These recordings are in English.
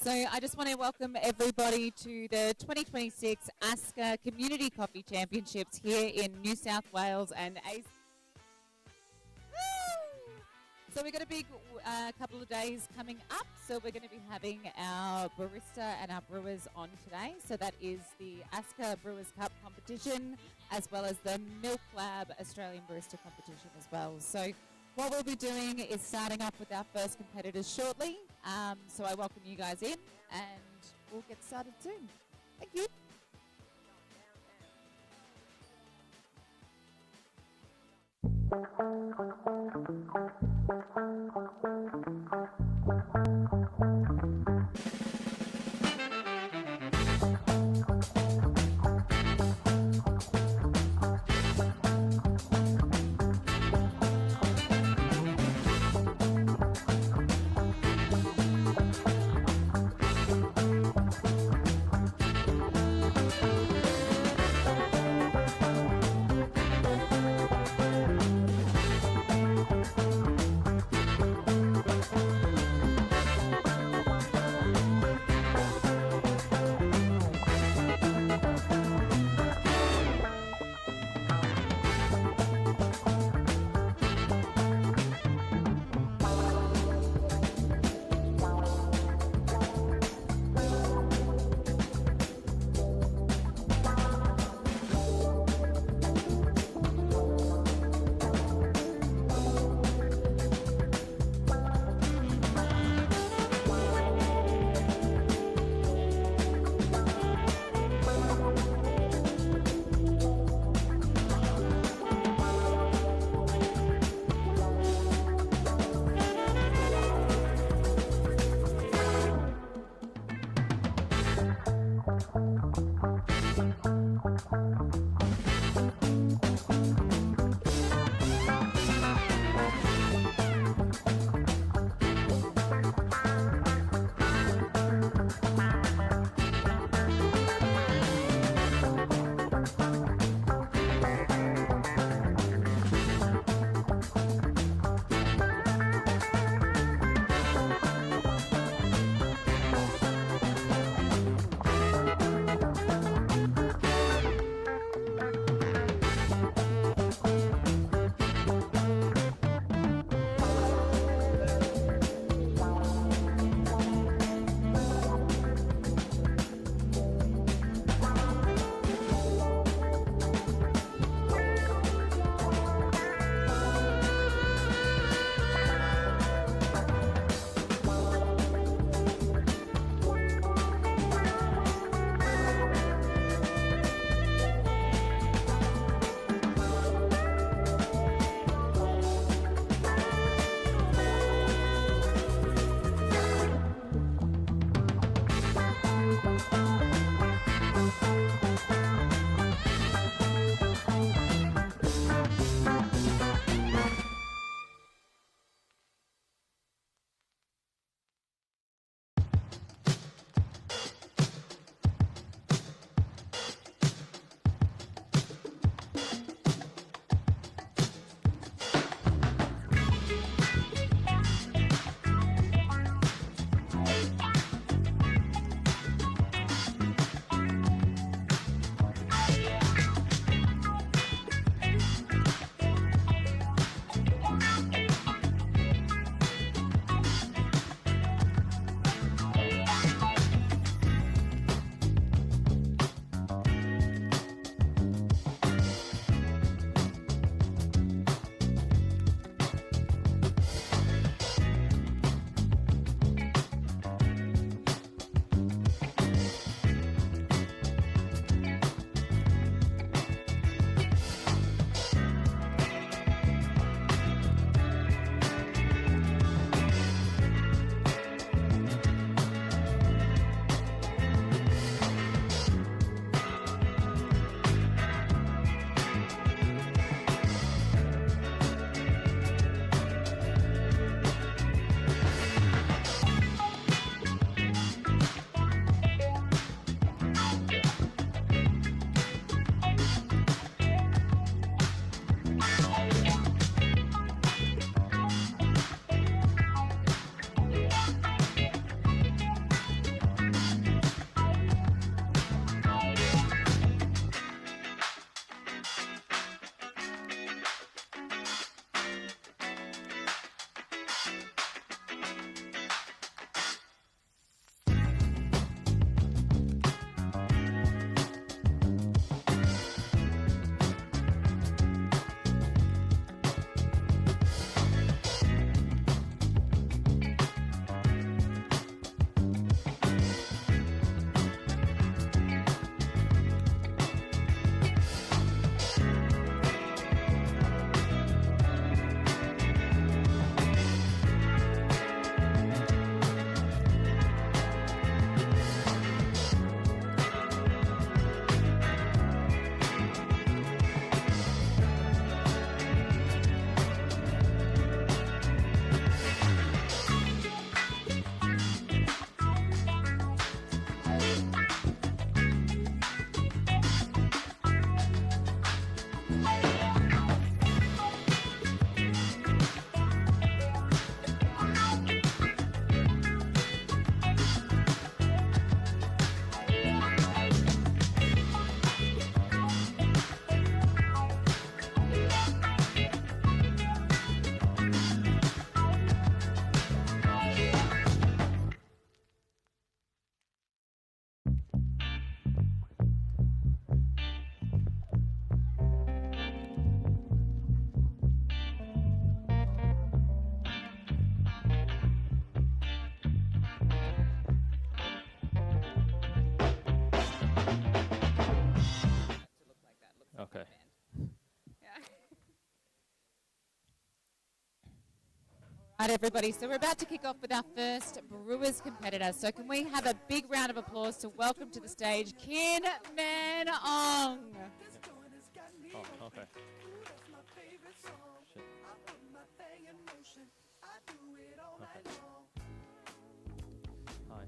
So I just want to welcome everybody to the 2026 ASCA Community Coffee Championships here in New South Wales and So we've got a big couple of days coming up. So we're going to be having our barista and our brewers on today. So that is the ASCA Brewers Cup competition, as well as the Milk Lab Australian Barista competition as well. So what we'll be doing is starting off with our first competitors shortly. So I welcome you guys in and we'll get started soon. Thank you. Right, everybody, so we're about to kick off with our first Brewers competitor. So can we have a big round of applause to welcome to the stage Kin Man Ong. Oh, okay. Shit. Okay. Hi.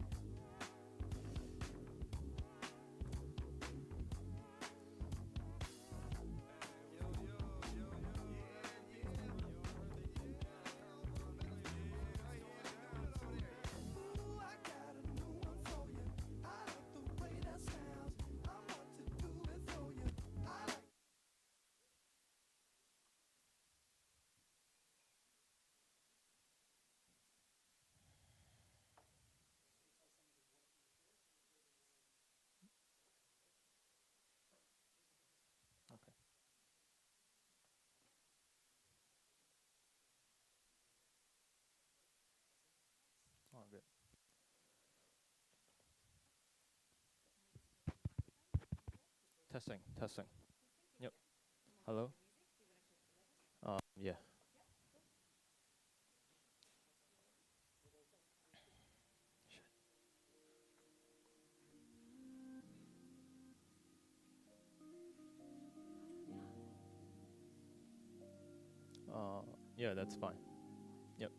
Okay. Oh, good. Testing, testing. Yep. Hello? Yeah. Yeah, that's fine. Yep.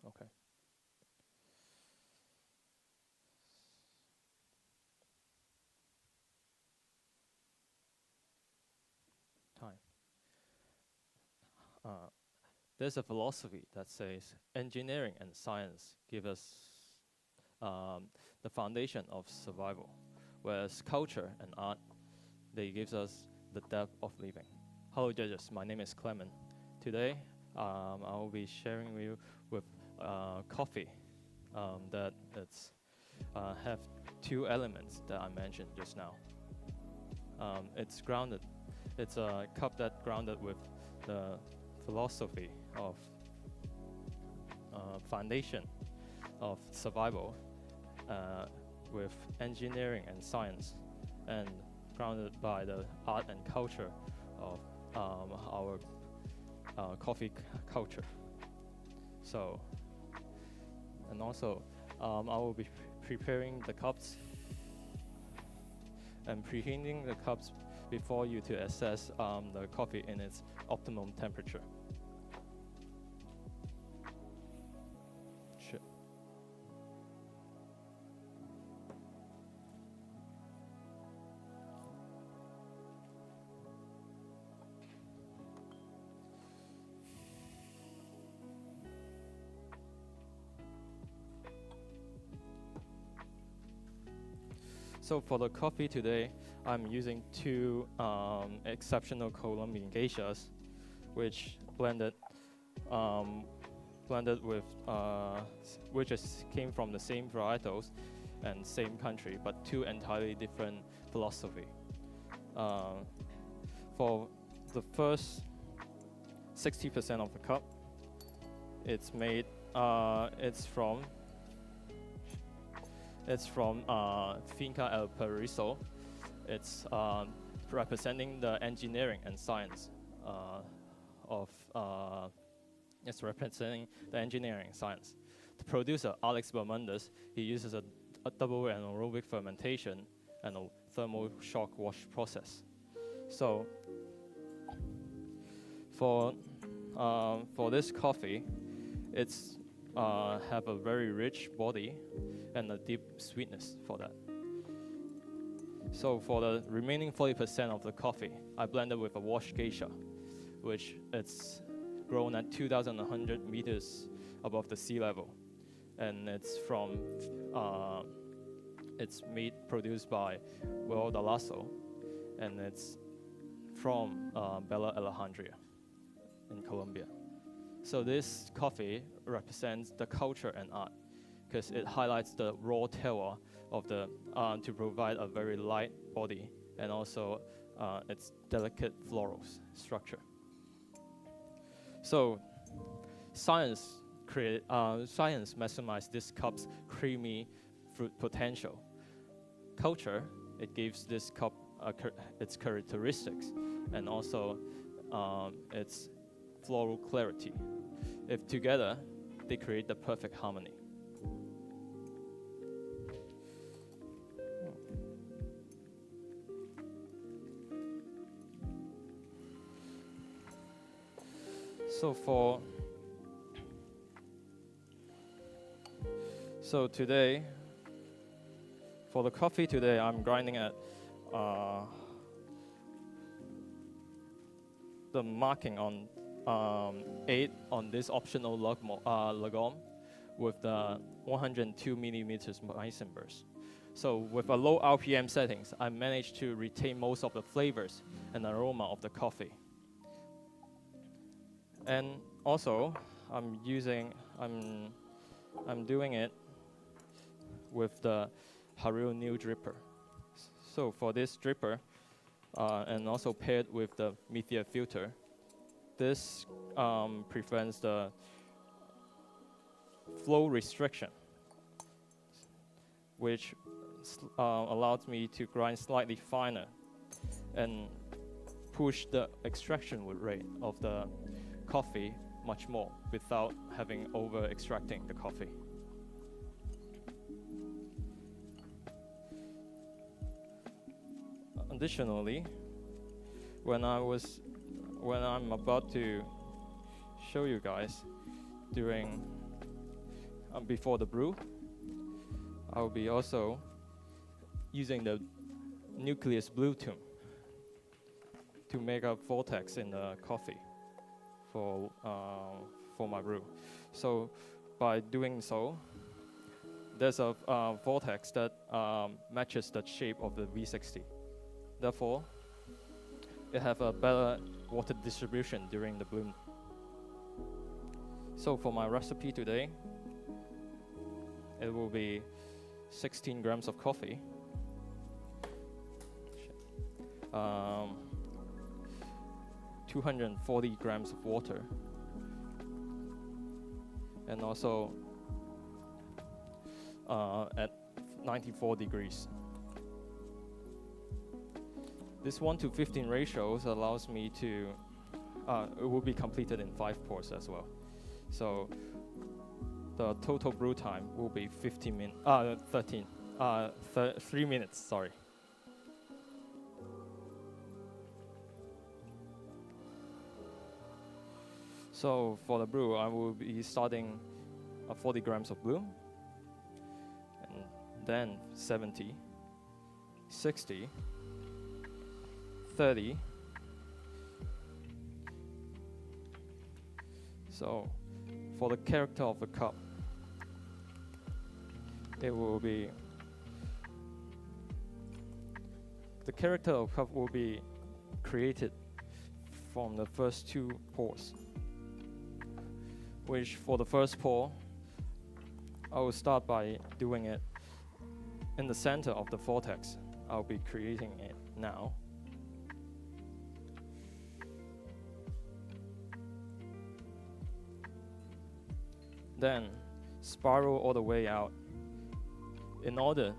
Okay. Time. Uh, there's a philosophy that says engineering and science give us um, the foundation of survival, whereas culture and art, they gives us the depth of living. Hello, judges. My name is Clement. Today, I will be sharing with you with coffee that it's have two elements that I mentioned just now. It's grounded. It's a cup that grounded with the philosophy of foundation of survival, with engineering and science, and grounded by the art and culture of our coffee culture. So, and also, I will be preparing the cups and preheating the cups before you to assess the coffee in its optimum temperature. Shit. So for the coffee today, I'm using two exceptional Colombian geishas, which blended with which came from the same varietals and same country, but two entirely different philosophy. For the first 60% of the cup, it's made. It's from Finca El Paraíso. It's representing the engineering and science of. It's representing the engineering science. The producer, Alex Bermudez, he uses a double anaerobic fermentation and a thermal shock wash process. So for this coffee, it's have a very rich body and a deep sweetness for that. So for the remaining 40% of the coffee, I blended with a wash geisha, which it's grown at 2,100 meters above the sea level, and it's from it's meat produced by Will Dalaso, and it's from Bella Alejandria in Colombia. So this coffee represents the culture and art, because it highlights the raw terroir of the to provide a very light body and also its delicate floral structure. So science maximizes this cup's creamy fruit potential. Culture, it gives this cup its characteristics and also its floral clarity. If together, they create the perfect harmony. So today, for the coffee today, I'm grinding at the marking on 8 on this optional lagom with the 102 millimeters Meissen burst. So with a low RPM settings, I managed to retain most of the flavors and aroma of the coffee. And also, I'm doing it with the Haril new dripper. So for this dripper, and also paired with the Meteor filter, this prevents the flow restriction, which allows me to grind slightly finer and push the extraction rate of the coffee much more without having over extracting the coffee. Additionally, when I'm about to show you guys during before the brew, I'll be also using the nucleus blue tone to make a vortex in the coffee for my brew. So by doing so, there's a vortex that matches the shape of the V60. Therefore, it have a better water distribution during the bloom. So for my recipe today, it will be 16 grams of coffee, 240 grams of water, and also at 94 degrees. This 1:15 ratios allows me to, it will be completed in 5 pours as well. So the total brew time will be 3 minutes, sorry. So for the brew, I will be starting 40 grams of bloom, and then 70, 60, 30. So for the character of the cup, it will be, the character of the cup will be created from the first 2 pours, which for the first pour, I will start by doing it in the center of the vortex. I'll be creating it now. Then spiral all the way out in order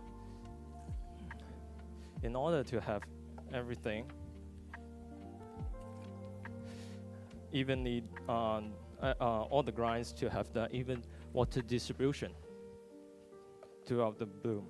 to have everything evenly, all the grinds to have the even water distribution throughout the bloom.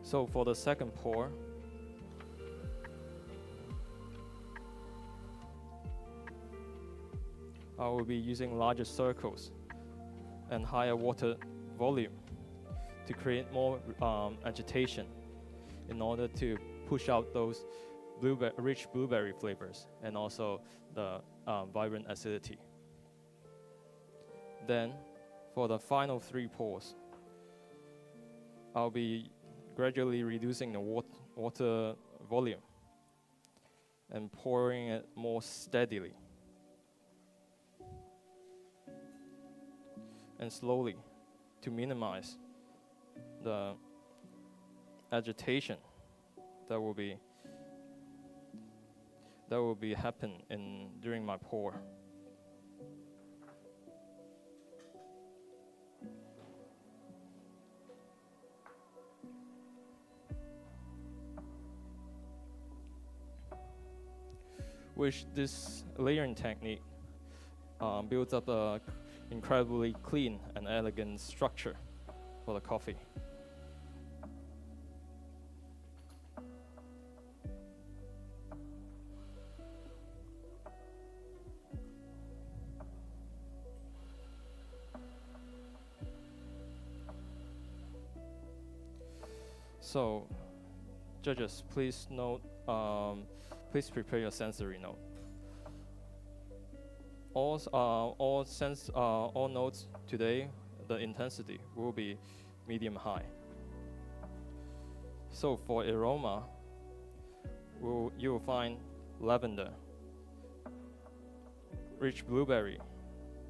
So for the second pour, I will be using larger circles and higher water volume to create more agitation in order to push out those rich blueberry flavors and also the vibrant acidity. Then for the final 3 pours, I'll be gradually reducing the water volume and pouring it more steadily and slowly to minimize the agitation that will be happen during my pour. Which this layering technique builds up a incredibly clean and elegant structure for the coffee. So, judges, please note. Please prepare your sensory note. All notes today, the intensity will be medium high. So for aroma, you will find lavender, rich blueberry,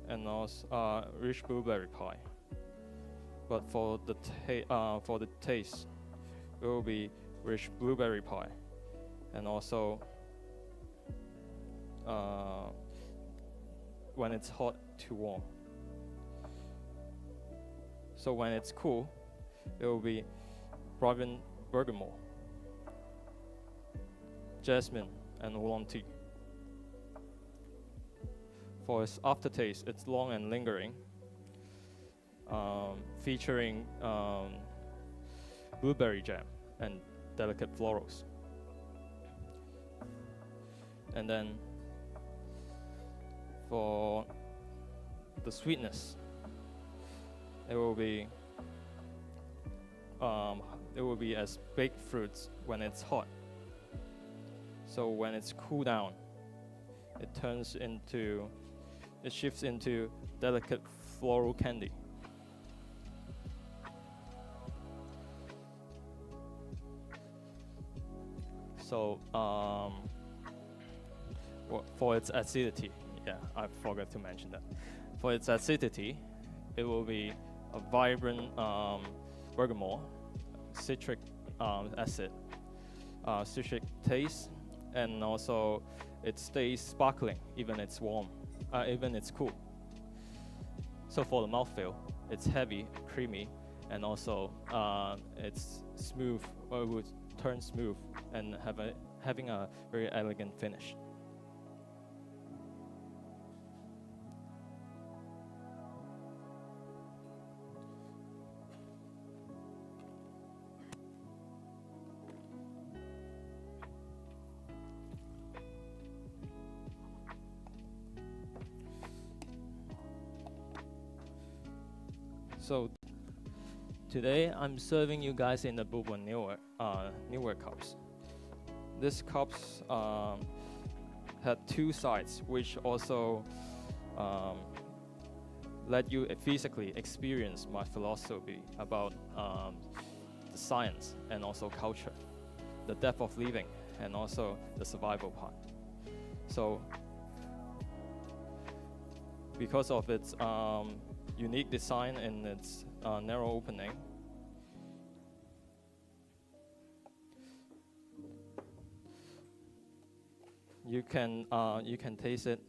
and also rich blueberry pie. But for the taste, it will be rich blueberry pie, and also when it's hot to warm. So when it's cool, it will be Bourbon bergamot, jasmine, and oolong tea. For its aftertaste, it's long and lingering, featuring blueberry jam and delicate florals. And then for the sweetness, it will be as baked fruits when it's hot. So when it's cooled down, it shifts into delicate floral candy. So for its acidity, I forgot to mention that. For its acidity, it will be a vibrant bergamot, citric acid, citric taste, and also it stays sparkling even it's warm, even it's cool. So for the mouthfeel, it's heavy, creamy, and also it's smooth, or it would turn smooth and having a very elegant finish. So today I'm serving you guys in the Bourbon Newer cups. These cups had two sides, which also let you physically experience my philosophy about the science and also culture, the depth of living, and also the survival part. So because of its unique design and its narrow opening, you can taste it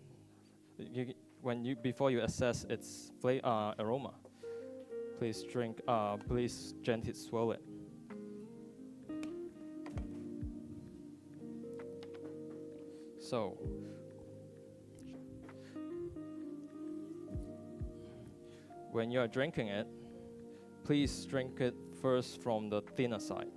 before you assess its aroma. Please gently swirl it. So when you are drinking it, please drink it first from the thinner side.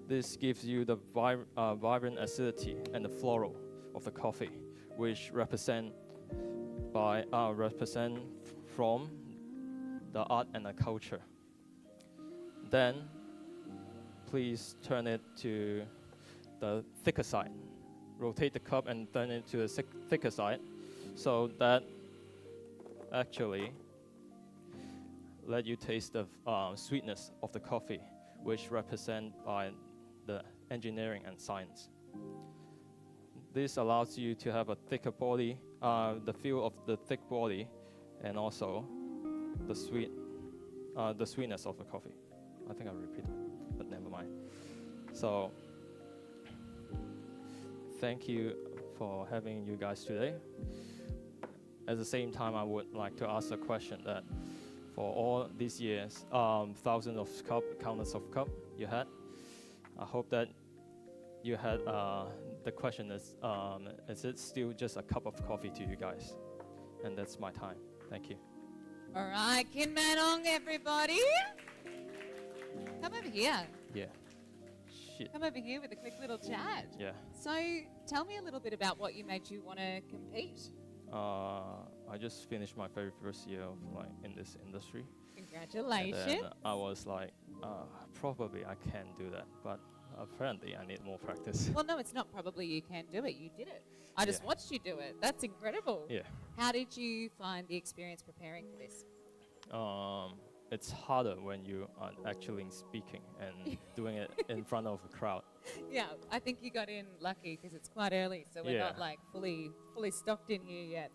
This gives you the vibrant acidity and the floral of the coffee, which represent from the art and the culture. Then, please turn it to the thicker side. Rotate the cup and turn it to the thicker side, so that actually let you taste the sweetness of the coffee, which represent by the engineering and science. This allows you to have a thicker body, the feel of the thick body, and also the sweetness of the coffee. I think I repeated, but never mind. So, thank you for having you guys today. At the same time, I would like to ask a question that for all these years, thousands of countless of cup you had, I hope that you had, the question is it still just a cup of coffee to you guys? And that's my time. Thank you. All right, Kin Man Ong, everybody. Come over here. Yeah. Shit. Come over here with a quick little chat. Yeah. So tell me a little bit about what you made you want to compete. I just finished my very first year of in this industry. Congratulations. And then I was like, probably I can't do that, but apparently I need more practice. Well, no, it's not probably you can do it. You did it. I just watched you do it. That's incredible. Yeah. How did you find the experience preparing for this? It's harder when you are actually speaking and doing it in front of a crowd. Yeah, I think you got in lucky because it's quite early, so we're not fully stocked in here yet.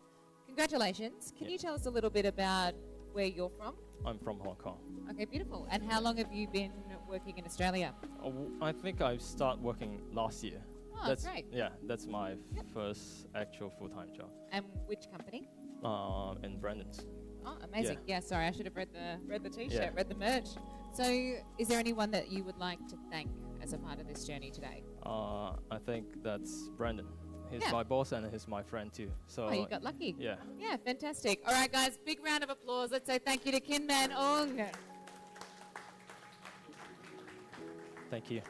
Congratulations. Can you tell us a little bit about where you're from? I'm from Hong Kong. Okay, beautiful. And how long have you been working in Australia? I think I started working last year. Oh, that's great. Yeah, that's my first actual full-time job. And which company? In Brandon's. Oh, amazing. Yeah, sorry, I should have read the T-shirt, read the merch. So is there anyone that you would like to thank as a part of this journey today? I think that's Brandon. He's my boss and he's my friend too. So you got lucky. Yeah. Yeah, fantastic. All right, guys, big round of applause. Let's say thank you to Kin Man Ong. Thank you.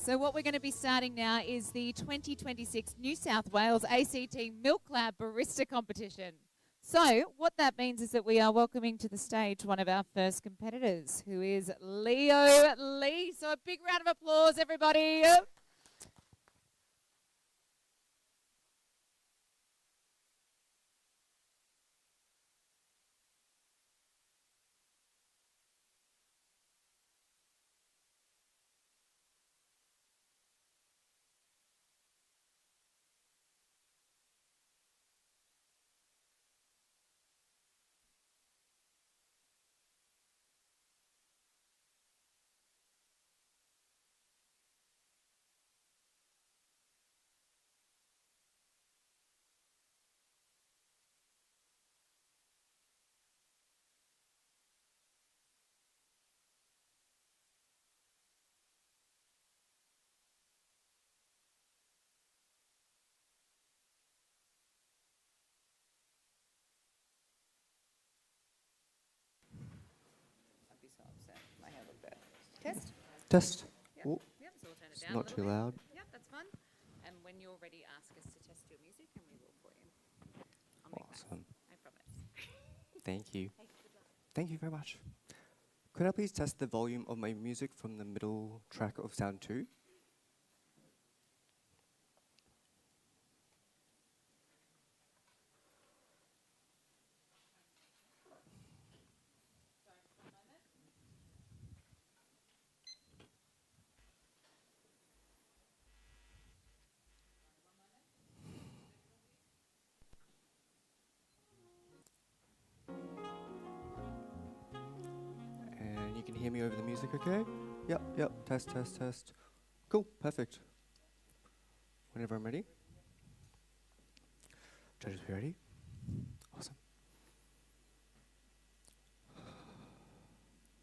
So what we're going to be starting now is the 2026 New South Wales ACT Milk Lab Barista Competition. So what that means is that we are welcoming to the stage one of our first competitors, who is Leo Lee. So a big round of applause, everybody. I'd be so upset. My hair looked bad. Test? Test. Yep. Ooh, Yep, so we'll turn it it's down not a too little loud. bit. Yep, that's fun. And when you're ready, ask us to test your music and we will for you. I'll make Awesome. that. I promise. Thank you. Hey, good luck. Thank you very much. Could I please test the volume of my music from the middle track of sound 2? And you can hear me over the music, okay? Yep, test, test, test. Cool, perfect. Whenever I'm ready. Judges, be ready? Awesome.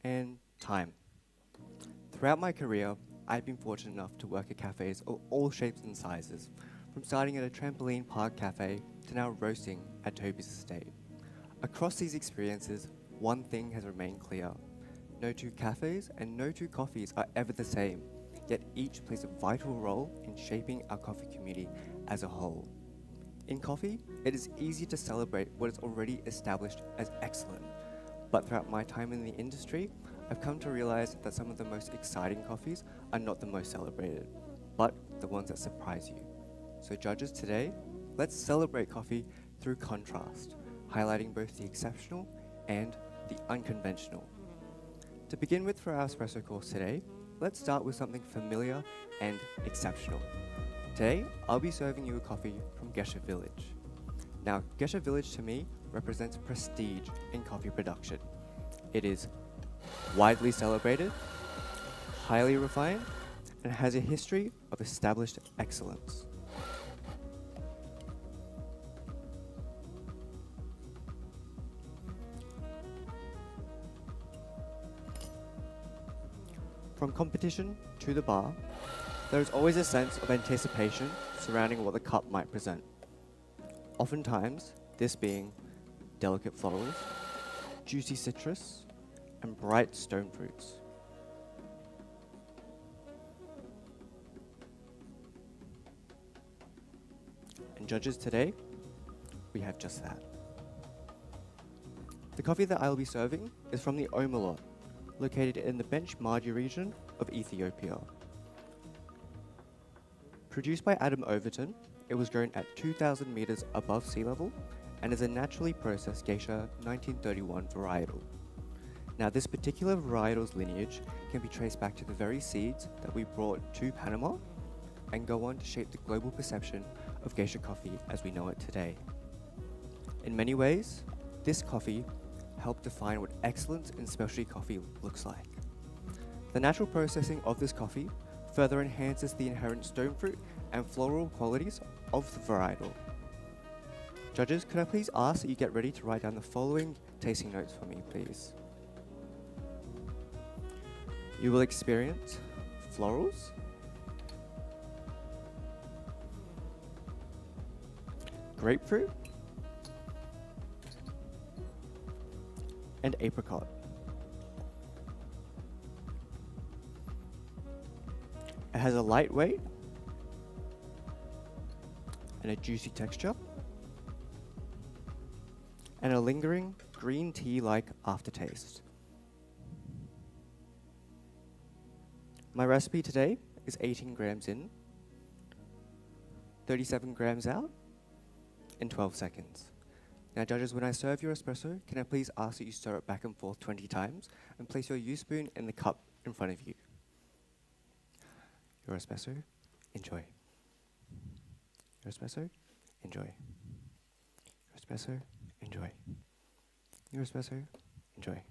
And time. Throughout my career, I've been fortunate enough to work at cafes of all shapes and sizes, from starting at a trampoline park cafe to now roasting at Toby's estate. Across these experiences, one thing has remained clear. No two cafes and no two coffees are ever the same, yet each plays a vital role in shaping our coffee community as a whole. In coffee, it is easy to celebrate what is already established as excellent. But throughout my time in the industry, I've come to realize that some of the most exciting coffees are not the most celebrated, but the ones that surprise you. So judges, today, let's celebrate coffee through contrast, highlighting both the exceptional and the unconventional. To begin with for our espresso course today, let's start with something familiar and exceptional. Today, I'll be serving you a coffee from Gesher Village. Now, Gesher Village to me represents prestige in coffee production. It is widely celebrated, highly refined, and has a history of established excellence. From competition to the bar, there is always a sense of anticipation surrounding what the cup might present. Oftentimes, this being delicate florals, juicy citrus, and bright stone fruits. And judges, today, we have just that. The coffee that I'll be serving is from the Omelot, located in the Bench Marji region of Ethiopia. Produced by Adam Overton, it was grown at 2,000 meters above sea level and is a naturally processed Geisha 1931 varietal. Now, this particular varietal's lineage can be traced back to the very seeds that we brought to Panama and go on to shape the global perception of Geisha coffee as we know it today. In many ways, this coffee helped define what excellence in specialty coffee looks like. The natural processing of this coffee further enhances the inherent stone fruit and floral qualities of the varietal. Judges, could I please ask that you get ready to write down the following tasting notes for me, please? You will experience florals, grapefruit, and apricot. It has a lightweight and a juicy texture, and a lingering green tea-like aftertaste. My recipe today is 18 grams in, 37 grams out, in 12 seconds. Now judges, when I serve your espresso, can I please ask that you stir it back and forth 20 times and place your U-spoon in the cup in front of you. Your espresso, enjoy. Your espresso, enjoy. Your espresso, enjoy. Your espresso, enjoy.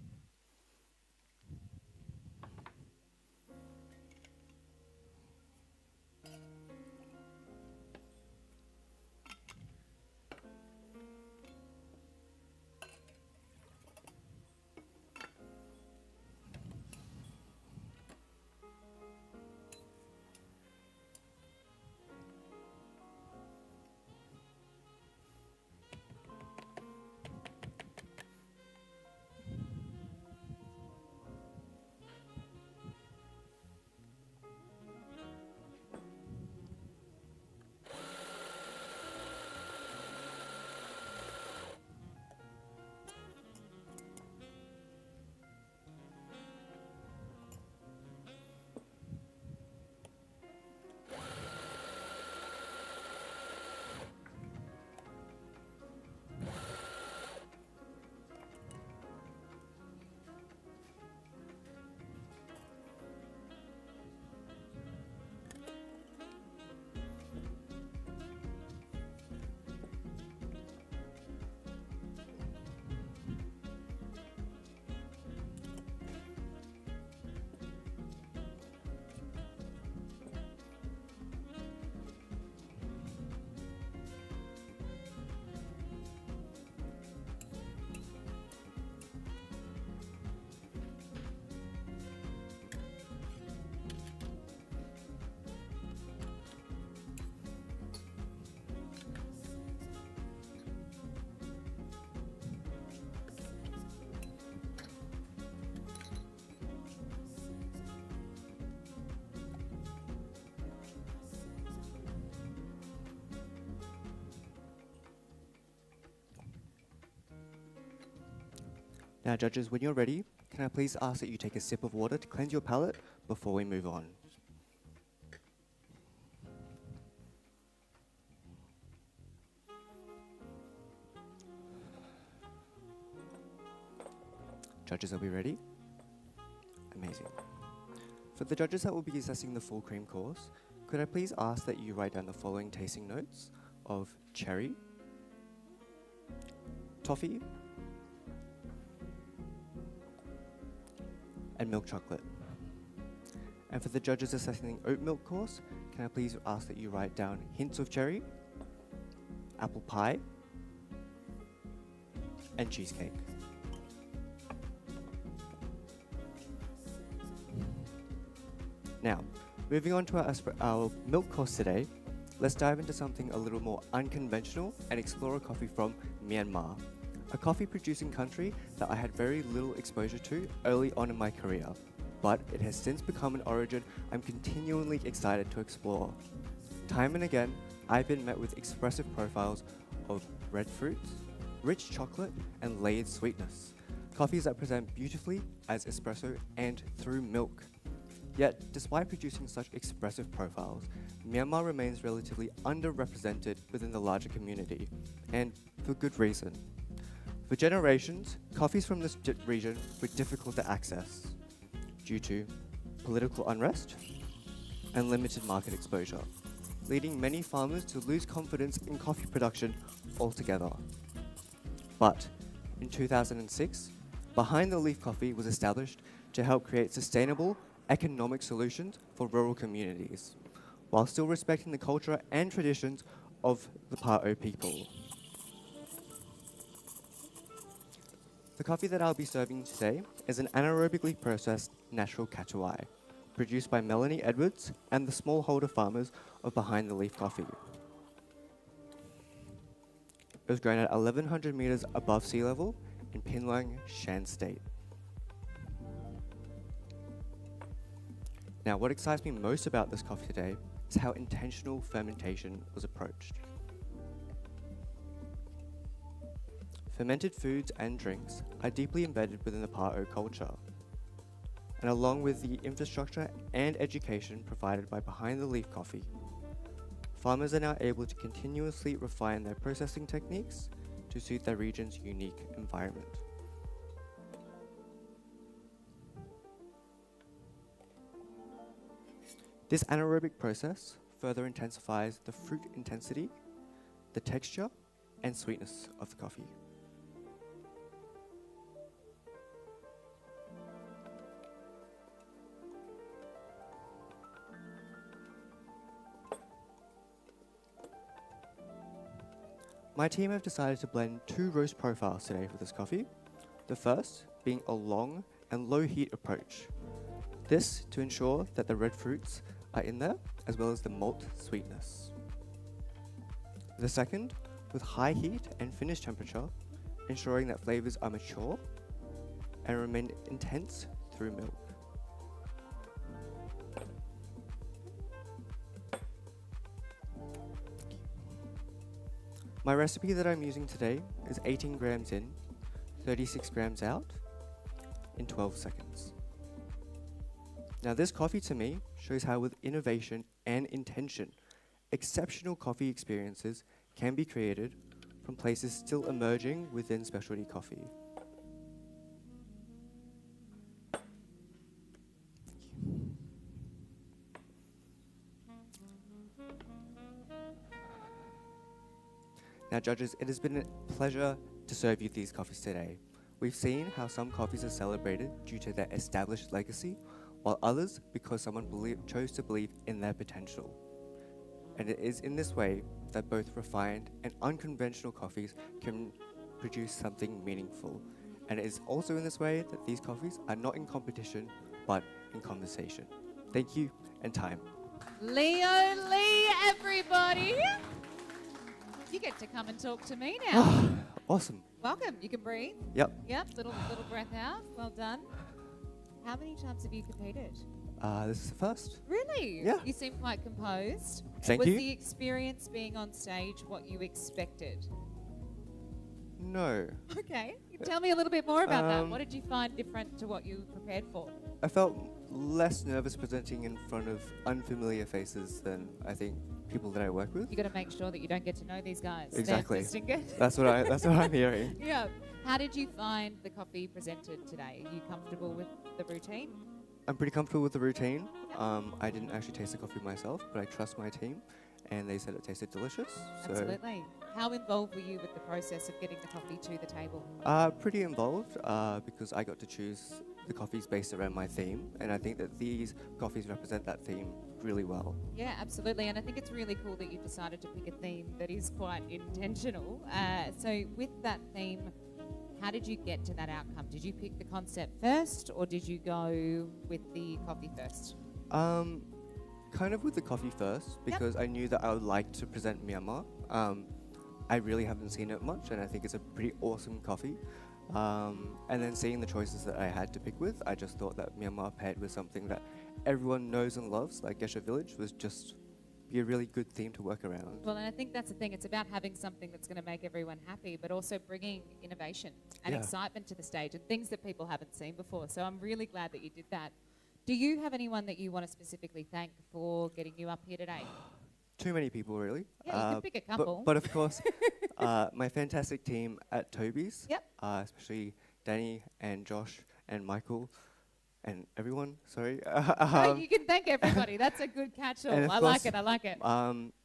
Now judges, when you're ready, can I please ask that you take a sip of water to cleanse your palate before we move on? Judges, are we ready? Amazing. For the judges that will be assessing the full cream course, could I please ask that you write down the following tasting notes of cherry, toffee, and milk chocolate. And for the judges assessing the oat milk course, can I please ask that you write down hints of cherry, apple pie, and cheesecake. Now, moving on to our milk course today, let's dive into something a little more unconventional and explore a coffee from Myanmar, a coffee producing country that I had very little exposure to early on in my career, but it has since become an origin I'm continually excited to explore. Time and again, I've been met with expressive profiles of red fruits, rich chocolate, and layered sweetness, coffees that present beautifully as espresso and through milk. Yet, despite producing such expressive profiles, Myanmar remains relatively underrepresented within the larger community, and for good reason. For generations, coffees from this region were difficult to access due to political unrest and limited market exposure, leading many farmers to lose confidence in coffee production altogether. But in 2006, Behind the Leaf Coffee was established to help create sustainable economic solutions for rural communities, while still respecting the culture and traditions of the Pa'o people. The coffee that I'll be serving today is an anaerobically processed natural Katuai, produced by Melanie Edwards and the smallholder farmers of Behind the Leaf Coffee. It was grown at 1,100 meters above sea level in Pinluang, Shan State. Now, what excites me most about this coffee today is how intentional fermentation was approached. Fermented foods and drinks are deeply embedded within the Pa'o culture, and along with the infrastructure and education provided by Behind the Leaf Coffee, farmers are now able to continuously refine their processing techniques to suit their region's unique environment. This anaerobic process further intensifies the fruit intensity, the texture, and sweetness of the coffee. My team have decided to blend 2 roast profiles today for this coffee. The first being a long and low heat approach. This to ensure that the red fruits are in there, as well as the malt sweetness. The second with high heat and finish temperature, ensuring that flavors are mature and remain intense through milk. My recipe that I'm using today is 18 grams in, 36 grams out, in 12 seconds. Now this coffee to me shows how with innovation and intention, exceptional coffee experiences can be created from places still emerging within specialty coffee. Now judges, it has been a pleasure to serve you these coffees today. We've seen how some coffees are celebrated due to their established legacy, while others because someone chose to believe in their potential. And it is in this way that both refined and unconventional coffees can produce something meaningful. And it is also in this way that these coffees are not in competition, but in conversation. Thank you, and time. Leo Lee, everybody. You get to come and talk to me now. Awesome. Welcome. You can breathe. Yep. Yep. Little breath out. Well done. How many times have you competed? This is the first. Really? Yeah. You seem quite composed. Thank Was you. the experience being on stage what you expected? No. Okay. Tell me a little bit more about that. Um, What did you find different to what you prepared for? I felt less nervous presenting in front of unfamiliar faces than I think people that I work with. You got to make sure that you don't get to know these guys. Exactly. They're distinguished. That's what I'm hearing. Yeah. How did you find the coffee presented today? Are you comfortable with the routine? I'm pretty comfortable with the routine. I didn't actually taste the coffee myself, but I trust my team, and they said it tasted delicious. So, Absolutely. How involved were you with the process of getting the coffee to the table? pretty involved because I got to choose the coffees based around my theme, and I think that these coffees represent that theme really well. Yeah, absolutely. And I think it's really cool that you decided to pick a theme that is quite intentional. So with that theme, how did you get to that outcome? Did you pick the concept first, or did you go with the coffee first? Kind of with the coffee first, because I knew that I would like to present Myanmar. I really haven't seen it much, and I think it's a pretty awesome coffee. And then seeing the choices that I had to pick with, I just thought that Myanmar paired with something that everyone knows and loves, like Gesha Village, was just be a really good theme to work around. Well, and I think that's the thing. It's about having something that's going to make everyone happy, but also bringing innovation and Yeah. excitement to the stage and things that people haven't seen before. So I'm really glad that you did that. Do you have anyone that you want to specifically thank for getting you up here today? Too many people, really. Yeah, you can pick a couple. But of course, my fantastic team at Toby's, Yep. especially Danny and Josh and Michael and everyone, sorry. No, you can thank everybody. That's a good catch-all. and of I course, like it. I like it.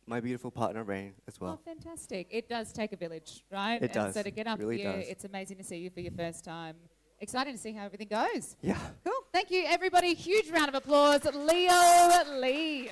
My beautiful partner, Rain, as Oh, well. fantastic. It does take a village, right? It does. So to get up Really here, does. it's amazing to see you for your first time. Exciting to see how everything goes. Yeah. Cool. Thank you, everybody. Huge round of applause. Leo Lee.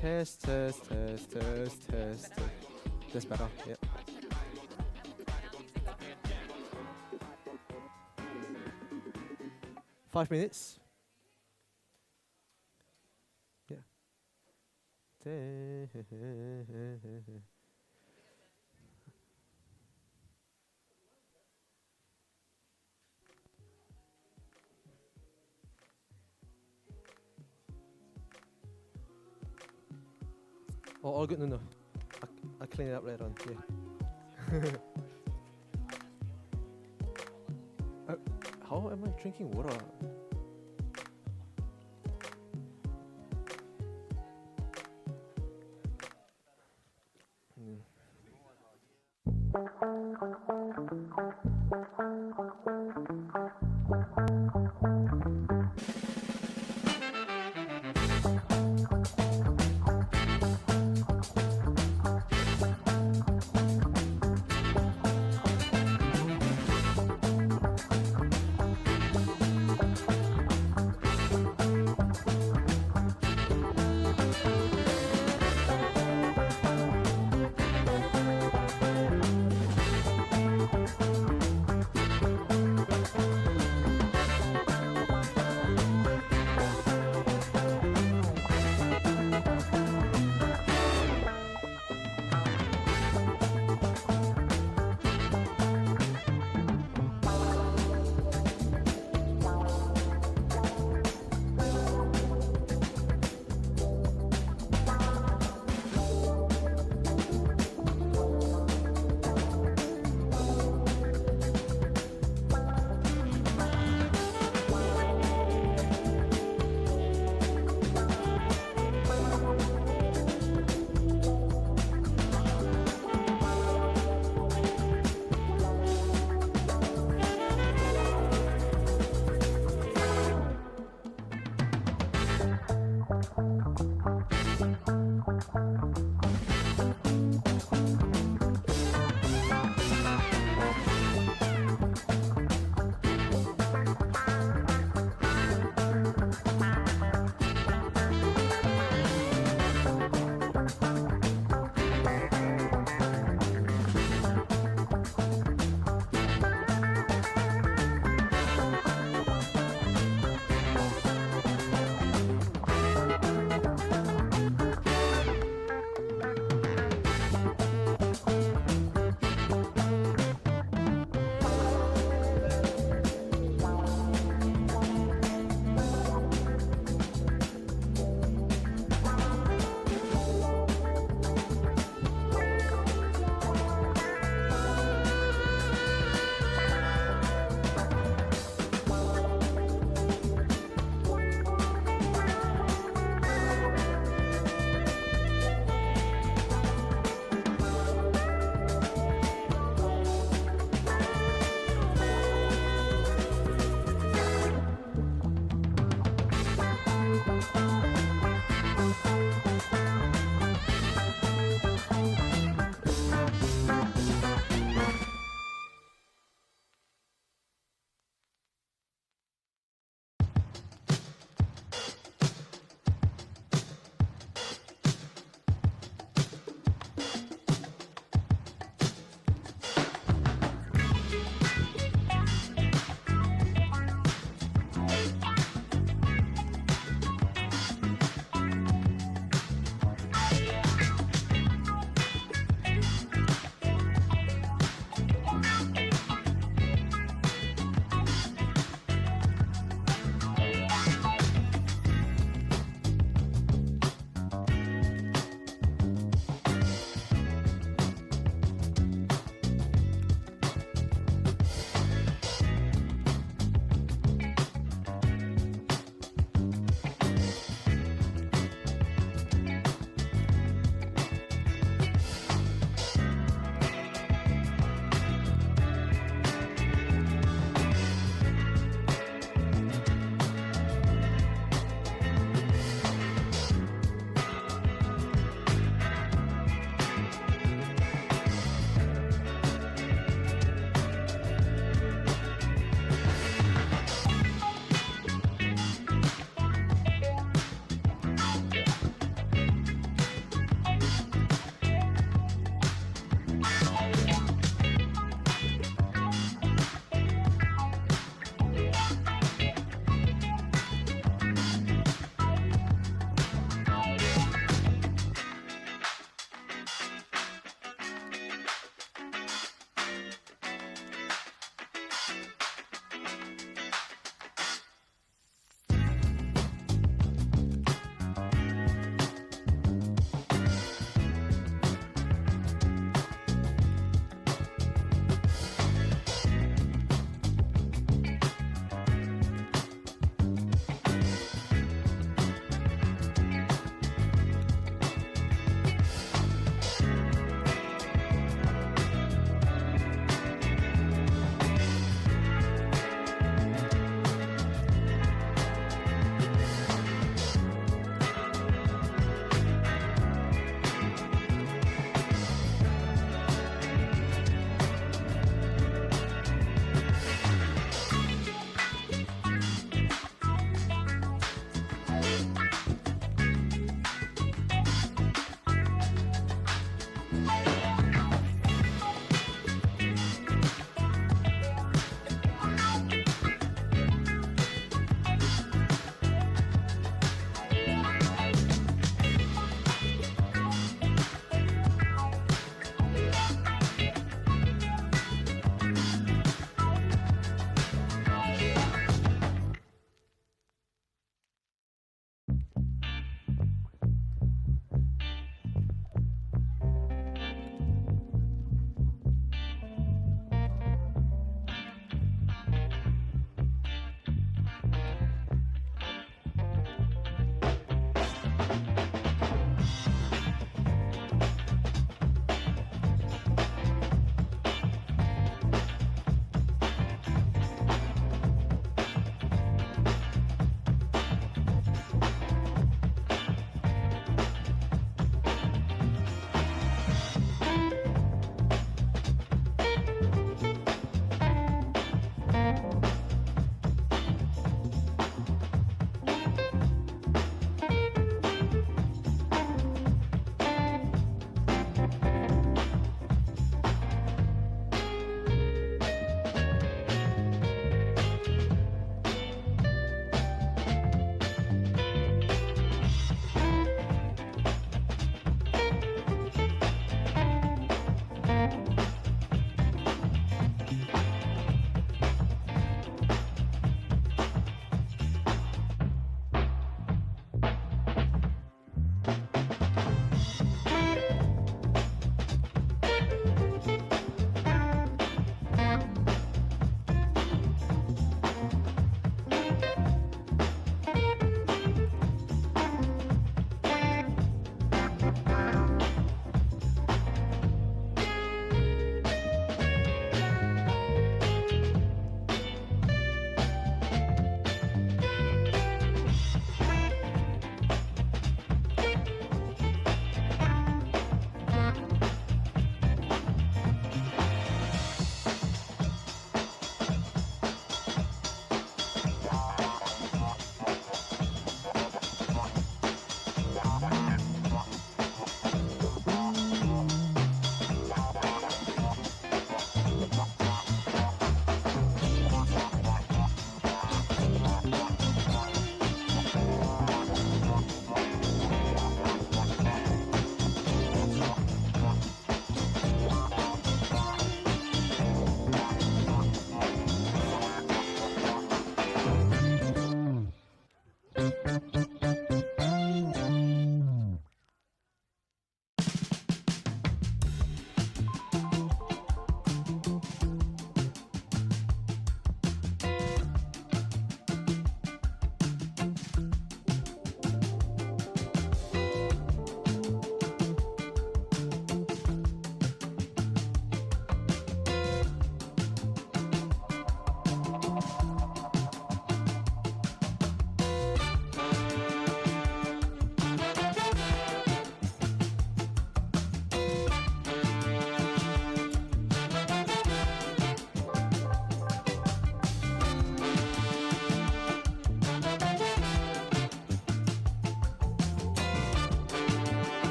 Test, test, test, test, test. That's better, yep. Five minutes. Yeah. Oh, all good. No. I'll clean it up later on. Yeah. How am I drinking water?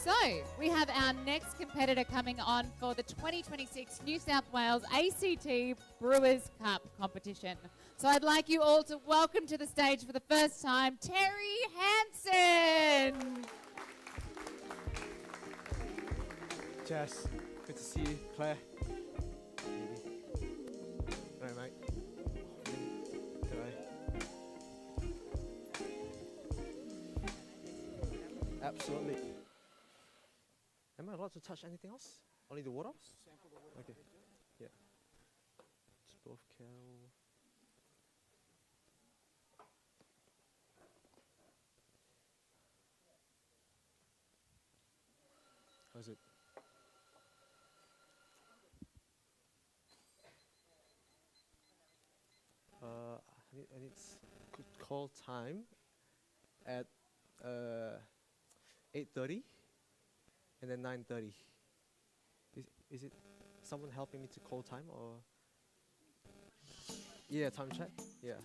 So we have our next competitor coming on for the 2026 New South Wales ACT Brewers Cup competition. So I'd like you all to welcome to the stage for the first time, Terry Hansen. Jess, good to see you. Claire. All right, mate. Absolutely. Am I allowed to touch anything else? Only the water? Sample the water. Okay. Yeah. It's both cow. and it's call time at 8:30 and then 9:30. Is it someone helping me to call time or? Yeah, time check. Yeah,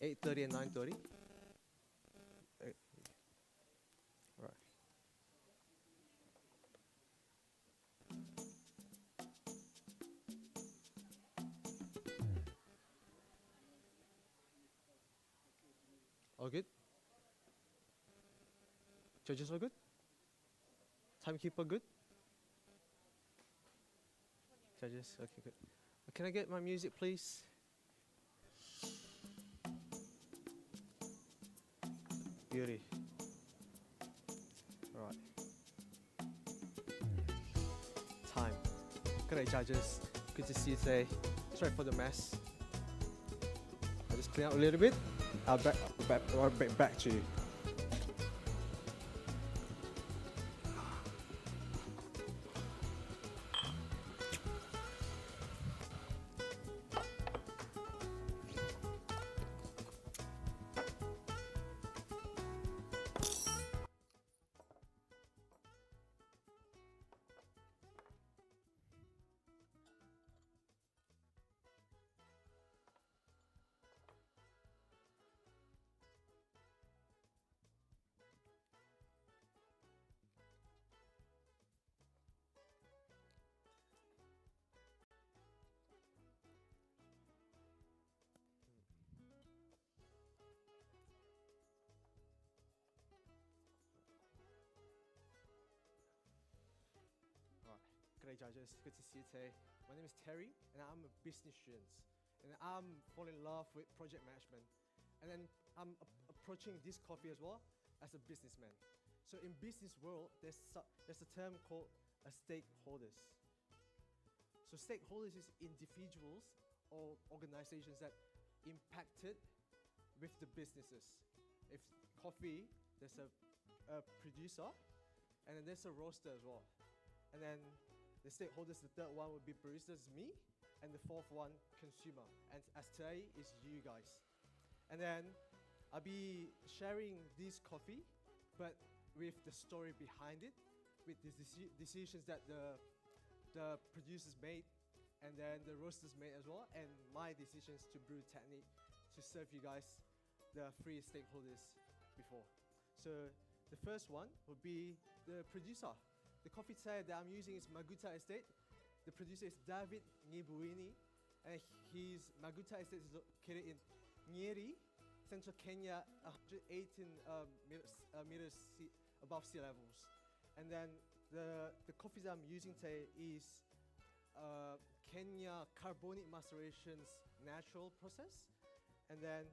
8:30 and 9:30. All right. All good? Judges all good? Timekeeper good? Judges, okay, good. Can I get my music, please? Beauty. All right. Time. Good day, judges. Good to see you today. Sorry for the mess. I'll just clean up a little bit. I'll back to you. G'day judges, good to see you today. My name is Terry and I'm a business student. And I'm falling in love with project management. And then I'm approaching this coffee as well as a businessman. So in business world, there's a term called a stakeholders. So stakeholders is individuals or organizations that impacted with the businesses. If coffee, there's a producer and then there's a roaster as well. And then the stakeholders, the third one would be baristas, me, and the fourth one, consumer. And as today is you guys. And then I'll be sharing this coffee, but with the story behind it, with the decisions that the producers made, and then the roasters made as well, and my decisions to brew technique to serve you guys the three stakeholders before. So the first one would be the producer. The coffee today that I'm using is Maguta Estate. The producer is David Ngibuini, and his Maguta Estate is located in Nyeri, central Kenya, 118 meters above sea levels. And then the coffee that I'm using today is Kenya carbonic macerations natural process, and then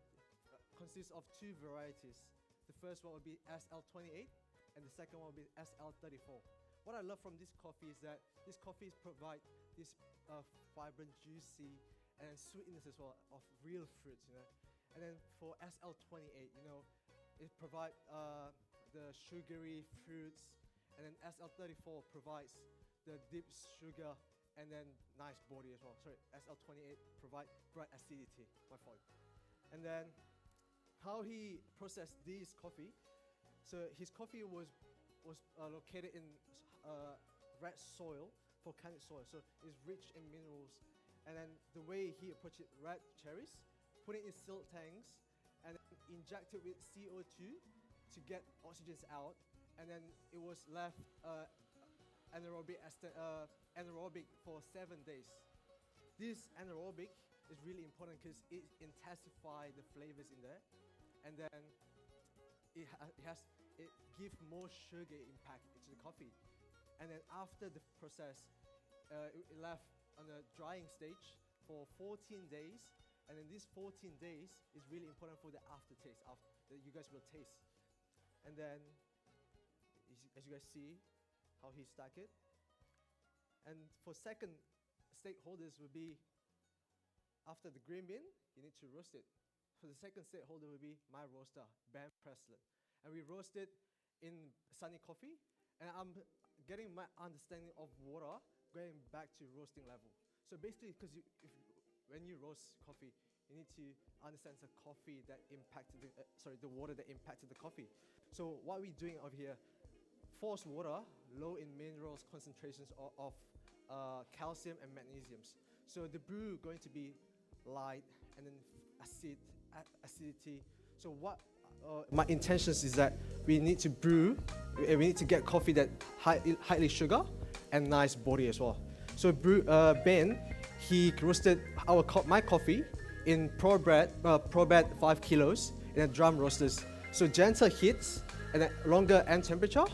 consists of two varieties. The first one will be SL28, and the second one will be SL34. What I love from this coffee is that this coffee provide this vibrant, juicy, and sweetness as well of real fruits, you know. And then for SL28, you know, it provides the sugary fruits, and then SL34 provides the deep sugar and then nice body as well. Sorry, SL28 provide bright acidity. My fault. And then how he processed this coffee. So his coffee was located in red soil, volcanic soil, so it's rich in minerals. And then the way he approached it, red cherries, put it in silt tanks, and then inject it with CO2 to get oxygens out, and then it was left anaerobic for 7 days. This anaerobic is really important because it intensifies the flavors in there, and then it gives more sugar impact into the coffee. And then after the process, it left on a drying stage for 14 days. And then these 14 days is really important for the aftertaste that you guys will taste. And then, as you guys see, how he stack it. And for second stakeholders would be, after the green bean, you need to roast it. For the second stakeholder would be my roaster, Ben Preslin. And we roast it in Sunny Coffee. And I'm getting my understanding of water going back to roasting level. So basically, because when you roast coffee, you need to understand the coffee that impacted the water that impacted the coffee. So what we're doing over here, forced water, low in minerals concentrations of calcium and magnesiums. So the brew going to be light and then acidity. So what my intentions is that we need to brew, we need to get coffee that highly sugar and nice body as well. So Ben, he roasted my coffee in ProBred 5 kilos in a drum roasters. So gentle heats and then longer end temperature,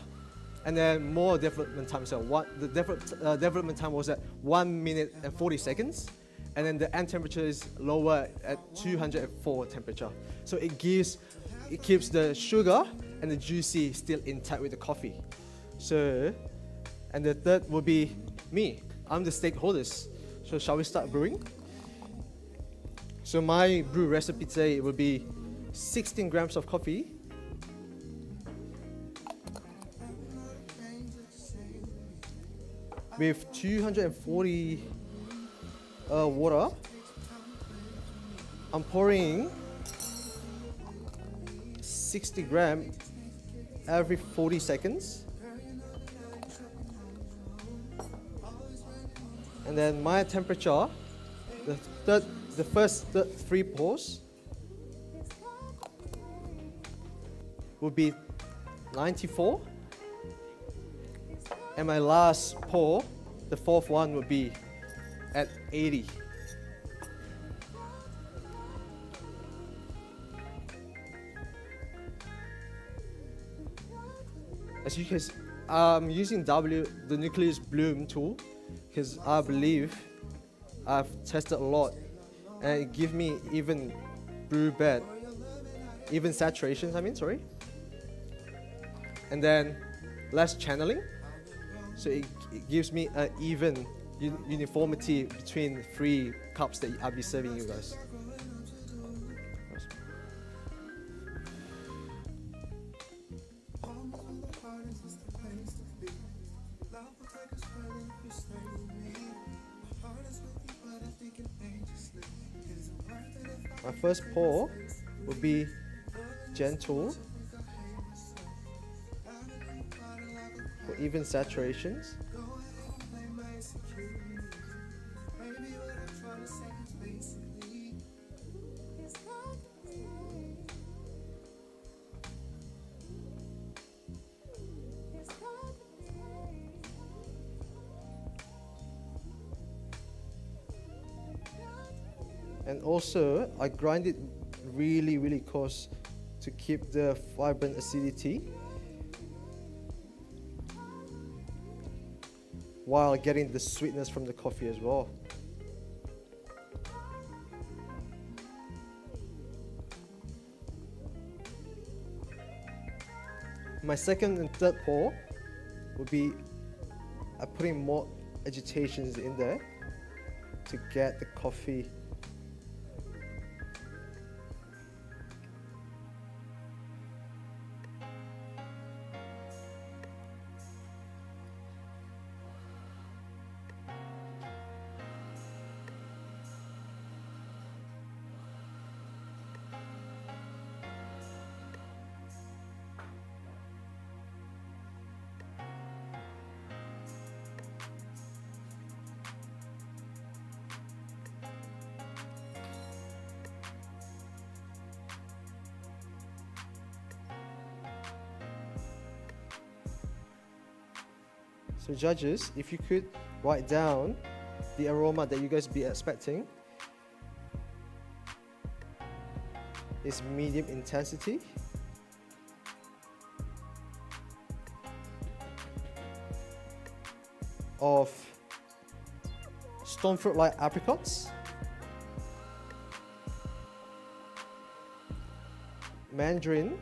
and then more development time. So the development time was at 1 minute and 40 seconds, and then the end temperature is lower at 204 temperature. So it keeps the sugar and the juicy still intact with the coffee. So, and the third will be me. I'm the stakeholders. So shall we start brewing? So my brew recipe today will be 16 grams of coffee, with 240 water. I'm pouring 60 grams every 40 seconds. And then my temperature, the first 3 pours will be 94. And my last pour, the 4th one, will be at 80. As you can see, I'm using the Nucleus Bloom tool because I believe I've tested a lot and it gives me even brew bed, even saturations, and then less channeling. So it gives me an even uniformity between 3 cups that I'll be serving you guys. My first pour will be gentle for even saturations. And also, I grind it really, really coarse to keep the vibrant acidity while getting the sweetness from the coffee as well. My second and third pour will be putting more agitations in there to get the coffee So judges, if you could write down the aroma that you guys be expecting. It's medium intensity. Of stone fruit like apricots, mandarin,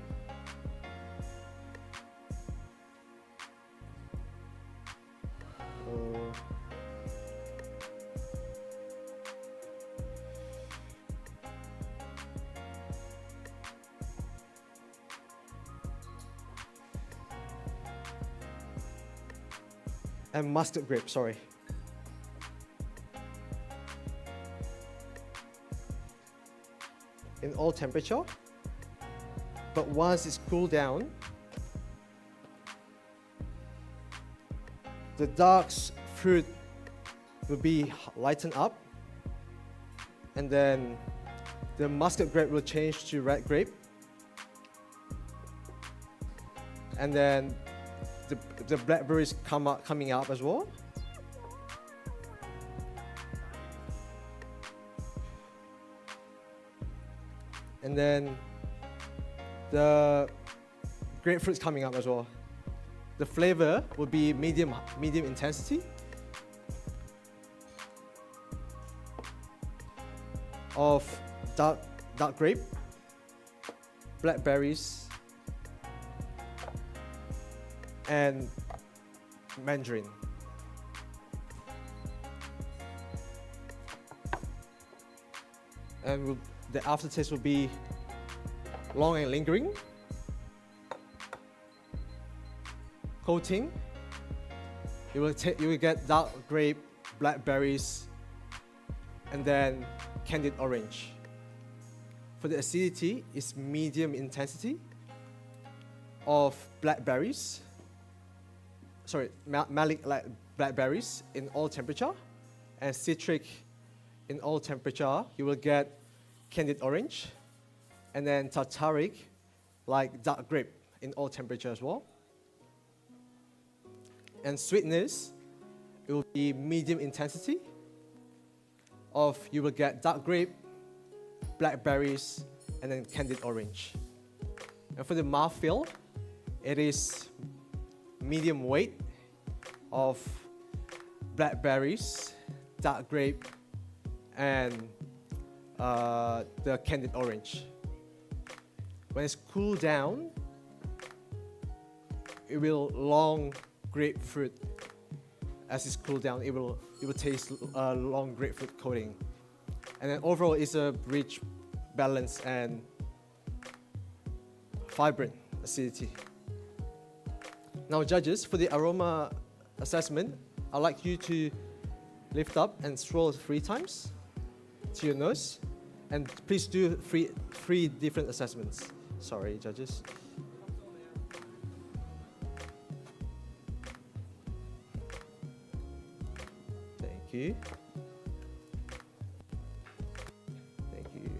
and mustard grape, sorry. all temperature. But once it's cooled down, the dark fruit will be lightened up, and then the muscat grape will change to red grape, and then the blackberries coming up as well. And then the grapefruit's coming up as well. The flavor will be medium intensity. Of dark grape, blackberries, and mandarin. And the aftertaste will be long and lingering. Coating, you will get dark grape, blackberries, and then candied orange. For the acidity, it's medium intensity of blackberries. Sorry, malic like blackberries in all temperature, and citric in all temperature. You will get candied orange, and then tartaric like dark grape in all temperature as well. And sweetness, it will be medium intensity of, you will get dark grape, blackberries, and then candied orange. And for the mouthfeel, it is medium weight of blackberries, dark grape, and the candied orange. When it's cooled down, it will long grapefruit. As it's cooled down, it will taste long grapefruit coating. And then overall, it's a rich, balanced, and vibrant acidity. Now, judges, for the aroma assessment, I'd like you to lift up and swirl 3 times to your nose. And please do three different assessments. Sorry, judges. Thank you. Thank you.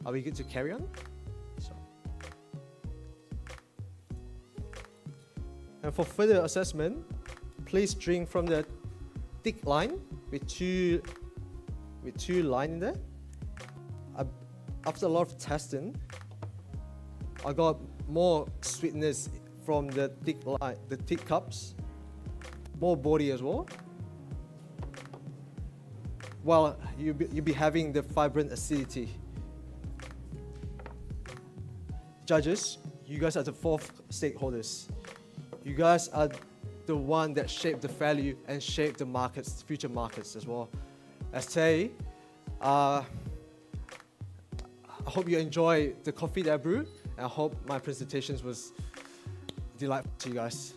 Are we good to carry on? And for further assessment, please drink from the thick line with two lines in there. After a lot of testing, I got more sweetness from the thick line, the thick cups, more body as well. While you'll be having the vibrant acidity. Judges, you guys are the 4th stakeholders. You guys are the one that shape the value and shape the markets, future markets as well. As say, I hope you enjoy the coffee that I brewed, and I hope my presentations was delightful to you guys.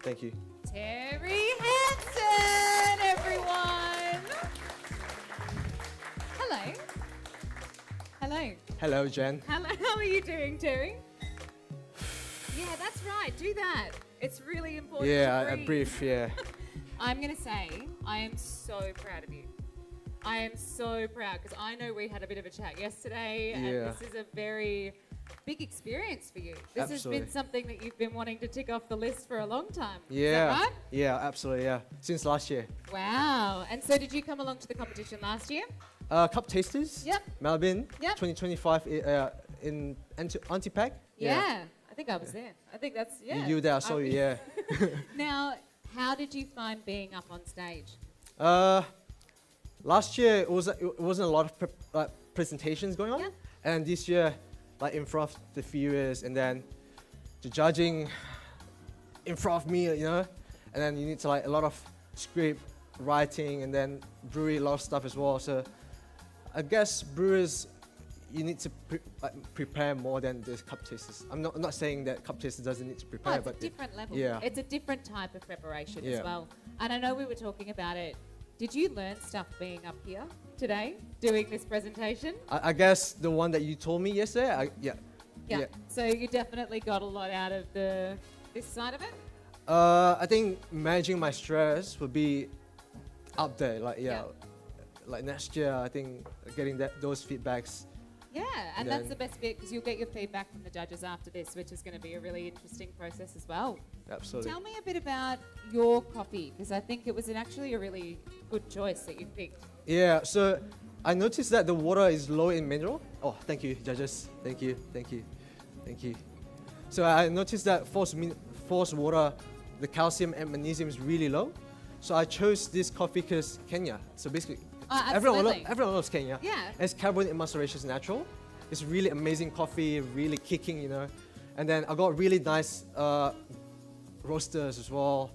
Thank you. Terry Hansen, everyone. Hello. Hello. Hello, Jen. Hello. How are you doing, Terry? Yeah, that's right. Do that. It's really important. Yeah, to I brief. Yeah. I'm going to say I am so proud of you. I am so proud because I know we had a bit of a chat yesterday, and this is a very big experience for you. This has been something that you've been wanting to tick off the list for a long time. Yeah. Is that right? Yeah, absolutely. Yeah, since last year. Wow. And so did you come along to the competition last year? Cup Tasters. Yep. Melbourne. Yep. 2025 in Antipac. Yeah. I think I was there. I think that's, You there, I saw you, yeah. Now, how did you find being up on stage? Last year it wasn't a lot of presentations going on, Yeah. and this year, like in front of the viewers, and then the judging in front of me, you know, and then you need to like a lot of script writing, and then brewery a lot of stuff as well. So I guess brewers, you need to prepare more than the cup tasters. I'm not saying that cup taster doesn't need to Oh, prepare, it's a but different level. yeah. It's a different type of preparation as Yeah. well. And I know we were talking about it. Did you learn stuff being up here today, doing this presentation? I guess the one that you told me yesterday, yeah. So you definitely got a lot out of this side of it? I think managing my stress would be up there. Like Yeah. like next year, I think getting those feedbacks. Yeah, and And that's then- the best bit because you'll get your feedback from the judges after this, which is going to be a really interesting process as well. Absolutely. Tell me a bit about your coffee because I think it was actually a really good choice that you picked. Yeah. So I noticed that the water is low in mineral. Oh, thank you, judges. Thank you. So I noticed that forced water, the calcium and magnesium is really low. So I chose this coffee because Kenya. So basically, Absolutely. everyone loves Kenya. Yeah. And its carbonate maceration is natural. It's really amazing coffee, really kicking, you know. And then I got really nice roasters as well.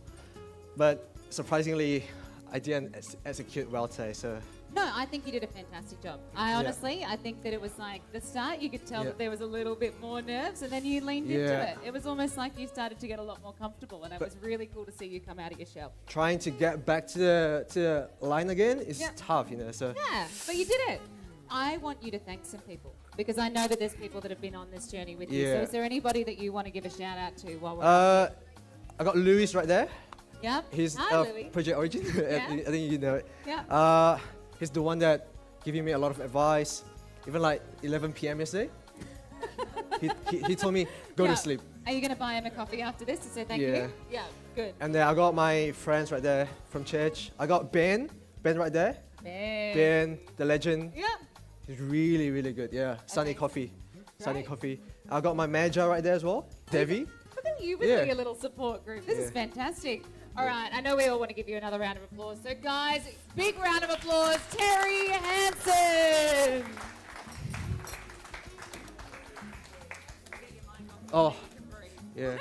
But surprisingly, I didn't execute well today. So No, I think you did a fantastic job. I think that it was like the start, you could tell Yeah. that there was a little bit more nerves and then you leaned into Yeah. it. It was almost like you started to get a lot more comfortable and it But- was really cool to see you come out of your shell. trying to get back to the line again is Yeah. tough, you know. So Yeah, but you did it. I want you to thank some people because I know that there's people that have been on this journey with you. So Yeah. is there anybody that you want to give a shout out to while we're I got Louis right there. Yep. He's Hi, Louis. Project Origin. Yeah. I think you know it. Yeah. He's the one that giving me a lot of advice. Even like 11 p.m. yesterday, he told me go Yeah. to sleep. Are you going to buy him a coffee after this to say thank Yeah. you? Yeah, good. And then I got my friends right there from church. I got Ben right there. Ben, the legend. Yeah. He's really, really good. Yeah, Sunny Okay. Coffee. Sunny Great. Coffee. I got my manager right there as well, Devi. Look at you with Yeah. your little support group. This is Yeah. fantastic. All right, I know we all want to give you another round of applause. So, guys, big round of applause, Terry Hansen. Oh, yeah.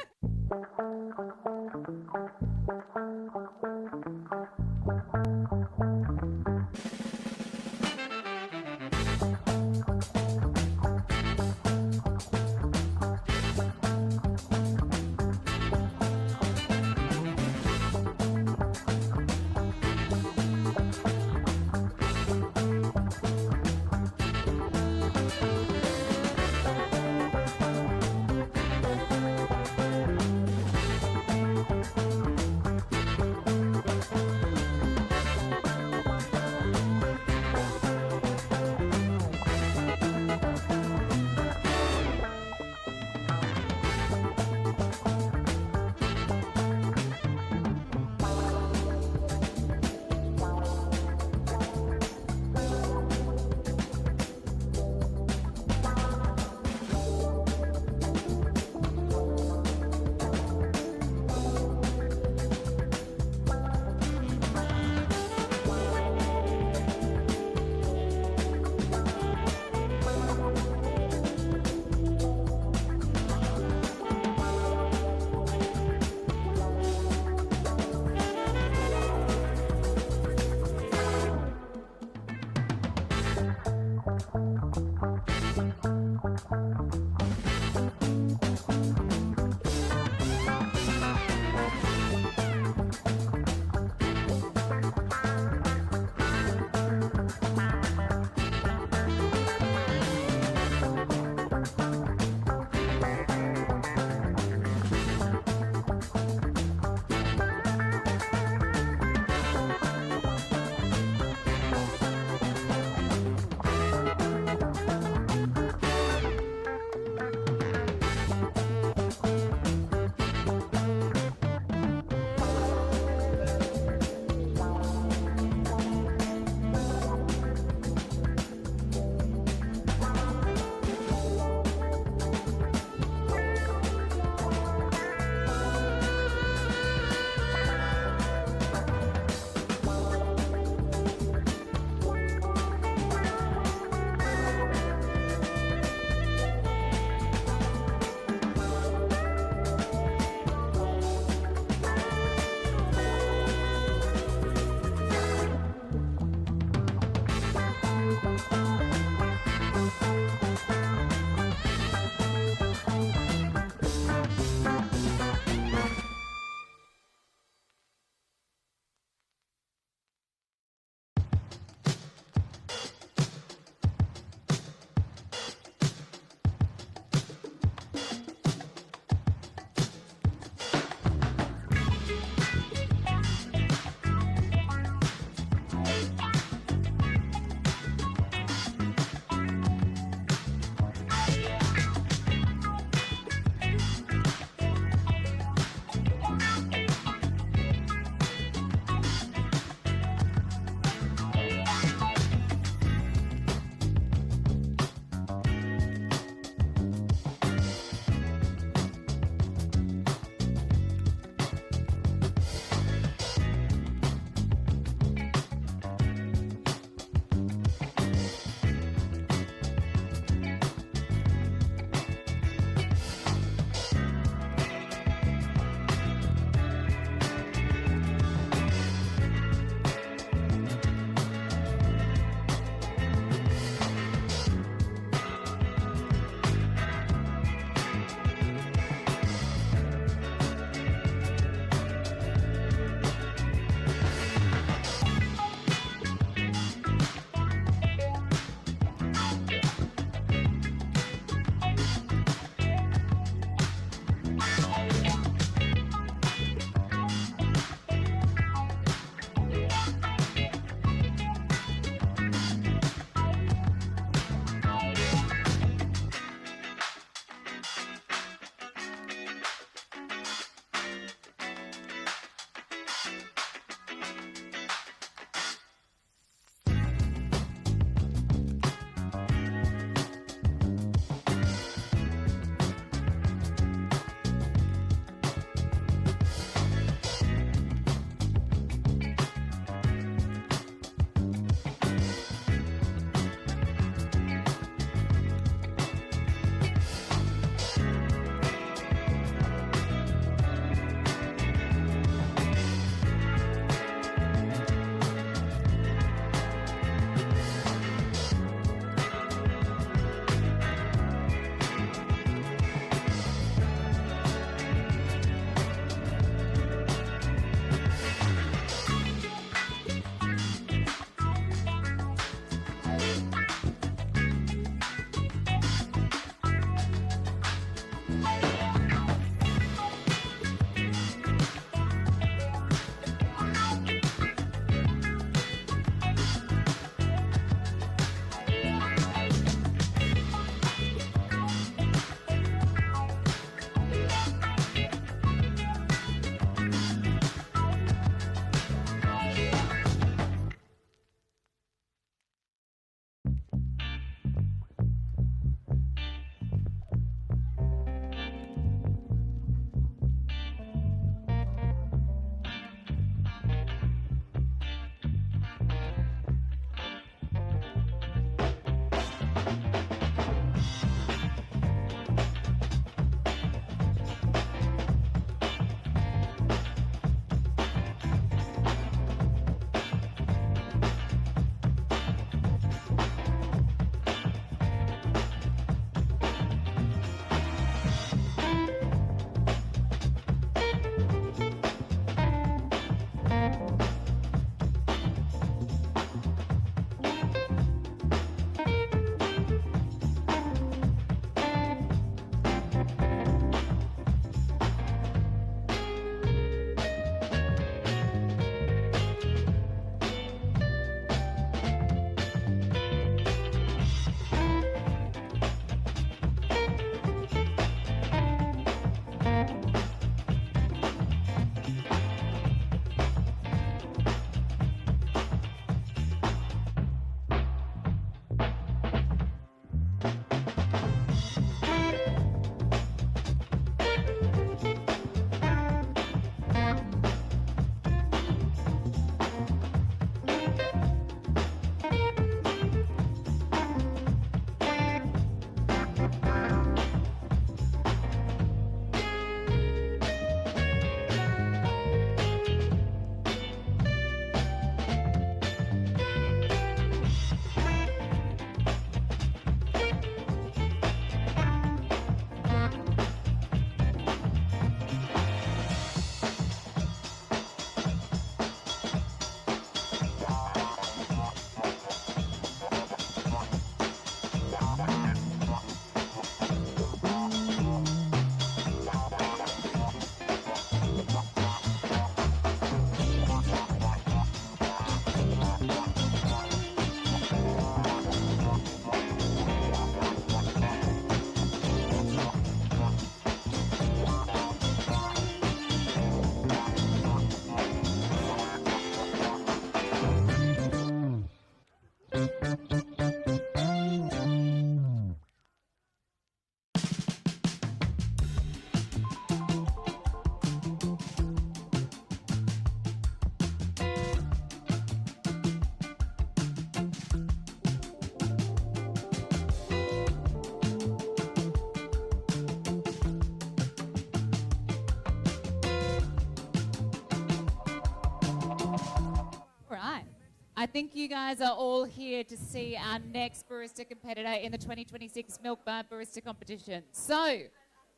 I think you guys are all here to see our next barista competitor in the 2026 Milk Bar Barista Competition. So,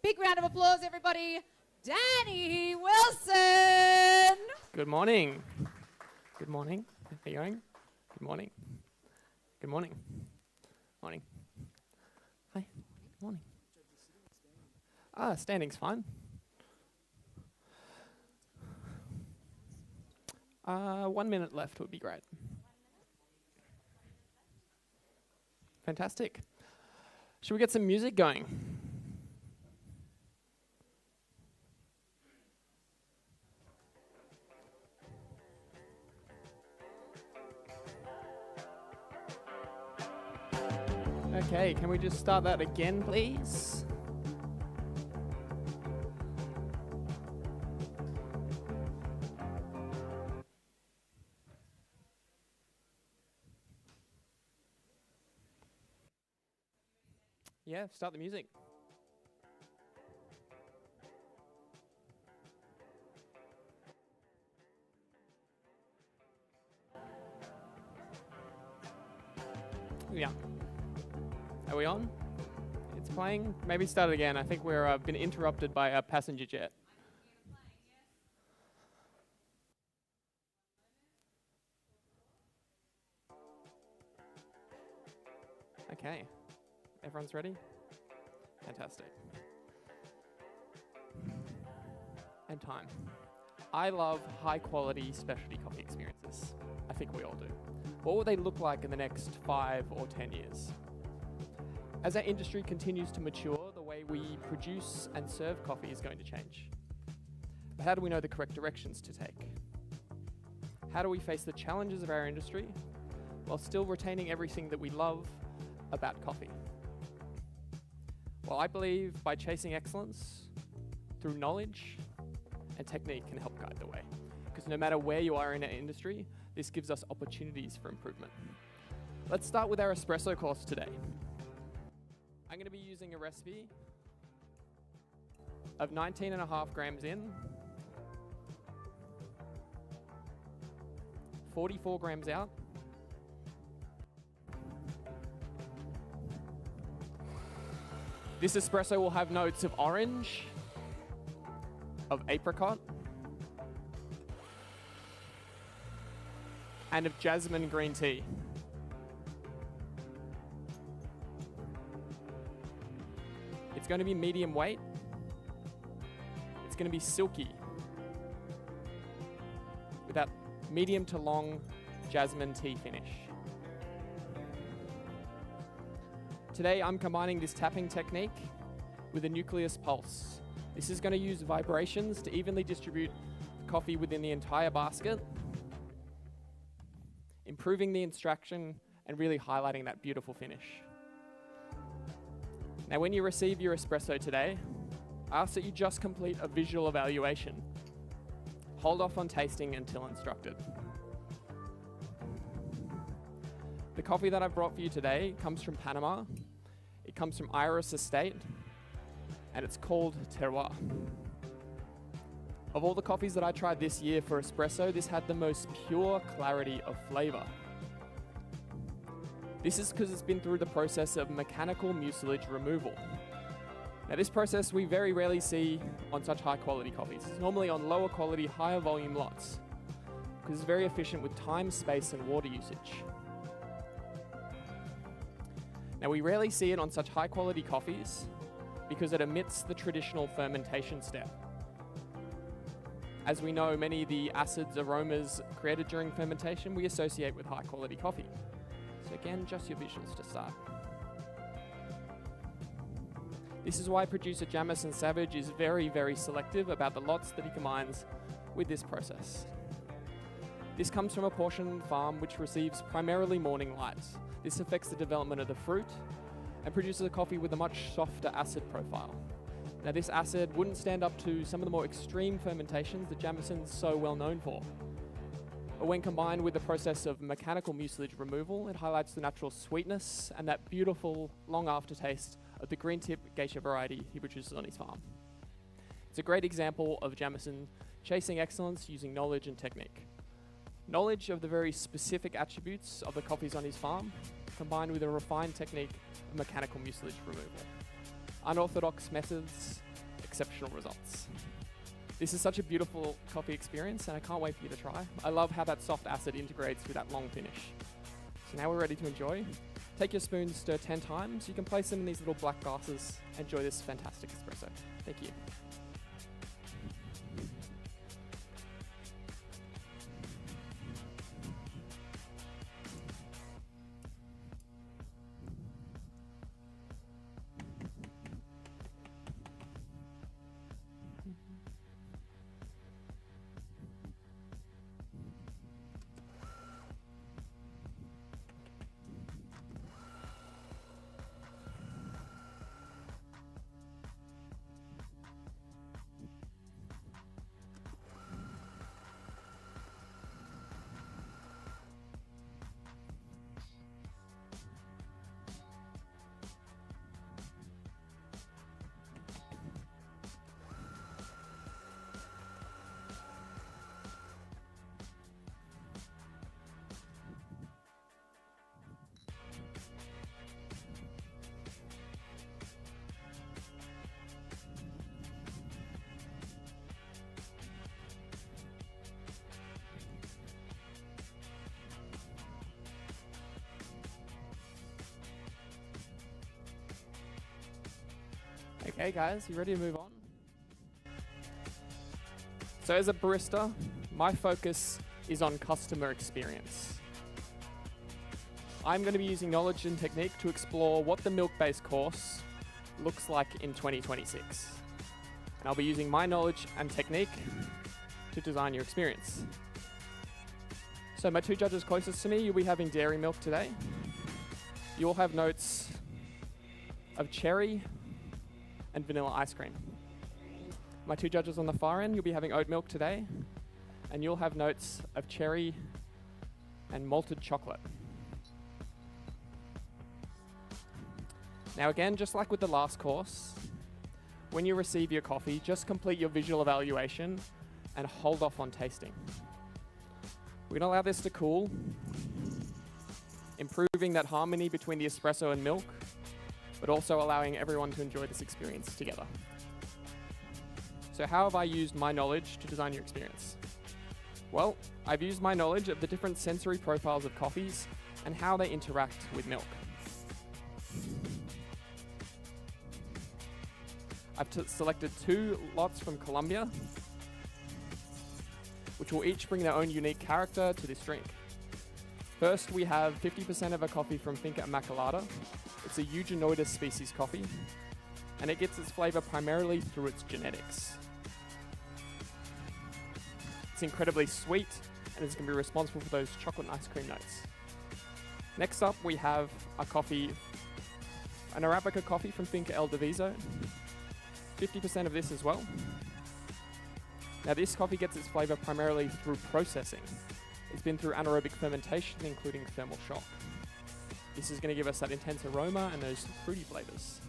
big round of applause, everybody. Danny Wilson. Good morning. Good morning. How are you going? Good morning. Good morning. Morning. Hi. Good morning. Standing's fine. 1 minute left would be great. Fantastic. Should we get some music going? Okay, can we just start that again, please? Yeah, start the music. Yeah. Are we on? It's playing. Maybe start it again. I think we're been interrupted by a passenger jet. Okay. Everyone's ready? Fantastic. And time. I love high quality specialty coffee experiences. I think we all do. What will they look like in the next 5 or 10 years? As our industry continues to mature, the way we produce and serve coffee is going to change. But how do we know the correct directions to take? How do we face the challenges of our industry while still retaining everything that we love about coffee? Well, I believe by chasing excellence through knowledge and technique can help guide the way. Because no matter where you are in our industry, this gives us opportunities for improvement. Let's start with our espresso course today. I'm going to be using a recipe of 19.5 grams in, 44 grams out, this espresso will have notes of orange, of apricot, and of jasmine green tea. It's going to be medium weight. It's going to be silky with that medium to long jasmine tea finish. Today I'm combining this tapping technique with a nucleus pulse. This is going to use vibrations to evenly distribute coffee within the entire basket, improving the extraction and really highlighting that beautiful finish. Now, when you receive your espresso today, I ask that you just complete a visual evaluation. Hold off on tasting until instructed. The coffee that I've brought for you today comes from Panama. It comes from Iris Estate, and it's called Terroir. Of all the coffees that I tried this year for espresso, this had the most pure clarity of flavor. This is because it's been through the process of mechanical mucilage removal. Now, this process we very rarely see on such high quality coffees. It's normally on lower quality, higher volume lots, because it's very efficient with time, space, and water usage. Now, we rarely see it on such high quality coffees because it omits the traditional fermentation step. As we know, many of the acids, aromas created during fermentation we associate with high quality coffee. So again, just your visuals to start. This is why producer Jamison Savage is very, very selective about the lots that he combines with this process. This comes from a portion farm which receives primarily morning light. This affects the development of the fruit and produces a coffee with a much softer acid profile. Now, this acid wouldn't stand up to some of the more extreme fermentations that Jamison's so well known for. But when combined with the process of mechanical mucilage removal, it highlights the natural sweetness and that beautiful long aftertaste of the green tip geisha variety he produces on his farm. It's a great example of Jamison chasing excellence using knowledge and technique. Knowledge of the very specific attributes of the coffees on his farm, combined with a refined technique of mechanical mucilage removal. Unorthodox methods, exceptional results. This is such a beautiful coffee experience, and I can't wait for you to try. I love how that soft acid integrates with that long finish. So now we're ready to enjoy. Take your spoon, stir 10 times. You can place them in these little black glasses. Enjoy this fantastic espresso. Thank you. Okay guys, you ready to move on? So as a barista, my focus is on customer experience. I'm going to be using knowledge and technique to explore what the milk-based course looks like in 2026. And I'll be using my knowledge and technique to design your experience. So my two judges closest to me, you'll be having dairy milk today. You'll have notes of cherry and vanilla ice cream. My two judges on the far end, you'll be having oat milk today, and you'll have notes of cherry and malted chocolate. Now again, just like with the last course, when you receive your coffee, just complete your visual evaluation and hold off on tasting. We're gonna allow this to cool, improving that harmony between the espresso and milk, but also allowing everyone to enjoy this experience together. So how have I used my knowledge to design your experience? Well, I've used my knowledge of the different sensory profiles of coffees and how they interact with milk. I've selected 2 lots from Colombia, which will each bring their own unique character to this drink. First, we have 50% of a coffee from Finca Immaculada. It's a Eugenioides species coffee, and it gets its flavor primarily through its genetics. It's incredibly sweet, and is going to be responsible for those chocolate and ice cream notes. Next up, we have a coffee, an Arabica coffee from Finca El Diviso. 50% of this as well. Now this coffee gets its flavor primarily through processing. It's been through anaerobic fermentation, including thermal shock. This is going to give us that intense aroma and those fruity flavors.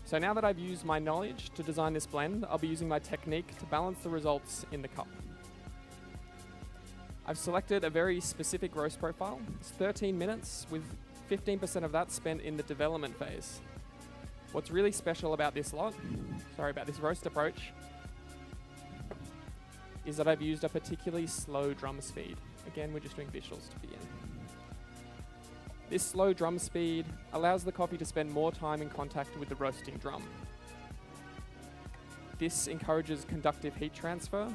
So now that I've used my knowledge to design this blend, I'll be using my technique to balance the results in the cup. I've selected a very specific roast profile. It's 13 minutes with 15% of that spent in the development phase. What's really special about this this roast approach, is that I've used a particularly slow drum speed. Again, we're just doing visuals to begin. This slow drum speed allows the coffee to spend more time in contact with the roasting drum. This encourages conductive heat transfer,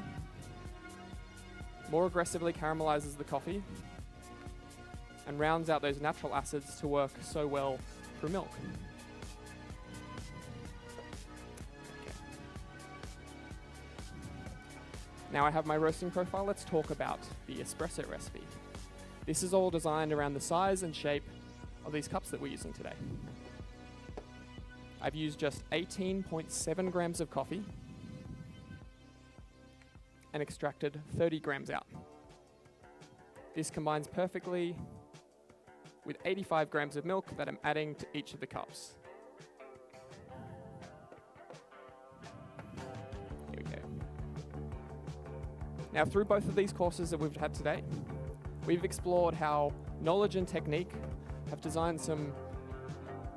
more aggressively caramelizes the coffee, and rounds out those natural acids to work so well through milk. Now I have my roasting profile. Let's talk about the espresso recipe. This is all designed around the size and shape of these cups that we're using today. I've used just 18.7 grams of coffee and extracted 30 grams out. This combines perfectly with 85 grams of milk that I'm adding to each of the cups. Here we go. Now, through both of these courses that we've had today, we've explored how knowledge and technique have designed some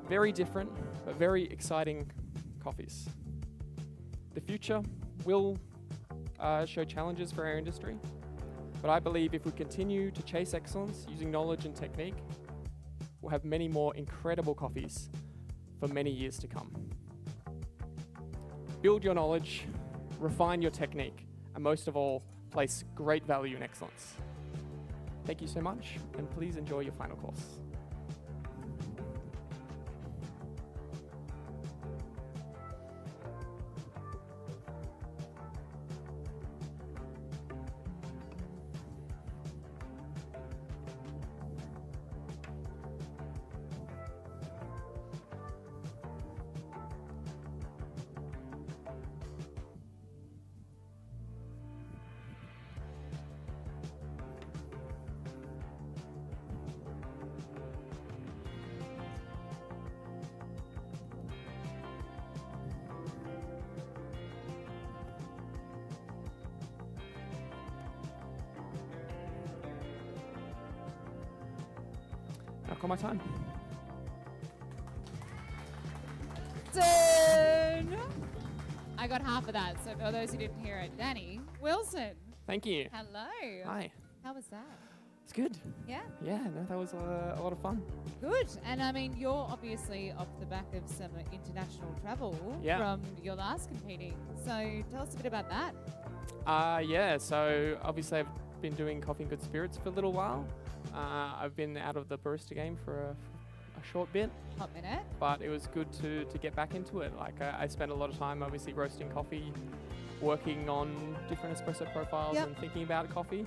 very different but very exciting coffees. The future will show challenges for our industry, but I believe if we continue to chase excellence using knowledge and technique, we'll have many more incredible coffees for many years to come. Build your knowledge, refine your technique, and most of all, place great value in excellence. Thank you so much, and please enjoy your final course. Now call my time. Done. I got half of that, so for those who didn't hear it, Danny Wilson. Thank you. Hello. Hi. How was that? It's good. Yeah, Yeah, no, that was a lot of fun. good. And I mean, you're obviously off the back of some international travel Yeah. from your last competing. So tell us a bit about that. Yeah, so obviously I've been doing Coffee and Good Spirits for a little while. I've been out of the barista game for a short bit, Hot minute. but it was good to get back into it. Like I spent a lot of time obviously roasting coffee, working on different espresso profiles Yep. and thinking about coffee.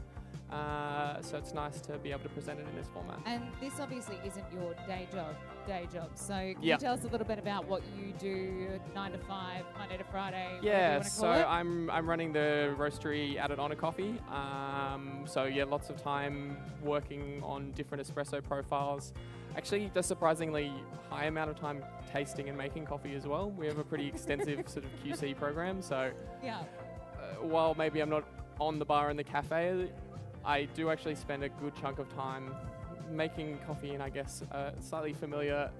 So it's nice to be able to present it in this format. And this obviously isn't your day job. So can you Yeah. tell us a little bit about what you do 9 to 5, Monday to Friday? whatever you Yeah, wanna so call it? I'm running the roastery out at Honor Coffee. So yeah, lots of time working on different espresso profiles. Actually, a surprisingly high amount of time tasting and making coffee as well. We have a pretty extensive sort of QC program. So Yeah. while maybe I'm not on the bar in the cafe, I do actually spend a good chunk of time making coffee in, I guess, a slightly familiar,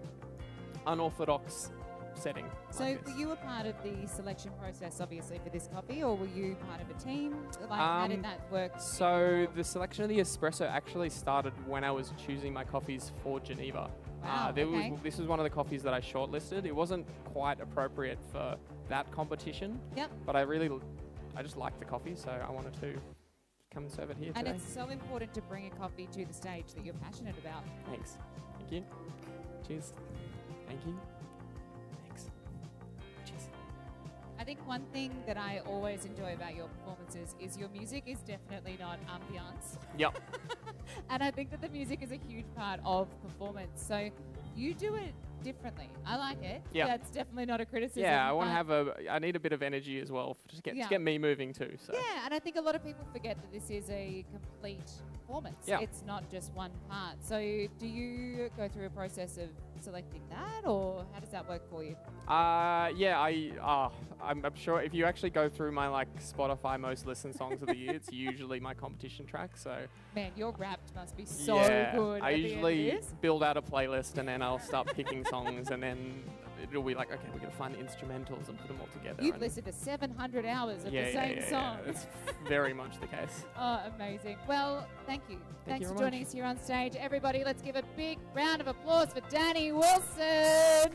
unorthodox setting. So like were this. you a part of the selection process, obviously, for this coffee, or were you part of a team? Like, how did that work? So the selection of the espresso actually started when I was choosing my coffees for Geneva. Wow, okay. This was one of the coffees that I shortlisted. It wasn't quite appropriate for that competition. Yep. But I just liked the coffee, so I wanted to come and serve it here And today. it's so important to bring a coffee to the stage that you're passionate about. Thanks. Thank you. Cheers. Thank you. Thanks. Cheers. I think one thing that I always enjoy about your performances is your music is definitely not ambiance. Yep. And I think that the music is a huge part of performance. So you do it differently. I like it. Yeah. That's definitely not a criticism. Yeah, I want to but- have I need a bit of energy as well to Yeah. get me moving too. So. Yeah, and I think a lot of people forget that this is a complete performance. Yeah. It's not just one part. So do you go through a process of selecting that, or how does that work for you? I'm sure if you actually go through my like Spotify most listened songs of the year, it's usually my competition track. So Man, your rap must be so yeah, good. I at the end of usually this. build out a playlist and then I'll start picking songs and then it'll be like, okay, we're gonna find the instrumentals and put them all together. You've and listened to 700 hours of yeah, the yeah, same yeah, song. Yeah. That's very much the case. Oh, amazing. Well, thank you. Thank Thanks you for very joining much. us here on stage. Everybody, let's give a big round of applause for Danny Wilson.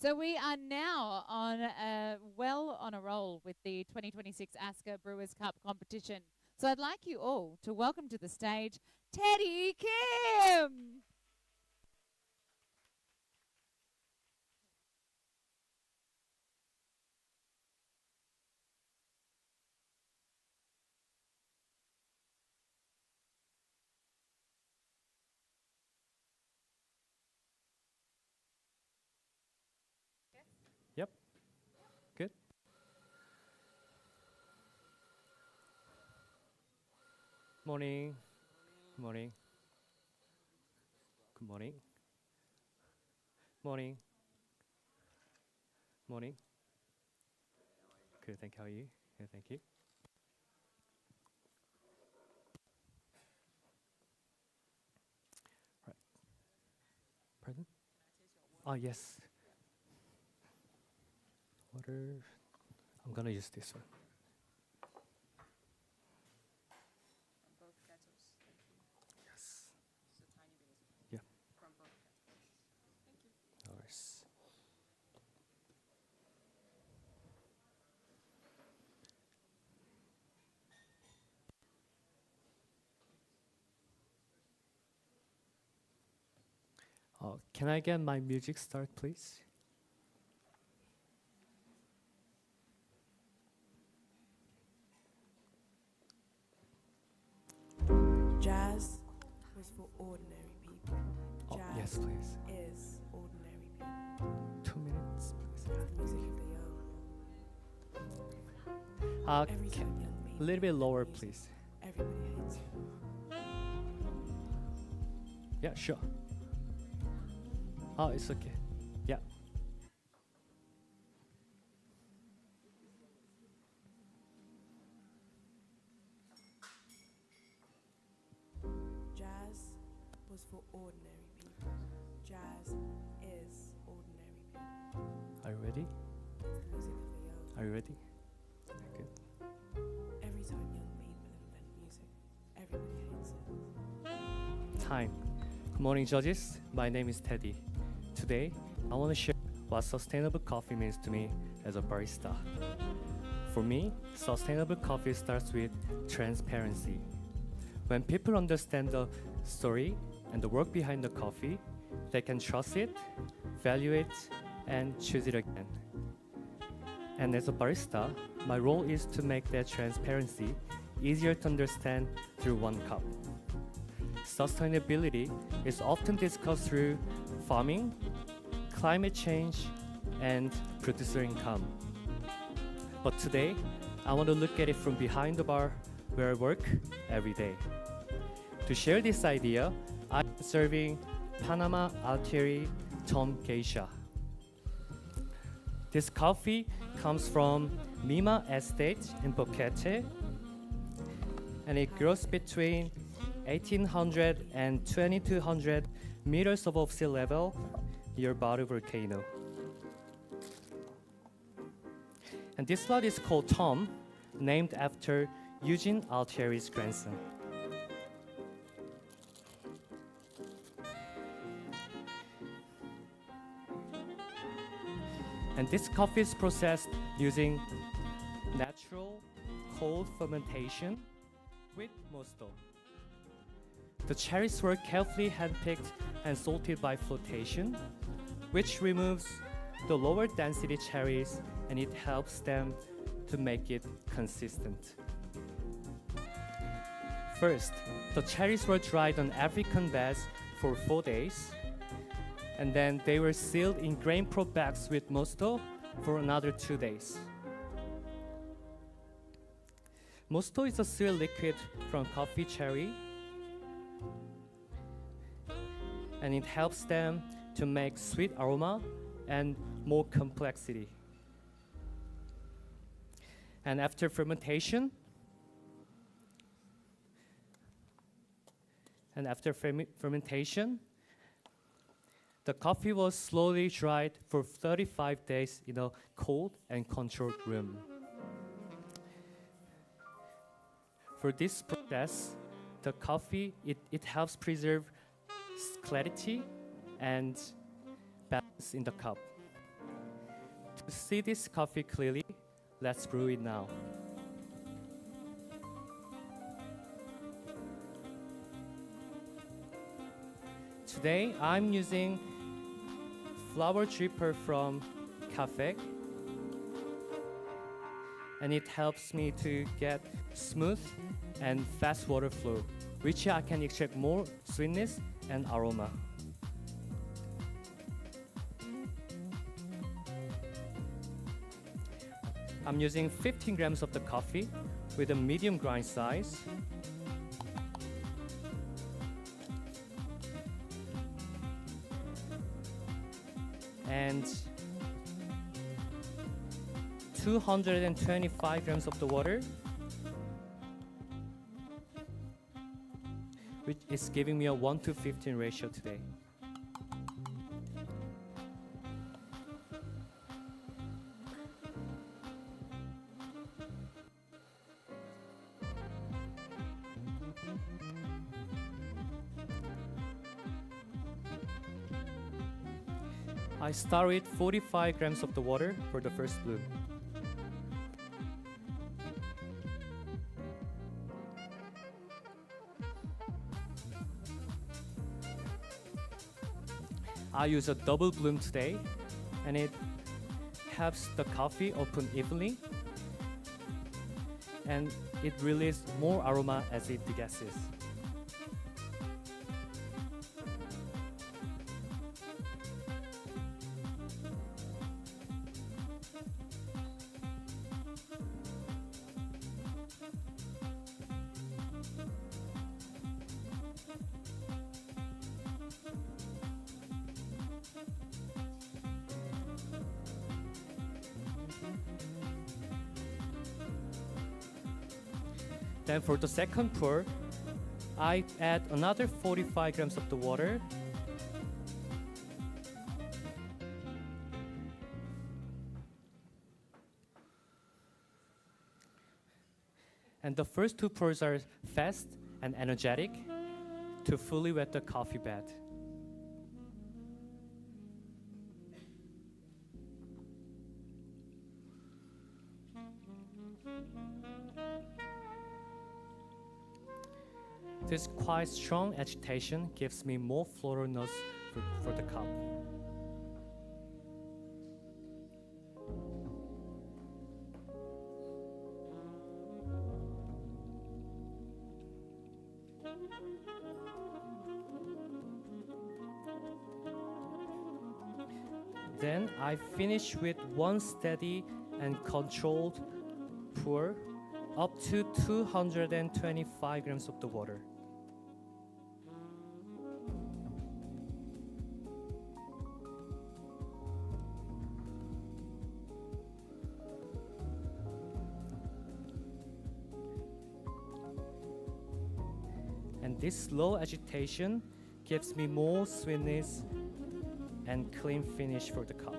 So we are now on on a roll with the 2026 ASCA Brewers Cup competition. So I'd like you all to welcome to the stage Teddy Kim. Morning. Good morning. Good morning. Morning. Morning. Good, thank you. How are you? Good, thank you. Right. Pardon? Oh, yes. Water. I'm gonna use this one. Yes. Yeah. No worries. Can I get my music start, please? Jazz was for ordinary people. Oh, Jazz yes, please. is ordinary people. 2 minutes, please. It's the music of the young. Every Can, time young a little bit people lower, make music, please. everybody hates it. Yeah, sure. Oh, it's okay. Yeah. Jazz was for ordinary people. Jazz is ordinary people. Are you ready? It's the music of the young. Are you ready? Good. Every time young people invent music, everybody hates it. Time. Good morning, judges. My name is Teddy. Today, I want to share what sustainable coffee means to me as a barista. For me, sustainable coffee starts with transparency. When people understand the story and the work behind the coffee, they can trust it, value it, and choose it again. And as a barista, my role is to make that transparency easier to understand through one cup. Sustainability is often discussed through farming, climate change, and producer income. But today, I want to look at it from behind the bar where I work every day. To share this idea, I'm serving Panama Altieri Tom Geisha. This coffee comes from Mima Estate in Boquete, and it grows between 1,800 and 2,200 meters above sea level near Baru volcano. And this lot is called Tom, named after Eugene Altieri's grandson. And this coffee is processed using natural cold fermentation with mosto. The cherries were carefully handpicked and salted by flotation, which removes the lower density cherries and it helps them to make it consistent. First, the cherries were dried on African beds for 4 days, and then they were sealed in grain pro bags with mosto for another 2 days. Mosto is a sweet liquid from coffee cherry, and it helps them to make sweet aroma and more complexity. And after fermentation, the coffee was slowly dried for 35 days in a cold and controlled room. For this process, the coffee, it helps preserve clarity and balance in the cup. To see this coffee clearly, let's brew it now. Today, I'm using flower dripper from Cafe, and it helps me to get smooth and fast water flow, which I can extract more sweetness and aroma. I'm using 15 grams of the coffee with a medium grind size. and 225 grams of the water, which is giving me a 1:15 ratio today. I start with 45 grams of the water for the first bloom. I use a double bloom today, and it helps the coffee open evenly, and it releases more aroma as it degasses. Then for the second pour, I add another 45 grams of the water. And the first two pours are fast and energetic to fully wet the coffee bed. This quite strong agitation gives me more floral notes for the cup. Then I finish with one steady and controlled pour up to 225 grams of the water. And this slow agitation gives me more sweetness and clean finish for the cup.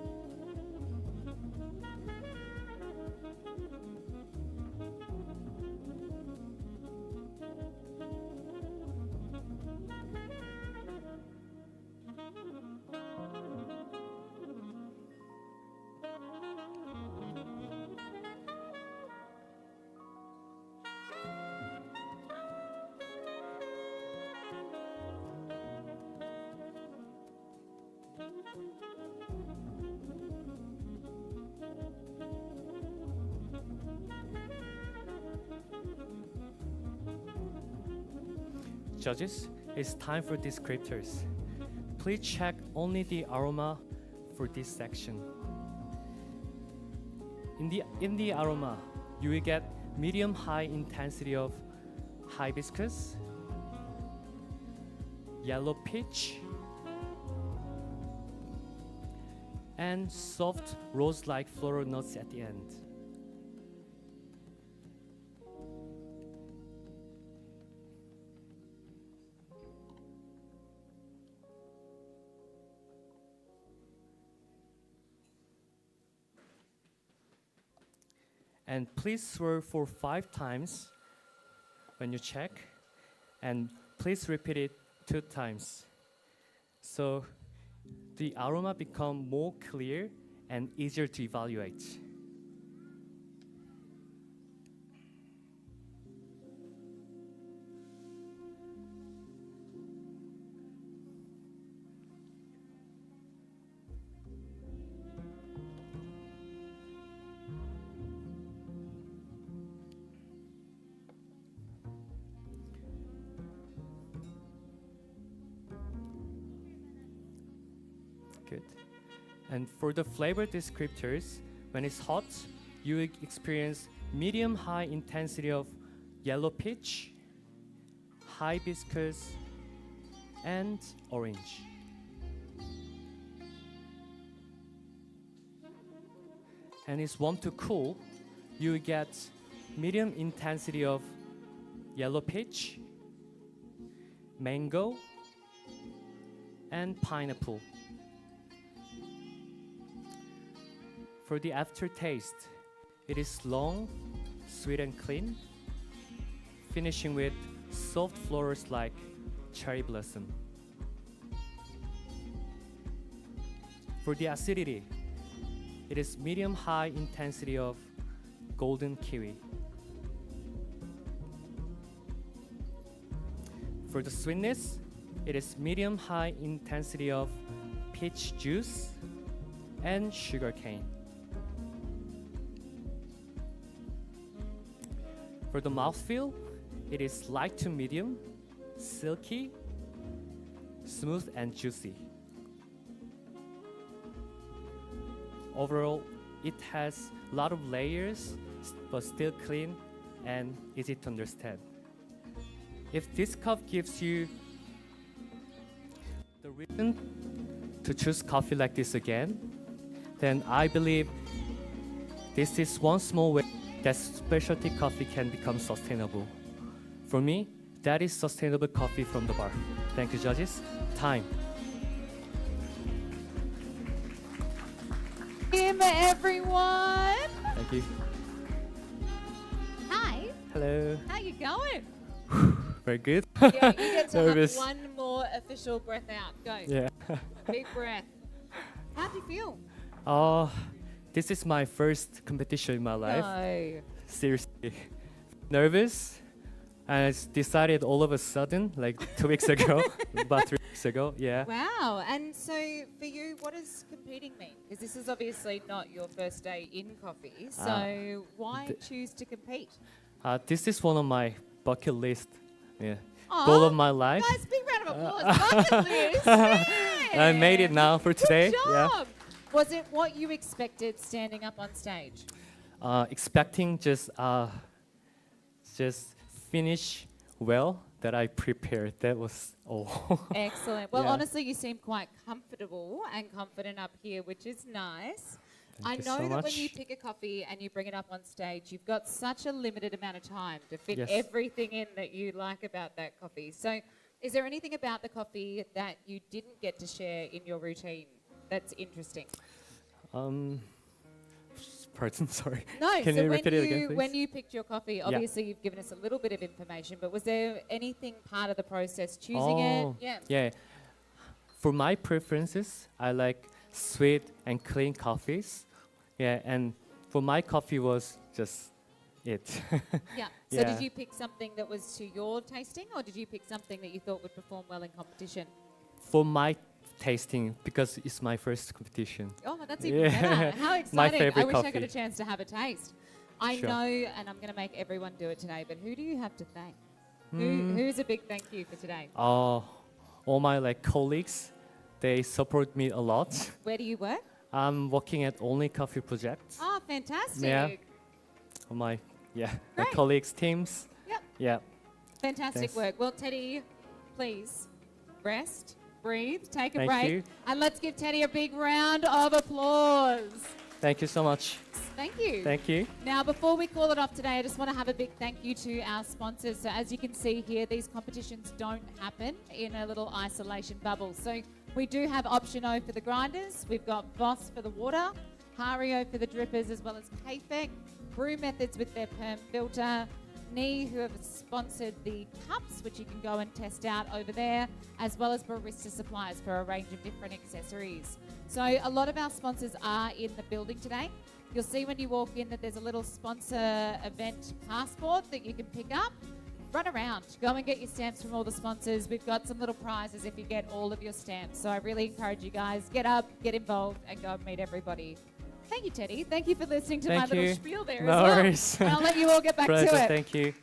Judges, it's time for descriptors. Please check only the aroma for this section. In the aroma, you will get medium-high intensity of hibiscus, yellow peach, and soft rose-like floral notes at the end. And please swirl for 5 times when you check, and please repeat it 2 times. So the aroma become more clear and easier to evaluate. Good. And for the flavor descriptors, when it's hot, you will experience medium-high intensity of yellow peach, hibiscus, and orange. and it's warm to cool, you get medium intensity of yellow peach, mango, and pineapple. For the aftertaste, it is long, sweet and clean, finishing with soft florals like cherry blossom. For the acidity, it is medium-high intensity of golden kiwi. For the sweetness, it is medium-high intensity of peach juice and sugar cane. For the mouthfeel, it is light to medium, silky, smooth and juicy. Overall, it has a lot of layers, but still clean and easy to understand. If this cup gives you the reason to choose coffee like this again, then I believe this is one small way that specialty coffee can become sustainable. For me, that is sustainable coffee from the bar. Thank you, judges. Time. Everyone. Thank you. Hi. Hello. How you going? Very good. Yeah, you get to Nervous. have one more official breath out. Go. Yeah. Big breath. How do you feel? This is my first competition in my life. No. Seriously. Nervous. And I decided all of a sudden, like 2 weeks ago, about 3 weeks ago. Yeah. Wow. And so for you, what does competing mean? Because this is obviously not your first day in coffee. So why choose to compete? This is one of my bucket list. Yeah. Aw, Goal of my life. Guys, big round of applause. Bucket list. Yeah. I made it now for today. Good Yeah. job. Was it what you expected standing up on stage? Expecting just finish well that I prepared. That was all. Excellent. Well, Yeah. honestly, you seem quite comfortable and confident up here, which is nice. I Thank you know so that when much. you pick a coffee and you bring it up on stage, you've got such a limited amount of time to fit Yes. everything in that you like about that coffee. So is there anything about the coffee that you didn't get to share in your routine that's interesting? Pardon, sorry. No, Can so you repeat it again, when please? you picked your coffee, obviously you've given us a little bit of information, but was there anything part of the process choosing it? Yeah. Yeah. For my preferences, I like sweet and clean coffees. Yeah, and for my coffee was just it. Yeah. So Yeah. did you pick something that was to your tasting, or did you pick something that you thought would perform well in competition? For my tasting, because it's my first competition. Oh, well, that's even Yeah. better. How exciting. My I favorite wish I got a coffee. chance to have a taste. I Sure. know, and I'm going to make everyone do it today, but who do you have to thank? Hmm. Who's a big thank you for today? All my colleagues, they support me a lot. Where do you work? I'm working at Only Coffee Project. Oh, fantastic. Yeah. My Great. colleagues, teams. Yep. Yeah. Fantastic Thanks. work. Well, Teddy, please rest, breathe, take a Thank break, you. and let's give Teddy a big round of applause. Thank you so much. Thank you. Thank you. Now, before we call it off today, I just want to have a big thank you to our sponsors. So as you can see here, these competitions don't happen in a little isolation bubble. So we do have Option O for the grinders. We've got Voss for the water, Hario for the drippers, as well as K-Fec, Brew Methods with their perm filter, Knee, who have sponsored the cups, which you can go and test out over there, as well as Barista Supplies for a range of different accessories. So a lot of our sponsors are in the building today. You'll see when you walk in that there's a little sponsor event passport that you can pick up. Run around, go and get your stamps from all the sponsors. We've got some little prizes if you get all of your stamps. So I really encourage you guys, get up, get involved, and go and meet everybody. Thank you, Teddy. Thank you for listening to my Thank little you. spiel there No as well. worries. And I'll let you all get back Pleasure. to it. Thank you.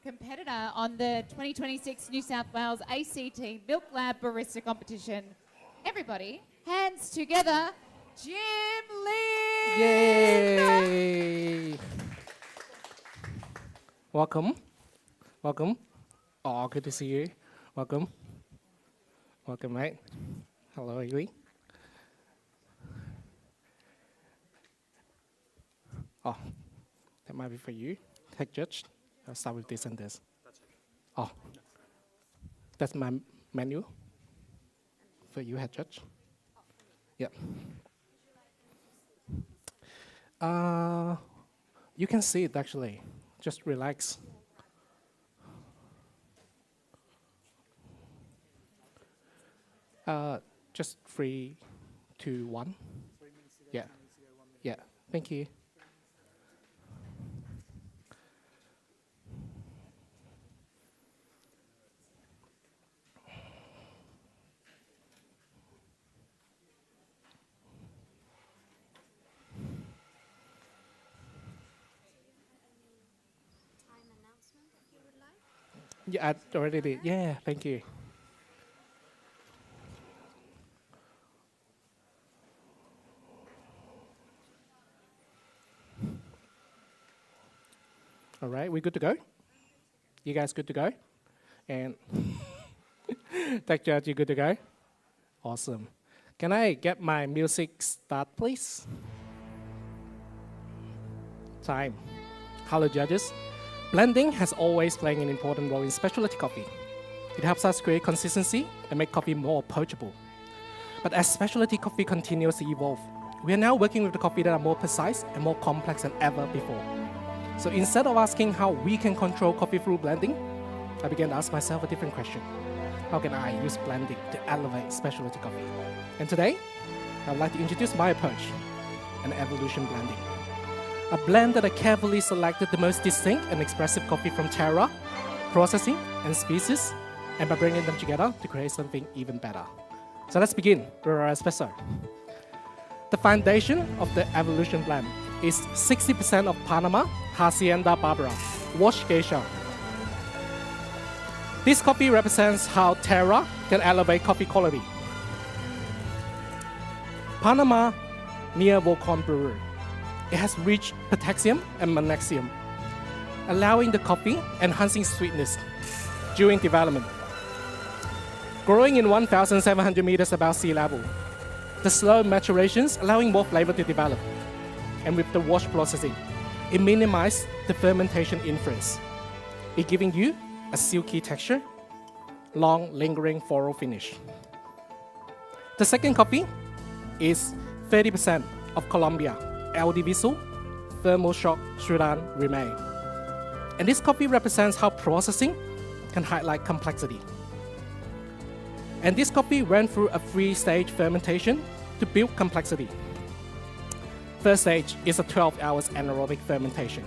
competitor on the 2026 New South Wales ACT Milk Lab Barista Competition. Everybody, hands together, Jim Lin! Yay! Welcome. Welcome. Oh, good to see you. Welcome. Welcome, mate. Hello, Ely. Oh, that might be for you. Head judge. I'll start with this and this. Oh, that's my menu for you, head judge. Yeah. You can see it actually. Just relax. Just 3, 2, 1. Yeah. Yeah. Thank you. Yeah, I already did. Yeah, thank you. All right, we good to go? You guys good to go? And Tech Judge, you good to go? Awesome. Can I get my music start, please? Time. Hello, judges. Blending has always played an important role in specialty coffee. It helps us create consistency and make coffee more approachable. But as specialty coffee continues to evolve, we are now working with the coffee that are more precise and more complex than ever before. So instead of asking how we can control coffee through blending, I began to ask myself a different question. How can I use blending to elevate specialty coffee? And today, I would like to introduce my approach, an evolution blending. A blend that I carefully selected the most distinct and expressive coffee from terroir, processing, and species, and by bringing them together to create something even better. So let's begin with our espresso. The foundation of the evolution blend is 60% of Panama Hacienda Barbera, washed geisha. This coffee represents how terroir can elevate coffee quality. Panama near Volcán Brewery. It has rich potassium and magnesium, allowing the coffee enhancing sweetness during development. Growing in 1,700 meters above sea level, the slow maturations allowing more flavor to develop. And with the wash processing, it minimizes the fermentation influence. It giving you a silky texture, long lingering floral finish. The second coffee is 30% of Colombia, El Diviso, Thermal Shock Sudan Remain. And this coffee represents how processing can highlight complexity. And this coffee went through a 3-stage fermentation to build complexity. First stage is a 12 hours anaerobic fermentation.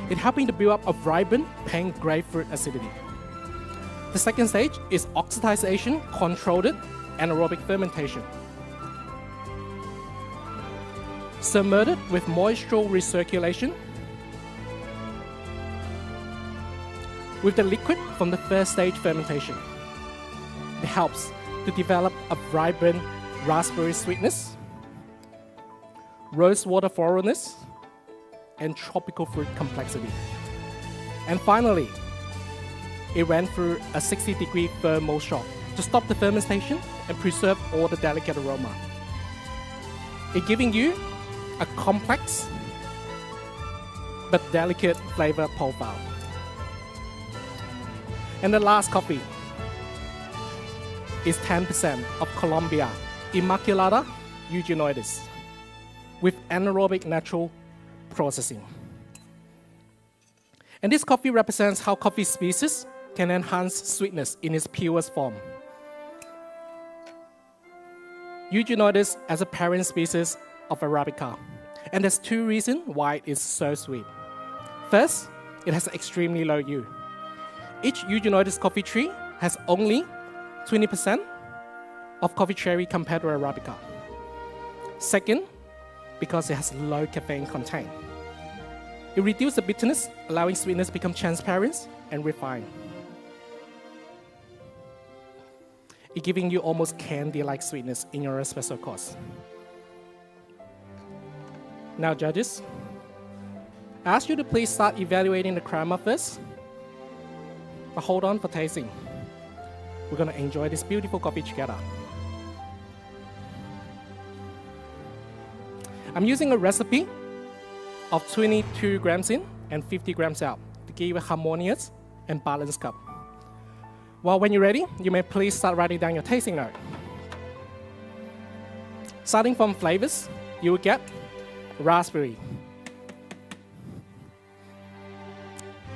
It helping to build up a vibrant pink grapefruit acidity. The second stage is oxidization controlled anaerobic fermentation. Submerged with moisture recirculation with the liquid from the first stage fermentation. It helps to develop a vibrant raspberry sweetness, rosewater floralness, and tropical fruit complexity. And finally, it went through a 60-degree thermal shock to stop the fermentation and preserve all the delicate aroma. It giving you a complex but delicate flavor profile. And the last coffee is 10% of Colombia Immaculata Eugenioides with anaerobic natural processing. And this coffee represents how coffee species can enhance sweetness in its purest form. Eugenioides as a parent species of Arabica. And there's 2 reasons why it is so sweet. First, it has extremely low yield. Each Eugenioides coffee tree has only 20% of coffee cherry compared to Arabica. Second, because it has low caffeine content. It reduces the bitterness, allowing sweetness to become transparent and refined. It's giving you almost candy-like sweetness in your espresso course. Now, judges, I ask you to please start evaluating the crema first, but hold on for tasting. We're going to enjoy this beautiful coffee together. I'm using a recipe of 22 grams in and 50 grams out to give a harmonious and balanced cup. Well, when you're ready, you may please start writing down your tasting note. Starting from flavors, you will get raspberry,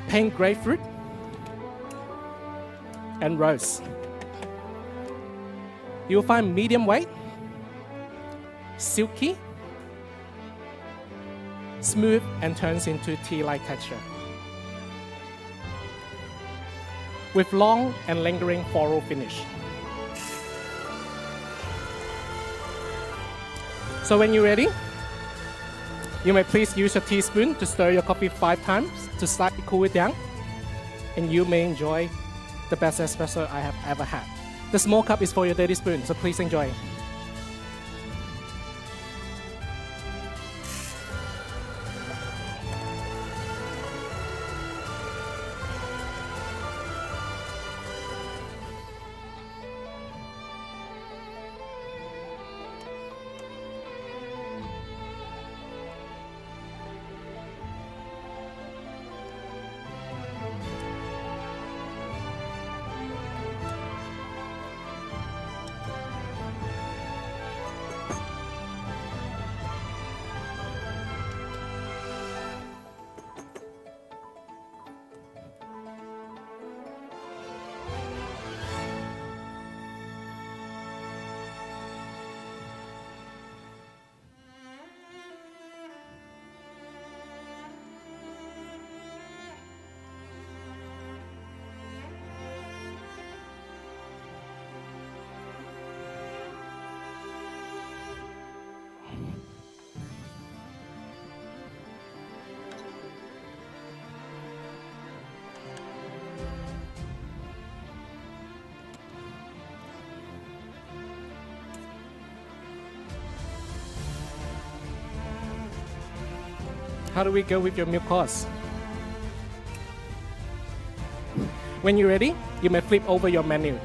pink grapefruit, and rose. You'll find medium weight, silky, smooth, and turns into tea-like texture, with long and lingering floral finish. So when you're ready, you may please use your teaspoon to stir your coffee 5 times to slightly cool it down, and you may enjoy the best espresso I have ever had. The small cup is for your dirty spoon, so please enjoy. How do we go with your milk course? When you're ready, you may flip over your menu.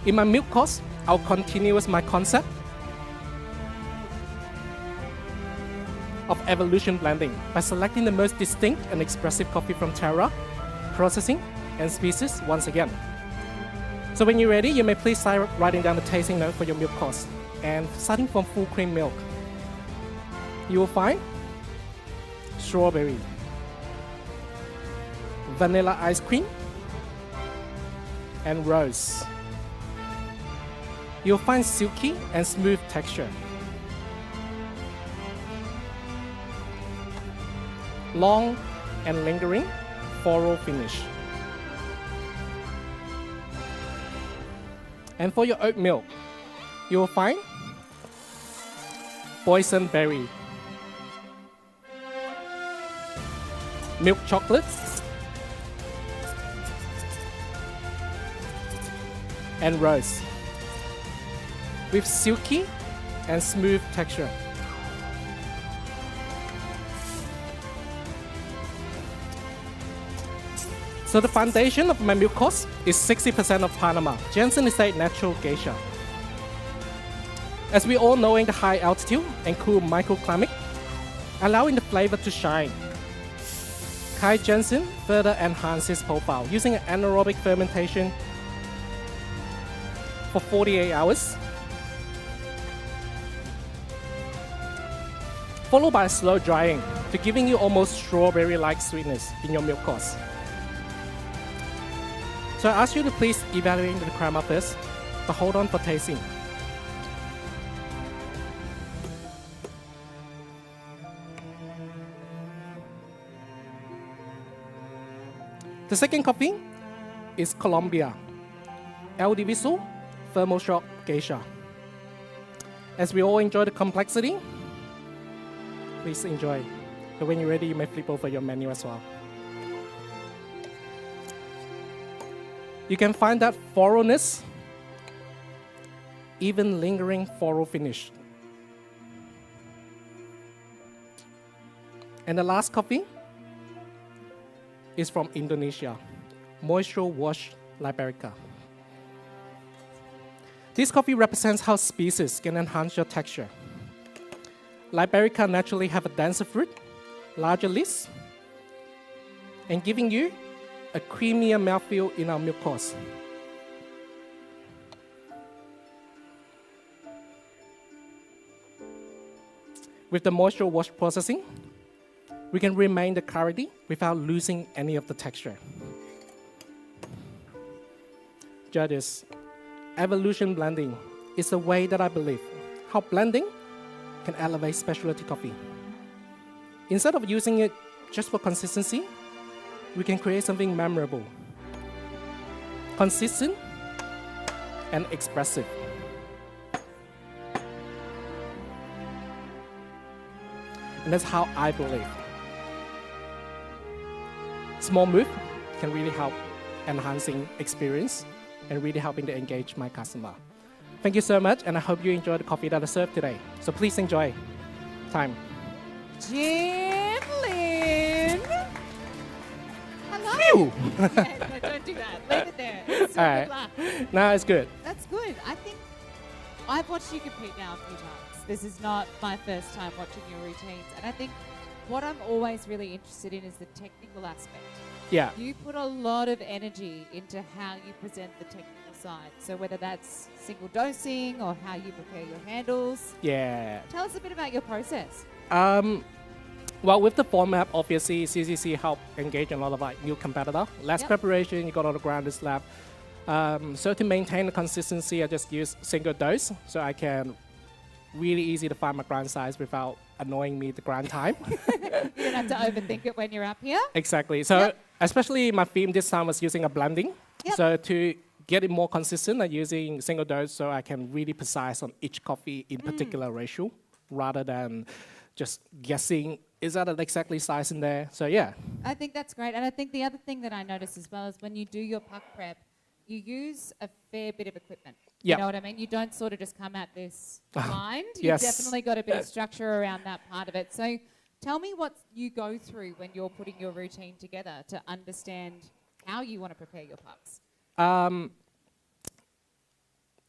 In my milk course, I'll continue with my concept of evolution blending by selecting the most distinct and expressive coffee from terroir, processing, and species once again. So when you're ready, you may please start writing down the tasting note for your milk course. And starting from full cream milk, you will find strawberry, vanilla ice cream, and rose. You'll find silky and smooth texture, long and lingering floral finish. And for your oat milk, you will find boysenberry, milk chocolate, and rose, with silky and smooth texture. So the foundation of my milk course is 60% of Panama, Jensen Estate natural geisha. As we all know, in the high altitude and cool microclimate, allowing the flavor to shine. Kai Jensen further enhances profile using an anaerobic fermentation for 48 hours, followed by slow drying to giving you almost strawberry-like sweetness in your milk course. So I ask you to please evaluate the crema first, but hold on for tasting. The second coffee is Colombia, El Diviso Thermal Shock Geisha. As we all enjoy the complexity, please enjoy. So when you're ready, you may flip over your menu as well. You can find that thoroughness, even lingering floral finish. And the last coffee is from Indonesia, Moisture Wash Liberica. This coffee represents how species can enhance your texture. Liberica naturally have a denser fruit, larger leaves, and giving you a creamier mouthfeel in our milk course. With the moisture wash processing, we can remain the clarity without losing any of the texture. Judges, evolution blending is a way that I believe how blending can elevate specialty coffee. Instead of using it just for consistency, we can create something memorable, consistent, and expressive. And that's how I believe. Small move can really help enhancing experience and really helping to engage my customer. Thank you so much, and I hope you enjoyed the coffee that I served today. So please enjoy time. Jim Lin. Hello. Phew. Yeah, no, don't do that. Leave it there. It's still All good right. luck. No, it's good. That's good. I think I've watched you compete now a few times. This is not my first time watching your routines. And I think what I'm always really interested in is the technical aspect. Yeah. You put a lot of energy into how you present the technical side. So whether that's single dosing or how you prepare your handles. Yeah. Tell us a bit about your process. Well, with the format, obviously, CCC help engage a lot of like new competitor. Less Yep. preparation, you got all the ground is left. So to maintain the consistency, I just use single dose, so I can really easy to find my grind size without annoying me the grind time. You don't have to overthink it when you're up here. Exactly. So Yep. especially my theme this time was using a blending. Yep. So to get it more consistent, I'm using single dose so I can really precise on each coffee in particular ratio rather than just guessing, is that an exactly size in there? So yeah. I think that's great. And I think the other thing that I notice as well is when you do your puck prep, you use a fair bit of equipment. Yep. You know what I mean? You don't sort of just come at this blind. You've Yes. definitely got a bit of structure around that part of it. So tell me what you go through when you're putting your routine together to understand how you want to prepare your pucks.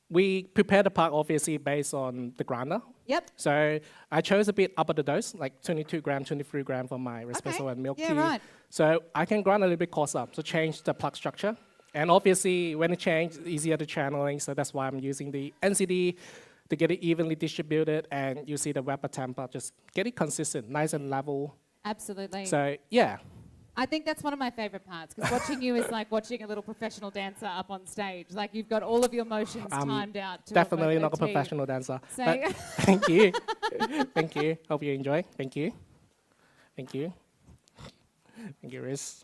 We prepare the puck obviously based on the grinder. Yep. So I chose a bit up of the dose, like 22 gram, 23 gram for my espresso and milk Yeah, tea. right. So I can grind a little bit coarser, so change the plug structure. And obviously, when it changes, it's easier to channeling, so that's why I'm using the NCD to get it evenly distributed, and you see the vapor temper, just get it consistent, nice and level. Absolutely. So yeah, I think that's one of my favorite parts because watching you is like watching a little professional dancer up on stage. Like you've got all of your motions timed out. To definitely not a T. professional dancer. So But thank you. Thank you. Hope you enjoy. Thank you. Thank you. Thank you, Riz.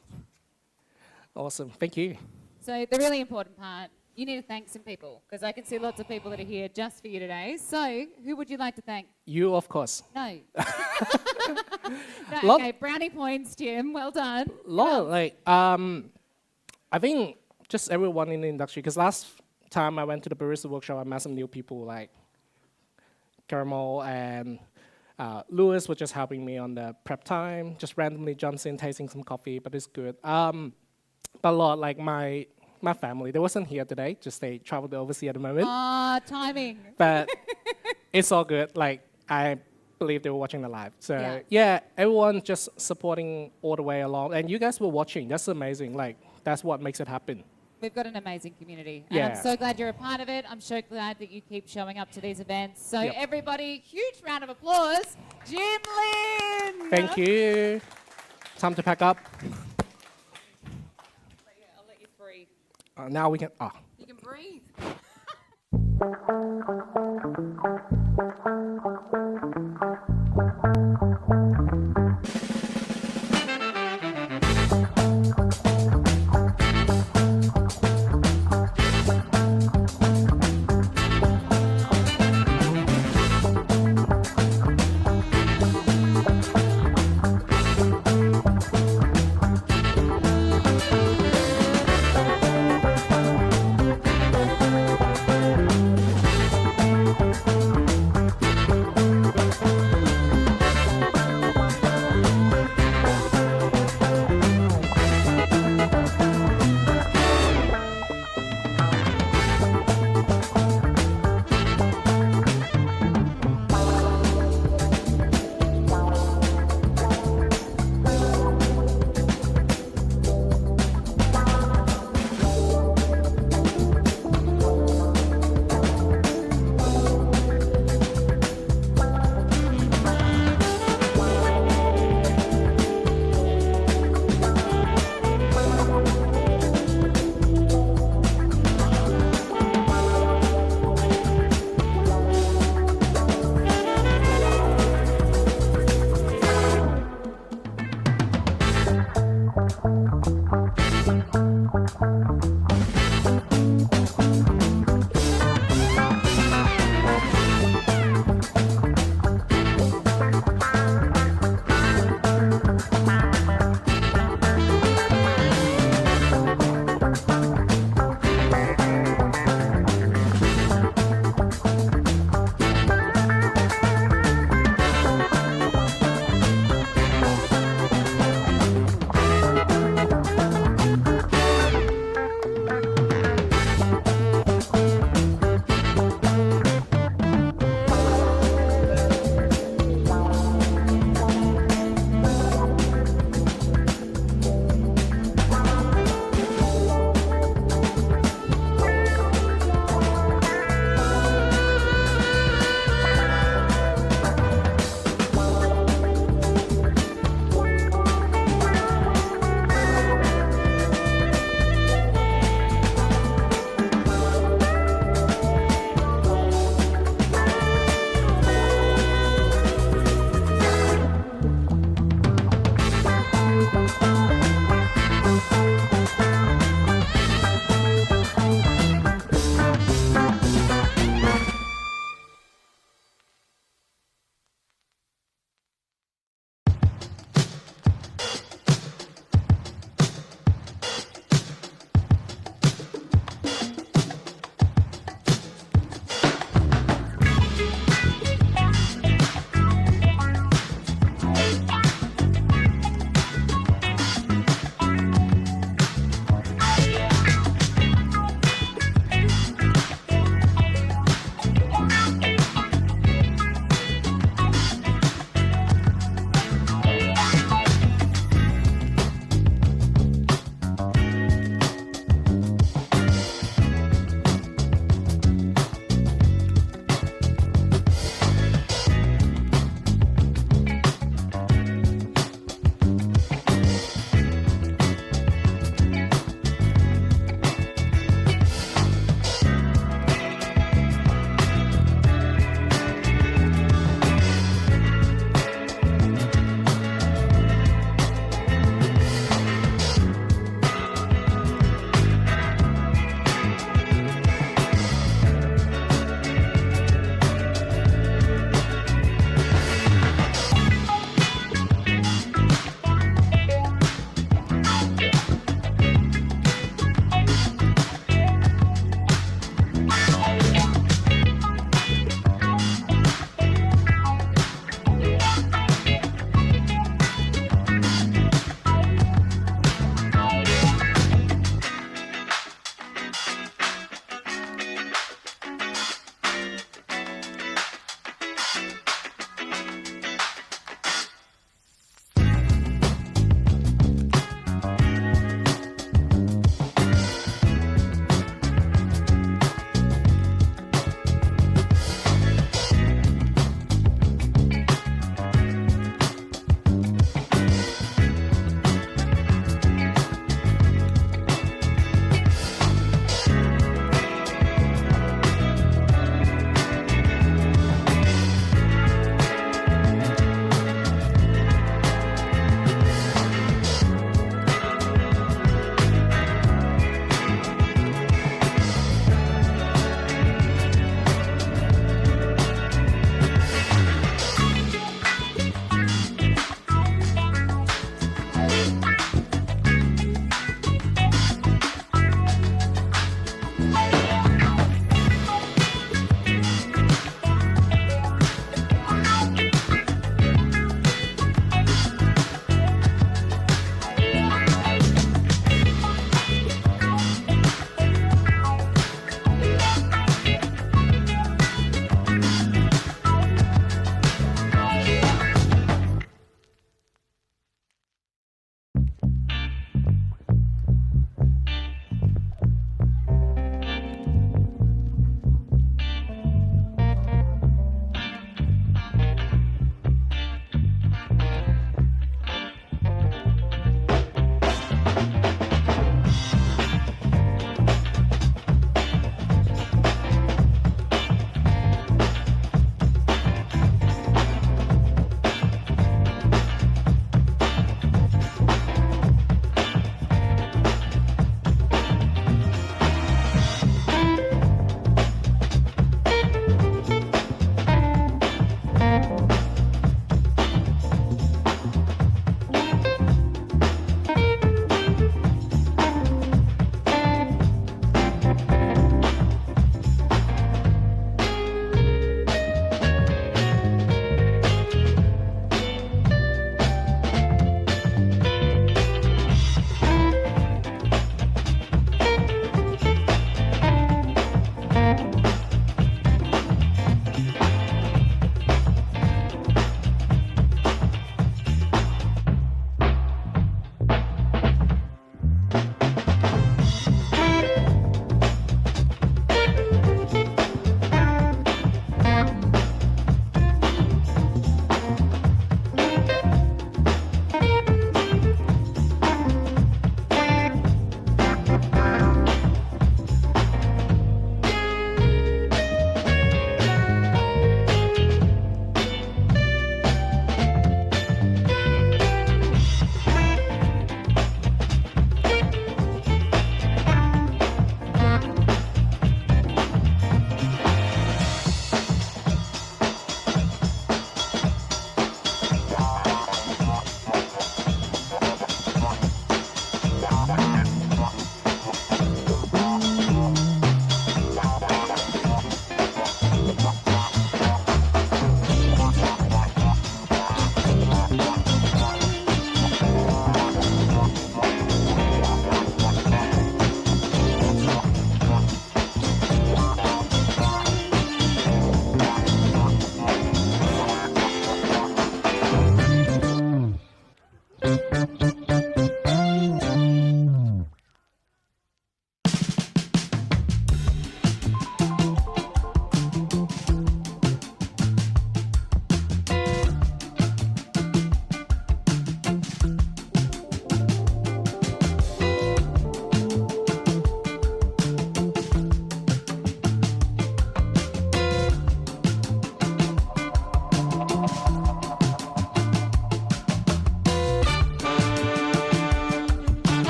Awesome. Thank you. So the really important part, you need to thank some people because I can see lots of people that are here just for you today. So who would you like to thank? You, of course. No. No, Lot- okay, brownie points, Jim. Well done. Lot like I think just everyone in the industry. Because last time I went to the barista workshop, I met some new people like Caramel and Lewis was just helping me on the prep time. Just randomly jumps in, tasting some coffee, but it's good. But a lot like my family, they wasn't here today. Just they traveled overseas at the moment. Ah, timing. But it's all good. Like I believe they were watching the live. So Yeah. yeah, everyone just supporting all the way along, and you guys were watching. That's amazing. Like that's what makes it happen. We've got an amazing community. And Yeah. I'm so glad you're a part of it. I'm so glad that you keep showing up to these events. So Yep. everybody, huge round of applause. Jim Lin. Thank you. Time to pack up. I'll let you breathe. Now we can. You can breathe.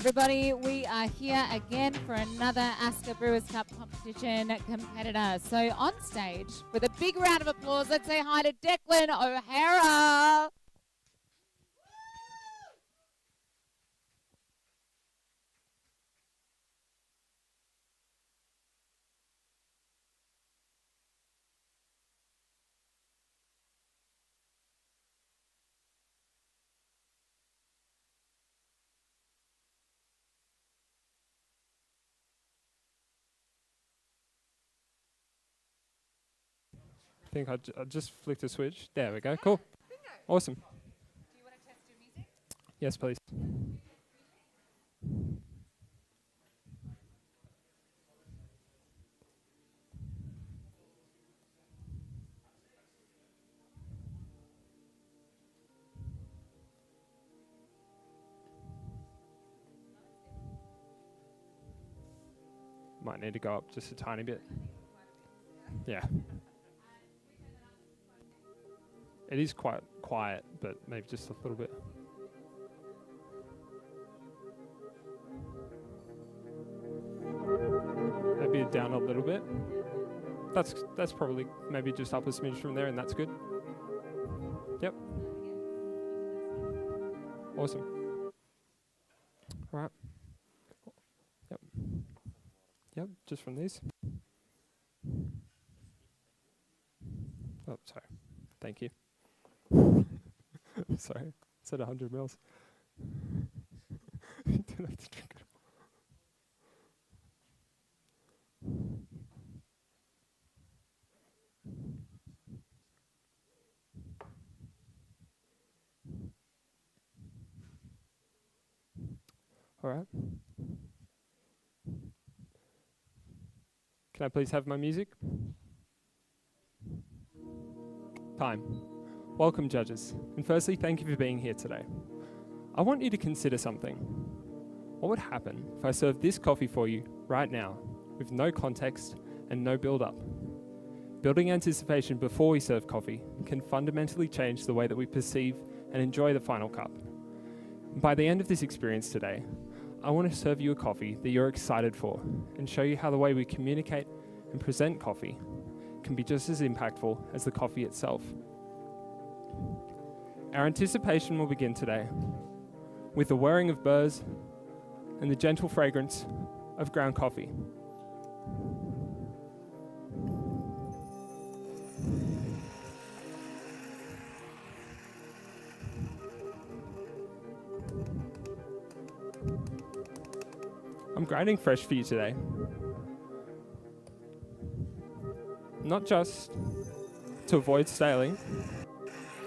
everybody, we are here again for another ASCA Brewers Cup competition competitor. So on stage, with a big round of applause, let's say hi to Declan O'Hara. I think I just flicked a switch. There we go. Cool. Awesome. Do you want to test your music? Yes, please. Might need to go up just a tiny bit. Yeah. It is quite quiet, but maybe just a little bit. Maybe down a little bit. That's probably maybe just up a smidge from there, and that's good. Yep. Awesome. All right. Yep. Yep, just from these. Oh, sorry. Thank you. Sorry, I said 100 mils. Don't have to drink it all. All right. Can I please have my music? Time. Welcome, judges, and firstly, thank you for being here today. I want you to consider something. What would happen if I served this coffee for you right now, with no context and no build-up? Building anticipation before we serve coffee can fundamentally change the way that we perceive and enjoy the final cup. By the end of this experience today, I want to serve you a coffee that you're excited for and show you how the way we communicate and present coffee can be just as impactful as the coffee itself. Our anticipation will begin today with the whirring of burrs and the gentle fragrance of ground coffee. I'm grinding fresh for you today. Not just to avoid staling,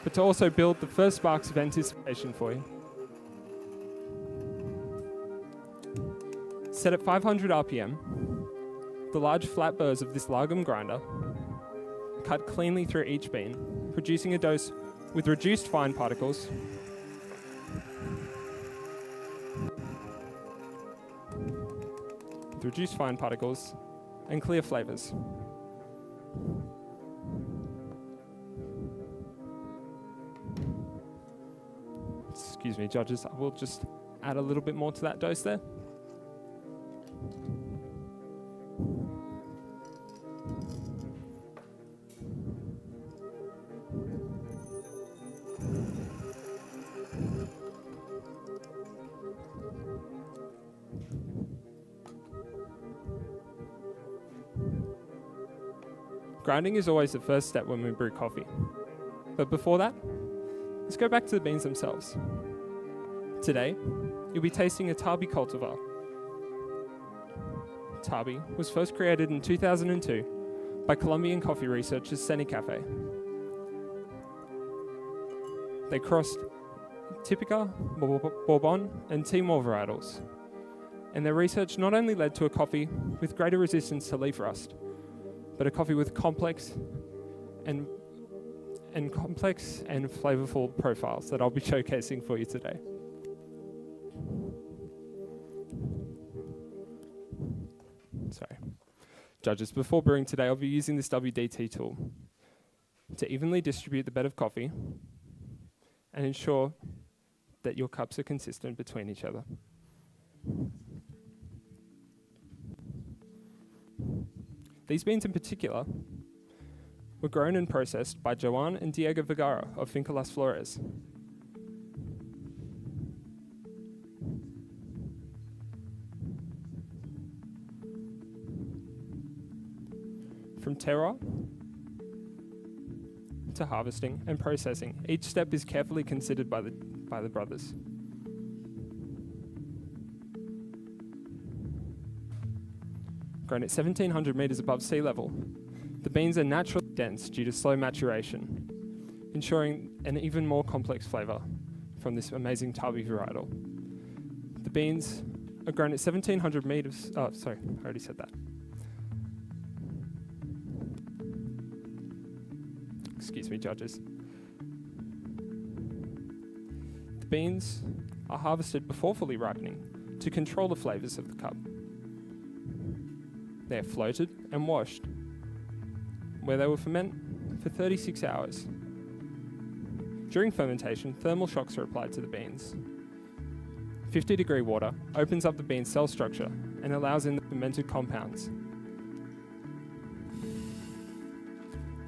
but to also build the first sparks of anticipation for you. Set at 500 RPM, the large flat burrs of this Lagom grinder cut cleanly through each bean, producing a dose with reduced fine particles and clear flavors. Excuse me, judges, I will just add a little bit more to that dose there. Grinding is always the first step when we brew coffee. But before that, let's go back to the beans themselves. Today, you'll be tasting a Tabi cultivar. Tabi was first created in 2002 by Colombian coffee researchers Senicafe. They crossed Typica, Bourbon, and Timor varietals. And their research not only led to a coffee with greater resistance to leaf rust, but a coffee with complex and flavorful profiles that I'll be showcasing for you today. Sorry. Judges, before brewing today, I'll be using this WDT tool to evenly distribute the bed of coffee and ensure that your cups are consistent between each other. These beans in particular were grown and processed by Joan and Diego Vergara of Finca Las Flores. From terroir to harvesting and processing, each step is carefully considered by the brothers. Grown at 1,700 metres above sea level, the beans are naturally dense due to slow maturation, ensuring an even more complex flavour from this amazing Tabi varietal. The beans are grown at 1,700 metres... Oh, sorry, I already said that. Excuse me, judges. The beans are harvested before fully ripening to control the flavours of the cup. They are floated and washed, where they will ferment for 36 hours. During fermentation, thermal shocks are applied to the beans. 50-degree water opens up the bean's cell structure and allows in the fermented compounds.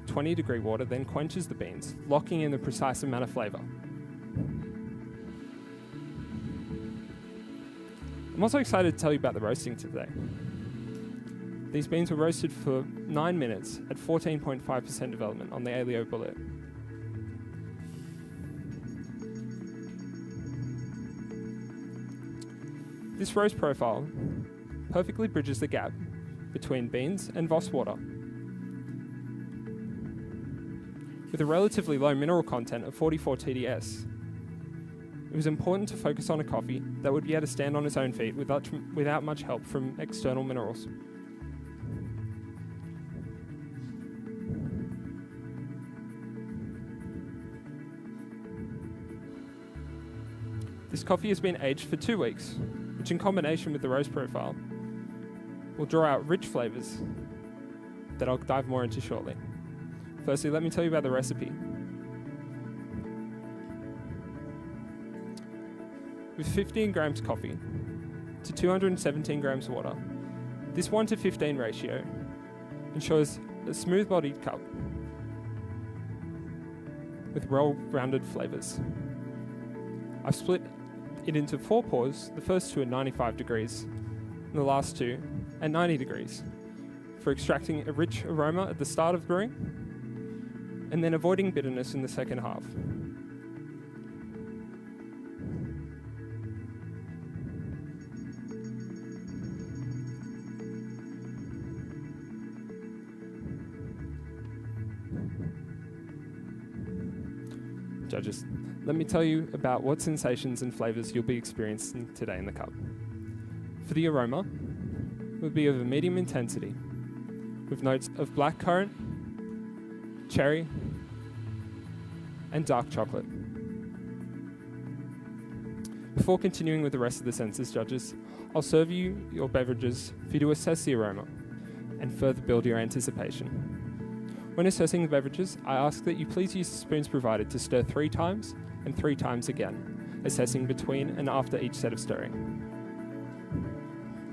20-degree water then quenches the beans, locking in the precise amount of flavour. I'm also excited to tell you about the roasting today. These beans were roasted for 9 minutes at 14.5% development on the Alio bullet. This roast profile perfectly bridges the gap between beans and Voss water. With a relatively low mineral content of 44 TDS, it was important to focus on a coffee that would be able to stand on its own feet without much help from external minerals. This coffee has been aged for 2 weeks, which in combination with the roast profile will draw out rich flavours that I'll dive more into shortly. Firstly, let me tell you about the recipe. With 15 grams coffee to 217 grams water, this 1:15 ratio ensures a smooth-bodied cup with well-rounded flavours. I've split it into 4 pours, the first 2 at 95 degrees, and the last 2 at 90 degrees, for extracting a rich aroma at the start of brewing, and then avoiding bitterness in the second half. Judges, let me tell you about what sensations and flavours you'll be experiencing today in the cup. For the aroma, it will be of a medium intensity, with notes of black currant, cherry, and dark chocolate. Before continuing with the rest of the senses, judges, I'll serve you your beverages for you to assess the aroma and further build your anticipation. When assessing the beverages, I ask that you please use the spoons provided to stir 3 times and 3 times again, assessing between and after each set of stirring.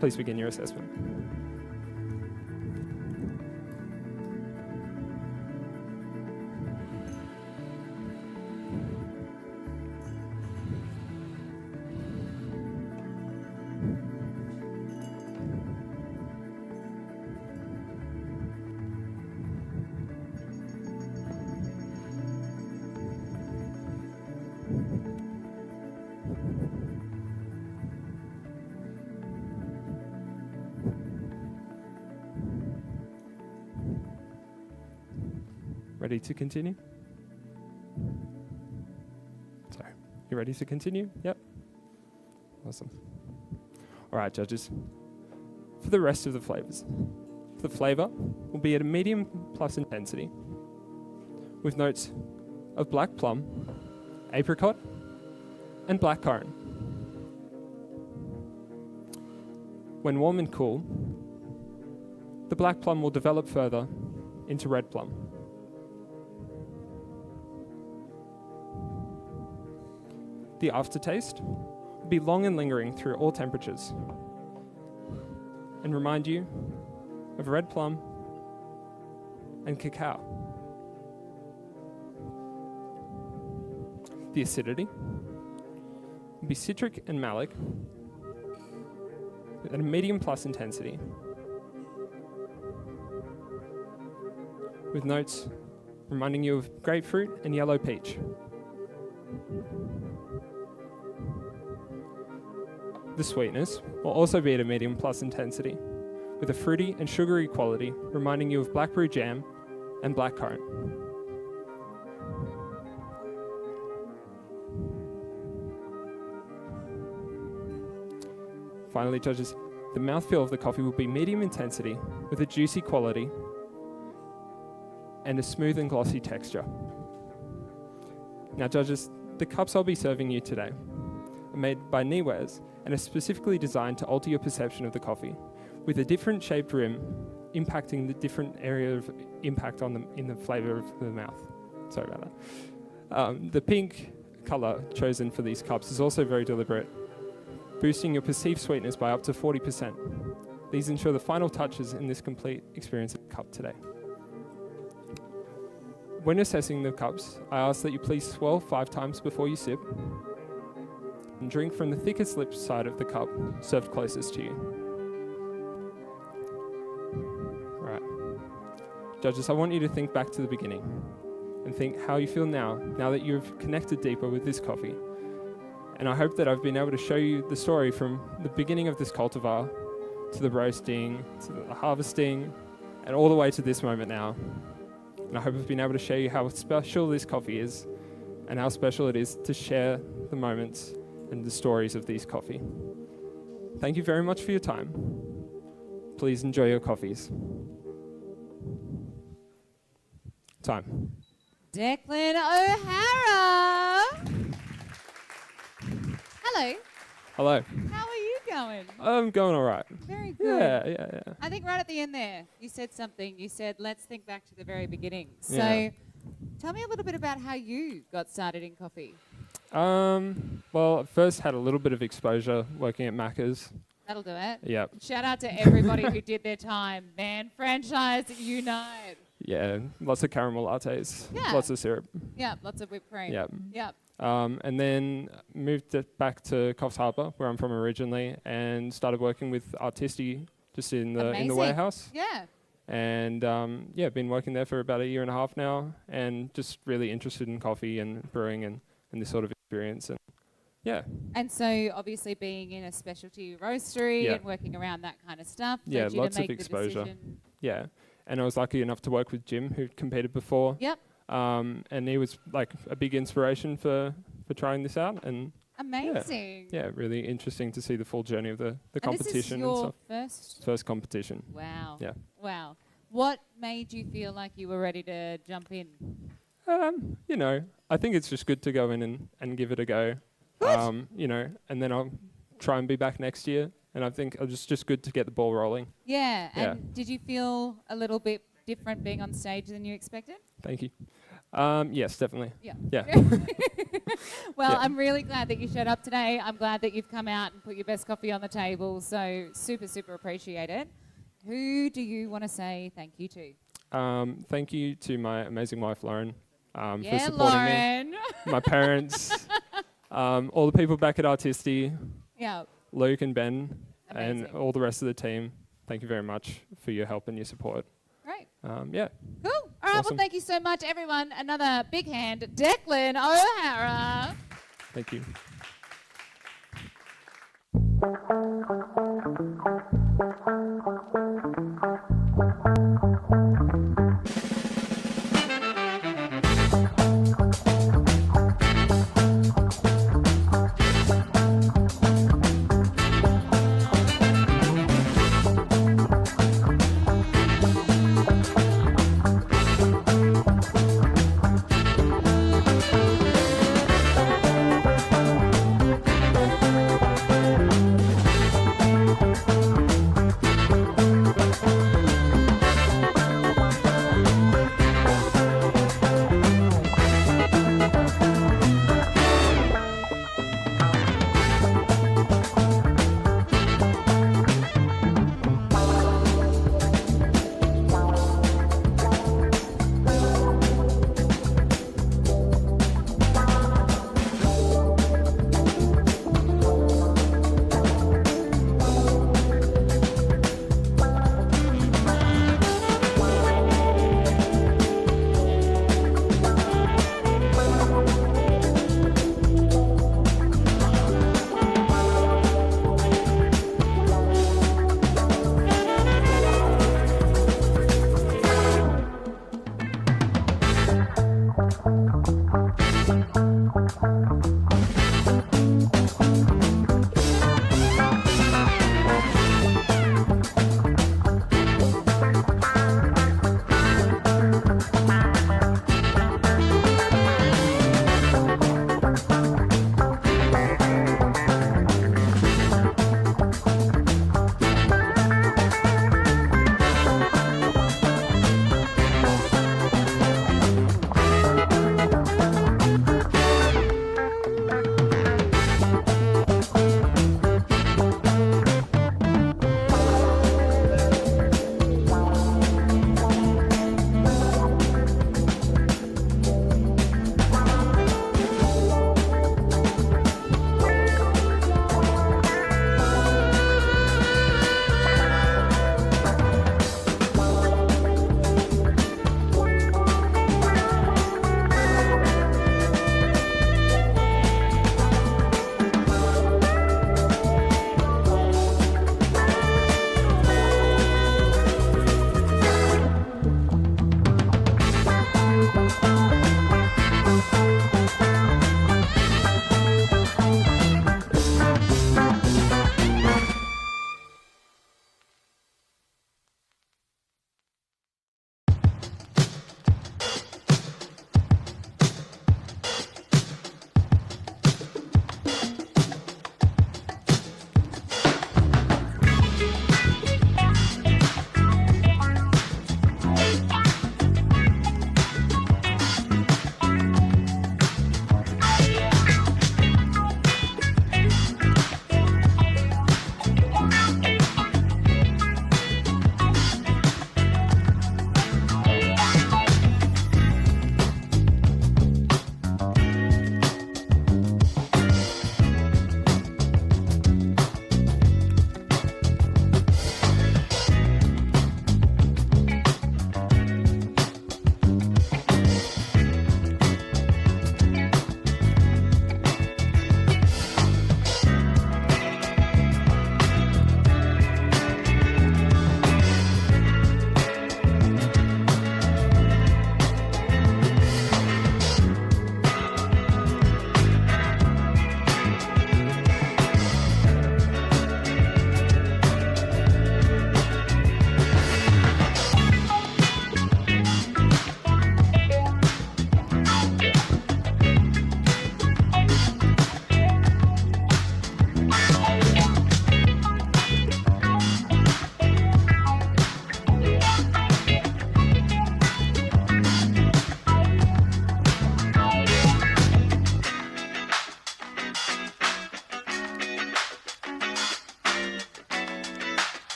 Please begin your assessment. Ready to continue? Sorry. You ready to continue? Yep. Awesome. All right, judges. For the rest of the flavors, the flavor will be at a medium plus intensity, with notes of black plum, apricot, and black currant. When warm and cool, the black plum will develop further into red plum. The aftertaste will be long and lingering through all temperatures and remind you of red plum and cacao. The acidity will be citric and malic at a medium plus intensity, with notes reminding you of grapefruit and yellow peach. The sweetness will also be at a medium plus intensity, with a fruity and sugary quality reminding you of blackberry jam and blackcurrant. Finally, judges, the mouthfeel of the coffee will be medium intensity with a juicy quality and a smooth and glossy texture. Now, judges, the cups I'll be serving you today are made by Niwares and are specifically designed to alter your perception of the coffee, with a different shaped rim impacting the different area of impact on them in the flavor of the mouth. Sorry about that. The pink color chosen for these cups is also very deliberate, boosting your perceived sweetness by up to 40%. These ensure the final touches in this complete experience of the cup today. When assessing the cups, I ask that you please swirl 5 times before you sip and drink from the thickest lip side of the cup served closest to you. Right. Judges, I want you to think back to the beginning and think how you feel now that you've connected deeper with this coffee. And I hope that I've been able to show you the story from the beginning of this cultivar to the roasting, to the harvesting, and all the way to this moment now. And I hope I've been able to show you how special this coffee is and how special it is to share the moments and the stories of these coffee. Thank you very much for your time. Please enjoy your coffees. Time. Declan O'Hara. Hello. Hello. How are you going? I'm going all right. Very good. Yeah. I think right at the end there, you said something. You said, let's think back to the very beginning. So Yeah. tell me a little bit about how you got started in coffee. Well, at first had a little bit of exposure working at Macca's. That'll do it. Yep. Shout out to everybody who did their time. Man, franchise unite. Yeah, lots of caramel lattes. Yeah. Lots of syrup. Yep, lots of whipped cream. Yep. Yep. And then moved back to Coffs Harbour, where I'm from originally, and started working with Artisti just in the Amazing. warehouse. Yeah. And been working there for about 1.5 years now, and just really interested in coffee and brewing and this sort of experience. And yeah. And so obviously being in a specialty roastery Yeah. and working around that kind of stuff, Yeah, led you lots to of make exposure. the decision. Yeah. And I was lucky enough to work with Jim, who competed before. Yep. And he was like a big inspiration for trying this out. And Amazing. yeah, really interesting to see the full journey of the And competition this is and your stuff. First competition. Wow. Yeah. Wow. What made you feel like you were ready to jump in? I think it's just good to go in and give it a go. And then I'll try and be back next year. And I think it's just good to get the ball rolling. Yeah. Yeah. And did you feel a little bit different being on stage than you expected? Thank you. Yes, definitely. Yeah. Yeah. Well, Yeah. I'm really glad that you showed up today. I'm glad that you've come out and put your best coffee on the table. So super, super appreciate it. Who do you want to say thank you to? Thank you to my amazing wife, Lauren, for Yeah, supporting Lauren. me. My parents, all the people back at Artisti, Yeah. Luke and Ben, Amazing. and all the rest of the team. Thank you very much for your help and your support. Great. Yeah. Cool. All right. Awesome. Well, thank you so much, everyone. Another big hand, Declan O'Hara. Thank you.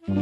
Hear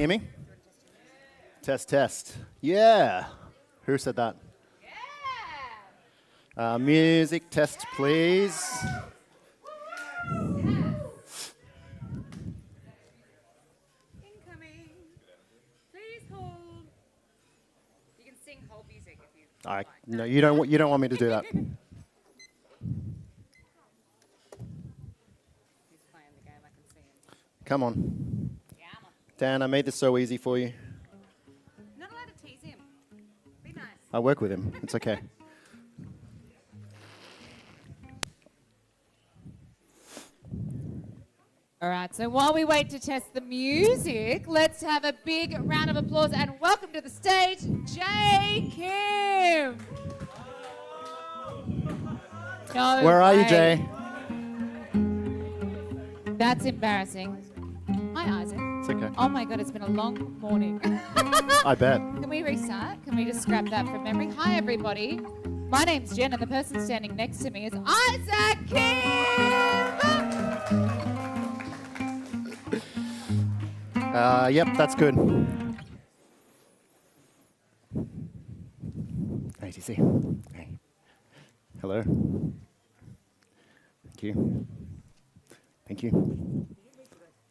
me? Test, test. Yeah. Who said that? Yeah. Music test, please. Incoming. Please hold. You can sing hold music if you like. No, you don't. You don't want me to do that. He's playing the game. I can see him. Come on, Yeah, Dan. I made this so easy for you. not allowed to tease him. Be nice. I work with him. It's okay. All right, so while we wait to test the music, let's have a big round of applause and welcome to the stage, Jay Kim. No Where are you, way. Jay? That's embarrassing. Hi, Isaac. It's okay. Oh my God, it's been a long morning. I bet. Can we restart? Can we just scrap that from memory? Hi, everybody. My name's Jen, and the person standing next to me is Isaac Kim. Yep, that's good. ATC. Hey. Hello. Thank you. Thank you.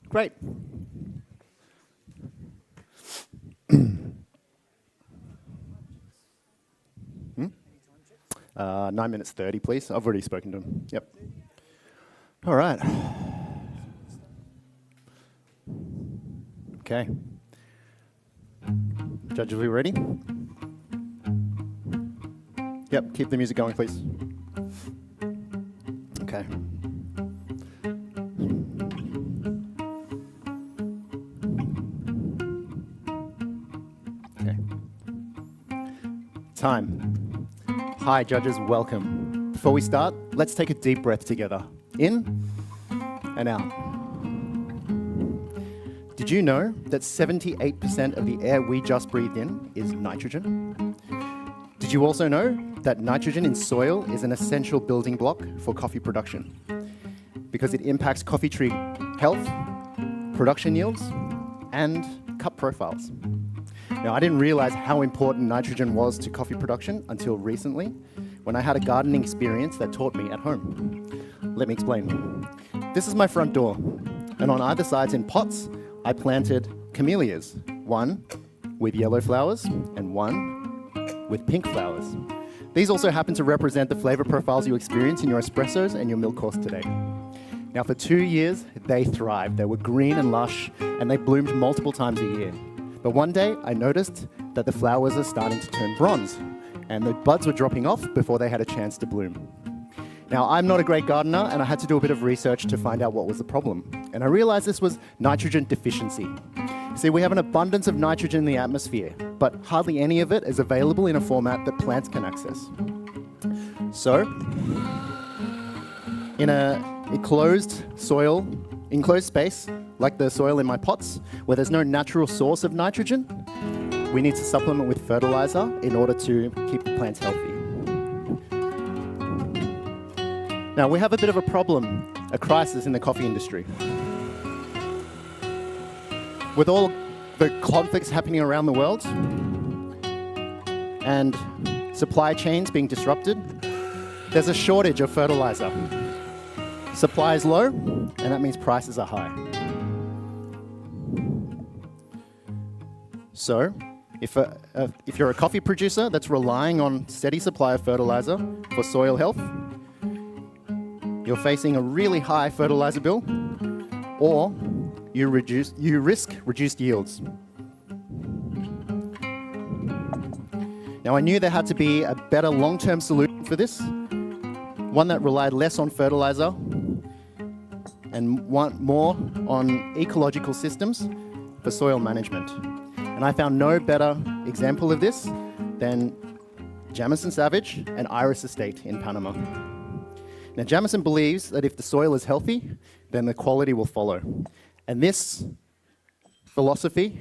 Great. 9 minutes 30, please. I've already spoken to him. Yep. All right. Okay. Judges, are we ready? Yep, keep the music going, please. Okay. Okay. Time. Hi, judges, welcome. Before we start, let's take a deep breath together. In and out. Did you know that 78% of the air we just breathed in is nitrogen? Did you also know that nitrogen in soil is an essential building block for coffee production? Because it impacts coffee tree health, production yields, and cup profiles. Now, I didn't realize how important nitrogen was to coffee production until recently, when I had a gardening experience that taught me at home. Let me explain. This is my front door, and on either sides in pots, I planted camellias, one with yellow flowers and one with pink flowers. These also happen to represent the flavor profiles you experience in your espressos and your milk course today. Now, for 2 years, they thrived. They were green and lush, and they bloomed multiple times a year. But one day, I noticed that the flowers are starting to turn bronze. and the buds were dropping off before they had a chance to bloom. Now, I'm not a great gardener, and I had to do a bit of research to find out what was the problem. And I realized this was nitrogen deficiency. See, we have an abundance of nitrogen in the atmosphere, but hardly any of it is available in a format that plants can access. So, in an enclosed space, like the soil in my pots, where there's no natural source of nitrogen, we need to supplement with fertilizer in order to keep the plants healthy. Now, we have a bit of a problem, a crisis in the coffee industry. With all the conflicts happening around the world and supply chains being disrupted, there's a shortage of fertilizer. Supply is low, and that means prices are high. So, if you're a coffee producer that's relying on steady supply of fertilizer for soil health, you're facing a really high fertilizer bill, or you risk reduced yields. Now, I knew there had to be a better long-term solution for this, one that relied less on fertilizer and more on ecological systems for soil management. And I found no better example of this than Jamison Savage and Iris Estate in Panama. Now, Jamison believes that if the soil is healthy, then the quality will follow. And this philosophy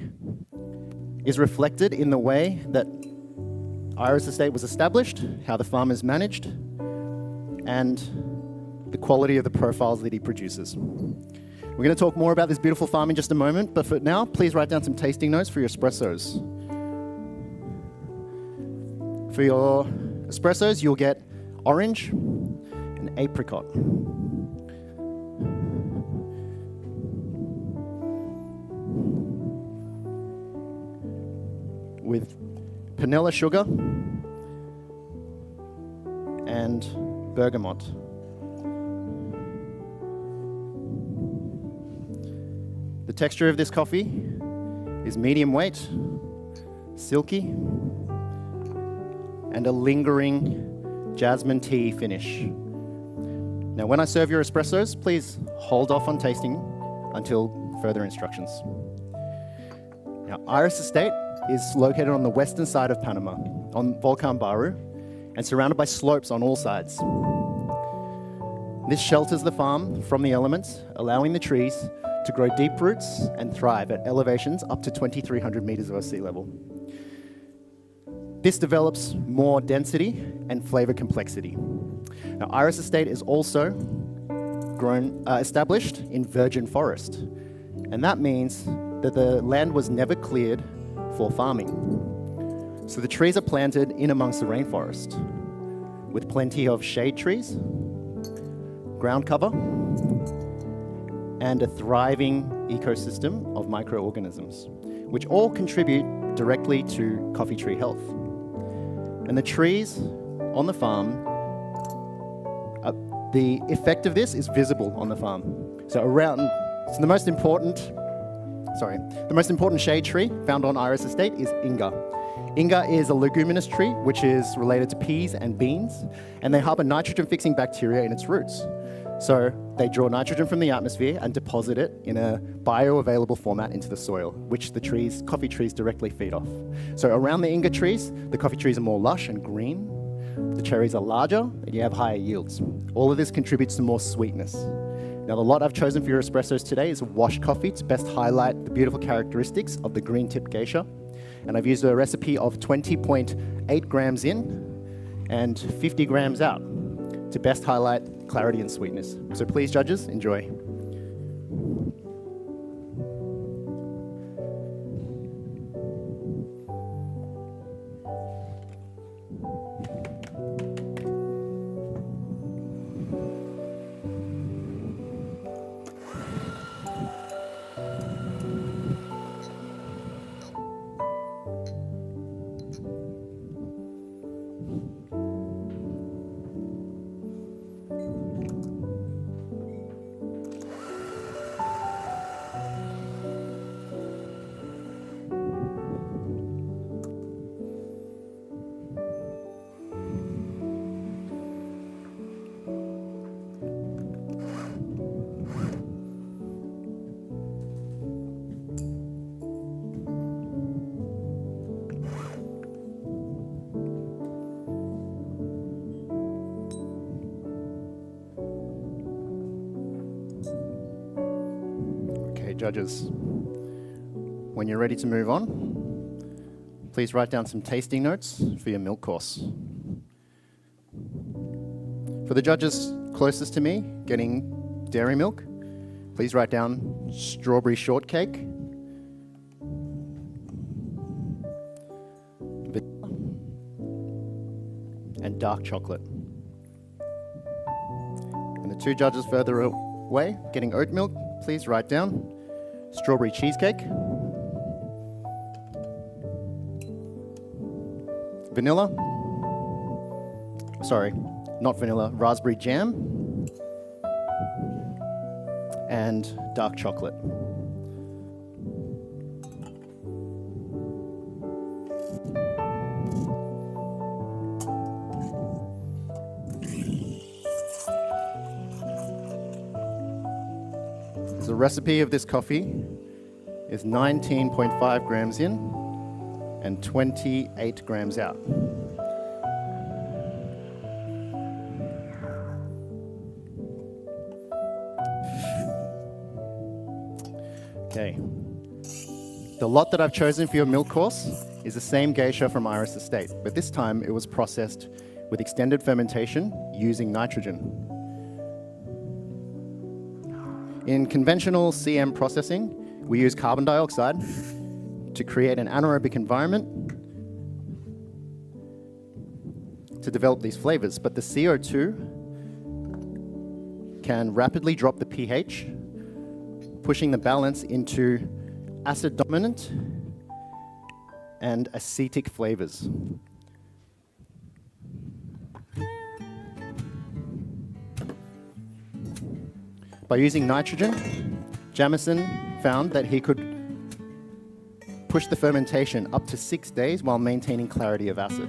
is reflected in the way that Iris Estate was established, how the farm is managed, and the quality of the profiles that he produces. We're going to talk more about this beautiful farm in just a moment, but for now, please write down some tasting notes for your espressos. For your espressos, you'll get orange and apricot. With panela sugar and bergamot. The texture of this coffee is medium weight, silky, and a lingering jasmine tea finish. Now, when I serve your espressos, please hold off on tasting until further instructions. Now, Iris Estate is located on the western side of Panama, on Volcan Baru, and surrounded by slopes on all sides. This shelters the farm from the elements, allowing the trees to grow deep roots and thrive at elevations up to 2,300 meters above sea level. This develops more density and flavor complexity. Now, Iris Estate is also established in virgin forest, and that means that the land was never cleared for farming. So the trees are planted in amongst the rainforest, with plenty of shade trees, ground cover, and a thriving ecosystem of microorganisms, which all contribute directly to coffee tree health. And the trees on the farm, the effect of this is visible on the farm. So the most important shade tree found on Iris Estate is Inga. Inga is a leguminous tree which is related to peas and beans, and they harbor nitrogen-fixing bacteria in its roots. So they draw nitrogen from the atmosphere and deposit it in a bioavailable format into the soil, which the coffee trees directly feed off. So around the Inga trees, the coffee trees are more lush and green, the cherries are larger, and you have higher yields. All of this contributes to more sweetness. Now, the lot I've chosen for your espressos today is washed coffee to best highlight the beautiful characteristics of the green tip geisha. And I've used a recipe of 20.8 grams in and 50 grams out to best highlight clarity and sweetness. So please, judges, enjoy. judges, when you're ready to move on, please write down some tasting notes for your milk course. For the judges closest to me, getting dairy milk, please write down strawberry shortcake, vanilla, and dark chocolate. And the two judges further away, getting oat milk, please write down strawberry cheesecake, vanilla, sorry, not vanilla, raspberry jam, and dark chocolate. The recipe of this coffee is 19.5 grams in and 28 grams out. Okay. The lot that I've chosen for your milk course is the same geisha from Iris Estate, but this time it was processed with extended fermentation using nitrogen. In conventional CM processing, we use carbon dioxide to create an anaerobic environment to develop these flavors, but the CO2 can rapidly drop the pH, pushing the balance into acid dominant and acetic flavors. By using nitrogen, Jamison found that he could push the fermentation up to 6 days while maintaining clarity of acid.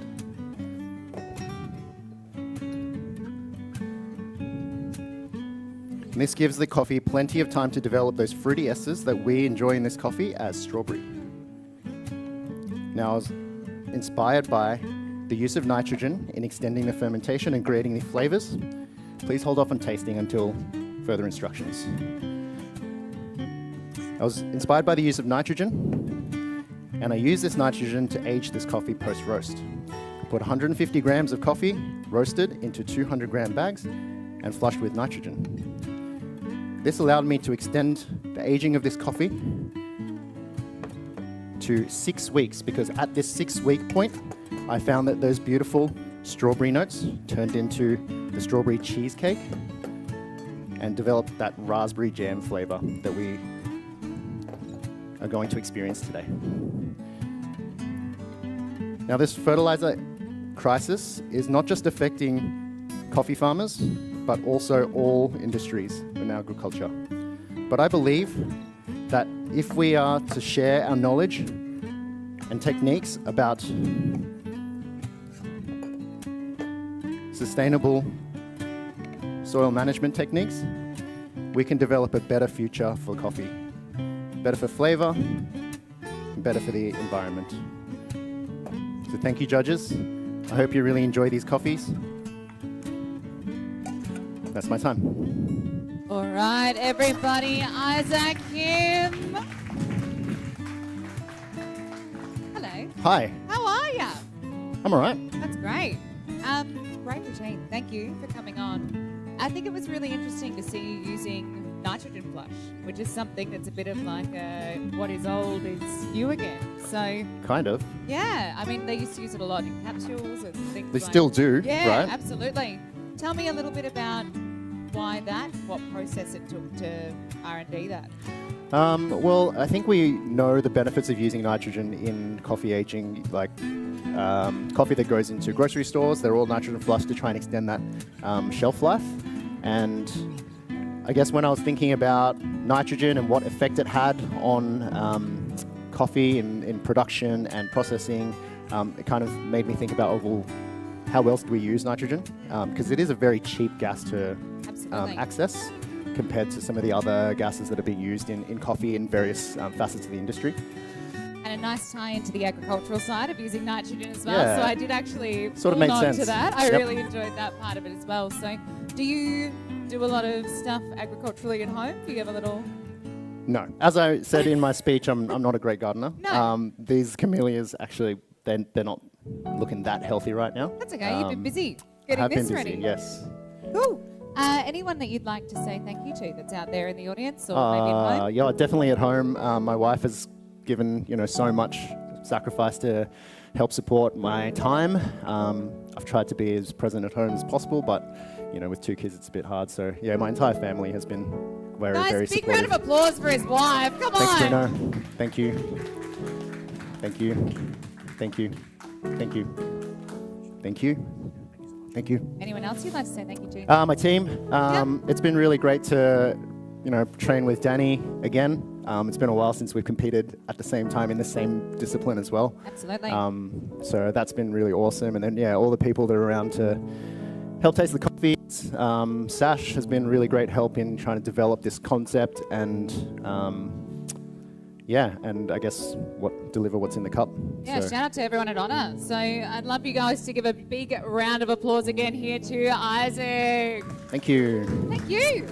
And this gives the coffee plenty of time to develop those fruity esters that we enjoy in this coffee as strawberry. Now, I was inspired by the use of nitrogen in extending the fermentation and creating the flavors. Please hold off on tasting until further instructions. I was inspired by the use of nitrogen, and I use this nitrogen to age this coffee post-roast. I put 150 grams of coffee roasted into 200 gram bags and flushed with nitrogen. This allowed me to extend the aging of this coffee to 6 weeks, because at this 6-week point, I found that those beautiful strawberry notes turned into the strawberry cheesecake and developed that raspberry jam flavor that we are going to experience today. Now, this fertilizer crisis is not just affecting coffee farmers, but also all industries in agriculture. But I believe that if we are to share our knowledge and techniques about sustainable soil management techniques, we can develop a better future for coffee. Better for flavor, better for the environment. So thank you, judges. I hope you really enjoy these coffees. That's my time. All right, everybody. Isaac, Kim. Hello. Hi, How are ya? I'm all right. That's great. Great routine. Thank you for coming on. I think it was really interesting to see you using nitrogen flush, which is something that's a bit of like a what is old is new again. So Kind of. yeah, I mean they used to use it a lot in capsules and things. They like still do, Yeah, right? absolutely. Tell me a little bit about why that, what process it took to R&D that. Well, I think we know the benefits of using nitrogen in coffee aging, like coffee that goes into grocery stores. They're all nitrogen flushed to try and extend that shelf life. And I guess when I was thinking about nitrogen and what effect it had on coffee in production and processing, it kind of made me think about, well, how else do we use nitrogen? Because it is a very cheap gas to access compared to some of the other gases that are being used in coffee in various facets of the industry. And a nice tie into the agricultural side of using nitrogen as well. Yeah. So I did actually Sort of hold made on sense. to that. I Yep. really enjoyed that part of it as well. So do you do a lot of stuff agriculturally at home? Do you have a little No. As I said in my speech, I'm not a great gardener. No. These camellias, actually, they're not looking that healthy right now. That's okay. You've been busy getting Have been this busy, ready. yes. Cool. Anyone that you'd like to say thank you to that's out there in the audience or maybe at home? Yeah, definitely at home. My wife has given so much sacrifice to help support my time. I've tried to be as present at home as possible, but with 2 kids it's a bit hard. So yeah, my entire family has been very, Nice, very big supportive. round of applause for his wife. Come Thanks, on. Bruno. Thank you. Thank you. Thank you. Thank you. Thank you. Thank you. Anyone else you'd like to say thank you to? My team. It's been really great to, train with Danny again. It's been a while since we've competed at the same time in the same discipline as well. Absolutely. So that's been really awesome. And then, all the people that are around to help taste the coffee. Sash has been really great help in trying to develop this concept and, and I guess deliver what's in the cup. Yeah, So- shout out to everyone at Honor. So I'd love you guys to give a big round of applause again here to Isaac. Thank you. Thank you.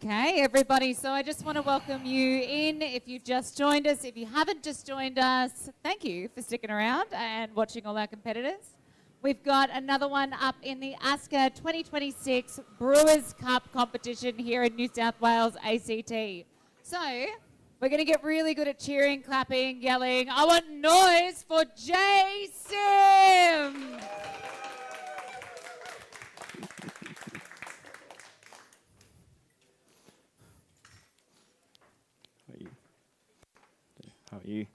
Okay, everybody. So I just want to welcome you in. If you've just joined us, if you haven't just joined us, thank you for sticking around and watching all our competitors. We've got another one up in the ASCA 2026 Brewers Cup competition here in New South Wales, ACT. So we're going to get really good at cheering, clapping, yelling. I want noise for J Sim. How are you?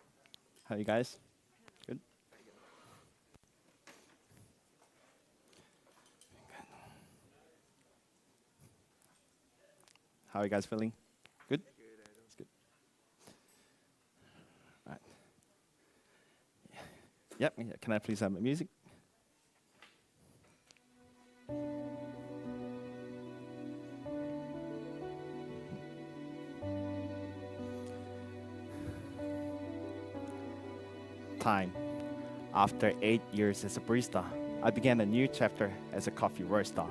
How are you guys? Good? How are you guys feeling? Good? That's good. All right. Yep, yeah. Can I please have my music? Time. After 8 years as a barista, I began a new chapter as a coffee roaster.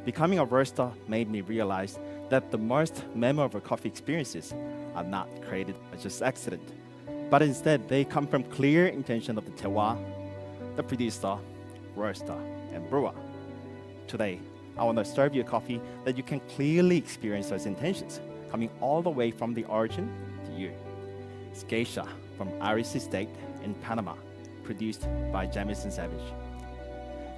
Becoming a roaster made me realize that the most memorable coffee experiences are not created by just accident, but instead they come from clear intention of the terroir, the producer, roaster, and brewer. Today, I want to serve you a coffee that you can clearly experience those intentions, coming all the way from the origin to you. It's Geisha from Irish Estate in Panama, produced by Jamison Savage.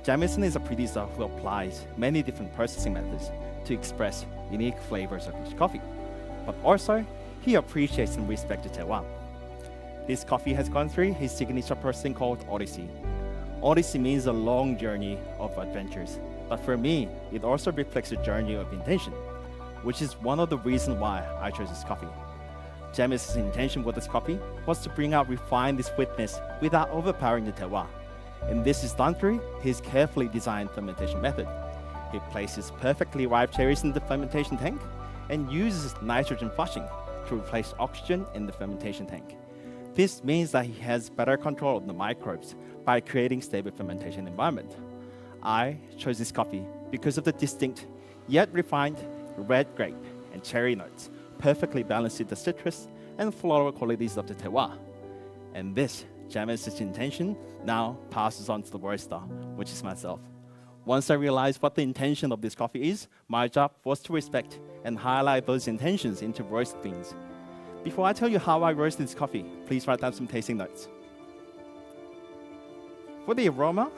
Jamison is a producer who applies many different processing methods to express unique flavors of each coffee, but also he appreciates and respects the terroir. This coffee has gone through his signature processing called Odyssey. Odyssey means a long journey of adventures, but for me, it also reflects a journey of intention, which is one of the reasons why I chose this coffee. Jamison's intention with this coffee was to bring out refined sweetness without overpowering the terroir. And this is done through his carefully designed fermentation method. He places perfectly ripe cherries in the fermentation tank and uses nitrogen flushing to replace oxygen in the fermentation tank. This means that he has better control of the microbes by creating stable fermentation environment. I chose this coffee because of the distinct yet refined red grape and cherry notes perfectly balanced with the citrus and floral qualities of the terroir. And this Jamison's intention now passes on to the roaster, which is myself. Once I realized what the intention of this coffee is, my job was to respect and highlight those intentions into roast beans. Before I tell you how I roasted this coffee, please write down some tasting notes. For the aroma,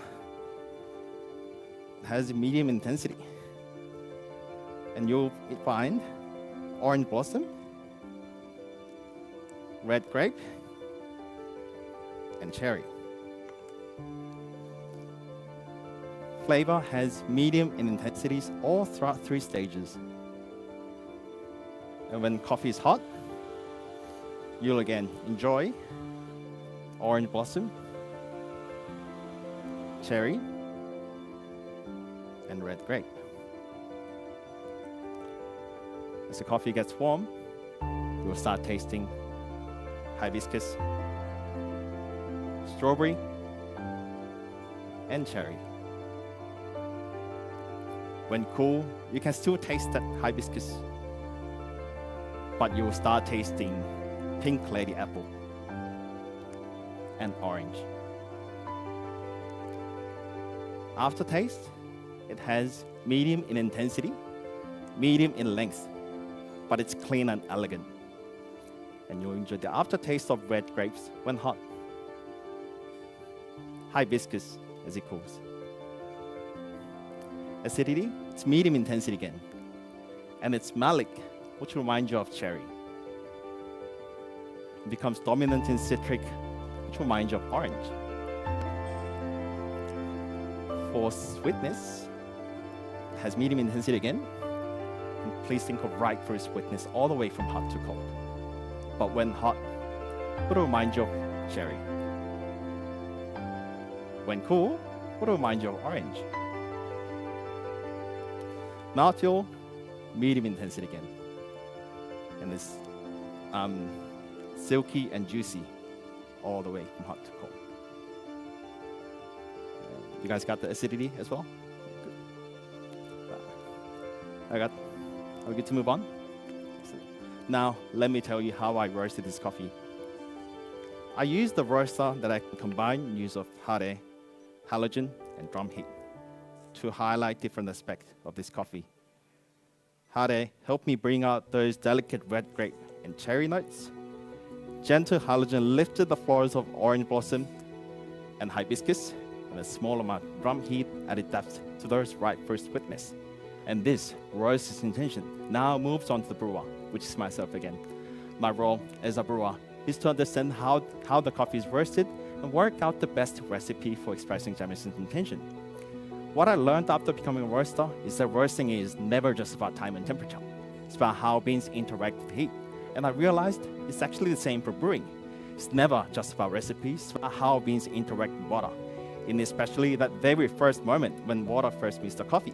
it has medium intensity. And you'll find orange blossom, red grape, and cherry. Flavor has medium in intensities all throughout 3 stages. And when coffee is hot, you'll again enjoy orange blossom, cherry, and red grape. As the coffee gets warm, you will start tasting hibiscus, strawberry, and cherry. When cool, you can still taste that hibiscus, but you will start tasting pink lady apple and orange. Aftertaste, it has medium in intensity, medium in length, but it's clean and elegant. And you'll enjoy the aftertaste of red grapes when hot. Hibiscus as it cools. Acidity, it's medium intensity again. And it's malic, which reminds you of cherry. It becomes dominant in citric, which reminds you of orange. For sweetness, it has medium intensity again. And please think of ripe fruit sweetness all the way from hot to cold. But when hot, it will remind you of cherry. When cool, it will remind you of orange. Mouthfeel, medium intensity again. And it's silky and juicy all the way from hot to cold. You guys got the acidity as well? Good. Are we good to move on? Now, let me tell you how I roasted this coffee. I used the roaster that I can combine use of hot air, halogen, and drum heat to highlight different aspects of this coffee. Hot air helped me bring out those delicate red grape and cherry notes. Gentle halogen lifted the flowers of orange blossom and hibiscus, and a small amount of drum heat added depth to those ripe fruit sweetness. And this roaster's intention now moves on to the brewer, which is myself again. My role as a brewer is to understand how the coffee is roasted and work out the best recipe for expressing Jamison's intention. What I learned after becoming a roaster is that roasting is never just about time and temperature. It's about how beans interact with heat. And I realized it's actually the same for brewing. It's never just about recipes, it's about how beans interact with water, and especially that very first moment when water first meets the coffee.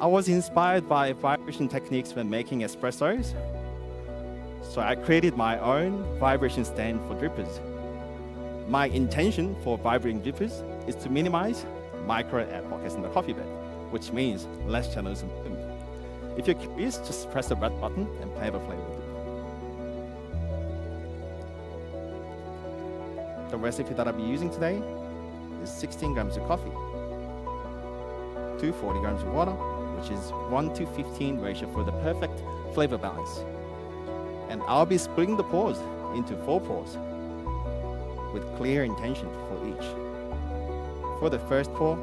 I was inspired by vibration techniques when making espressos, so I created my own vibration stand for drippers. My intention for vibrating drippers is to minimize micro air pockets in the coffee bed, which means less channels and boom. If you're curious, just press the red button and play the flavor. The recipe that I'll be using today is 16 grams of coffee, 240 grams of water, which is 1:15 ratio for the perfect flavor balance. And I'll be splitting the pours into 4 pours with clear intention for each. For the first pour,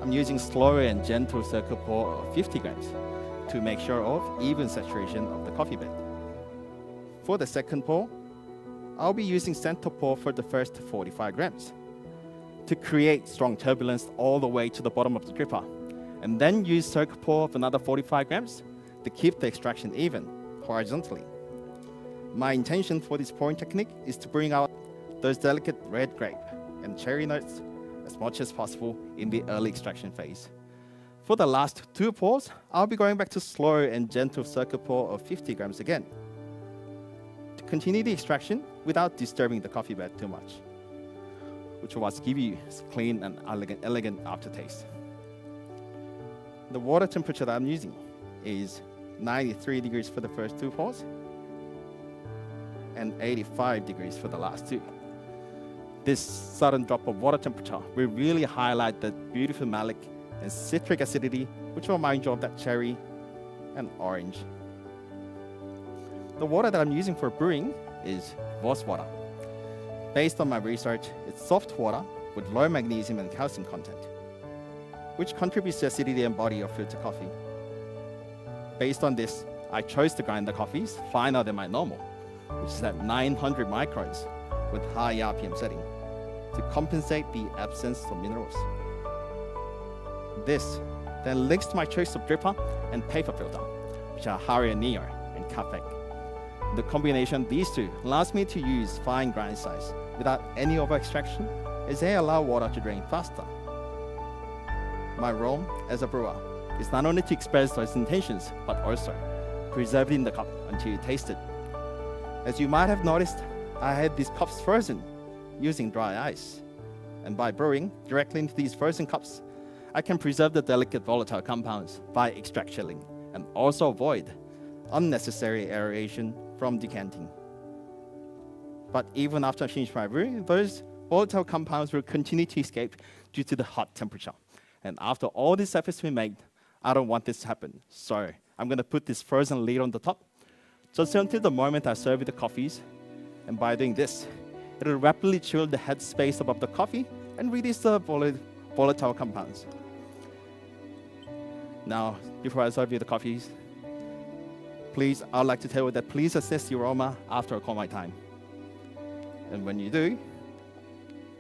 I'm using slow and gentle circle pour of 50 grams to make sure of even saturation of the coffee bed. For the second pour, I'll be using center pour for the first 45 grams to create strong turbulence all the way to the bottom of the dripper, and then use circle pour of another 45 grams to keep the extraction even horizontally. My intention for this pouring technique is to bring out those delicate red grape and cherry notes as much as possible in the early extraction phase. For the last 2 pours, I'll be going back to slow and gentle circle pour of 50 grams again to continue the extraction without disturbing the coffee bed too much, which will give you a clean and elegant aftertaste. The water temperature that I'm using is 93 degrees for the first 2 pours and 85 degrees for the last 2. This sudden drop of water temperature will really highlight the beautiful malic and citric acidity, which will remind you of that cherry and orange. The water that I'm using for brewing is Voss water. Based on my research, it's soft water with low magnesium and calcium content, which contributes to acidity and body of filter coffee. Based on this, I chose to grind the coffees finer than my normal, which is at 900 microns with high RPM setting to compensate the absence of minerals. This then links to my choice of dripper and paper filter, which are Haria Neo and Capec. The combination of these two allows me to use fine grind size without any over extraction, as they allow water to drain faster. My role as a brewer is not only to express those intentions, but also preserve it in the cup until you taste it. As you might have noticed, I had these cups frozen using dry ice. And by brewing directly into these frozen cups, I can preserve the delicate volatile compounds by extract chilling and also avoid unnecessary aeration from decanting. But even after I finish my brew, those volatile compounds will continue to escape due to the hot temperature. And after all these efforts we made, I don't want this to happen. So I'm going to put this frozen lid on the top just until the moment I serve the coffees. And by doing this, it will rapidly chill the head space above the coffee and release the volatile compounds. Now, before I serve you the coffees, please, I'd like to tell you that please assess the aroma after I call my time. And when you do,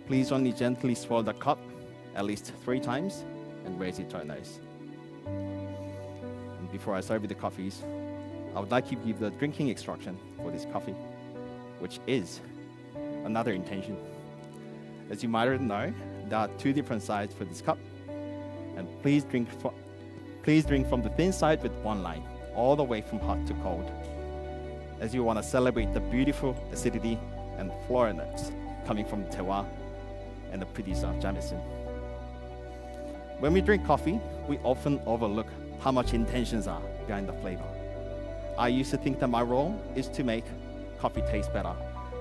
please only gently swirl the cup at least 3 times and raise it to a nose. And before I serve you the coffees, I would like to give the drinking instruction for this coffee, which is another intention. As you might already know, there are 2 different sides for this cup, and please drink from the thin side with 1 line, all the way from hot to cold, as you want to celebrate the beautiful acidity and floral notes coming from the terroir and the producer Jamison. When we drink coffee, we often overlook how much intentions are behind the flavor. I used to think that my role is to make coffee taste better.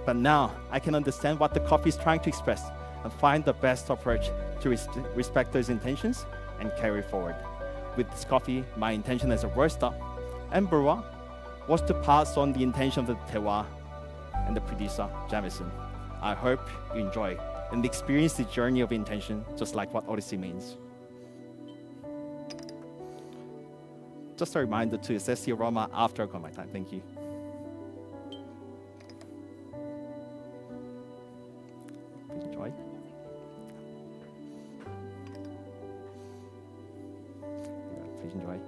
But now I can understand what the coffee is trying to express and find the best approach to respect those intentions and carry forward. With this coffee, my intention as a roaster and brewer was to pass on the intention of the terroir and the producer, Jamison. I hope you enjoy and experience the journey of intention, just like what Odyssey means. Just a reminder to assess the aroma after I got my time. Thank you. Please enjoy. Please enjoy.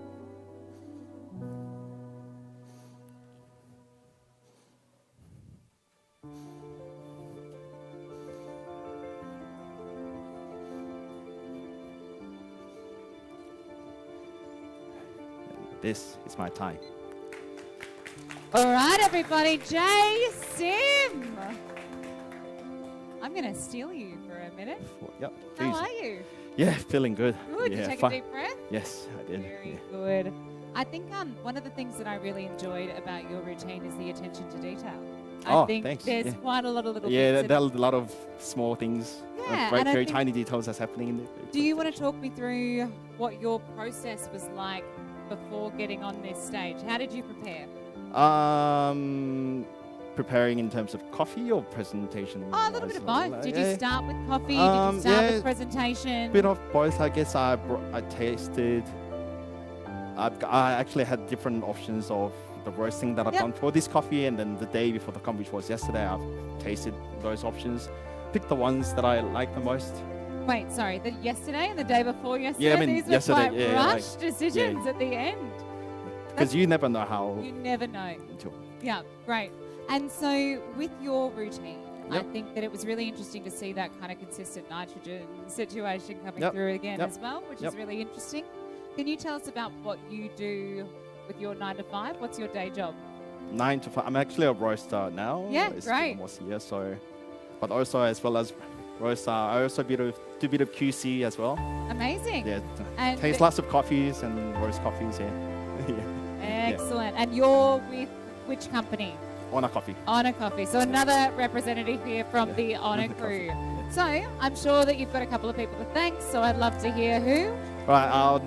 This is my time. All right, everybody, Jay Sim. I'm going to steal you for a minute. Yep. How are you? Yeah, feeling good. Good. Yeah, You take fun. a deep breath? Yes, I did. Very Yeah. good. I think one of the things that I really enjoyed about your routine is the attention to detail. I think Thanks. there's Yeah. quite a lot of little Yeah, bits. there are a lot of small things, Yeah, very, and I very think- tiny details that's happening in there. Do you want to talk me through what your process was like before getting on this stage? How did you prepare? Preparing in terms of coffee or presentation? Oh, a little bit of both. Did you Yeah. start with coffee? Did you start yeah, with presentation? Bit of both, I guess. I tasted. I actually had different options of the roasting that I've Yep. done for this coffee, and then the day before the company, which was yesterday, I've tasted those options. Picked the ones that I like the most. Wait, sorry, the yesterday and the day before yesterday? Yeah, I mean, These were yesterday, quite yeah, like- rushed decisions at the end. Because you never know how. You never know. Until, Yeah, great. And so with your routine, I Yep. think that it was really interesting to see that kind of consistent nitrogen situation coming Yep. through again Yep. as well, which Yep. is really interesting. Can you tell us about what you do with your 9 to 5? What's your day job? 9 to 5. I'm actually a roaster now. Yeah, It's great. almost a year, so. But also, as well as roaster, I also do a bit of QC as well. Amazing. Yeah, And taste lots of coffees and roast coffees. Yeah, yeah. excellent. And you're with which company? On a coffee. Honor Coffee. So another representative here from Yeah. the Honor Honor crew. Coffee. So I'm sure that you've got a couple of people to thank. So I'd love to hear who. Right. I'd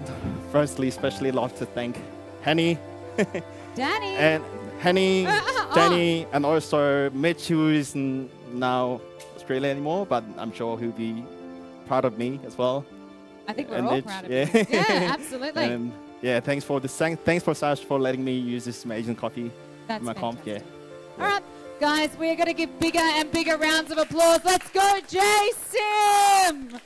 firstly, especially like to thank Henny Danny. and Henny, Oh. Danny, and also Mitch, who is now Australia anymore, but I'm sure he'll be proud of me as well. I think we're and all Mitch, proud of yeah. you. Yeah, absolutely. And yeah, thanks for this. Thanks for Sash for letting me use this amazing coffee. That's in my comp. Yeah. fantastic. All right, guys, we're going to give bigger and bigger rounds of applause. Let's go, Jay Sim!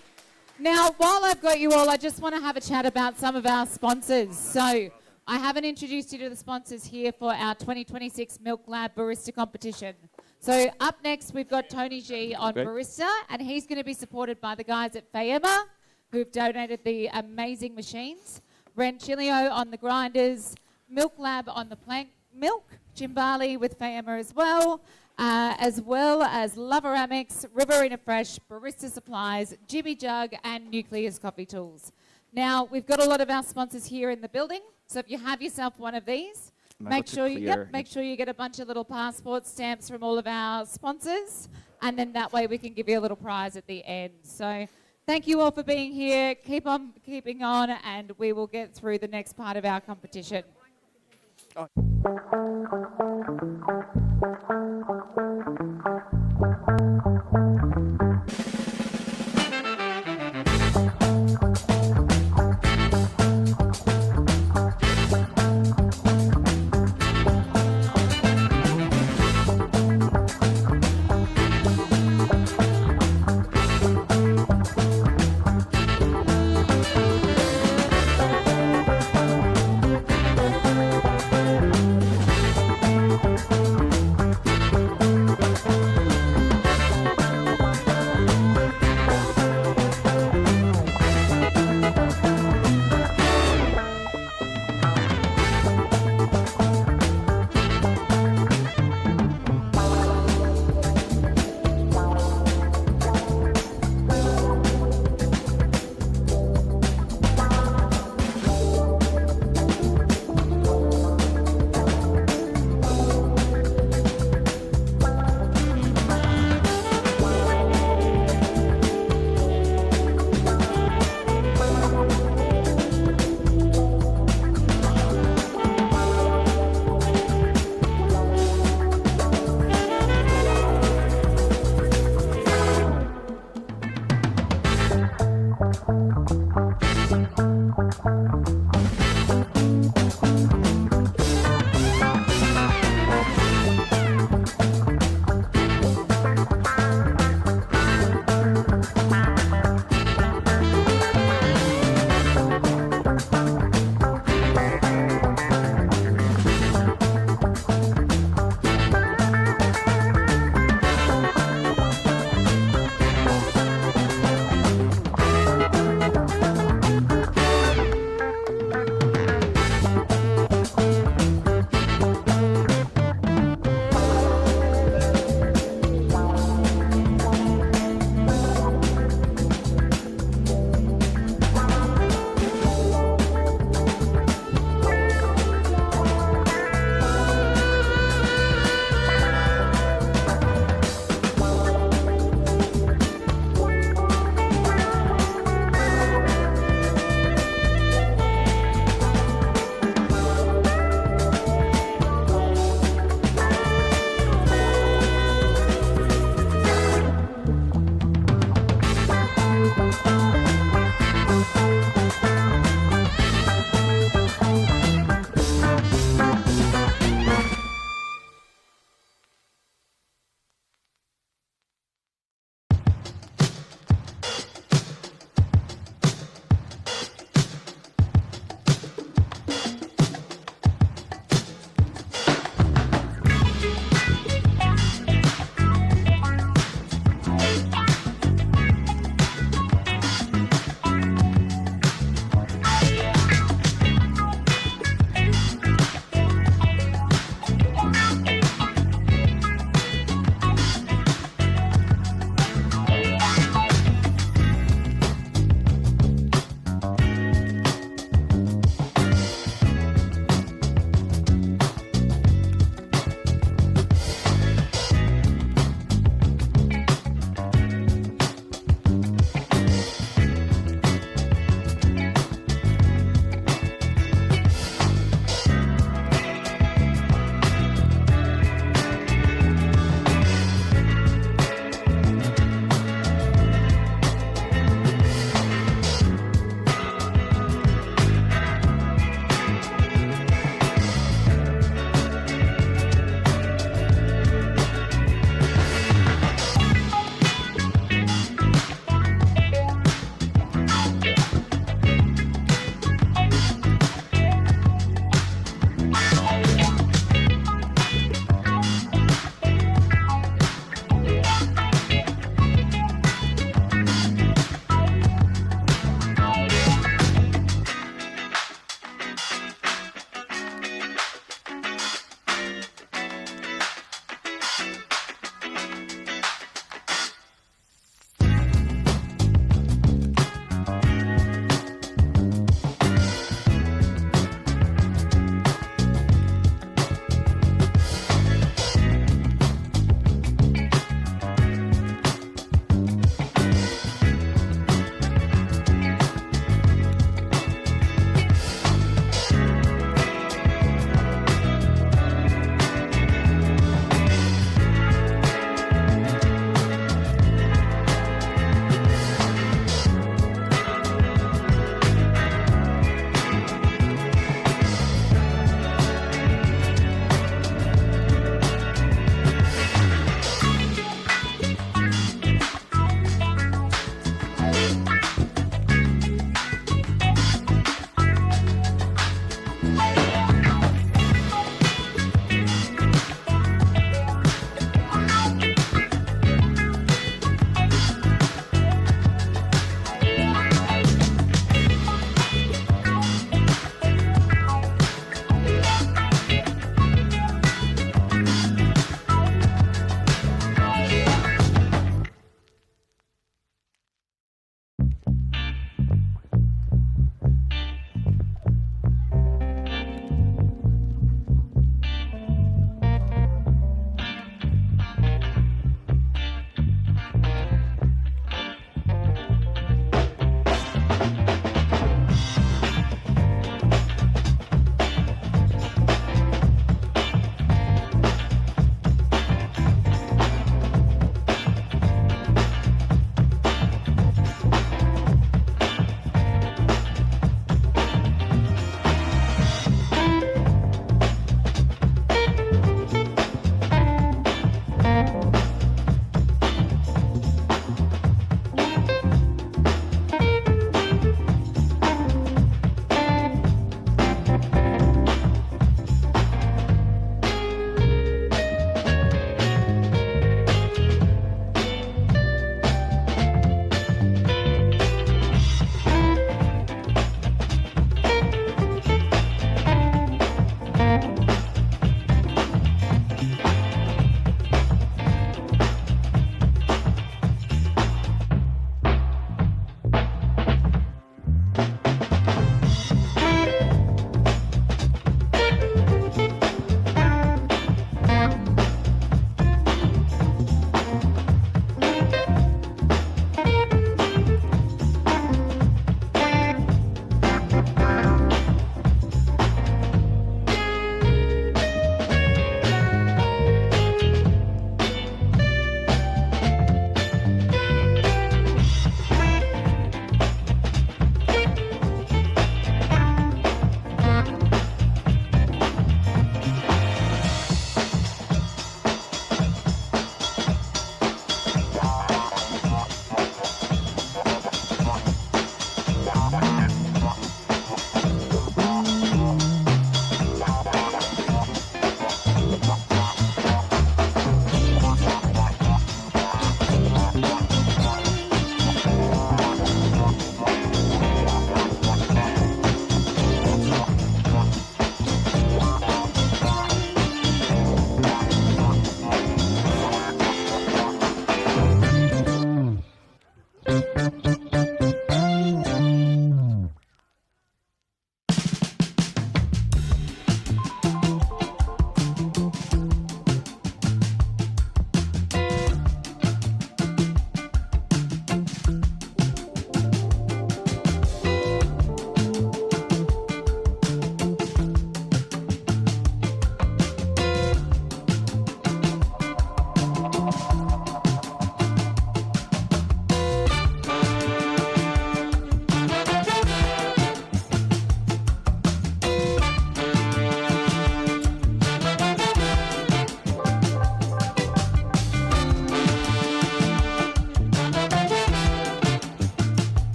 Now, while I've got you all, I just want to have a chat about some of our sponsors. So, I haven't introduced you to the sponsors here for our 2026 Milk Lab Barista Competition. So, up next, we've got Tony G on Great. Barista, and he's going to be supported by the guys at Fayema, who've donated the amazing machines. Ren Chilio on the grinders, Milk Lab on the plank milk, Jimbali with Fayema as well as Loveramics, Riverina Fresh, Barista Supplies, Jimmy Jug, and Nucleus Coffee Tools. Now, we've got a lot of our sponsors here in the building, so if you have yourself one of these, make sure you get a bunch of little passport stamps from all of our sponsors, and then that way we can give you a little prize at the end. So thank you all for being here. Keep on keeping on, and we will get through the next part of our competition.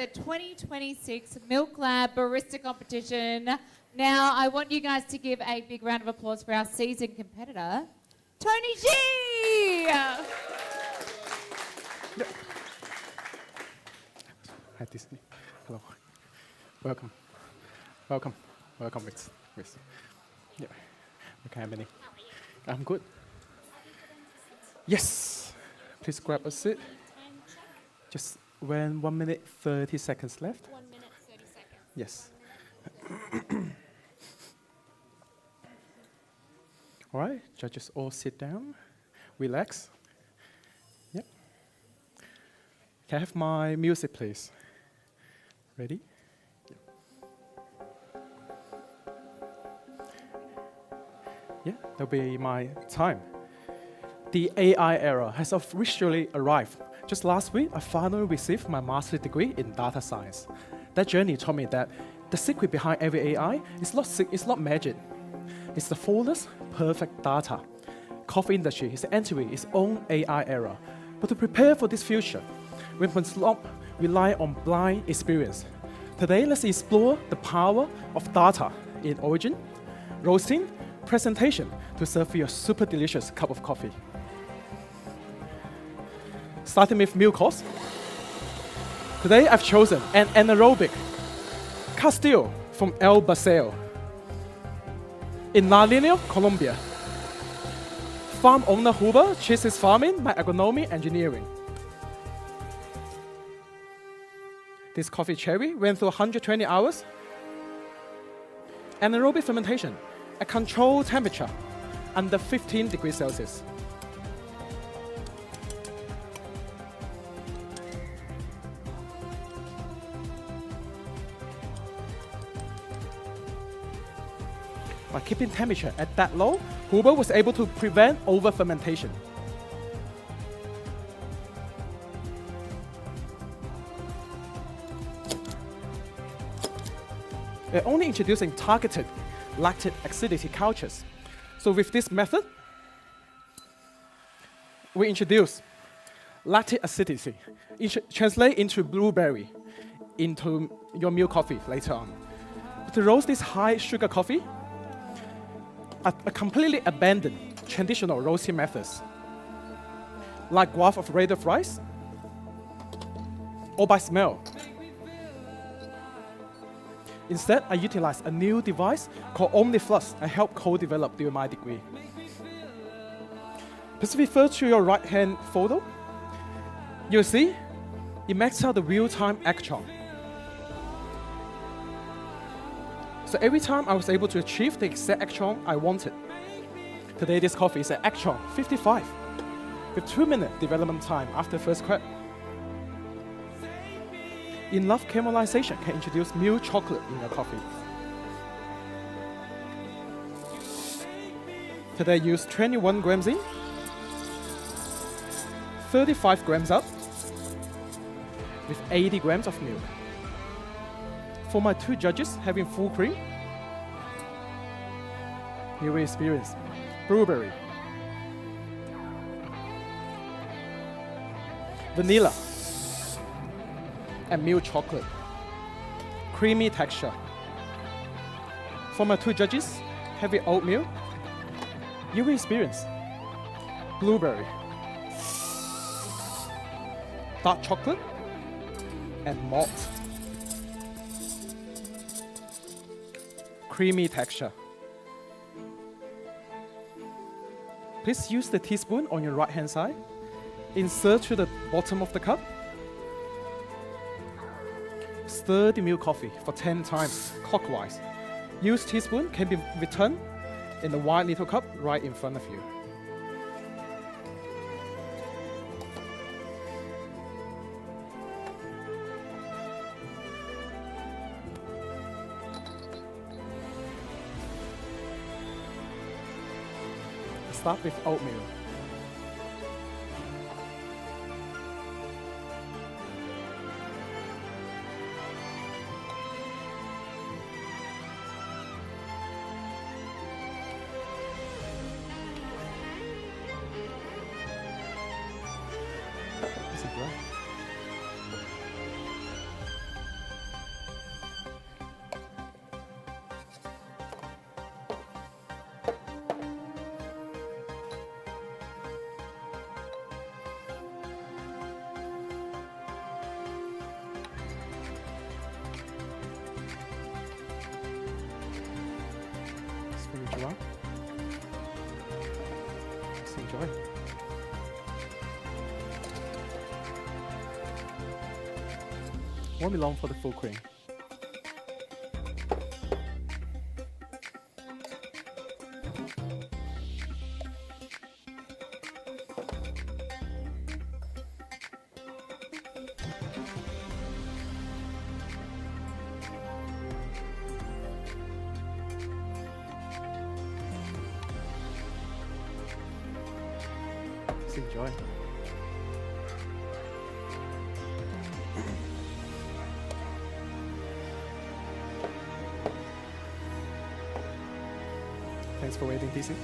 the 2026 Milk Lab Barista Competition. Now, I want you guys to give a big round of applause for our seasoned competitor, Tony G. Hi, Disney. Hello. Welcome. Welcome. Welcome, Miss. Yeah. Okay, Emily. I'm good. Yes. Please grab a seat. Just when 1 minute 30 seconds left. 1 minute 30 seconds. Yes. All right, judges all sit down, relax. Yep. Can I have my music, please? Ready? Yeah, that'll be my time. The AI era has officially arrived. Just last week, I finally received my master's degree in data science. That journey taught me that the secret behind every AI is not magic. It's the fullest, perfect data. Coffee industry is entering its own AI era. But to prepare for this future, we must not rely on blind experience. Today, let's explore the power of data in origin, roasting, presentation to serve you a super delicious cup of coffee. Starting with meal course. Today, I've chosen an anaerobic Castillo from El Basel in La Línea, Colombia. Farm owner Huber chases farming by agronomy engineering. This coffee cherry went through 120 hours. Anaerobic fermentation at controlled temperature under 15 degrees Celsius. By keeping temperature at that low, Huber was able to prevent over-fermentation. We're only introducing targeted lactic acidity cultures. So with this method, we introduce lactic acidity, translate into blueberry, into your milk coffee later on. To roast this high sugar coffee, I completely abandoned traditional roasting methods, like guava of red of rice, or by smell. Instead, I utilized a new device called OmniFlux I helped co-develop during my degree. Please refer to your right-hand photo. You'll see it maxed out the real-time action. So every time I was able to achieve the exact action I wanted. Today, this coffee is at action 55, with 2-minute development time after first crack. Enough caramelization can introduce milk chocolate in your coffee. Today, use 21 grams in, 35 grams up, with 80 grams of milk. For my 2 judges having full cream, you will experience blueberry, vanilla, and milk chocolate. Creamy texture. For my 2 judges having oatmeal, you will experience blueberry, dark chocolate, and malt. Creamy texture. Please use the teaspoon on your right-hand side. Insert to the bottom of the cup. Stir the milk coffee for 10 times clockwise. Use teaspoon can be returned in the white little cup right in front of you. Start with oatmeal. Is it dry? to reach around. Just enjoy. Won't be long for the full cream. Just enjoy. Thanks for waiting, TC.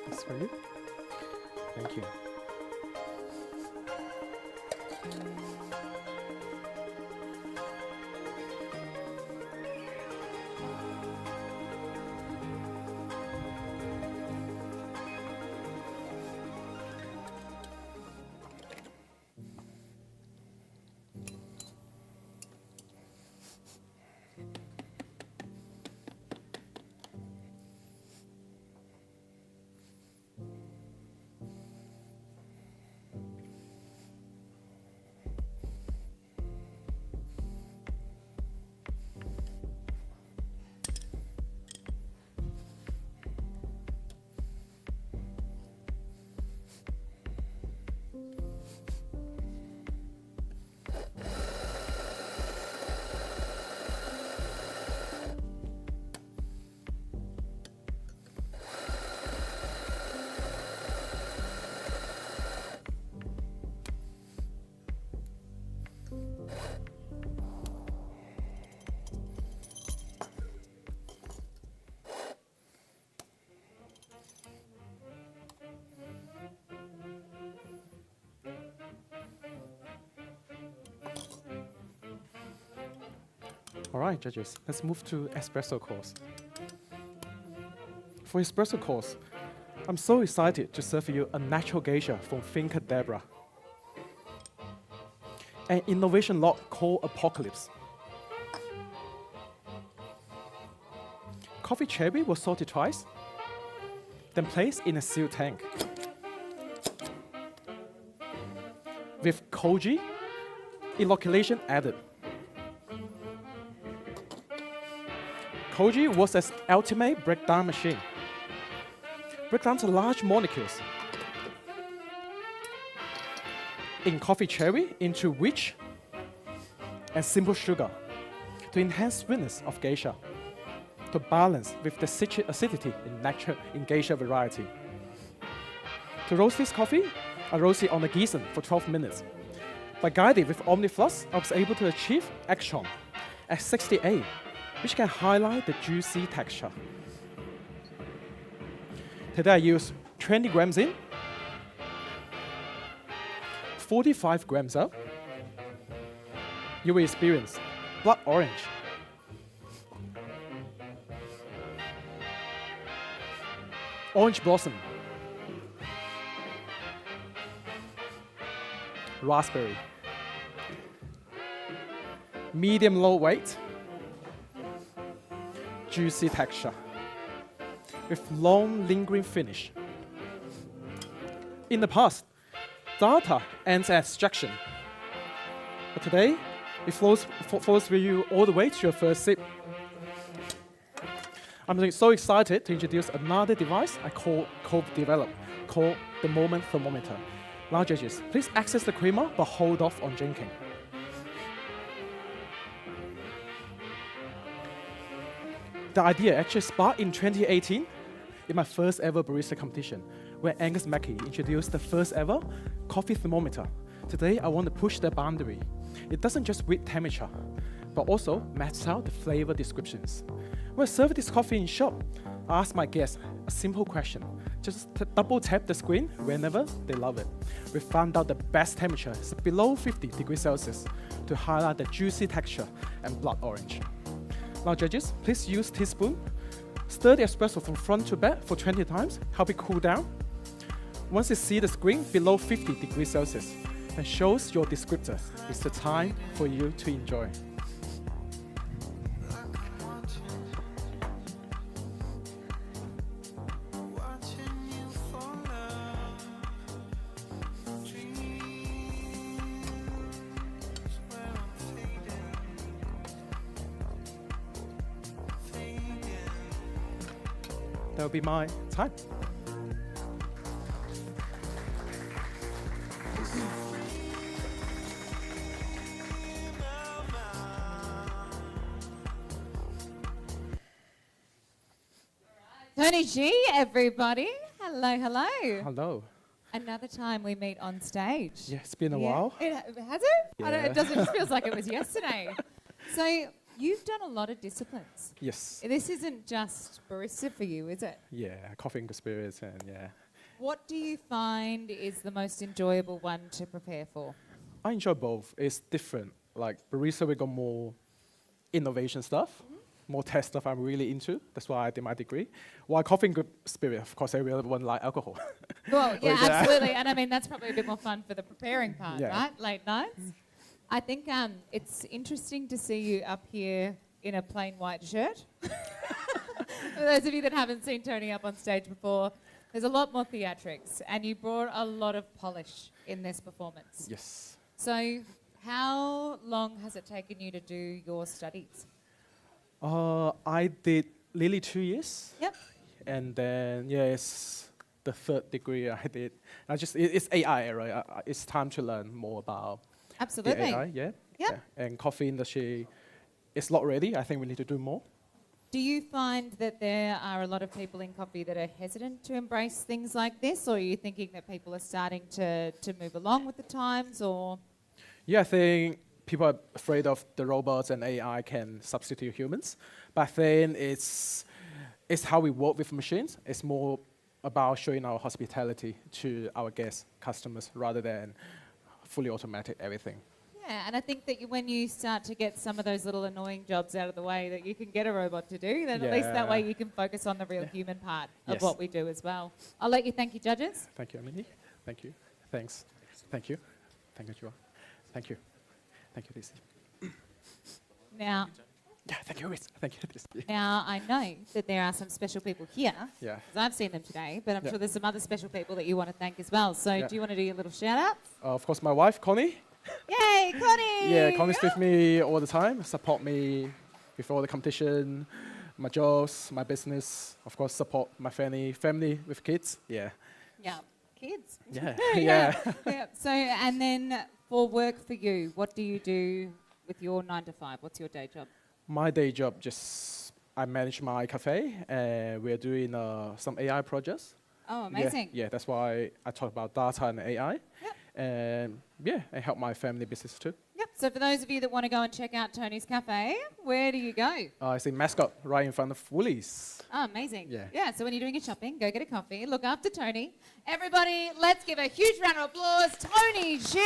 This for you. Thank you. All right, judges, let's move to espresso course. For espresso course, I'm so excited to serve you a natural geisha from Finca Debra, an innovation lot called Apocalypse. Coffee cherry was salted twice, then placed in a sealed tank. With koji inoculation added. Koji was an ultimate breakdown machine. Break down the large molecules in coffee cherry into rich and simple sugar to enhance sweetness of geisha, to balance with the citric acidity in geisha variety. To roast this coffee, I roast it on the Gießen for 12 minutes. By guiding with OmniFlux, I was able to achieve action at 68, which can highlight the juicy texture. Today I use 20 grams in, 45 grams out. You will experience blood orange, orange blossom, raspberry, medium low weight, juicy texture, with long lingering finish. In the past, data ends at extraction, but today it flows with you all the way to your first sip. I'm so excited to introduce another device I co-developed called the Moment Thermometer. Now judges, please access the creamer but hold off on drinking. The idea actually sparked in 2018 in my first ever barista competition, where Angus Mackey introduced the first ever coffee thermometer. Today, I want to push the boundary. It doesn't just read temperature, but also maps out the flavor descriptions. When I serve this coffee in shop, I ask my guests a simple question. Just double tap the screen whenever they love it. We found out the best temperature is below 50 degrees Celsius to highlight the juicy texture and blood orange. Now judges, please use teaspoon. Stir the espresso from front to back for 20 times, help it cool down. Once you see the screen below 50 degrees Celsius and shows your descriptor, it's the time for you to enjoy. That'll be my time. Tony G, everybody. Hello, hello. Hello. Another time we meet on stage. Yeah, it's been a while. Has it? I don't, Yeah. it doesn't. It just feels like it was yesterday. So you've done a lot of disciplines. Yes. This isn't just barista for you, is it? Yeah, coffee experience and yeah. What do you find is the most enjoyable one to prepare for? I enjoy both. It's different. Like barista, we got more innovation stuff, more test stuff I'm really into. That's why I did my degree. While coffee spirit, of course, everyone like alcohol. Well, yeah, Like, absolutely. And I mean, that's probably a bit more fun for the preparing part, Yeah. right? Late nights. I think it's interesting to see you up here in a plain white shirt. For those of you that haven't seen Tony up on stage before, there's a lot more theatrics, and you brought a lot of polish in this performance. Yes. So, how long has it taken you to do your studies? I did nearly 2 years. Yep. And then, yeah, it's the third degree I did. It's AI, right? It's time to learn more about Absolutely. the AI, yeah. Yep. Yeah. And coffee industry, it's not ready. I think we need to do more. Do you find that there are a lot of people in coffee that are hesitant to embrace things like this, or are you thinking that people are starting to move along with the times, or? Yeah, I think people are afraid of the robots and AI can substitute humans. But I think it's how we work with machines. It's more about showing our hospitality to our guests, customers, rather than fully automatic everything. Yeah, and I think that when you start to get some of those little annoying jobs out of the way that you can get a robot to do, then at least that way Yeah. you can focus on the real human part of Yes. what we do as well. I'll let you thank you, judges. Thank you, Emily. Thank you. Thanks. Thank you. Thank you, Joa. Thank you. Thank you, Lizzie. Now, Yeah, thank you, Riz. Thank you, Lizzie. now I know that there are some special people here, Yeah. because I've seen them today, but I'm Yeah. sure there's some other special people that you want to thank as well. So Yeah. do you want to do your little shout-outs? Of course, my wife, Connie. Yay, Connie! Yeah, Connie's with me all the time, support me before the competition, my jobs, my business. Of course, support my family with kids. Yeah. Yeah, kids. Yeah. Yeah. Yeah. So, and then for work for you, what do you do with your 9 to 5? What's your day job? My day job, I manage my cafe, and we're doing some AI projects. Oh, amazing. Yeah, that's why I talk about data and AI. Yep. And yeah, I help my family business too. Yep. So for those of you that want to go and check out Tony's Cafe, where do you go? It's in Mascot, right in front of Woolies. Oh, amazing. Yeah. Yeah, so when you're doing your shopping, go get a coffee, look after Tony. Everybody, let's give a huge round of applause, Tony G.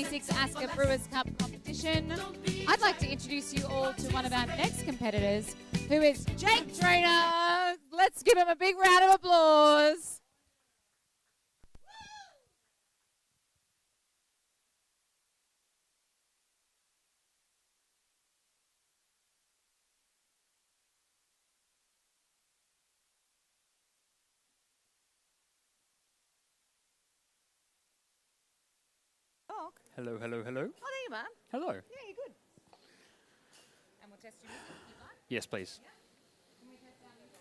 2026 ASCA Brewers Cup competition. I'd like to introduce you all to one of our next competitors, who is Jake Trainer. Let's give him a big round of applause. Hello, hello, hello. Oh, there you are. Hello. Yeah, you're good. And we'll test your music if you'd like. Yes, please. Can we test our music?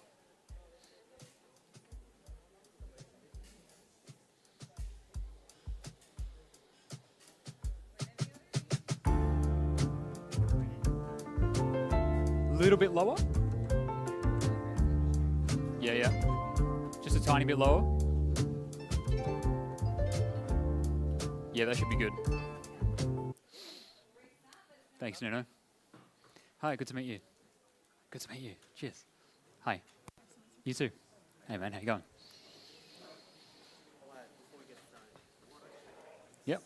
A little bit lower. Yeah, yeah. Just a tiny bit lower. Yeah, that should be good. Thanks, Nuno. Hi, good to meet you. Good to meet you. Cheers. Hi. You too. Hey, man, how you going? Yep.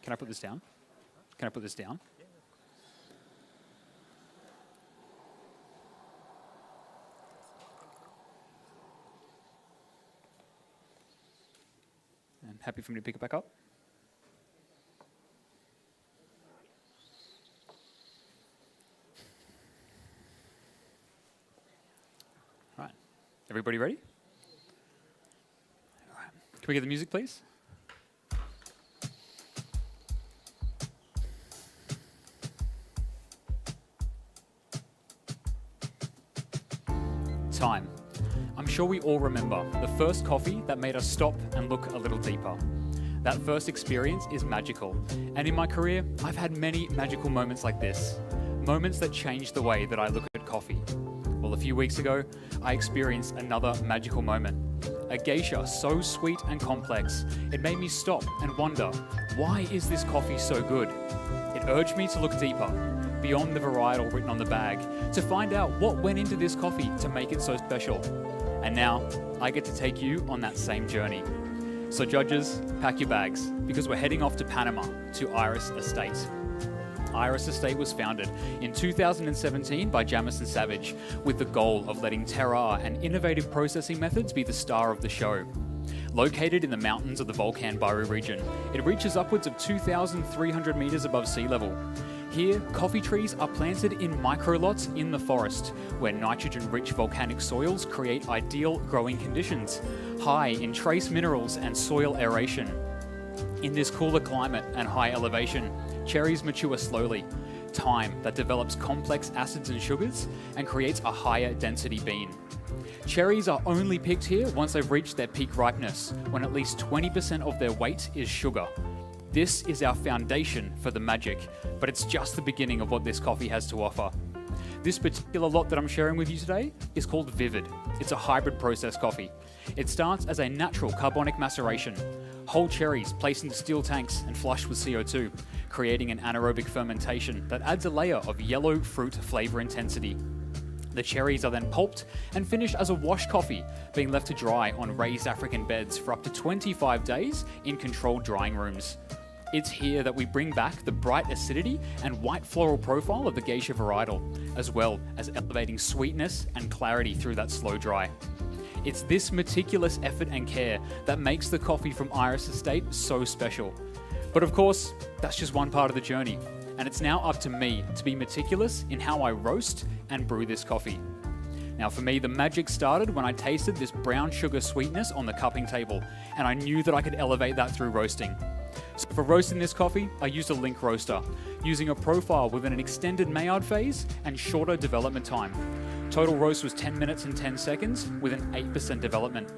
Can I put this down? Can I put this down? And happy for me to pick it back up? All right. Everybody ready? All right. Can we get the music, please? Time. I'm sure we all remember the first coffee that made us stop and look a little deeper. That first experience is magical. And in my career, I've had many magical moments like this. Moments that changed the way that I look at coffee. Well, a few weeks ago, I experienced another magical moment. A geisha so sweet and complex, it made me stop and wonder, why is this coffee so good? It urged me to look deeper, beyond the varietal written on the bag, to find out what went into this coffee to make it so special. And now, I get to take you on that same journey. So judges, pack your bags, because we're heading off to Panama, to Iris Estate. Iris Estate was founded in 2017 by Jamison Savage, with the goal of letting terroir and innovative processing methods be the star of the show. Located in the mountains of the Volcan Baru region, it reaches upwards of 2,300 meters above sea level. Here, coffee trees are planted in microlots in the forest, where nitrogen-rich volcanic soils create ideal growing conditions, high in trace minerals and soil aeration. In this cooler climate and high elevation, cherries mature slowly, time that develops complex acids and sugars and creates a higher density bean. Cherries are only picked here once they've reached their peak ripeness, when at least 20% of their weight is sugar. This is our foundation for the magic, but it's just the beginning of what this coffee has to offer. This particular lot that I'm sharing with you today is called Vivid. It's a hybrid process coffee. It starts as a natural carbonic maceration. Whole cherries placed into steel tanks and flushed with CO2, creating an anaerobic fermentation that adds a layer of yellow fruit flavor intensity. The cherries are then pulped and finished as a wash coffee, being left to dry on raised African beds for up to 25 days in controlled drying rooms. It's here that we bring back the bright acidity and white floral profile of the geisha varietal, as well as elevating sweetness and clarity through that slow dry. It's this meticulous effort and care that makes the coffee from Iris Estate so special. But of course, that's just one part of the journey, and it's now up to me to be meticulous in how I roast and brew this coffee. Now for me, the magic started when I tasted this brown sugar sweetness on the cupping table, and I knew that I could elevate that through roasting. So for roasting this coffee, I used a link roaster, using a profile with an extended Maillard phase and shorter development time. Total roast was 10 minutes and 10 seconds with an 8% development.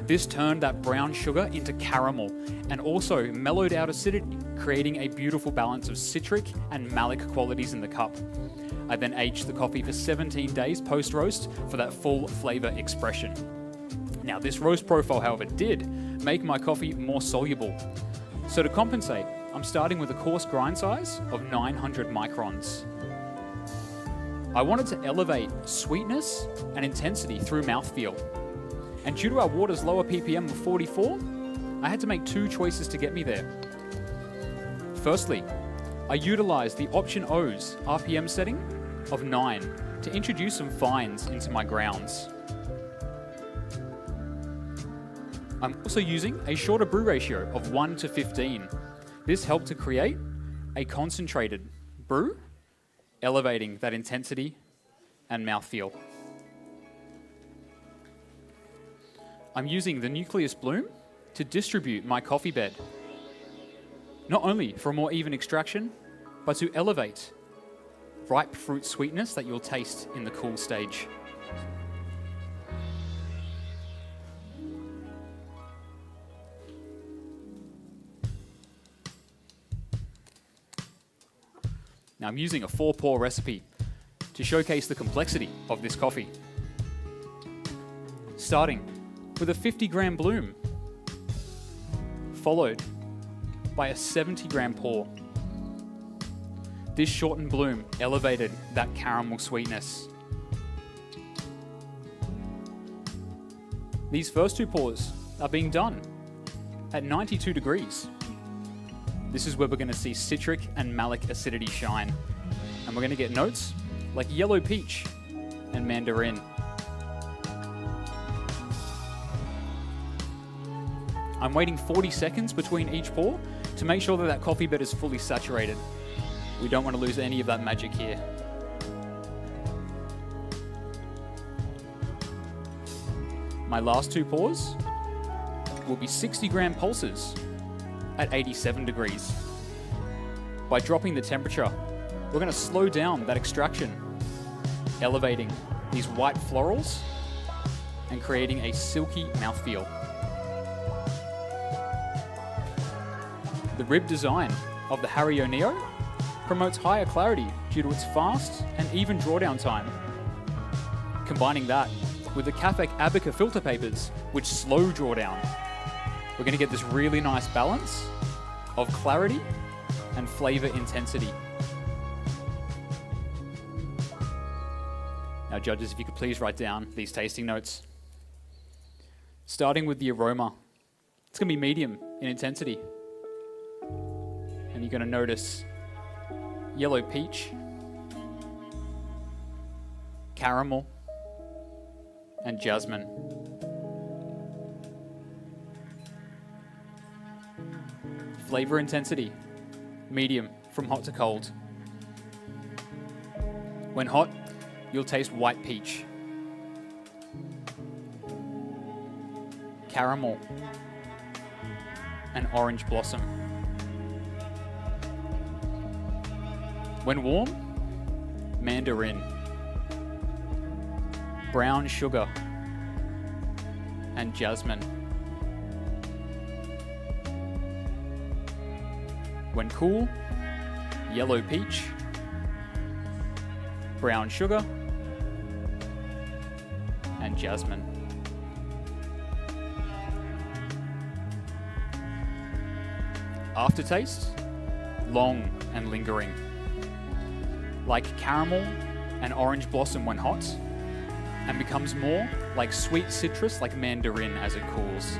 This turned that brown sugar into caramel and also mellowed out acidity, creating a beautiful balance of citric and malic qualities in the cup. I then aged the coffee for 17 days post-roast for that full flavor expression. Now this roast profile, however, did make my coffee more soluble. So to compensate, I'm starting with a coarse grind size of 900 microns. I wanted to elevate sweetness and intensity through mouthfeel. And due to our water's lower ppm of 44, I had to make two choices to get me there. Firstly, I utilized the Option O's RPM setting of 9 to introduce some fines into my grounds. I'm also using a shorter brew ratio of 1 to 15. This helped to create a concentrated brew, elevating that intensity and mouthfeel. I'm using the nucleus bloom to distribute my coffee bed, not only for a more even extraction, but to elevate ripe fruit sweetness that you'll taste in the cool stage. Now I'm using a 4-pour recipe to showcase the complexity of this coffee. Starting with a 50-gram bloom, followed by a 70-gram pour. This shortened bloom elevated that caramel sweetness. These first 2 pours are being done at 92 degrees. This is where we're going to see citric and malic acidity shine. And we're going to get notes like yellow peach and mandarin. I'm waiting 40 seconds between each pour to make sure that that coffee bed is fully saturated. We don't want to lose any of that magic here. My last 2 pours will be 60-gram pulses at 87 degrees. By dropping the temperature, we're going to slow down that extraction, elevating these white florals and creating a silky mouthfeel. The rib design of the Hario Neo promotes higher clarity due to its fast and even drawdown time. Combining that with the Cafec Abaca filter papers, which slow drawdown, we're going to get this really nice balance of clarity and flavor intensity. Now, judges, if you could please write down these tasting notes. Starting with the aroma, it's going to be medium in intensity. And you're going to notice yellow peach, caramel, and jasmine. Flavor intensity, medium from hot to cold. When hot, you'll taste white peach, caramel, and orange blossom. When warm, mandarin, brown sugar, and jasmine. When cool, yellow peach, brown sugar, and jasmine. Aftertaste, long and lingering. Like caramel and orange blossom when hot, and becomes more like sweet citrus like mandarin as it cools.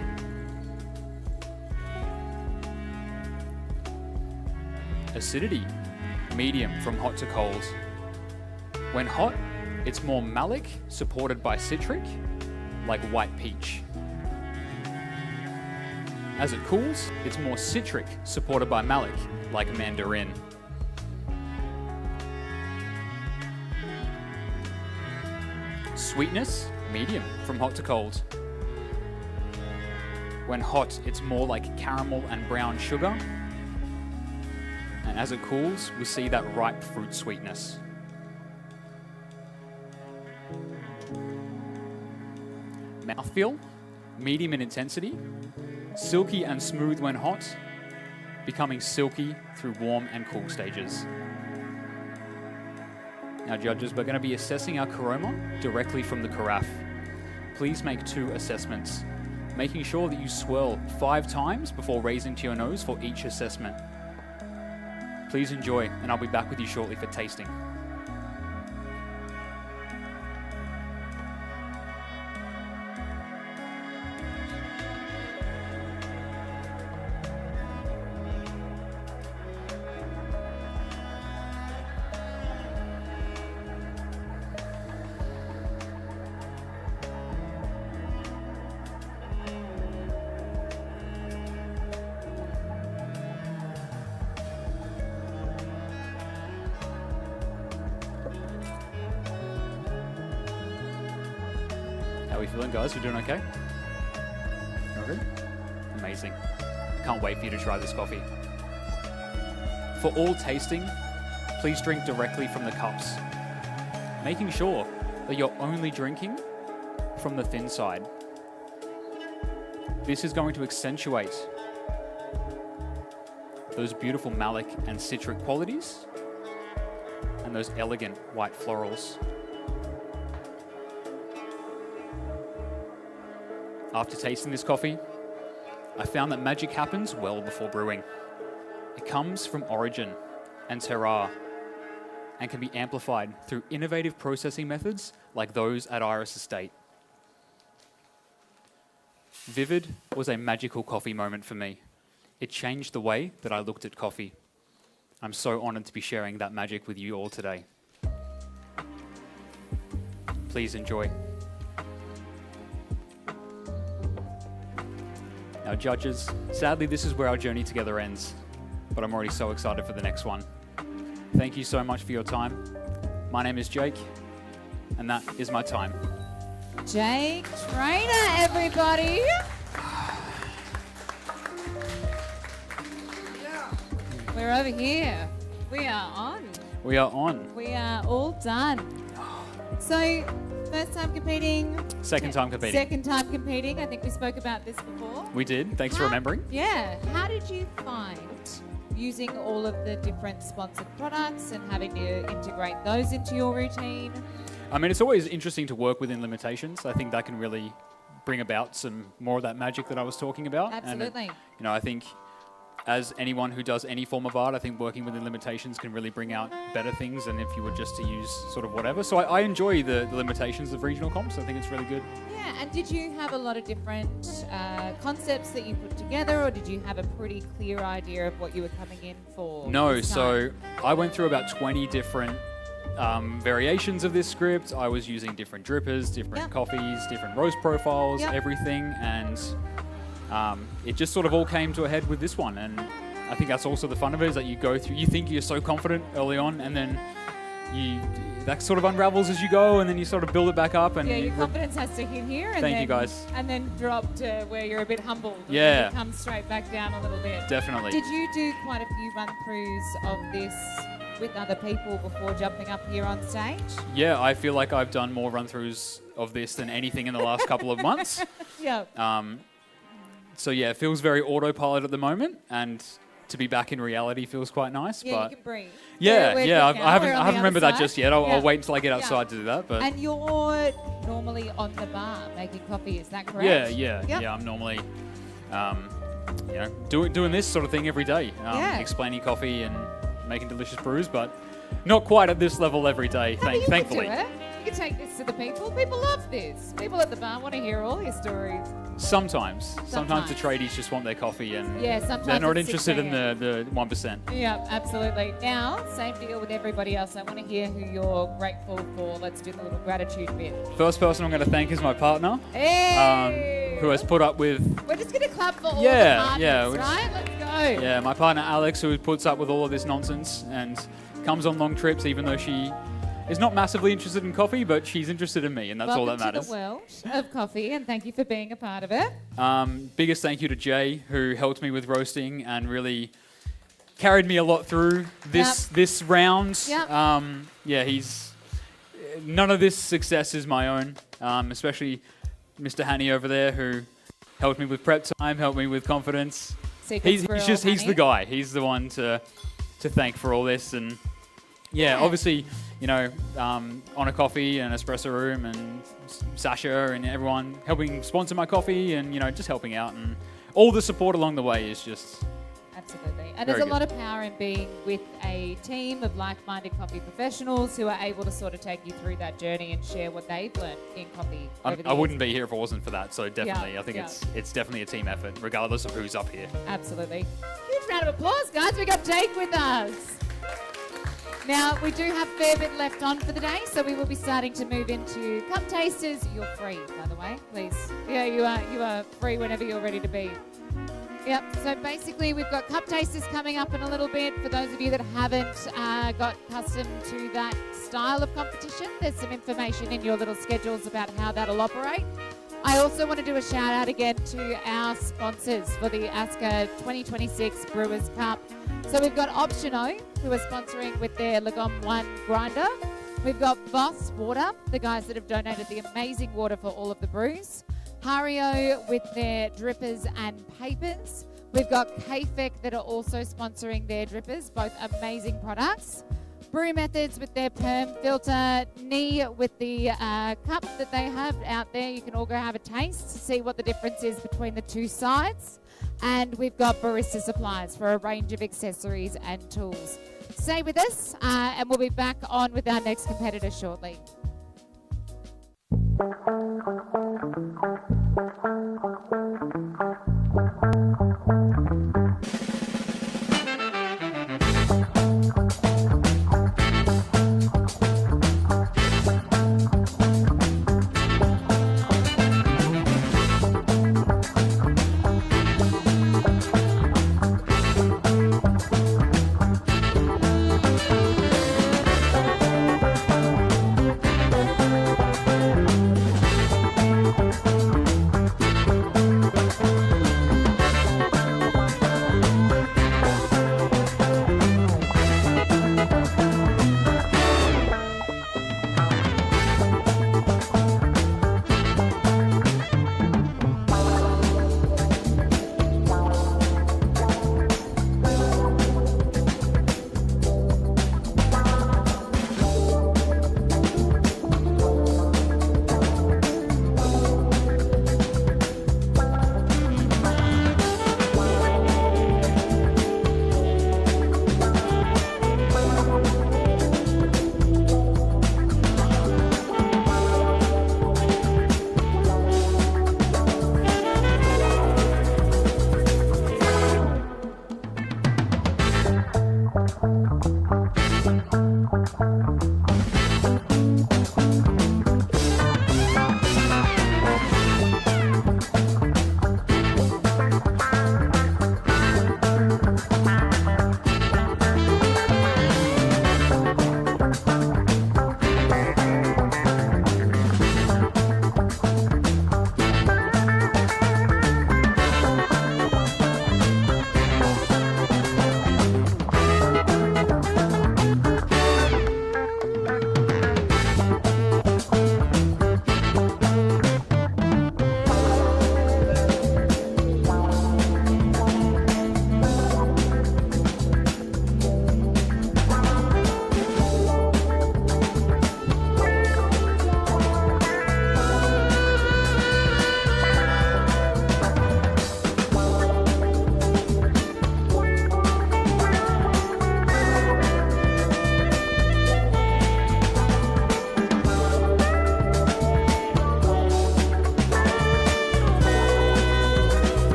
Acidity, medium from hot to cold. When hot, it's more malic, supported by citric, like white peach. As it cools, it's more citric, supported by malic, like mandarin. Sweetness, medium from hot to cold. When hot, it's more like caramel and brown sugar. And as it cools, we see that ripe fruit sweetness. Mouthfeel, medium in intensity, silky and smooth when hot, becoming silky through warm and cool stages. Now, judges, we're going to be assessing our Karoma directly from the carafe. Please make 2 assessments, making sure that you swirl 5 times before raising to your nose for each assessment. Please enjoy, and I'll be back with you shortly for tasting. How are we feeling, guys? We're doing okay? Okay. Amazing. I can't wait for you to try this coffee. For all tasting, please drink directly from the cups, making sure that you're only drinking from the thin side. This is going to accentuate those beautiful malic and citric qualities and those elegant white florals. After tasting this coffee, I found that magic happens well before brewing. It comes from origin and terroir and can be amplified through innovative processing methods like those at Iris Estate. Vivid was a magical coffee moment for me. It changed the way that I looked at coffee. I'm so honored to be sharing that magic with you all today. Please enjoy. Now, judges, sadly, this is where our journey together ends, but I'm already so excited for the next one. Thank you so much for your time. My name is Jake, and that is my time. Jake Trainer, everybody. We're over here. We are on. We are on. We are all done. So, first time competing. Second time competing. Second time competing. I think we spoke about this before. We did. Thanks for remembering. Yeah. How did you find using all of the different sponsored products and having to integrate those into your routine? I mean, it's always interesting to work within limitations. I think that can really bring about some more of that magic that I was talking about. Absolutely. And I think as anyone who does any form of art, I think working within limitations can really bring out better things than if you were just to use sort of whatever. So I enjoy the limitations of regional comps. I think it's really good. Yeah, and did you have a lot of different concepts that you put together, or did you have a pretty clear idea of what you were coming in for? No, so I went through about 20 different variations of this script. I was using different drippers, different coffees, different roast profiles, everything, and it just sort of all came to a head with this one. And I think that's also the fun of it, is that you go through, you think you're so confident early on, and then that sort of unravels as you go, and then you sort of build it back up. And yeah, your confidence has to hit here, and thank you guys, and then drop to where you're a bit humbled. Yeah, and come straight back down a little bit. Definitely. Did you do quite a few run-throughs of this with other people before jumping up here on stage? Yeah, I feel like I've done more run-throughs of this than anything in the last couple of months. Yeah. So yeah, it feels very autopilot at the moment, and to be back in reality feels quite nice. Yeah, but you can breathe. Yeah, I haven't remembered remembered that just yet. I'll wait until I get outside to do that. But and you're normally on the bar making coffee, is that correct? Yeah. I'm normally, doing this sort of thing every day, explaining coffee and making delicious brews, but not quite at this level every day. Thankfully. You can take this to the people. People love this. People at the bar want to hear all your stories. Sometimes the tradies just want their coffee, and sometimes they're not interested in the 1%. Yeah, absolutely. Now, same deal with everybody else. I want to hear who you're grateful for. Let's do the little gratitude bit. First person I'm going to thank is my partner, who has put up with... We're just going to clap for all the partners, right? Let's go. Yeah, my partner Alex, who puts up with all of this nonsense and comes on long trips, even though she is not massively interested in coffee, but she's interested in me, and that's all that matters. Welcome to the world of coffee, and thank you for being a part of it. Biggest thank you to Jay, who helped me with roasting and really carried me a lot through this round. He's none of this success is my own, especially Mr. Hanny over there, who helped me with prep time, helped me with confidence. He's the guy. He's the one to thank for all this. And obviously, on a coffee and espresso room, and Sasha and everyone helping sponsor my coffee, and just helping out, and all the support along the way is just absolutely. And there's a lot of power in being with a team of like-minded coffee professionals who are able to sort of take you through that journey and share what they've learned in coffee. I wouldn't be here if it wasn't for that. So definitely, I think it's definitely a team effort, regardless of who's up here. Absolutely. Huge round of applause, guys. We got Jake with us. Now, we do have a fair bit left on for the day, so we will be starting to move into cup tasters. You're free, by the way, please. Yeah, you are free whenever you're ready to be. Yep, so basically we've got cup tasters coming up in a little bit. For those of you that haven't got accustomed to that style of competition, there's some information in your little schedules about how that'll operate. I also want to do a shout out again to our sponsors for the ASCA 2026 Brewers Cup. So we've got Optiono, who are sponsoring with their Lagom 1 grinder. We've got Voss Water, the guys that have donated the amazing water for all of the brews. Hario with their drippers and papers. We've got KFEC that are also sponsoring their drippers, both amazing products. Brew Methods with their perm filter. Knee with the cup that they have out there. You can all go have a taste to see what the difference is between the two sides. And we've got Barista Supplies for a range of accessories and tools. Stay with us and we'll be back on with our next competitor shortly.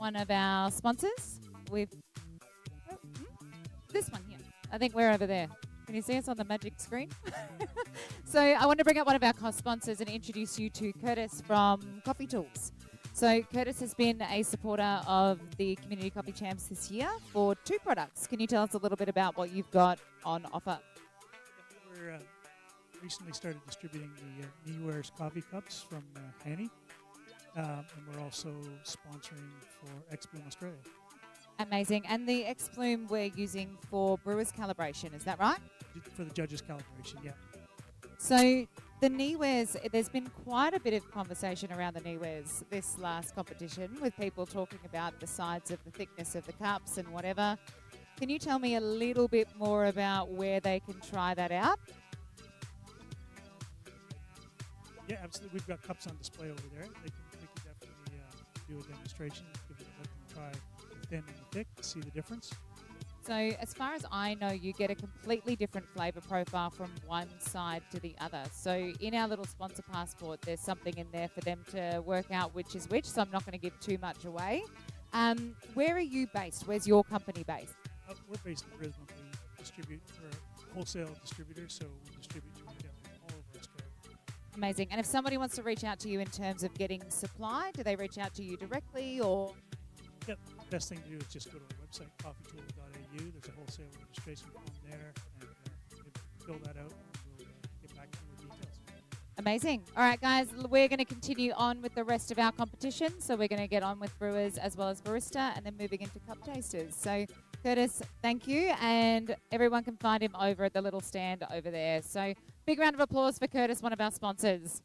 one of our sponsors. We've this one here. I think we're over there. Can you see us on the magic screen? So I want to bring up one of our sponsors and introduce you to Curtis from Coffee Tools. So Curtis has been a supporter of the Community Coffee Champs this year for 2 products. Can you tell us a little bit about what you've got on offer? We're recently started distributing the Kneewares coffee cups from Hanny, and we're also sponsoring for X-Bloom Australia. Amazing. And the X Bloom we're using for brewers calibration, is that right? For the judges' calibration, yeah. So the Kneewares, there's been quite a bit of conversation around the Kneewares this last competition, with people talking about the sides of the thickness of the cups and whatever. Can you tell me a little bit more about where they can try that out? Yeah, absolutely. We've got cups on display over there. They can definitely do a demonstration, let them try the thin and the thick to see the difference. So as far as I know, you get a completely different flavour profile from one side to the other. So in our little sponsor passport, there's something in there for them to work out which is which, so I'm not going to give too much away. Where are you based? Where's your company based? We're based in Brisbane. We distribute, we're a wholesale distributor, so we distribute to retailers all over Australia. Amazing. And if somebody wants to reach out to you in terms of getting supply, do they reach out to you directly or? Yep, best thing to do is just go to our website, coffeetool.au. There's a wholesale registration form there, and fill that out, and we'll get back to you with details. Amazing. All right, guys, we're going to continue on with the rest of our competition. So we're going to get on with brewers as well as barista, and then moving into cup tasters. So Curtis, thank you, and everyone can find him over at the little stand over there. So big round of applause for Curtis, one of our sponsors.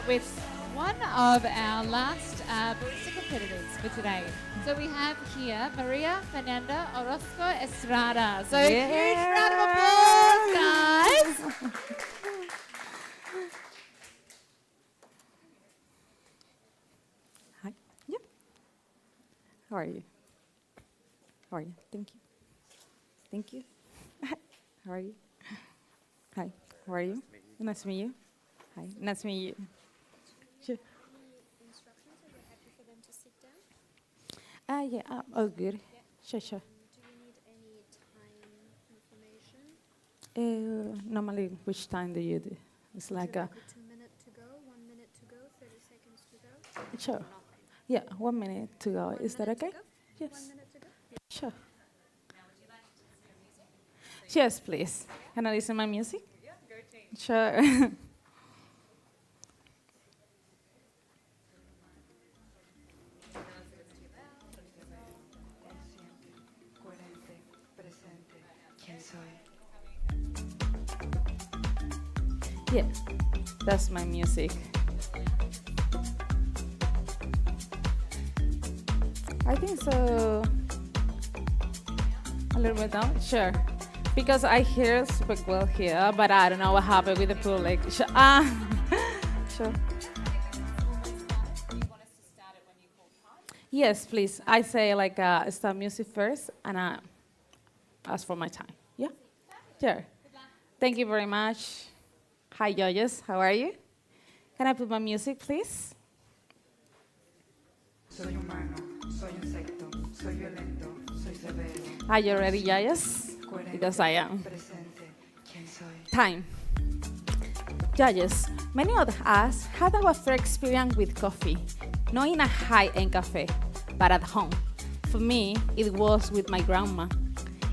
with one of our last barista competitors for today. So we have here Maria Fernanda Orozco Estrada. So huge round of applause, guys. Hi. Yep. How are you? How are you? Thank you. Thank you. How are you? Hi. How are you? Nice to meet you. Hi. Nice to meet you. Sure. Instructions? Are you happy for them to sit down? Yeah. Oh, good. Yeah. Sure, sure. Do you need any time information? Normally, which time do you do? It's like a... 2 minutes to go, 1 minute to go, 30 seconds to go? Sure. Yeah, 1 minute to go. Is that okay? Yes. 1 minute to go? Sure. Yes, please. Can I listen to my music? Yeah, go team. Sure. Yeah, that's my music. I think so. A little bit down? Sure. Because I hear super well here, but I don't know what happened with the public. Sure. Sure. Yes, please. I say like start music first, and I ask for my time. Yeah? Sure. Thank you very much. Hi, judges. How are you? Can I put my music, please? Soy humano, soy insecto, soy violento, soy severo. Are you ready, judges? Because I am. Time. Judges, many of us had our first experience with coffee, not in a high-end cafe, but at home. For me, it was with my grandma.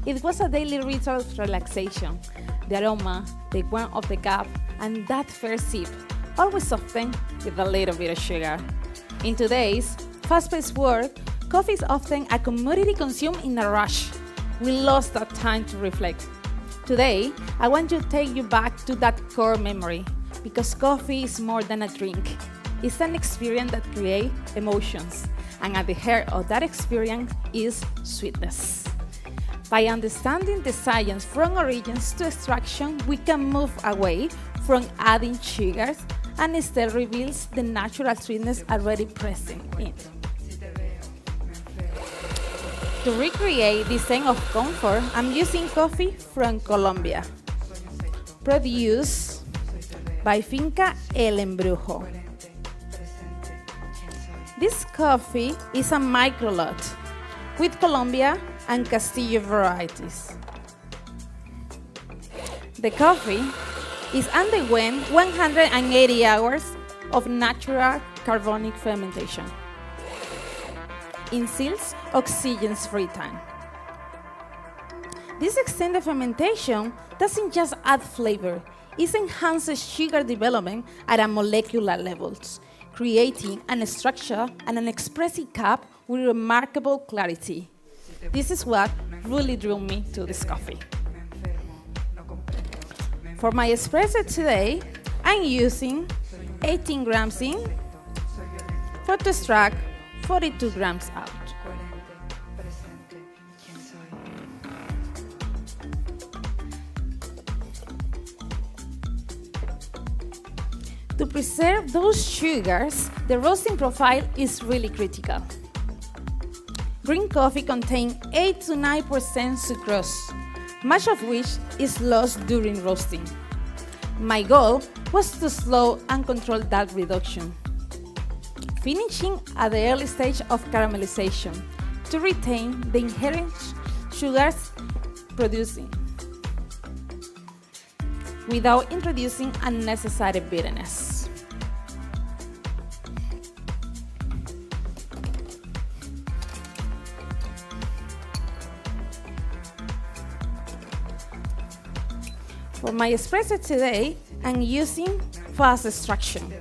It was a daily ritual of relaxation. The aroma, the warmth of the cup, and that first sip, always often with a little bit of sugar. In today's fast-paced world, coffee is often a commodity consumed in a rush. We lost that time to reflect. Today, I want to take you back to that core memory, because coffee is more than a drink. It's an experience that creates emotions, and at the heart of that experience is sweetness. By understanding the science from origins to extraction, we can move away from adding sugars and instead reveals the natural sweetness already present in it. To recreate this sense of comfort, I'm using coffee from Colombia, produced by Finca El Embrujo. This coffee is a micro lot with Colombia and Castillo varieties. The coffee is underwent 180 hours of natural carbonic fermentation in Sil's oxygen-free time. This extended fermentation doesn't just add flavor, it enhances sugar development at a molecular levels, creating a structure and an expressive cup with remarkable clarity. This is what really drew me to this coffee. For my espresso today, I'm using 18 grams in, for to extract 42 grams out. To preserve those sugars, the roasting profile is really critical. Green coffee contains 8 to 9% sucrose, much of which is lost during roasting. My goal was to slow and control that reduction, finishing at the early stage of caramelization to retain the inherent sugars producing, without introducing unnecessary bitterness. For my espresso today, I'm using fast extraction.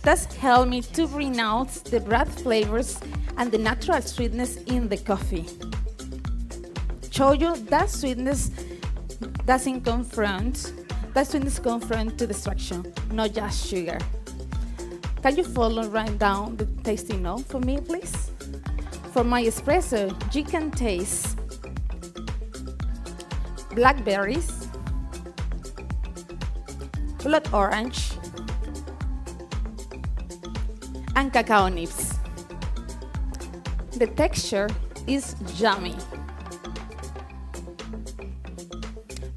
That's helped me to bring out the broad flavors and the natural sweetness in the coffee. Show you that sweetness confront to destruction, not just sugar. Can you follow right down the tasting note for me, please? For my espresso, you can taste blackberries, blood orange, and cacao nibs. The texture is yummy.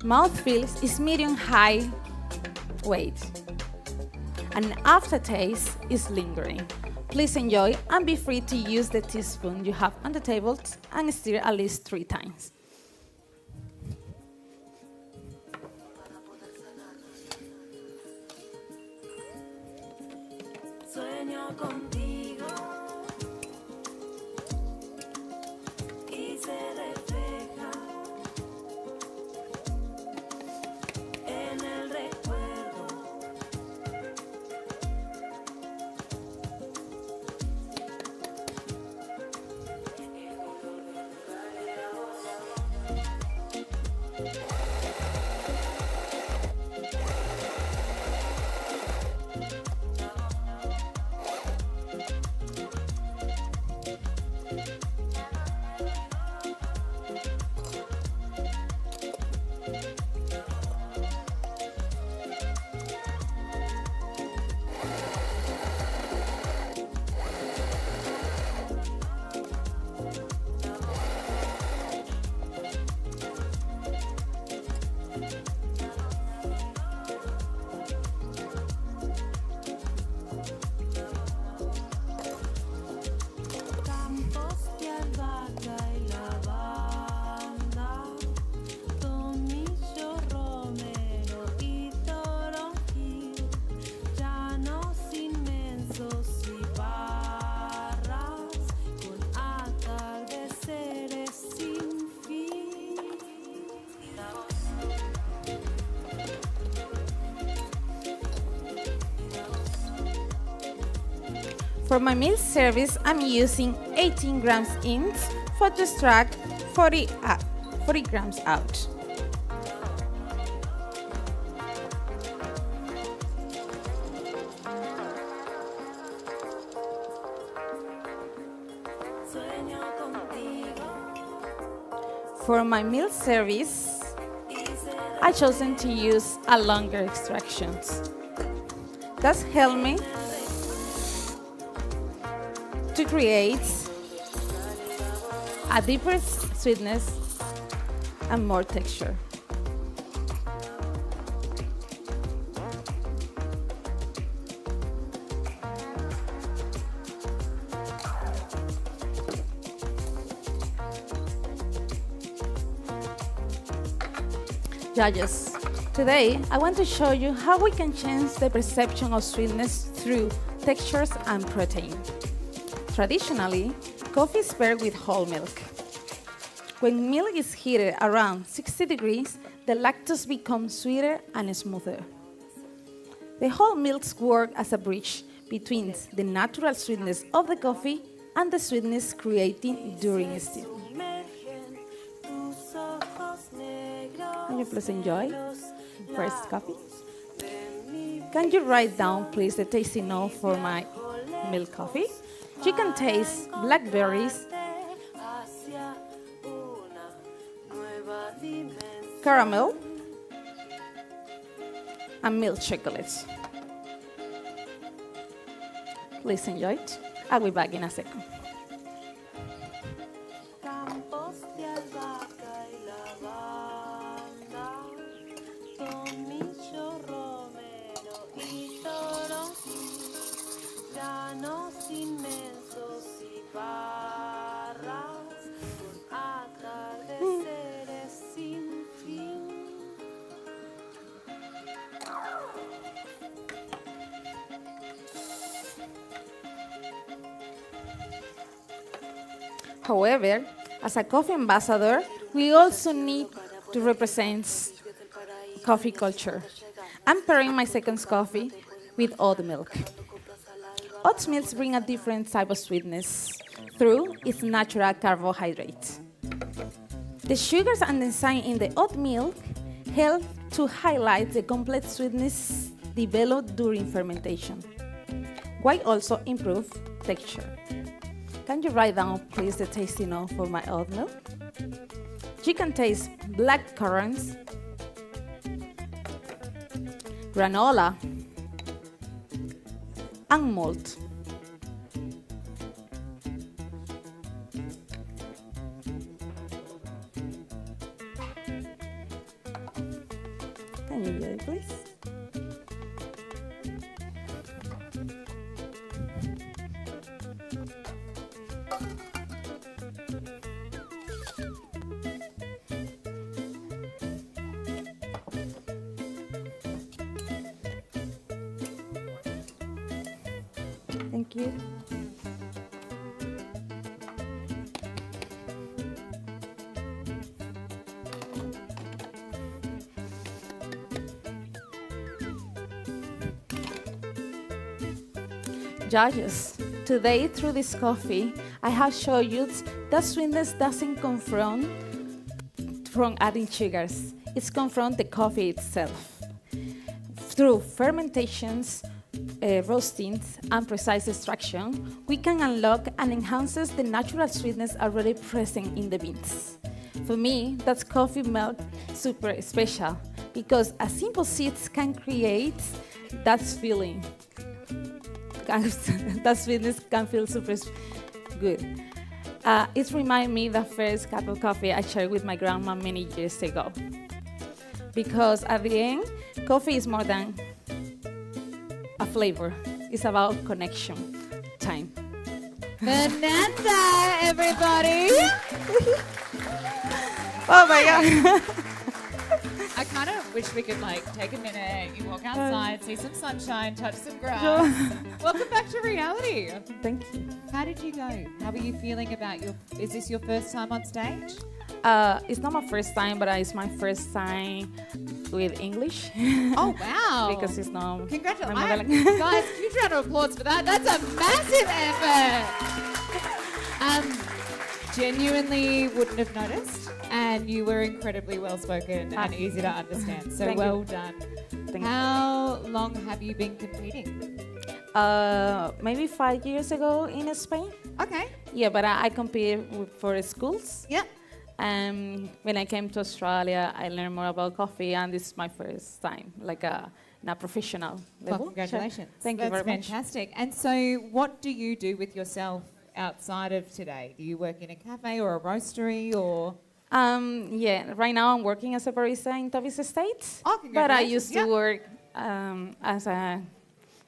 Mouthfeel is medium-high weight. And aftertaste is lingering. Please enjoy and be free to use the teaspoon you have on the table and stir at least 3 times. Sueño contigo y se refleja en el recuerdo. For my meal service, I'm using 18 grams in for to extract 40 grams out. For my meal service, I chosen to use a longer extractions. That's helped me to create a deeper sweetness and more texture. Judges, today I want to show you how we can change the perception of sweetness through textures and protein. Traditionally, coffee is paired with whole milk. When milk is heated around 60 degrees, the lactose becomes sweeter and smoother. The whole milks work as a bridge between the natural sweetness of the coffee and the sweetness created during steam. Can you please enjoy first coffee? Can you write down, please, the tasting note for my milk coffee? You can taste blackberries, caramel, and milk chocolates. Please enjoy it. I'll be back in a second. However, as a coffee ambassador, we also need to represent coffee culture. I'm pairing my second coffee with oat milk. Oat milks bring a different type of sweetness through its natural carbohydrates. The sugars and enzymes in the oat milk help to highlight the complex sweetness developed during fermentation, while also improve texture. Can you write down, please, the tasty note for my oat milk? You can taste black currants, granola, and malt. Can you do it, please? Thank you. Judges, today through this coffee, I have shown you that sweetness doesn't come from adding sugars. It's come from the coffee itself. Through fermentations, roastings, and precise extraction, we can unlock and enhance the natural sweetness already present in the beans. For me, that's coffee milk super special because a simple seeds can create that feeling. That sweetness can feel super good. It reminds me the first cup of coffee I shared with my grandma many years ago. Because at the end, coffee is more than a flavor. It's about connection, time. Fernanda, everybody! Oh my God. I kind of wish we could take a minute, you walk outside, see some sunshine, touch some grass. Welcome back to reality. Thank you. How did you go? How are you feeling about is this your first time on stage? It's not my first time, but it's my first time with English. Oh, wow. Because it's not... Congratulations. Guys, huge round of applause for that. That's a massive effort. Genuinely wouldn't have noticed. And you were incredibly well-spoken and easy to understand. So well done. How long have you been competing? Maybe 5 years ago in Spain. Okay. Yeah, but I competed for schools. Yeah. When I came to Australia, I learned more about coffee, and this is my first time, in a professional level. Well, congratulations. Thank you very much. That's fantastic. And so what do you do with yourself outside of today? Do you work in a cafe or a roastery or...? Yeah, right now I'm working as a barista in Toby's Estate. Oh, congratulations. But I used to work as a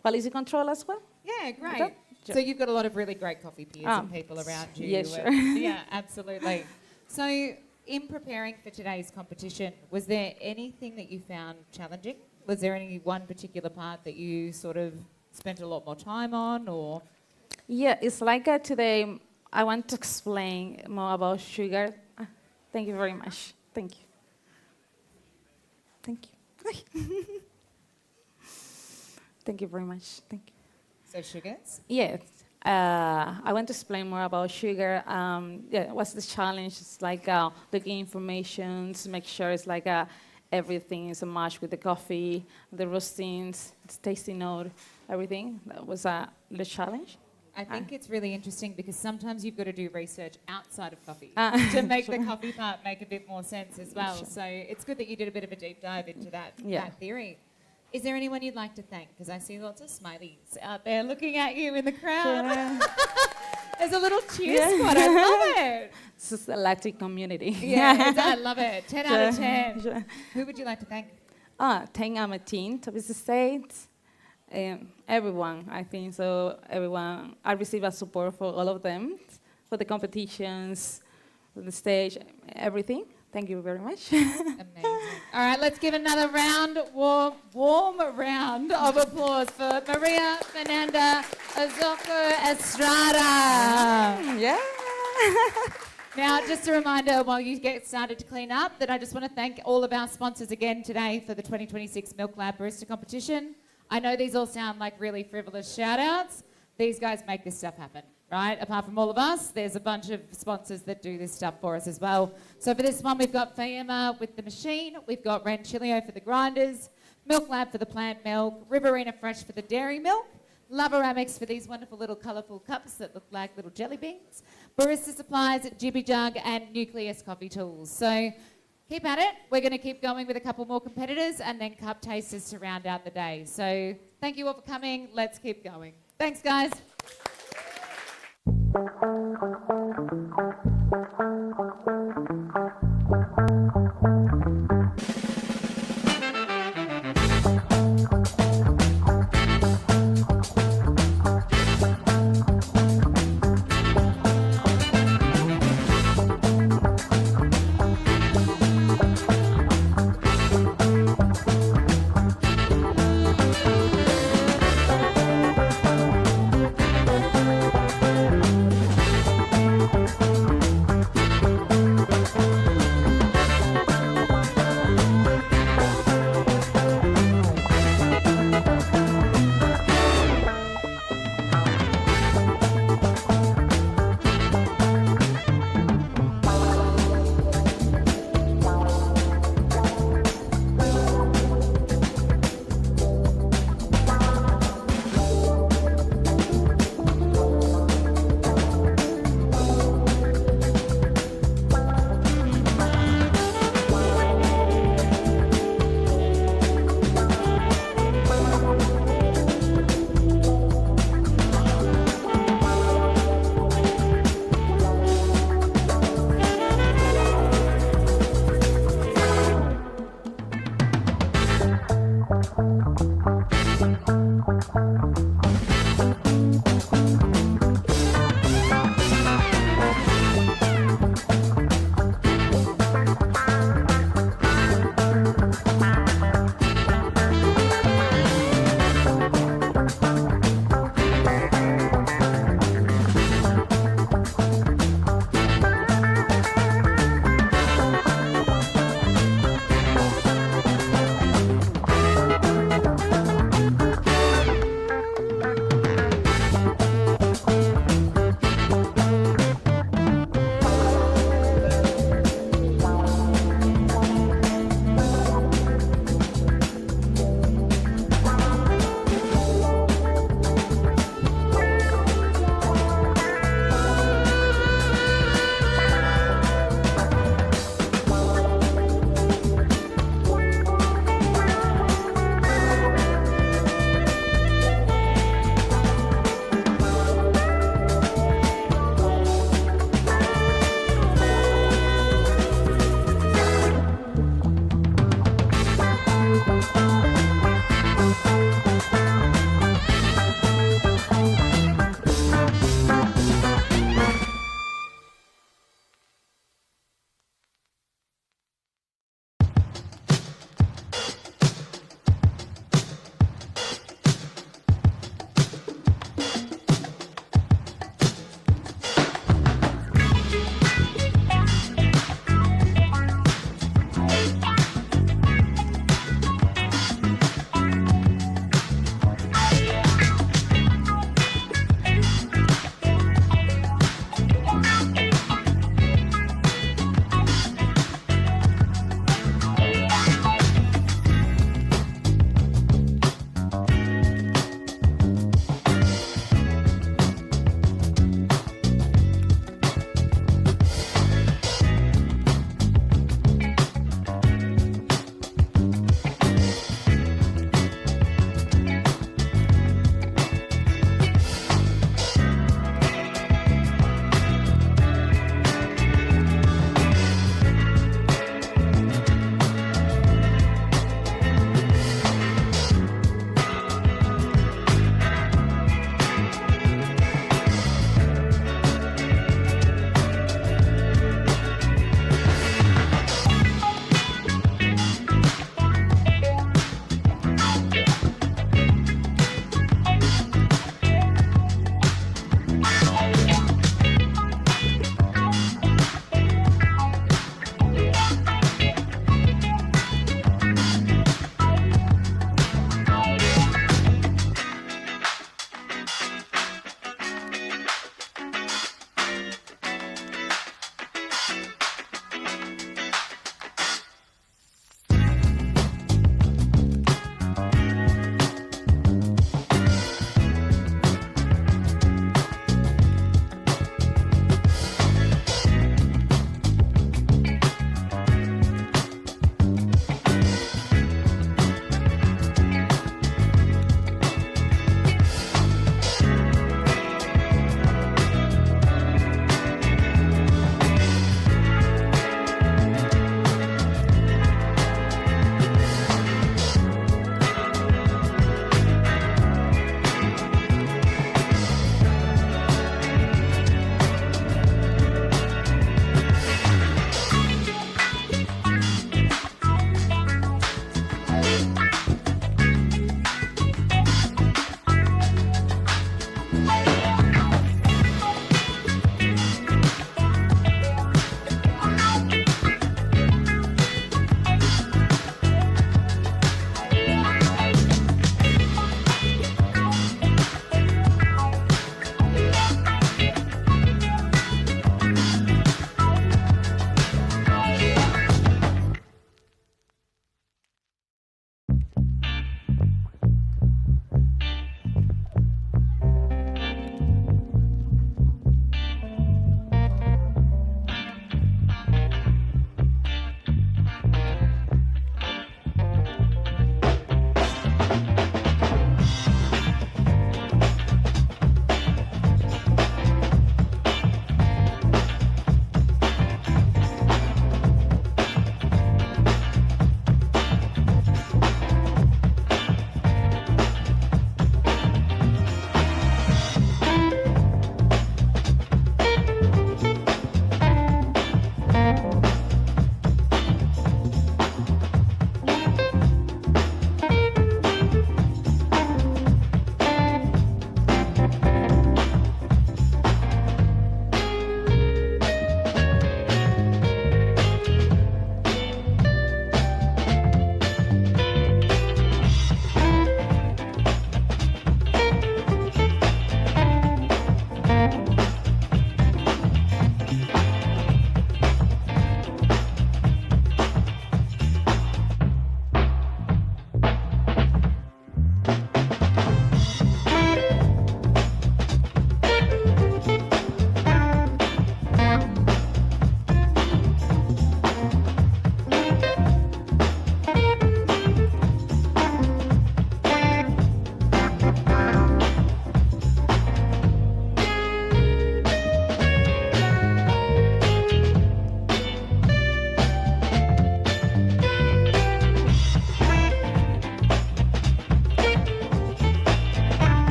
quality control as well. Yeah, great. So you've got a lot of really great coffee peers and people around you. Yeah, sure. Yeah, absolutely. So in preparing for today's competition, was there anything that you found challenging? Was there any one particular part that you sort of spent a lot more time on, or...? Yeah, it's today I want to explain more about sugar. Thank you very much. Thank you. Thank you. Thank you very much. Thank you. So sugars? Yes. I want to explain more about sugar. What's the challenge? It's looking information to make sure it's everything is a match with the coffee, the roastings, the tasty note, everything. That was the challenge. I think it's really interesting because sometimes you've got to do research outside of coffee to make the coffee part make a bit more sense as well. Sure. So it's good that you did a bit of a deep dive into that theory. Is there anyone you'd like to thank? Because I see lots of smileys out there looking at you in the crowd. Sure. There's a little cheer squad. I love it. It's just a Latin community. Yeah, I love it. 10 out of 10. Sure. Who would you like to thank? Thank Amatin, Toby's Estate. Everyone, I think so. Everyone, I receive a support for all of them, for the competitions, for the stage, everything. Thank you very much. Amazing. All right, let's give another warm round of applause for Maria Fernanda Azoko Estrada. Yeah. Now, just a reminder while you get started to clean up that I just want to thank all of our sponsors again today for the 2026 Milk Lab Barista Competition. I know these all sound like really frivolous shout-outs. These guys make this stuff happen. right? Apart from all of us, there's a bunch of sponsors that do this stuff for us as well. So for this one, we've got Fayema with the machine, we've got Ranchilio for the grinders, Milk Lab for the plant milk, Riverina Fresh for the dairy milk, Laboramics for these wonderful little colourful cups that look like little jelly beans, Barista Supplies, Jibby Jug, and Nucleus Coffee Tools. So keep at it. We're going to keep going with a couple more competitors and then cup tasters to round out the day. So thank you all for coming. Let's keep going. Thanks, guys.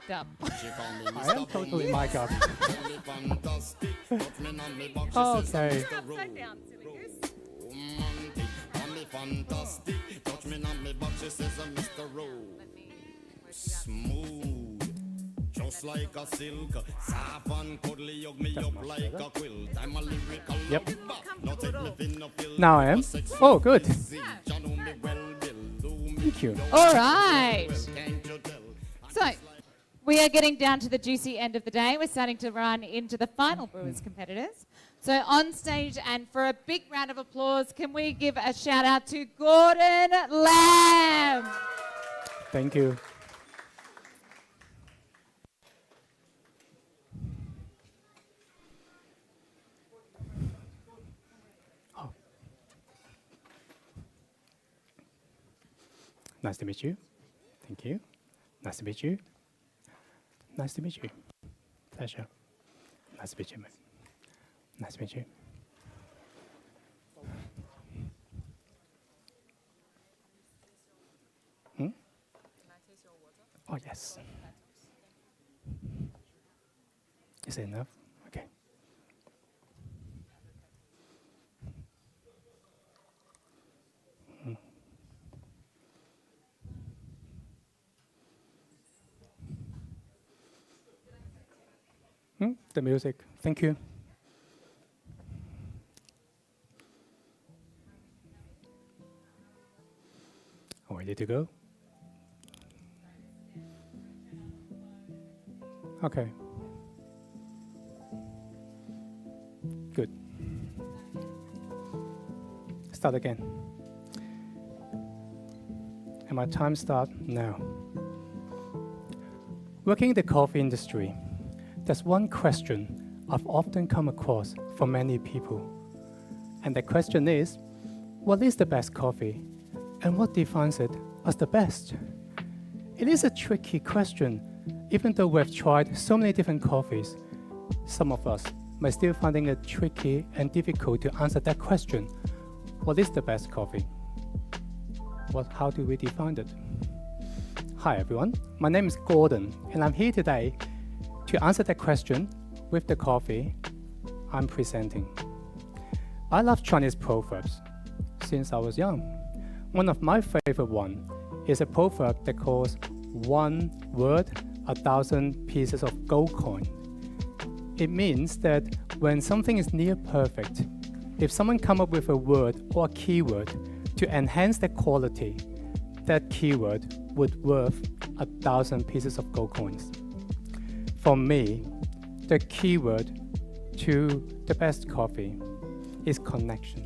mic'd up. I am totally mic'd up. Okay. Upside down, silly goose. Fantastic, touch me on me butt, she says I'm Mr. Smooth, just like a silk, soft and cuddly, hug me up like a quilt. I'm a lyrical Yep. now take me thin up, Now I am. Oh, good. Thank you. All right. So, we are getting down to the juicy end of the day. We're starting to run into the final Brewers competitors. So on stage, and for a big round of applause, can we give a shout out to Gordon Lamb? Thank you. Oh. Nice to meet you. Thank you. Nice to meet you. Nice to meet you. Pleasure. Nice to meet you, man. Nice to meet you. Hmm? Oh, yes. Is it enough? Okay. Hmm. The music. Thank you. Ready to go? Okay. Good. Start again. And my time start now. Working in the coffee industry, there's one question I've often come across from many people. And the question is, what is the best coffee? And what defines it as the best? It is a tricky question. Even though we've tried so many different coffees, some of us may still finding it tricky and difficult to answer that question. What is the best coffee? How do we define it? Hi everyone, my name is Gordon, and I'm here today to answer that question with the coffee I'm presenting. I love Chinese proverbs since I was young. One of my favorite one is a proverb that calls 1 word, 1,000 pieces of gold coin. It means that when something is near perfect, if someone come up with a word or a keyword to enhance the quality, that keyword would worth 1,000 pieces of gold coins. For me, the keyword to the best coffee is connection.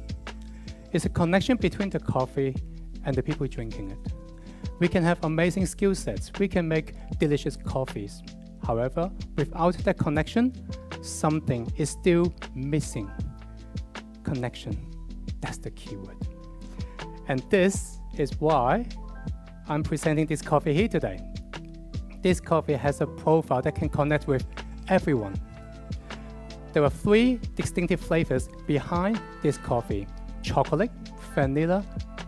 It's a connection between the coffee and the people drinking it. We can have amazing skill sets. We can make delicious coffees. However, without that connection, something is still missing. Connection, that's the keyword. And this is why I'm presenting this coffee here today. This coffee has a profile that can connect with everyone. There are 3 distinctive flavors behind this coffee: chocolate, vanilla,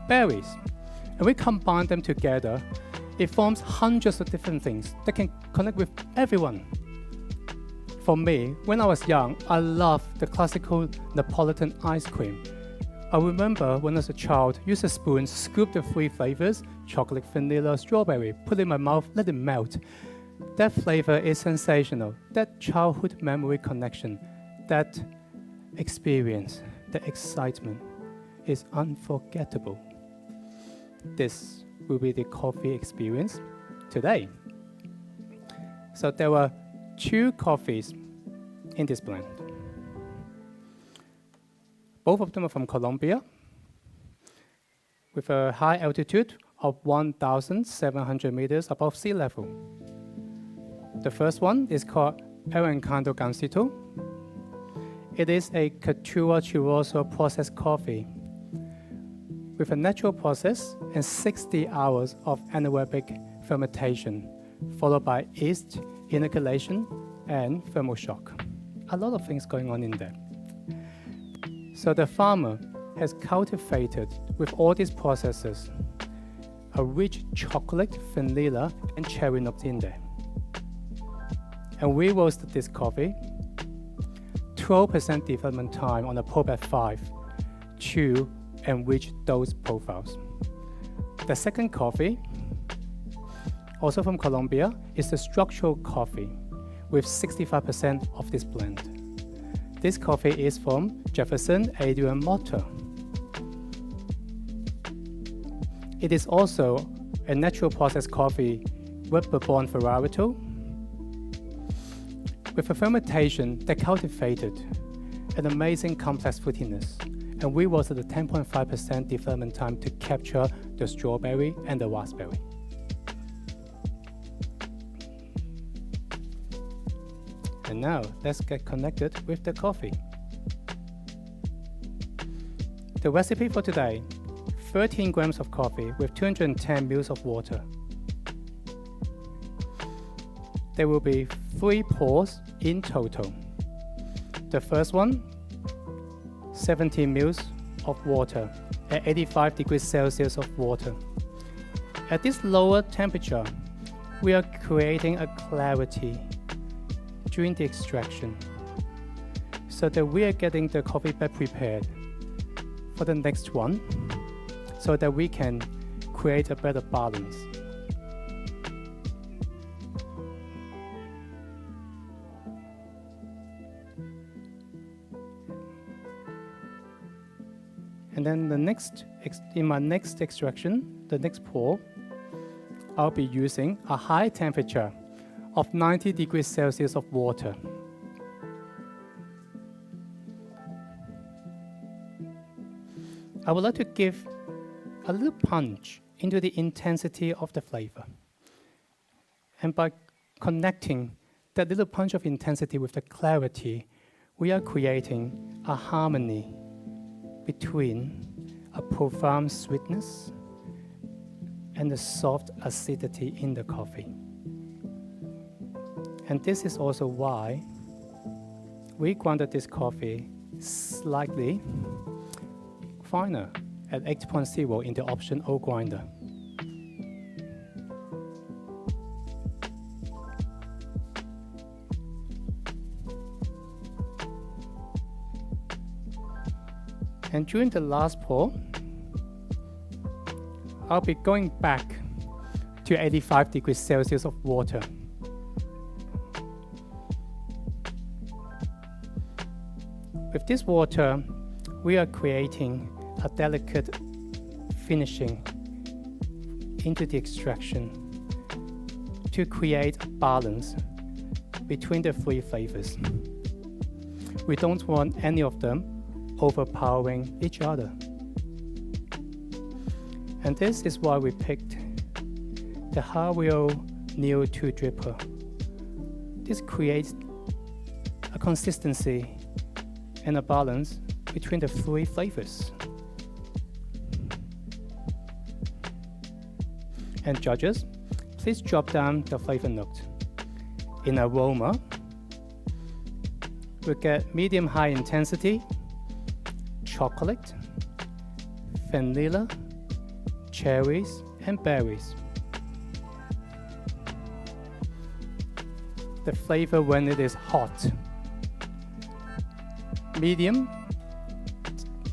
berries. And we combine them together, it forms hundreds of different things that can connect with everyone. For me, when I was young, I loved the classical Neapolitan ice cream. I remember when I was a child, use a spoon, scoop the 3 flavors, chocolate, vanilla, strawberry, put it in my mouth, let it melt. That flavor is sensational. That childhood memory connection, that experience, that excitement is unforgettable. This will be the coffee experience today. So there were 2 coffees in this blend. Both of them are from Colombia with a high altitude of 1,700 meters above sea level. The first one is called El Encanto Gansito. It is a Caturra Churroso processed coffee with a natural process and 60 hours of anaerobic fermentation, followed by yeast, inoculation, and thermal shock. A lot of things going on in there. So the farmer has cultivated, with all these processes, a rich chocolate, vanilla, and cherry notes in there. and we roasted this coffee. 12% development time on the ProBat 5 to enrich those profiles. The second coffee, also from Colombia, is the structural coffee with 65% of this blend. This coffee is from Jefferson Adrian Motta. It is also a natural processed coffee with bourbon varietal with a fermentation that cultivated an amazing complex fruitiness, and we roasted at 10.5% development time to capture the strawberry and the raspberry. And now let's get connected with the coffee. The recipe for today: 13 grams of coffee with 210 ml of water. There will be 3 pours in total. The first one, 70 ml of water at 85 degrees Celsius of water. At this lower temperature, we are creating a clarity during the extraction so that we are getting the coffee bed prepared for the next one so that we can create a better balance. And then in my next extraction, the next pour, I'll be using a high temperature of 90 degrees Celsius of water. I would like to give a little punch into the intensity of the flavor. And by connecting that little punch of intensity with the clarity, we are creating a harmony between a profound sweetness and the soft acidity in the coffee. And this is also why we grounded this coffee slightly finer at 8.0 in the option O grinder. And during the last pour, I'll be going back to 85 degrees Celsius of water. With this water, we are creating a delicate finishing into the extraction to create a balance between the 3 flavors. We don't want any of them overpowering each other. And this is why we picked the Harville Neo 2 dripper. This creates a consistency and a balance between the 3 flavors. And judges, please drop down the flavor note. In aroma, we get medium-high intensity, chocolate, vanilla, cherries, and berries. The flavor when it is hot. Medium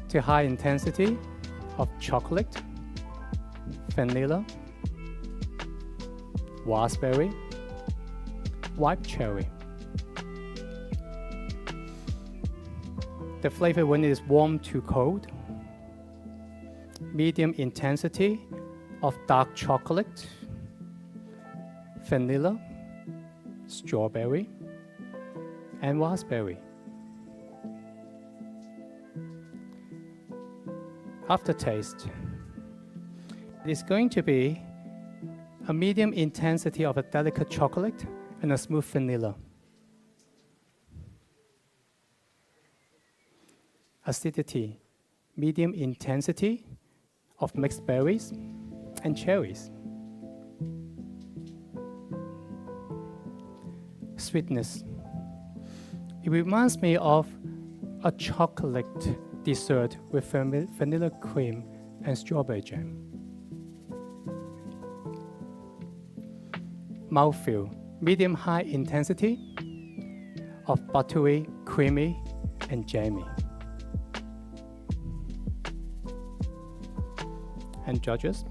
to high intensity of chocolate, vanilla, raspberry, ripe cherry. The flavor when it is warm to cold. Medium intensity of dark chocolate, vanilla, strawberry, and raspberry. Aftertaste. It is going to be a medium intensity of a delicate chocolate and a smooth vanilla. Acidity, medium intensity of mixed berries and cherries. Sweetness. It reminds me of a chocolate dessert with vanilla cream and strawberry jam. Mouthfeel, medium-high intensity of buttery, creamy, and jammy. And judges,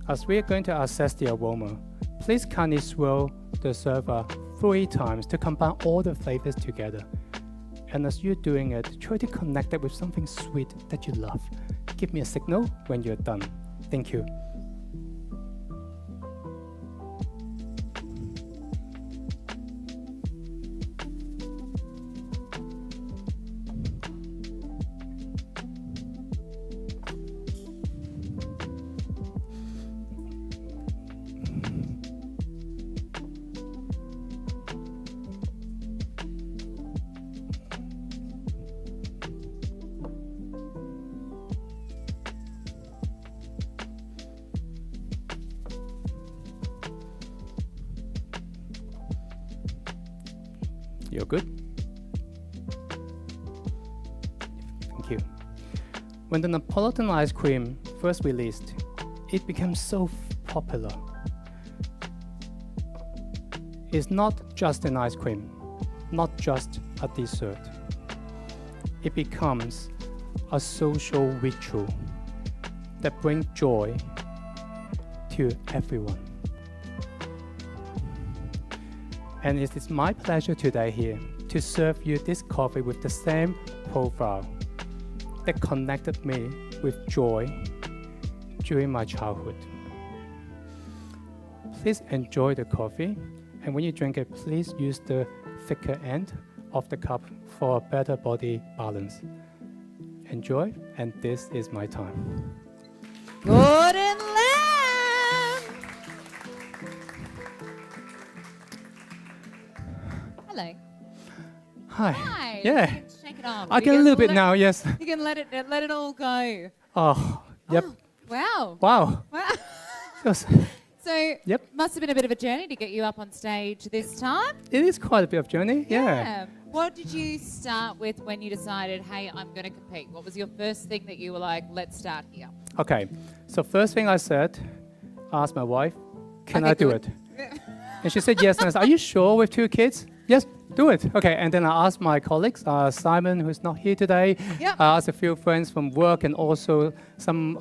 as we are going to assess the aroma, please kindly swirl the server 3 times to combine all the flavors together. And as you're doing it, try to connect it with something sweet that you love. Give me a signal when you're done. Thank you. You're good? Thank you. When the Neapolitan ice cream first released, it became so popular. It's not just an ice cream, not just a dessert. It becomes a social ritual that brings joy to everyone. And it is my pleasure today here to serve you this coffee with the same profile that connected me with joy during my childhood. Please enjoy the coffee, and when you drink it, please use the thicker end of the cup for a better body balance. Enjoy, and this is my time. Good and Lamb! Hello. Hi. Hi. Yeah. Shake it off. I can a little bit now, yes. You can let it all go. Oh, yep. Oh, wow. Wow. Wow. Yes. So, Yep. must have been a bit of a journey to get you up on stage this time. It is quite a bit of journey, yeah. What did you start with when you decided, hey, I'm going to compete? What was your first thing that you were like, let's start here? Okay, so first thing I said, asked my wife, can I do it? And she said yes, and I said, are you sure with 2 kids? Yes, do it. Okay, and then I asked my colleagues, Simon, who's not here today. Yep. I asked a few friends from work and also some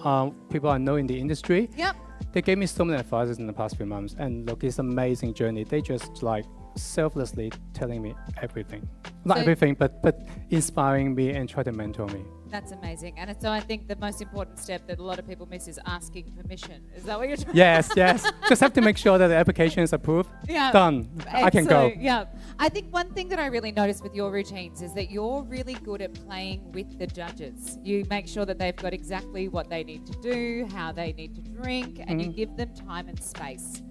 people I know in the industry. Yep. They gave me so many advices in the past few months, and look, it's an amazing journey. They just like selflessly telling me everything. Not So- everything, but inspiring me and try to mentor me. That's amazing. And so I think the most important step that a lot of people miss is asking permission. Is that what you're trying Yes, yes. Just have to make sure that the application is approved. Yeah. Done. I can go. Yeah. I think one thing that I really noticed with your routines is that you're really good at playing with the judges. You make sure that they've got exactly what they need to do, how they need to drink, and you give them time and space.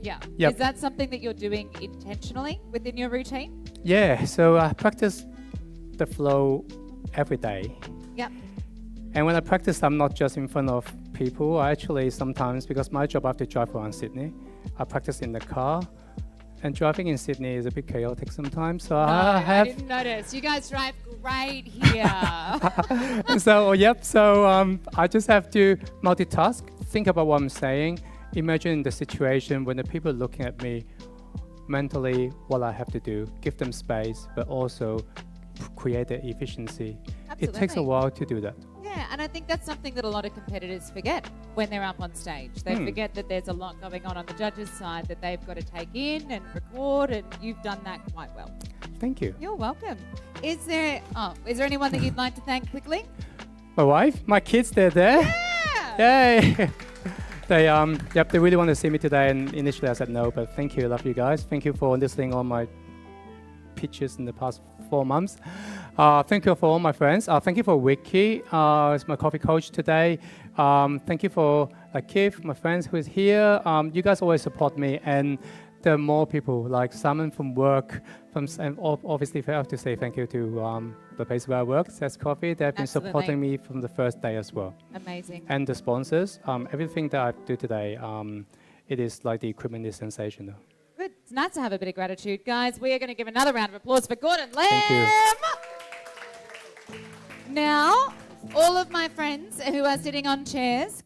Yep. Is that something that you're doing intentionally within your routine? Yeah, so I practice the flow every day. Yep. And when I practice, I'm not just in front of people. I actually sometimes, because my job I have to drive around Sydney, I practice in the car. And driving in Sydney is a bit chaotic sometimes. So I didn't notice. You guys drive great here. So I just have to multitask, think about what I'm saying, imagine the situation when the people are looking at me, mentally what I have to do, give them space, but also create the efficiency. It takes a Absolutely. while to do that. Yeah, and I think that's something that a lot of competitors forget when they're up on stage. They forget that there's a lot going on the judges' side that they've got to take in and record, and you've done that quite well. Thank you. You're welcome. Is there anyone that you'd like to thank quickly? My wife, my kids, they're there. Yeah! Yay! They really want to see me today, and initially I said no, but thank you, I love you guys. Thank you for listening on my pitches in the past 4 months. Thank you for all my friends. Thank you for Vicky, who's my coffee coach today. Thank you for Keith, my friends who is here. You guys always support me, and there are more people like Simon from work. And obviously, I have to say thank you to the place where I work, Zest Coffee. They have been supporting me from the first day as well. Amazing. And the sponsors, everything that I do today, it is like the equipment is sensational. Good. It's nice to have a bit of gratitude, guys. We are going to give another round of applause for Gordon Lamb. Thank you. Now, all of my friends who are sitting on chairs.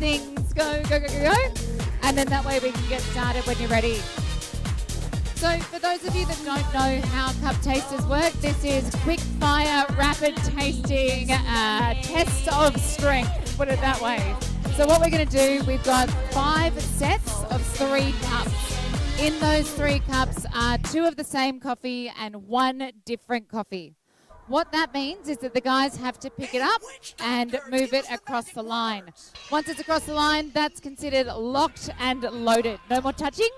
things go, go, go, go, go. And then that way we can get started when you're ready. So for those of you that don't know how cup tasters work, this is quick fire, rapid tasting, test of strength, put it that way. So what we're going to do, we've got 5 sets of 3 cups. In those 3 cups are 2 of the same coffee and 1 different coffee. What that means is that the guys have to pick it up and move it across the line. Once it's across the line, that's considered locked and loaded. No more touching,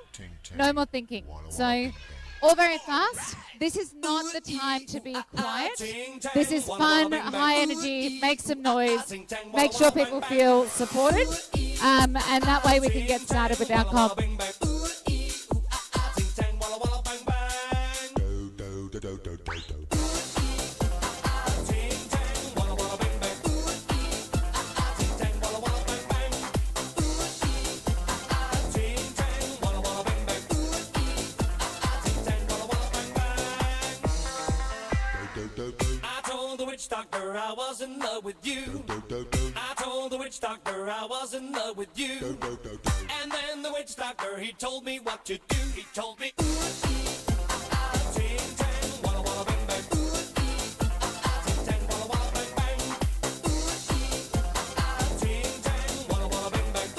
no more thinking. So, all very fast. This is not the time to be quiet. This is fun, high energy, make some noise, make sure people feel supported, and that way we can get started with our comp. Doctor, I was in love with you. I told the witch doctor I was in love with you. And then the witch doctor, he told me what to do. He told me, ting tang, walla walla bang bang. Ting tang, walla walla bang bang. Ting tang, walla walla bang bang.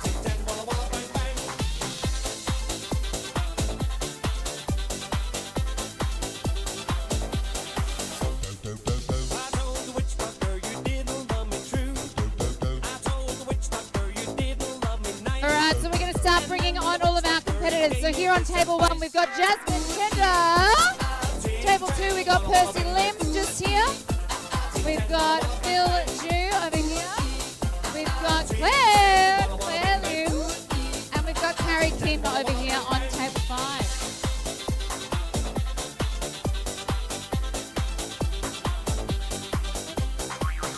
Ting tang, walla walla bang bang. Start bringing on all of our competitors. So here on table 1 we've got Jasmine Tender. Table 2 we've got Percy Lim just here. We've got Phil Ju over here. We've got Claire Liu. And we've got Carrie Kim over here on table 5.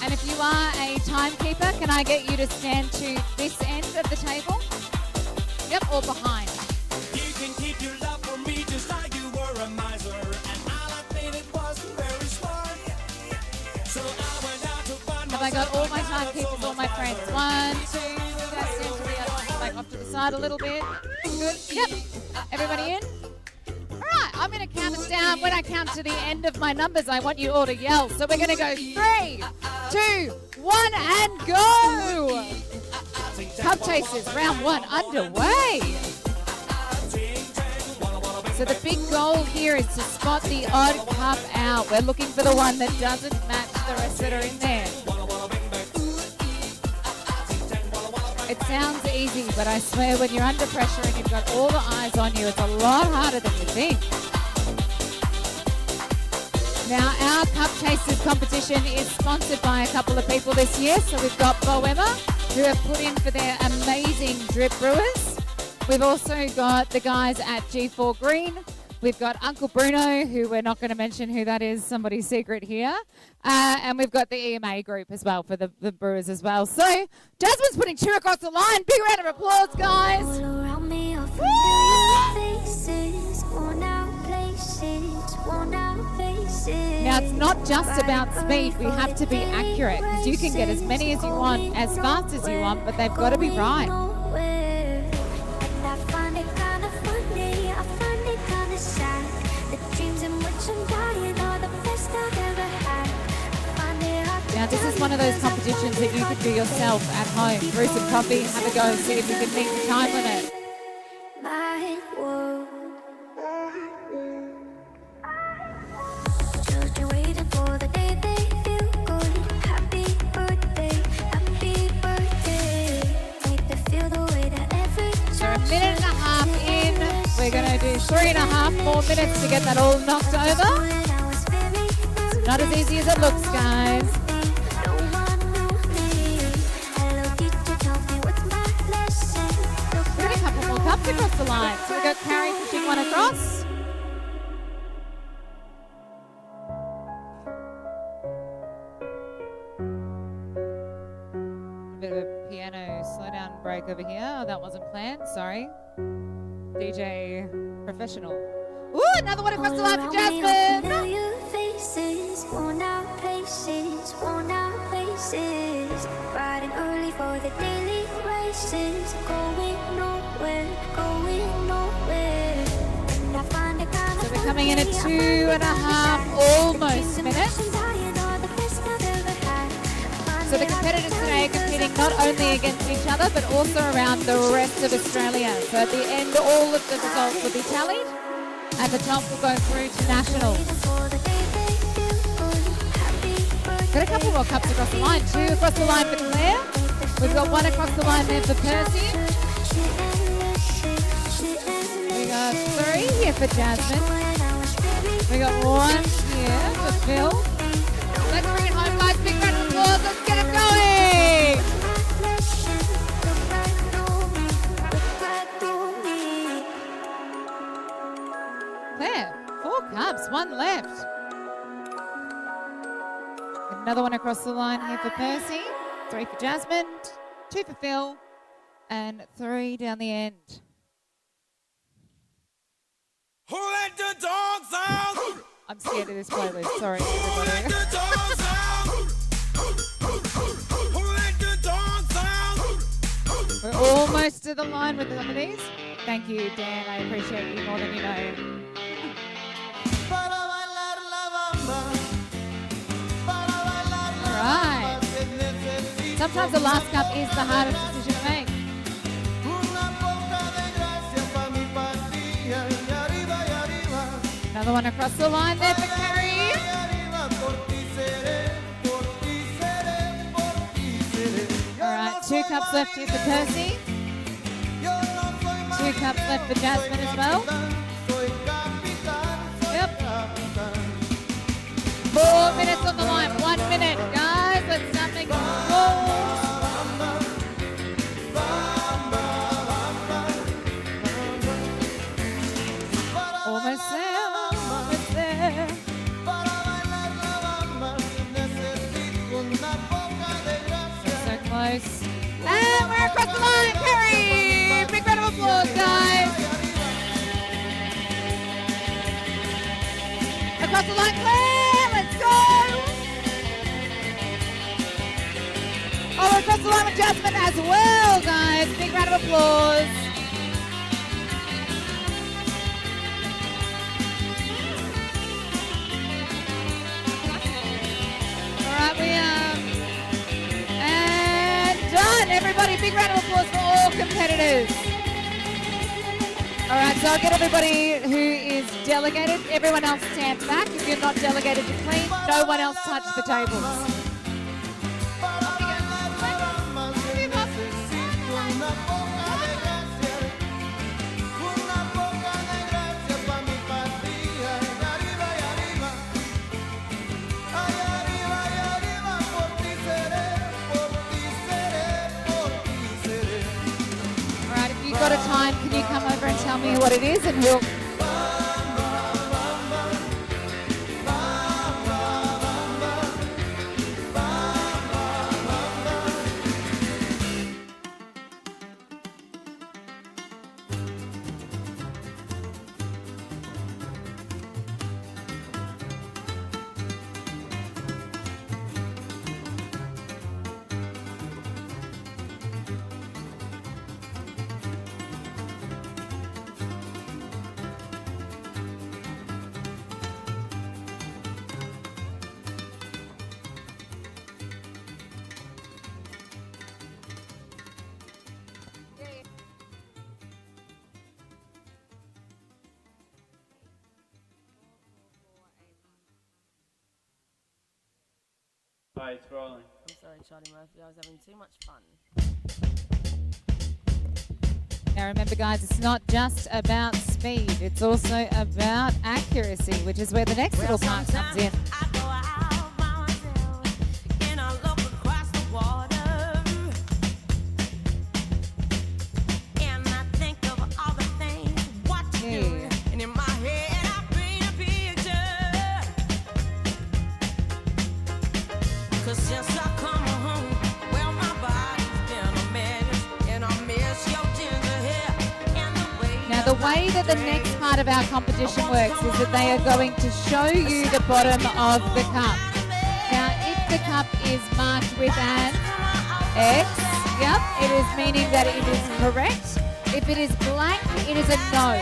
And if you are a timekeeper, can I get you to stand to this end of the table? Yep, or behind. You can keep your love for me just like you were a miser, and I'll admit it wasn't very smart. So I went out to find Have I got all my timekeepers, all my friends? 1, 2, that's into the other one. Like off to the side a little bit. Good. Yep. Everybody in? All right, I'm going to count us down. When I count to the end of my numbers, I want you all to yell. So we're going to go 3, 2, 1, and go! Cup Chasers, round 1 underway. So the big goal here is to spot the odd cup out. We're looking for the one that doesn't match the rest that are in there. It sounds easy, but I swear when you're under pressure and you've got all the eyes on you, it's a lot harder than you think. Now, our Cup Chasers competition is sponsored by a couple of people this year. So we've got Boema, who have put in for their amazing drip brewers. We've also got the guys at G4 Green. We've got Uncle Bruno, who we're not going to mention who that is, somebody's secret here. And we've got the EMA group as well for the brewers as well. So Jasmine's putting 2 across the line. Big round of applause, guys. Now, it's not just about speed. We have to be accurate because you can get as many as you want, as fast as you want, but they've got to be right. Now, this is one of those competitions that you could do yourself at home. Brew some coffee, have a go and see if you can meet the time limit. We're going to do 3.5 more minutes to get that all knocked over. It's not as easy as it looks, guys. We've got a couple more cups across the line. So we've got Carrie pushing one across. A bit of a piano slowdown break over here. Oh, that wasn't planned. Sorry. DJ Professional. Ooh, another one across the line for Jasmine. crisis. Riding early for the daily races. Going nowhere, going nowhere. And I find a kind So we're coming in at 2.5 almost minutes. So the competitors today are competing not only against each other but also around the rest of Australia. So at the end all of the results will be tallied and the top will go through to nationals. Got a couple more cups across the line. 2 across the line for Claire. We've got 1 across the line there for Percy. We got 3 here for Jasmine. We got 1 here for Phil. Let's bring it home, guys. Big round of applause. Let's get it going. Claire, 4 cups, 1 left. Another 1 across the line here for Percy. 3 for Jasmine. 2 for Phil. And 3 down the end. Who let the dogs out? I'm scared of this playlist. Sorry, everybody. We're almost to the line with some of these. Thank you, Dan. I appreciate you more than you know. All right. Sometimes the last cup is the hardest decision to make. Another 1 across the line there for Carrie. All right, 2 cups left here for Percy. 2 cups left for Jasmine as well. Yep. 4 minutes on the line. 1 minute, guys. Let's start making goals. Almost there, almost there. So close. And we're across the line, Carrie! Big round of applause, guys. Across the line, Claire, let's go! Oh, across the line with Jasmine as well, guys. Big round of applause. And done, everybody. Big round of applause for all competitors. All right, so I'll get everybody who is delegated. Everyone else stand back. If you're not delegated to clean, no one else touch the tables. Got a time, can you come over and tell me what it is and we'll... Hi, it's rolling. I'm sorry, Charlie Murphy. I was having too much fun. Now remember, guys, it's not just about speed. It's also about accuracy, which is where the next little part comes in. The way that the next part of our competition works is that they are going to show you the bottom of the cup. Now, if the cup is marked with an X, yep, it is meaning that it is correct. If it is blank, it is a no.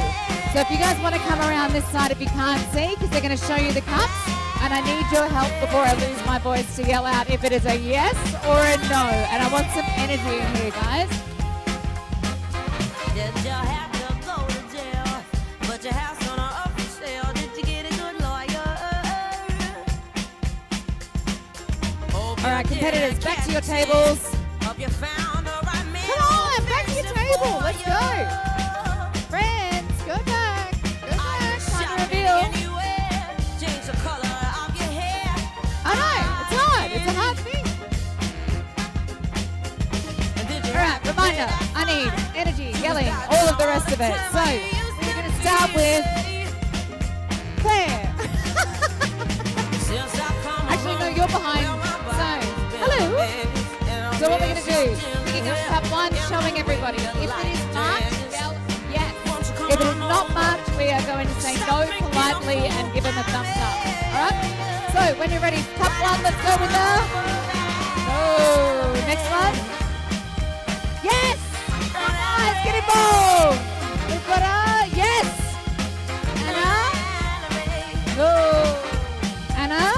So if you guys want to come around this side if you can't see, because they're going to show you the cups, and I need your help before I lose my voice to yell out if it is a yes or a no. And I want some energy in here, guys. Did you have to go to jail? Put your house on a up for sale. Did you get a good lawyer? All right, competitors, back to your tables. Hope you found the right man. Come on, back to your table. Let's go. Friends, go back. Go back. Time to reveal. Change the color of your hair. I know, it's hard. It's a hard thing. All right, reminder, I need energy, yelling, all of the rest of it. So, we're going to start with Claire. Actually, no, you're behind. So, hello. So what we're going to do, picking up cup one, showing everybody. If it is marked, well, yes. If it is not marked, we are going to say no politely and give them a thumbs up. All right? So when you're ready, cup one, let's go with the... No. Next one. Yes! Nice, get involved. We've got a yes. Anna. No. Anna.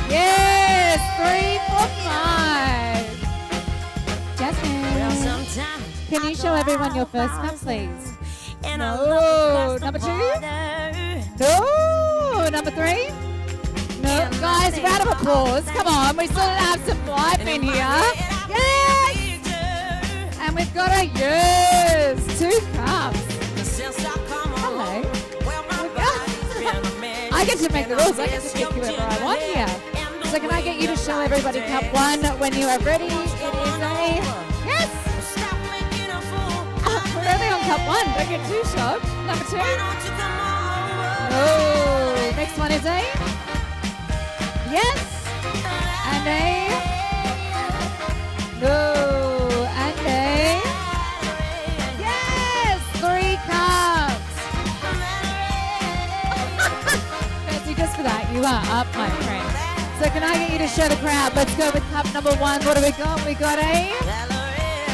Yes, 3, 4, 5. Jasmine, can you show everyone your first cup, please? No. Number 2? No. Number 3? No. Guys, round of applause. Come on, we still have some life in here. Yes! And we've got a yes. 2 cups. Hello. I get to make the rules. I get to pick whoever I want here. So can I get you to show everybody cup one when you are ready? It is a yes! We're only on cup one. Don't get too shocked. Number 2. Oh, next one is a yes! And a no! And a yes! 3 cups! Fancy just for that. You are up, my friend. So can I get you to show the crowd? Let's go with cup number 1. What do we got? We got a...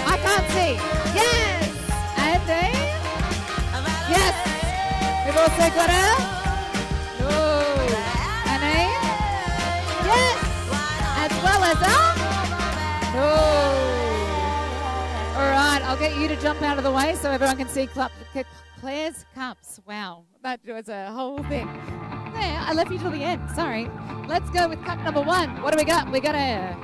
I can't see. Yes! And a... Yes! We've also got a... No! And a... Yes! As well as a... No! All right, I'll get you to jump out of the way so everyone can see Claire's cups. Wow, that was a whole thing. There, I left you till the end. Sorry. Let's go with cup number 1. What do we got? We got a...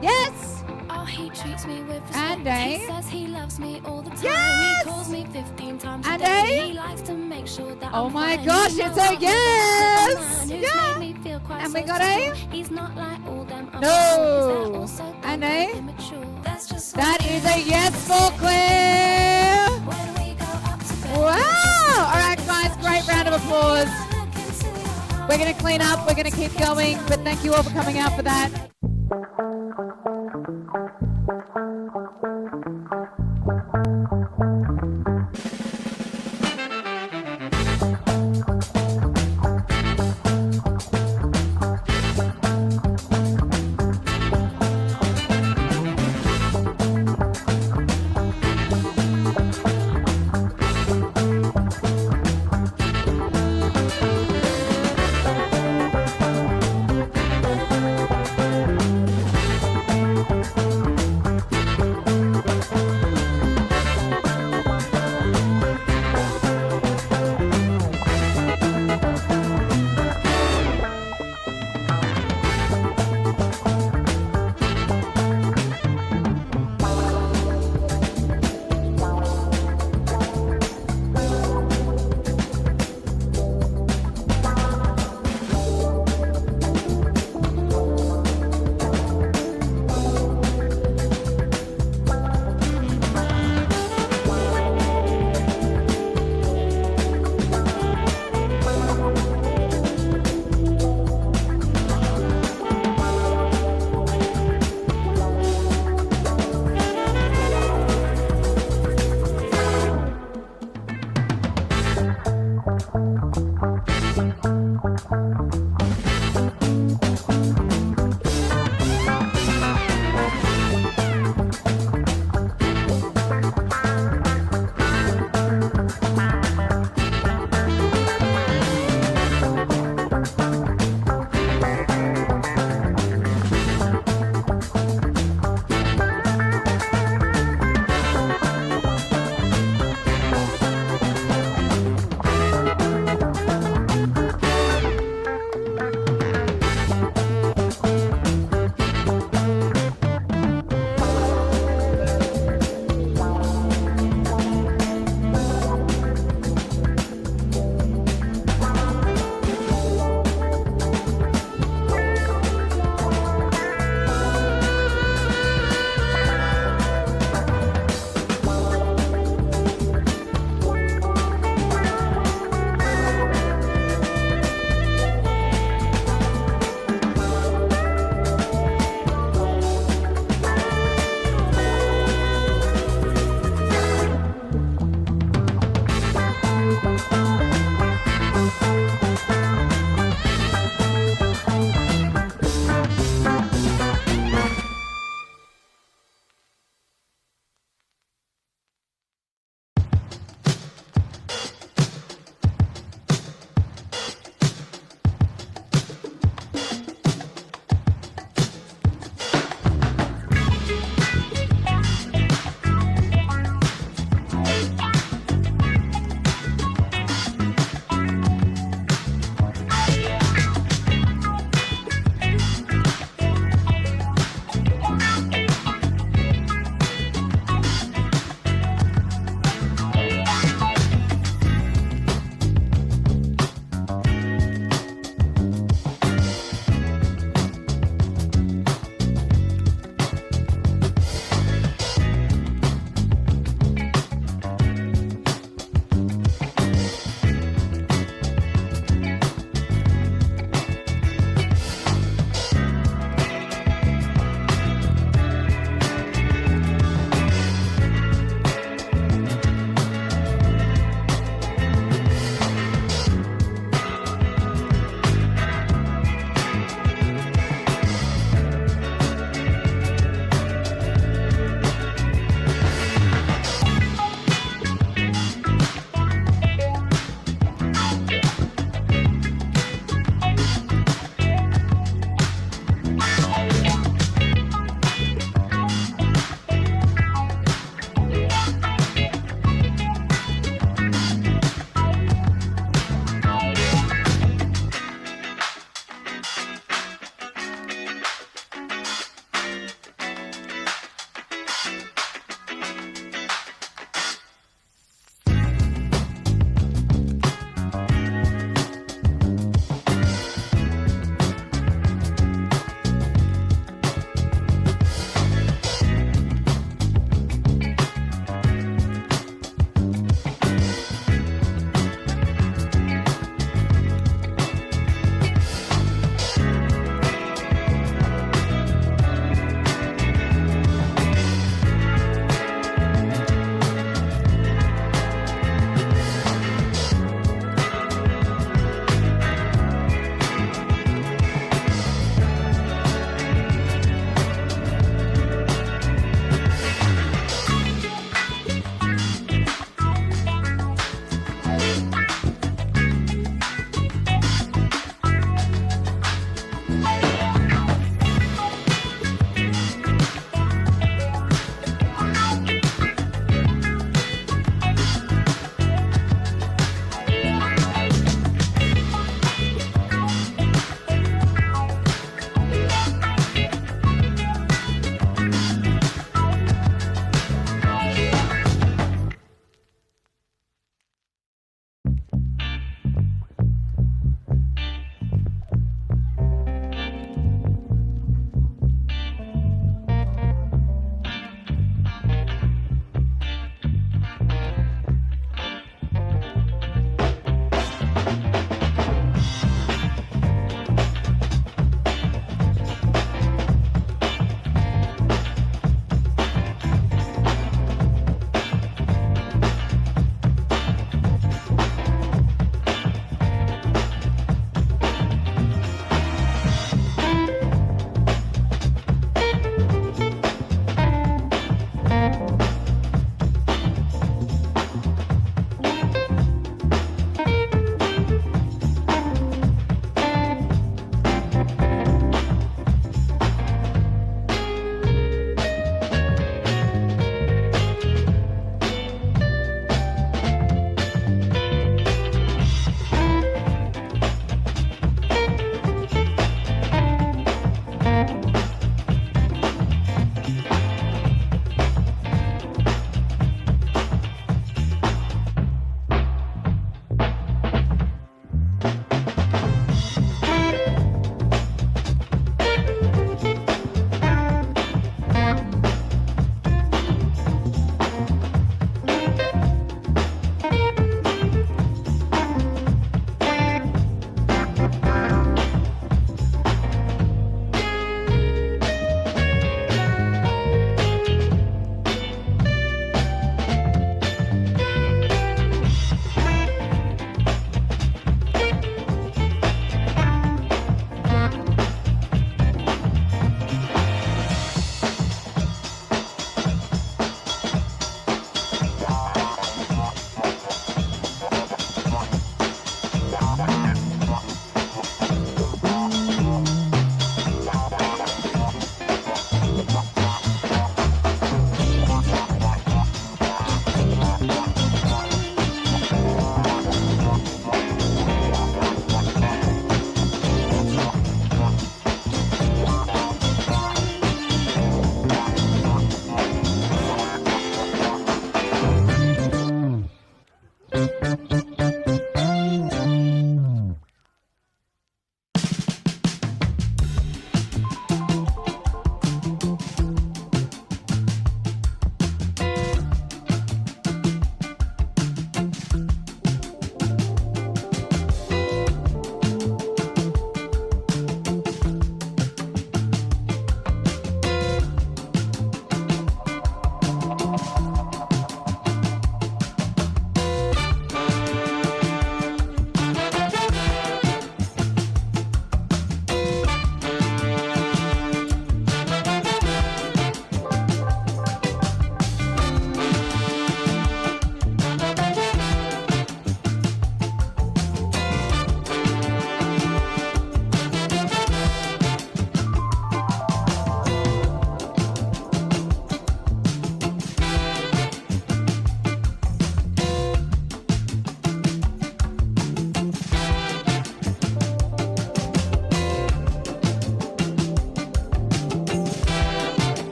Yes! Oh, he treats me with respect. And a... He says he loves me all the time. Yes! He calls me 15 times And a day. a... He likes to make sure that Oh I'm my fine. gosh, You it's know a I'm yes! the man who's Yeah! made me feel quite And we so got a... secure. He's not like all them other No! boys. They're also And dumb a... and immature. That's just That is a yes for Claire! Wow! All right, guys, great round of applause. We're going to clean up. We're going to keep going. But thank you all for coming out for that.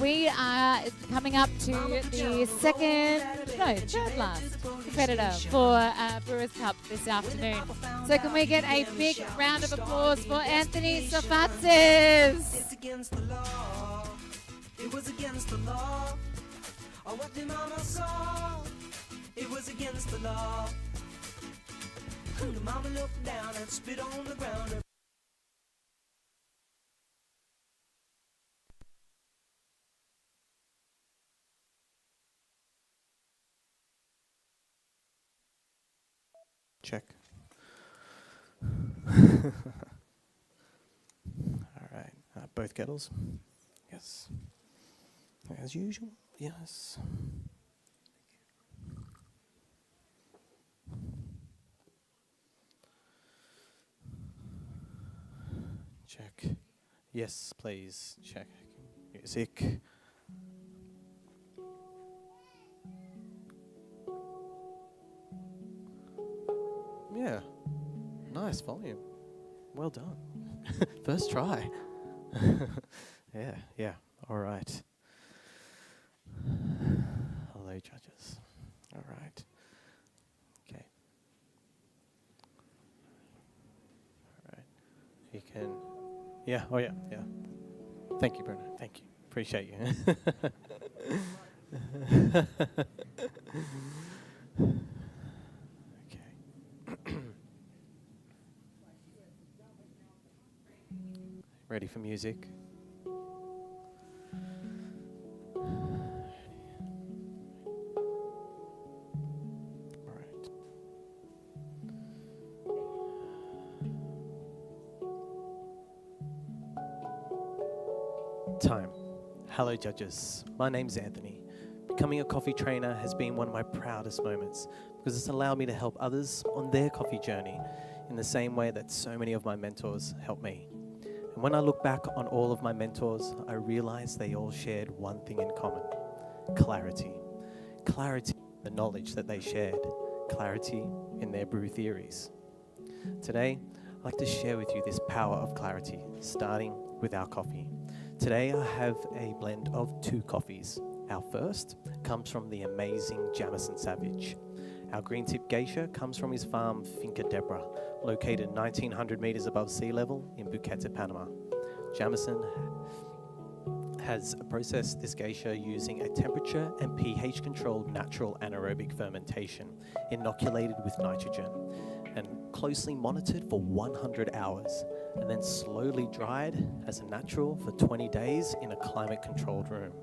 we are coming up to the third last competitor for Brewers Cup this afternoon. So can we get a big round of applause for Anthony Sofatsis? It's against the law. It was against the law. Or what the mama saw. It was against the law. The mama looked down and spit on the ground. Check. All right. Both kettles. Yes. As usual. Yes. Check. Yes, please. Check. Music. Yeah. Nice volume. Well done. First try. Yeah. All right. Hello, judges. All right. Okay. All right. You can. Yeah. Oh, yeah. Yeah. Thank you, Bruno. Thank you. Appreciate you. Ready for music? Time. Hello, judges. My name's Anthony. Becoming a coffee trainer has been one of my proudest moments because it's allowed me to help others on their coffee journey in the same way that so many of my mentors helped me. And when I look back on all of my mentors, I realize they all shared one thing in common: clarity. Clarity in the knowledge that they shared. Clarity in their brew theories. Today, I'd like to share with you this power of clarity, starting with our coffee. Today, I have a blend of 2 coffees. Our first comes from the amazing Jamison Savage. Our green tip geisha comes from his farm, Finca Debra, located 1,900 meters above sea level in Buquete, Panama. Jamison has processed this geisha using a temperature and pH-controlled natural anaerobic fermentation, inoculated with nitrogen, and closely monitored for 100 hours, and then slowly dried as a natural for 20 days in a climate-controlled room.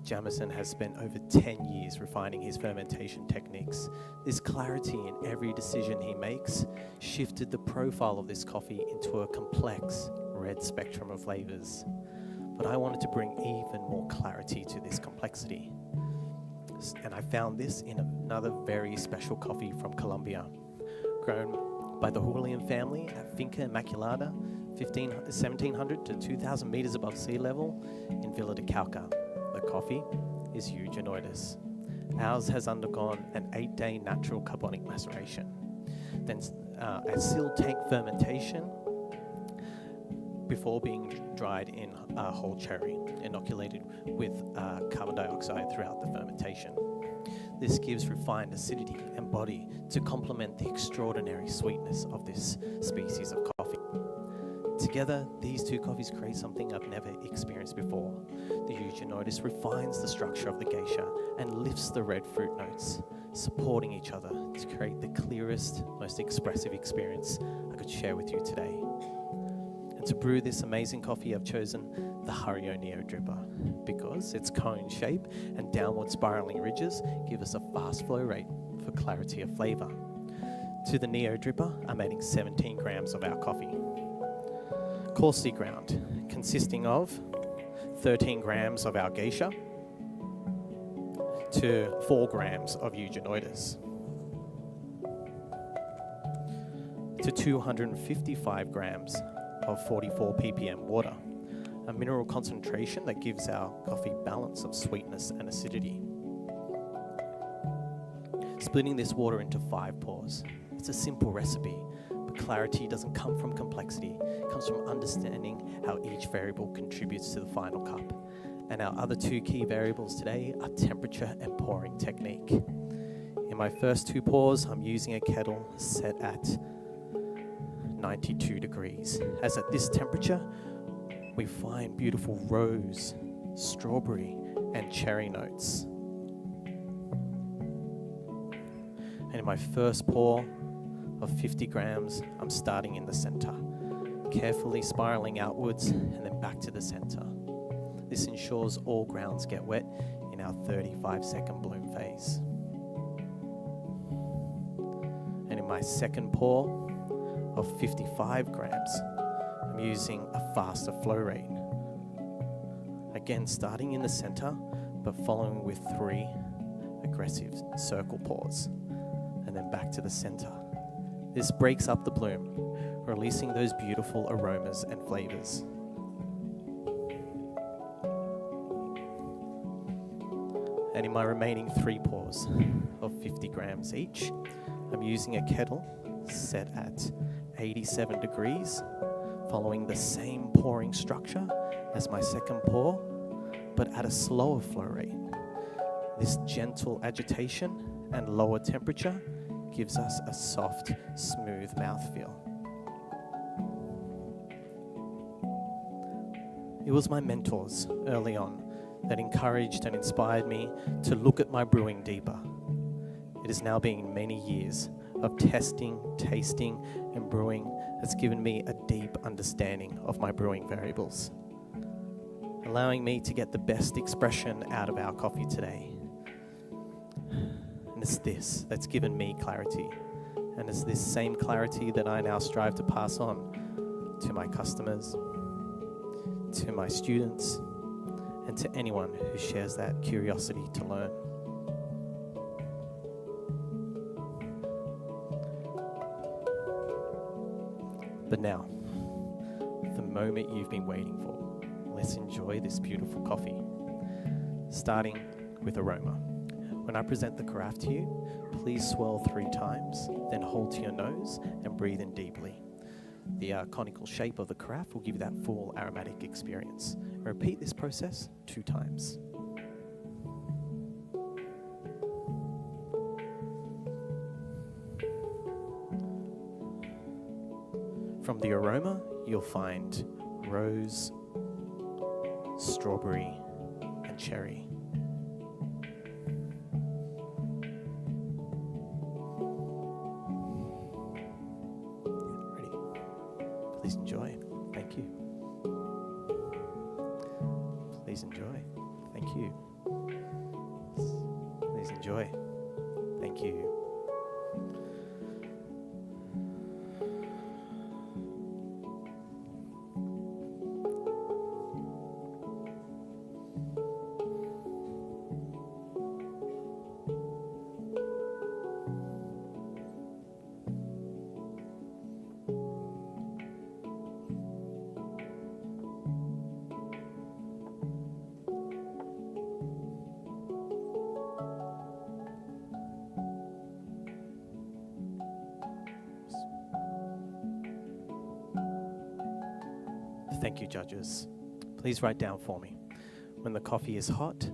Jamison has spent over 10 years refining his fermentation techniques. This clarity in every decision he makes shifted the profile of this coffee into a complex red spectrum of flavors. But I wanted to bring even more clarity to this complexity. And I found this in another very special coffee from Colombia, grown by the Julian family at Finca Immaculada, 1,700 to 2,000 meters above sea level in Villa de Cauca. The coffee is Eugenioides. Ours has undergone an 8-day natural carbonic maceration, then a sealed tank fermentation before being dried in whole cherry, inoculated with carbon dioxide throughout the fermentation. This gives refined acidity and body to complement the extraordinary sweetness of this species of coffee. Together, these 2 coffees create something I've never experienced before. The Eugenioides refines the structure of the geisha and lifts the red fruit notes, supporting each other to create the clearest, most expressive experience I could share with you today. And to brew this amazing coffee, I've chosen the Hario Neo Dripper because its cone shape and downward spiraling ridges give us a fast flow rate for clarity of flavor. To the Neo Dripper, I'm adding 17 grams of our coffee. Coarsely ground, consisting of 13 grams of our geisha to 4 grams of Eugenioides to 255 grams of 44 ppm water, a mineral concentration that gives our coffee balance of sweetness and acidity. Splitting this water into 5 pours. It's a simple recipe, but clarity doesn't come from complexity, it comes from understanding how each variable contributes to the final cup. And our other two key variables today are temperature and pouring technique. In my first two pours, I'm using a kettle set at 92 degrees. As at this temperature, we find beautiful rose, strawberry, and cherry notes. And in my first pour of 50 grams, I'm starting in the center, carefully spiraling outwards and then back to the center. This ensures all grounds get wet in our 35-second bloom phase. And in my second pour of 55 grams, I'm using a faster flow rate. Again, starting in the center, but following with 3 aggressive circle pours, and then back to the center. This breaks up the bloom, releasing those beautiful aromas and flavors. And in my remaining 3 pours of 50 grams each, I'm using a kettle set at 87 degrees, following the same pouring structure as my second pour, but at a slower flow rate. This gentle agitation and lower temperature gives us a soft, smooth mouthfeel. It was my mentors early on that encouraged and inspired me to look at my brewing deeper. It has now been many years of testing, tasting, and brewing that's given me a deep understanding of my brewing variables, allowing me to get the best expression out of our coffee today. And it's this that's given me clarity. And it's this same clarity that I now strive to pass on to my customers, to my students, and to anyone who shares that curiosity to learn. But now, the moment you've been waiting for. Let's enjoy this beautiful coffee. Starting with aroma. When I present the carafe to you, please swirl 3 times, then hold to your nose and breathe in deeply. The conical shape of the carafe will give you that full aromatic experience. Repeat this process 2 times. From the aroma, you'll find rose, strawberry, and cherry. Ready? Please enjoy. Thank you. Please enjoy. Thank you. Please enjoy. Thank you. Thank you, judges. Please write down for me. When the coffee is hot,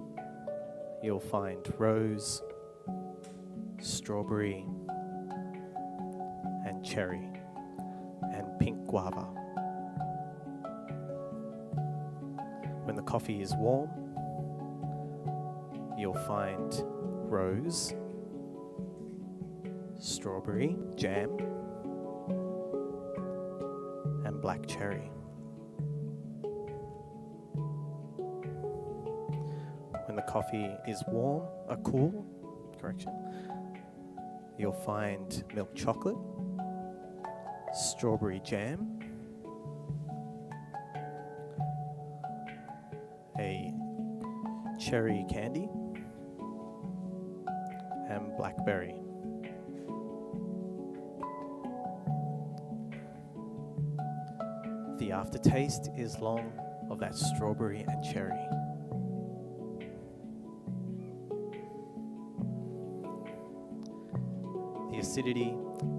you'll find rose, strawberry, and cherry, and pink guava. When the coffee is warm, you'll find rose, strawberry, jam, and black cherry. When the coffee is warm, you'll find milk chocolate, strawberry jam, a cherry candy, and blackberry. The aftertaste is long of that strawberry and cherry. The acidity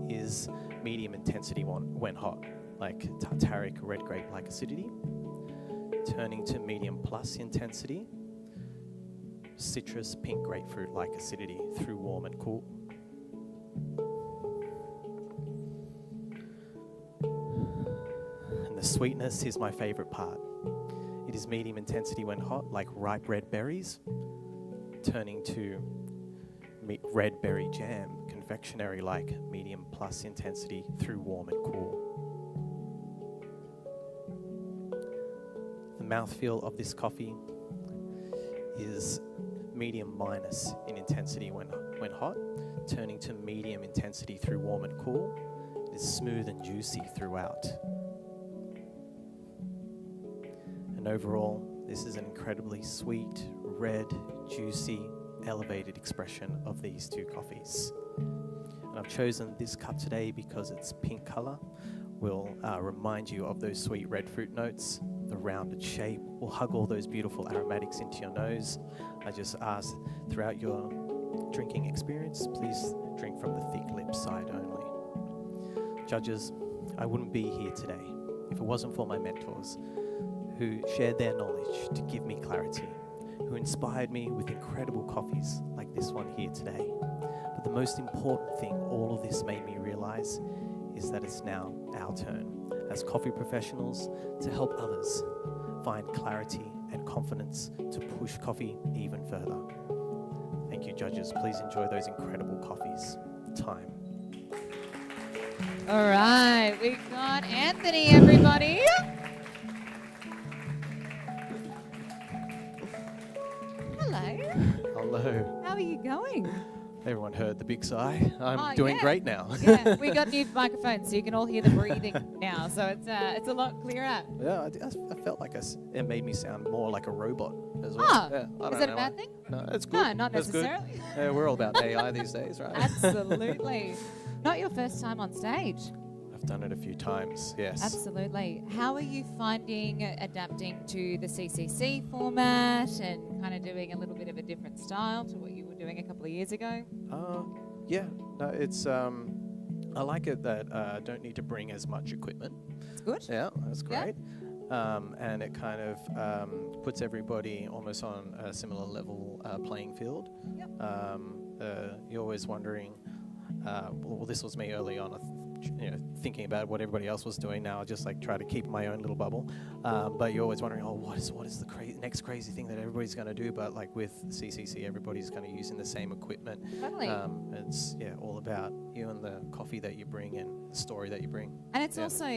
is medium intensity when hot, like tartaric red grape-like acidity, turning to medium plus intensity, citrus pink grapefruit-like acidity through warm and cool. And the sweetness is my favorite part. It is medium intensity when hot, like ripe red berries, turning to red berry jam, confectionery-like medium plus intensity through warm and cool. The mouthfeel of this coffee is medium minus in intensity when hot, turning to medium intensity through warm and cool. It is smooth and juicy throughout. And overall, this is an incredibly sweet, red, juicy, elevated expression of these two coffees. And I've chosen this cup today because its pink colour will remind you of those sweet red fruit notes. The rounded shape will hug all those beautiful aromatics into your nose. I just ask throughout your drinking experience, please drink from the thick lip side only. Judges, I wouldn't be here today if it wasn't for my mentors who shared their knowledge to give me clarity, who inspired me with incredible coffees like this one here today. But the most important thing all of this made me realize is that it's now our turn as coffee professionals to help others find clarity and confidence to push coffee even further. Thank you, judges. Please enjoy those incredible coffees. Time. All right, we've got Anthony, everybody. Hello. Hello. How are you going? Everyone heard the big sigh. I'm doing yeah. great now. Yeah, we got new microphones, so you can all hear the breathing now. So it's a lot clearer. Yeah, I felt like it made me sound more like a robot as well. Ah, Yeah, I is don't that know a bad why. thing? No, it's good. No, not That's good. necessarily. Yeah, we're all about AI these days, right? Absolutely. Not your first time on stage. I've done it a few times, yes. Absolutely. How are you finding adapting to the CCC format and kind of doing a little bit of a different style to what you were doing a couple of years ago? Yeah, no, it's I like it that I don't need to bring as much equipment. It's good. Yeah, that's Yeah. great. And it kind of puts everybody almost on a similar level playing field. Yep. You're always wondering, well, this was me early on, thinking about what everybody else was doing. Now I just like try to keep my own little bubble. But you're always wondering, what is the next crazy thing that everybody's going to do? But like with CCC, everybody's kind of using the same equipment. Totally. It's all about you and the coffee that you bring and the story that you bring. And it's also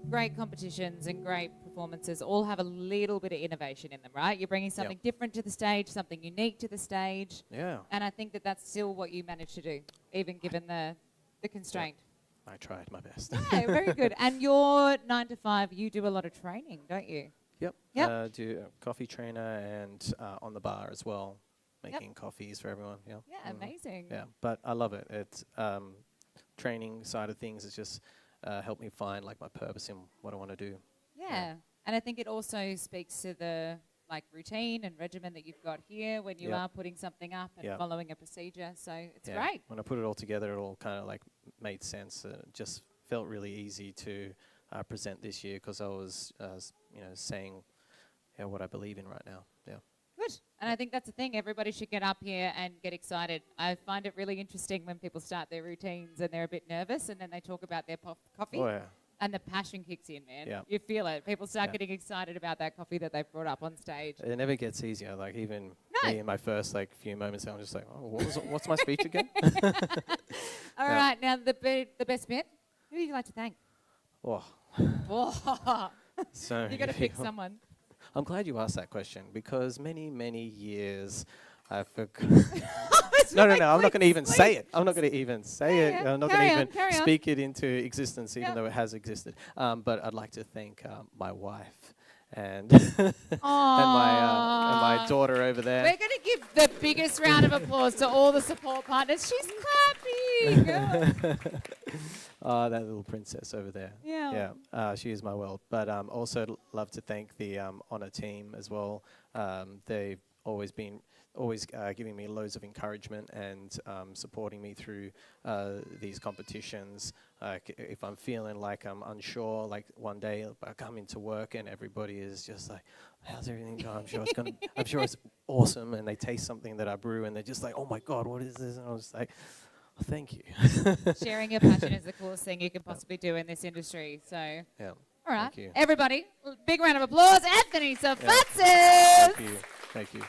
great competitions and great performances all have a little bit of innovation in them, right? You're bringing something different to the stage, something unique to the stage. Yeah. And I think that that's still what you managed to do, even given the constraint. I tried my best. Yeah, very good. And your 9 to 5, you do a lot of training, don't you? Yep. Yep. Do a coffee trainer and on the bar as well, making coffees for everyone. Yeah. Yeah, amazing. Yeah, but I love it. It's training side of things has just helped me find like my purpose in what I want to do. Yeah. And I think it also speaks to the routine and regimen that you've got here when you are putting something up and following a procedure. So it's great. When I put it all together, it all kind of like made sense. It just felt really easy to present this year because I was, saying what I believe in right now. Yeah. Good. And I think that's the thing. Everybody should get up here and get excited. I find it really interesting when people start their routines and they're a bit nervous and then they talk about their coffee. Oh, yeah. And the passion kicks in, man. Yeah. You feel it. People start getting excited about that coffee that they've brought up on stage. It never gets easier. Like even me in my first few moments, I'm just like, what's my speech again? All right. Now the best bit. Who would you like to thank? Oh. So you got to pick someone. I'm glad you asked that question because many years I forgot. No, I'm not going to even say it. I'm not going to even say it. I'm not going to even speak it into existence, even though it has existed. But I'd like to thank my wife and and my daughter over there. We're going to give the biggest round of applause to all the support partners. She's clapping. That little princess over there. Yeah. Yeah. She is my world. But also love to thank the Honour team as well. They've always giving me loads of encouragement and supporting me through these competitions. Like if I'm feeling like I'm unsure, like one day I come into work and everybody is just like, "How's everything going?" I'm sure it's awesome, and they taste something that I brew and they're just like, "Oh my God, what is this?" And I was like, oh, "Thank you." Sharing your passion is the coolest thing you can possibly do in this industry. So, yeah. All right, Thank you. everybody, big round of applause, Anthony Safatsis. Thank you. Thank you.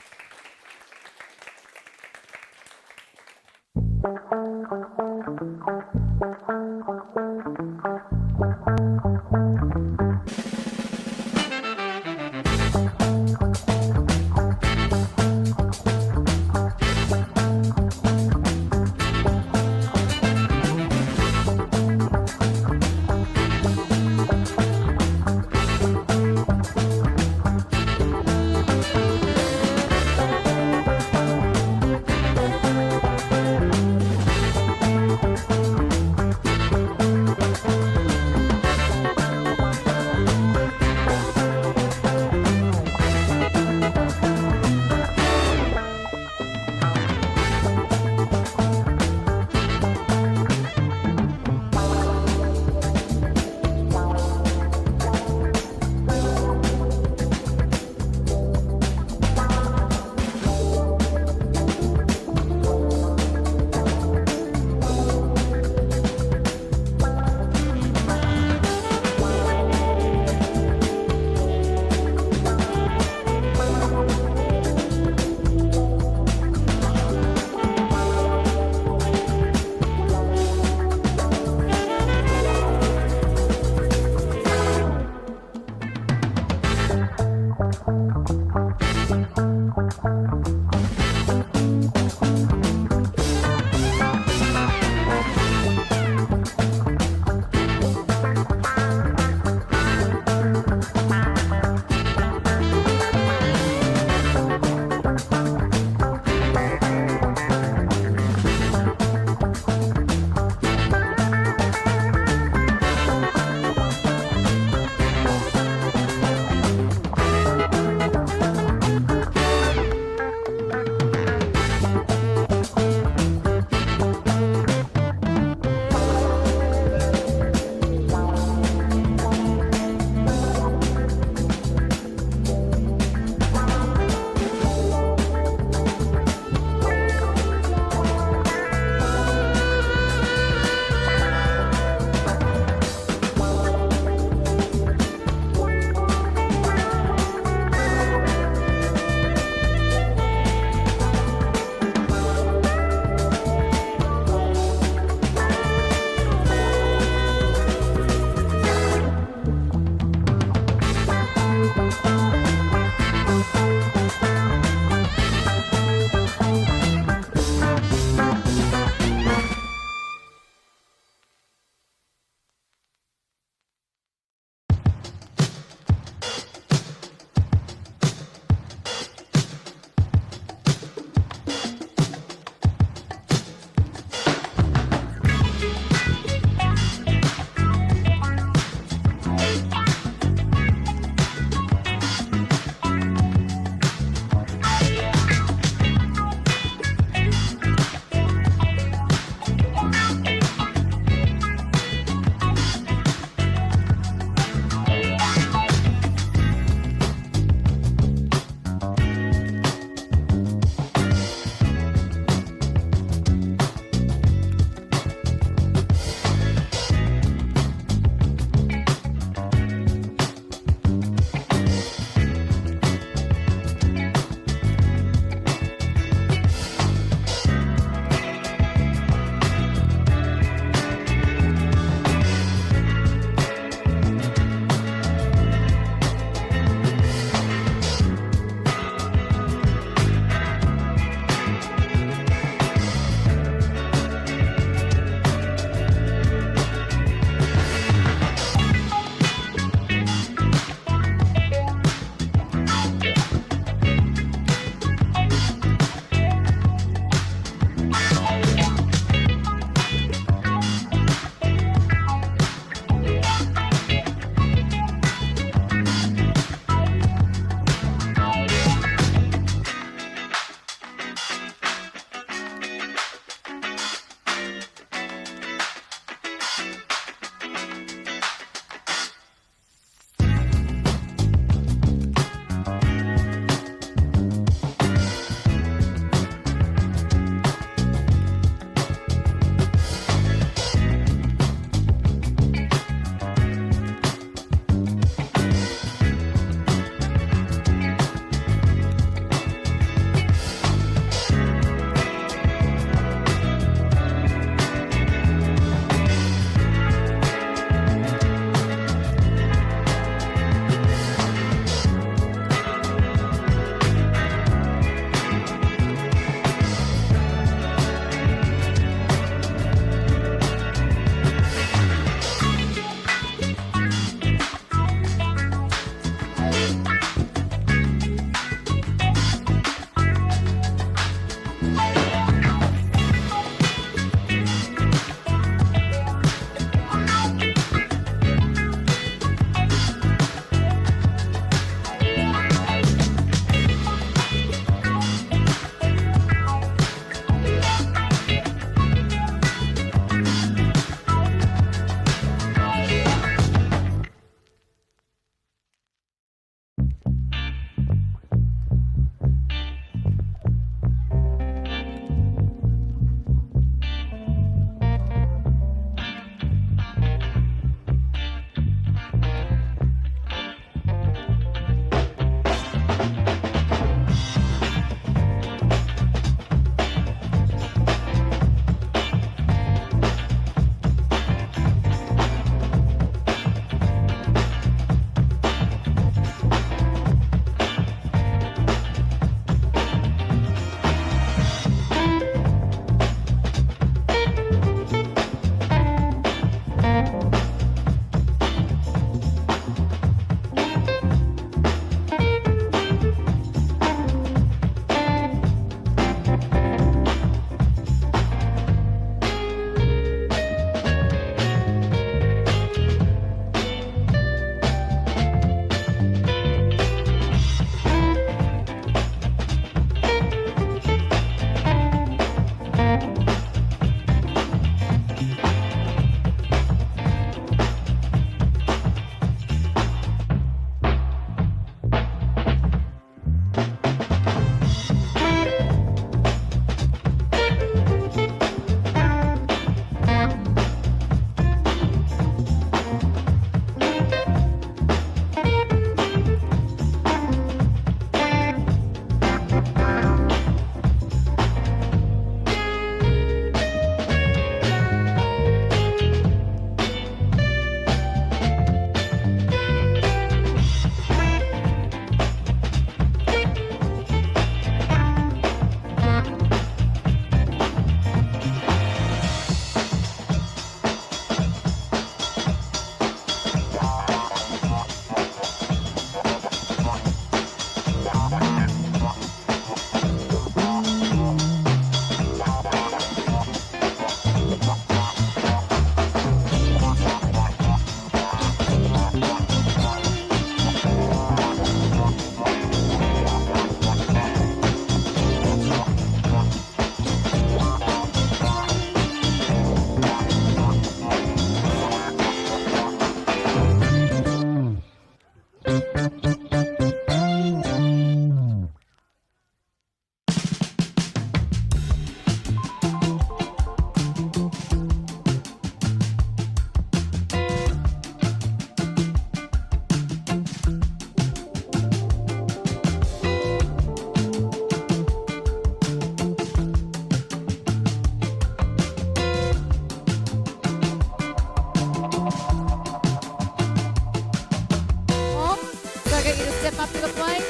I get you to step up to the plate?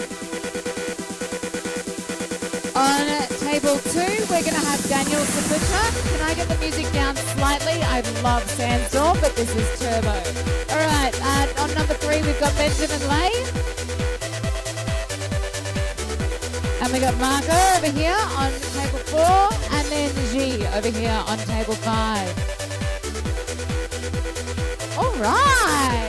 On table 2, we're going to have Daniel Saputra. Can I get the music down slightly? I love Sandstorm, but this is Turbo. All right, on number 3, we've got Benjamin Lay. And we got Marco over here on table 4, and then G over here on table 5. All right.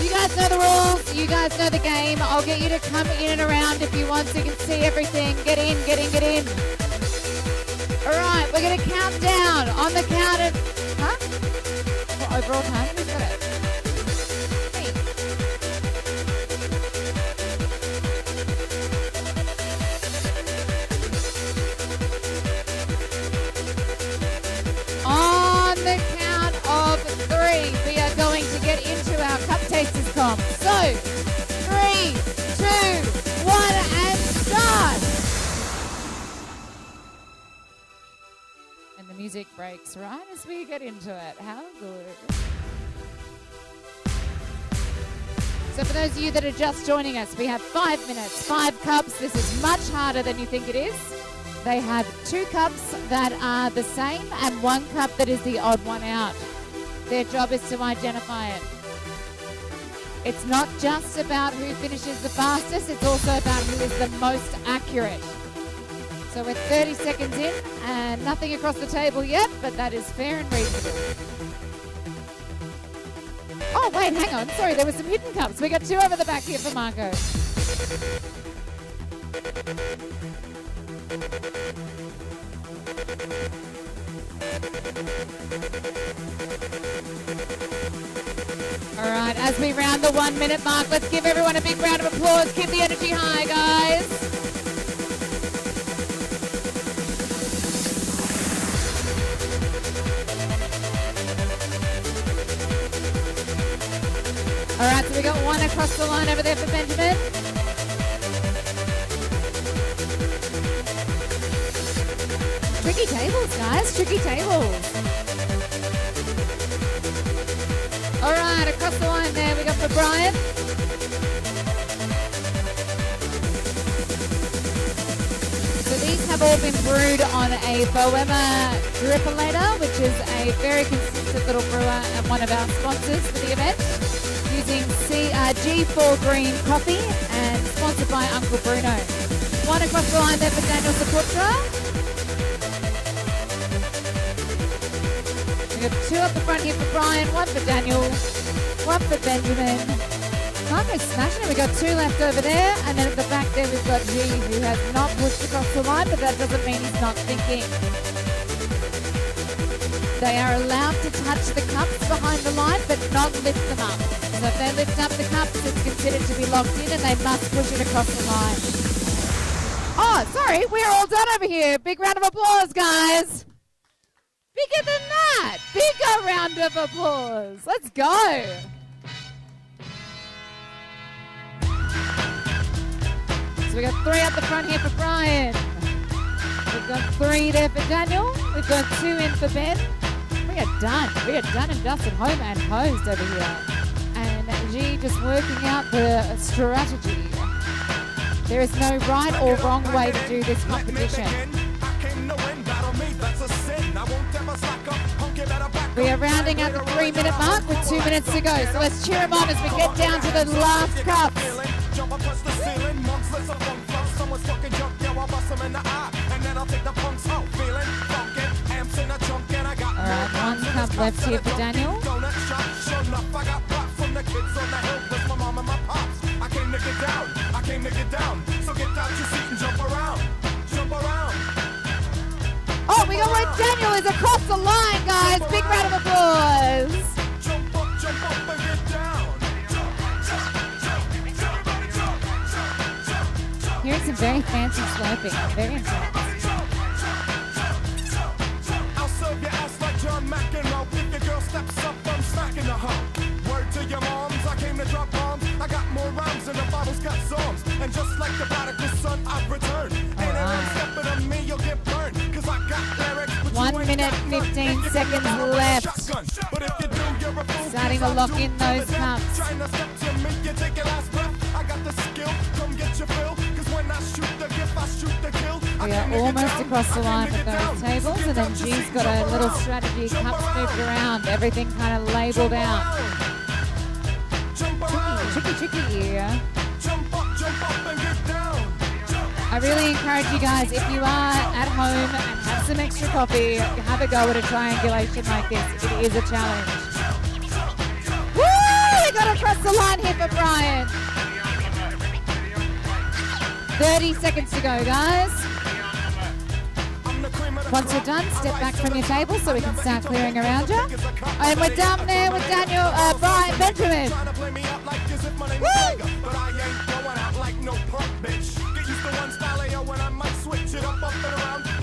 You guys know the rules. You guys know the game. I'll get you to come in and around if you want so you can see everything. Get in, get in, get in. All right, we're going to count down on the count of... Huh? What overall time? Who's got it? Me. On the count of 3, we are going to get into our Cup Tasters comp. So, 3, 2, 1, and start! And the music breaks right as we get into it. How good. So for those of you that are just joining us, we have 5 minutes, 5 cups. This is much harder than you think it is. They have 2 cups that are the same and 1 cup that is the odd one out. Their job is to identify it. It's not just about who finishes the fastest, it's also about who is the most accurate. So we're 30 seconds in and nothing across the table yet, but that is fair and reasonable. Oh, wait, hang on. Sorry, there were some hidden cups. We got 2 over the back here for Marco. All right, as we round the 1 minute mark, let's give everyone a big round of applause. Keep the energy high, guys. All right, so we got 1 across the line over there for Benjamin. Tricky tables, guys, tricky tables. All right, across the line there we got for Brian. So these have all been brewed on a Bohema Drippolator, which is a very consistent little brewer and one of our sponsors for the event, using G4 Green Coffee and sponsored by Uncle Bruno. 1 across the line there for Daniel Saputra. We got 2 up the front here for Brian, 1 for Daniel, 1 for Benjamin. Marco's smashing it. We got 2 left over there, and then at the back there we've got G, who has not pushed across the line, but that doesn't mean he's not thinking. They are allowed to touch the cups behind the line, but not lift them up. So if they lift up the cups, it's considered to be locked in, and they must push it across the line. Oh, sorry, we're all done over here. Big round of applause, guys. Bigger than that! Bigger round of applause! Let's go! So we got 3 up the front here for Brian. We've got 3 there for Daniel. We've got 2 in for Ben. We are done. We are done and dusted, home and hosed over here. And G just working out the strategy. There is no right or wrong way to do this competition. We are rounding out the 3 minute mark with 2 minutes to go. So let's cheer them on as we get down to the last cup. Alright, 1 cup left here for Daniel. Oh, we got where Daniel is across the line, guys. Big round of applause. Here's some very fancy slurping. Very intense. I'll serve your ass like John McEnroe. If your girl steps up, I'm smacking the hoe. Word to your moms, I came to drop bombs. I got more rhymes than the Bible's got psalms. And just like the prodigal son, I've returned. And every step of me, you'll get burned. Cause I got lyrics, but 1 minute, 15 seconds left. Starting to lock in those cups. Trying to step to me, you take your last breath. I got the skill. Come get your fill, 'cause when I shoot the gift, I shoot the kill. We are almost across the line with those tables, and then G's got a little strategy. Cups moved around, everything kind of labelled out. Tricky. Jump up and get down. I really encourage you guys, if you are at home and have some extra coffee, have a go at a triangulation like this. It is a challenge. Woo! We got across the line here for Brian. 30 seconds to go, guys. Once you're done, step back from your table so we can start clearing around you. And we're down there with Daniel, Brian Benjamin. Woo!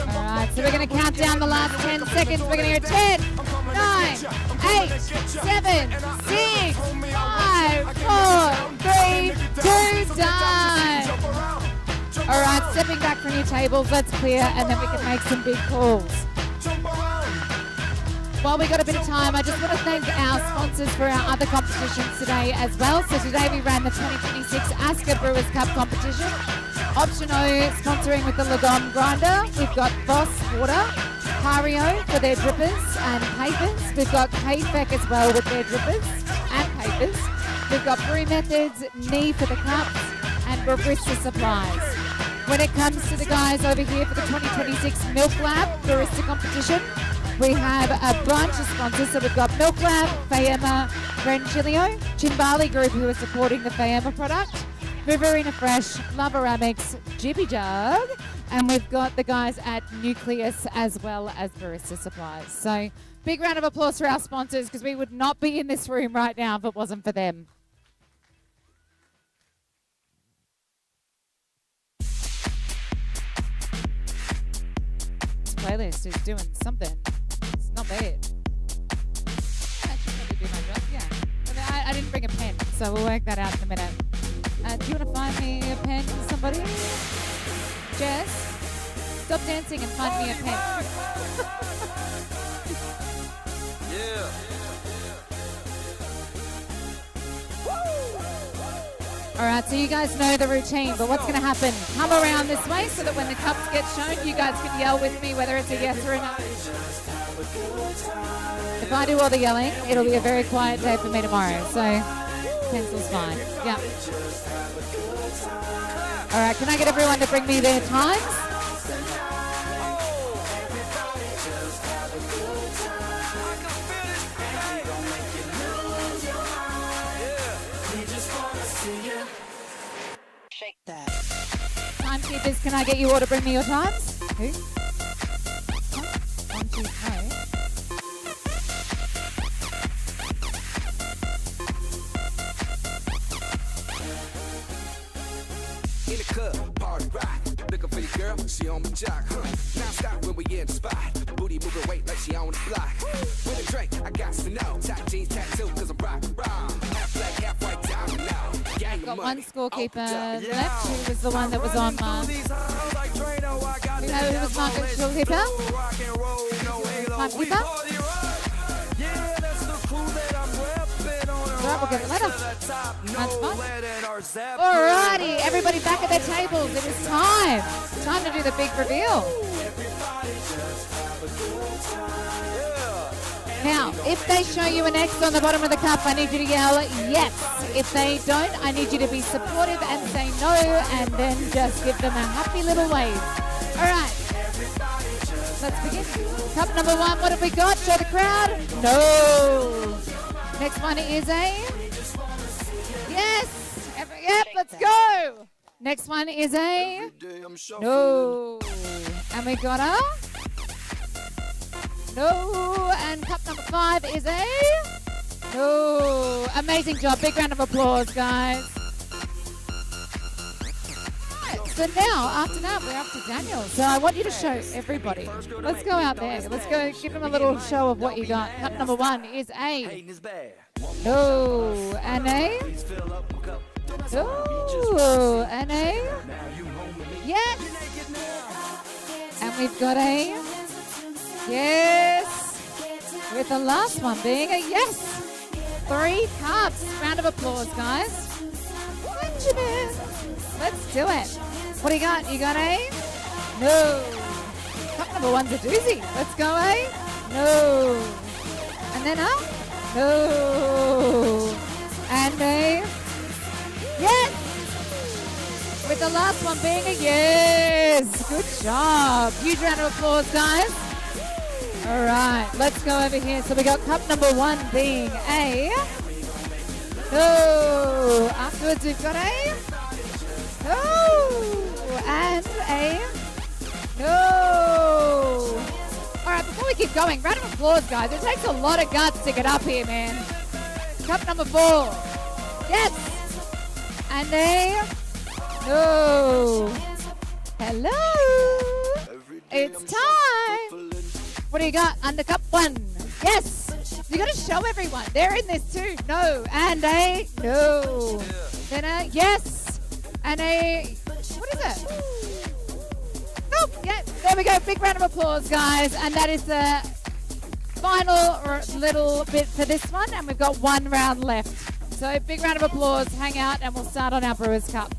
Alright, so we're going to count down the last 10 seconds. We're going to go 10, 9, 8, 7, 6, 5, 4, 3, 2, done. Alright, stepping back from your tables, let's clear, and then we can make some big calls. While we got a bit of time, I just want to thank our sponsors for our other competitions today as well. So today we ran the 2026 Asker Brewers Cup competition. Option O sponsoring with the Lagom grinder. We've got Boss Water, Cario for their drippers and papers. We've got KFEC as well with their drippers and papers. We've got Brew Methods, Knee for the cups, and Barista Supplies. When it comes to the guys over here for the 2026 Milk Lab Barista competition, we have a bunch of sponsors. So we've got Milk Lab, Fayema, Renchilio, Chimbali Group who are supporting the Fayema product, Riverina Fresh, Loveramics, Jibby Jug, and we've got the guys at Nucleus as well as Barista Supplies. So big round of applause for our sponsors, because we would not be in this room right now if it wasn't for them. This playlist is doing something. It's not bad. I should probably do my job, yeah. But I didn't bring a pen, so we'll work that out in a minute. Do you want to find me a pen, somebody? Jess, stop dancing and find me a pen. Yeah. All right, so you guys know the routine, but what's going to happen? Come around this way so that when the cups get shown, you guys can yell with me whether it's a yes or a no. If I do all the yelling, it'll be a very quiet day for me tomorrow, so pencil's fine. Yeah. All right, can I get everyone to bring me their times? Shake that. Timekeepers, can I get you all to bring me your times? Who? 1, 2, 3. In the club, party rock. Looking for your girl, she on my jock, huh? Now stop when we in the spot. Booty moving weight like she on the block. With a drink, I got to know. Top jeans tattoo, cause I'm rock. Half black, half white, diamond now. Gang Got one scorekeeper left, who was the one that was on Mark. We know who was Mark's scorekeeper. Timekeeper. Alright, we'll get a letter. That's fun. Alrighty, everybody back at their tables. It is time. Time to do the big reveal. Now, if they show you an X on the bottom of the cup, I need you to yell yes. If they don't, I need you to be supportive and say no, and then just give them a happy little wave. Alright, let's begin. Cup number 1, what have we got? Show the crowd. No. Next one is a yes. Yep, let's go. Next one is a no. And we got a no. And cup number 5 is a no. Amazing job. Big round of applause, guys. Right, so now, after that, we're up to Daniel. So I want you to show everybody. Let's go out there. Let's go give them a little show of what you got. Cup number 1 is a no. And a no. And a yes. And we've got a yes. With the last one being a yes. 3 cups. Round of applause, guys. What? Benjamin. Let's do it. What do you got? You got a? No. Cup number one's a doozy. Let's go a? No. And then up? No. And a? Yes. With the last one being a yes. Good job. Huge round of applause, guys. All right, let's go over here. So we got cup number one being a no. Afterwards we've got a no and a no. All right, before we keep going, round of applause, guys. It takes a lot of guts to get up here, man. Cup number 4, yes, and a no. Hello, it's time. What do you got under cup 1? Yes. You got to show everyone. They're in this too. No. And a no. Then a yes. And a, what is it? Oh, yeah. There we go. Big round of applause, guys. And that is the final little bit for this one. And we've got one round left. So big round of applause. Hang out and we'll start on our Brewers Cup.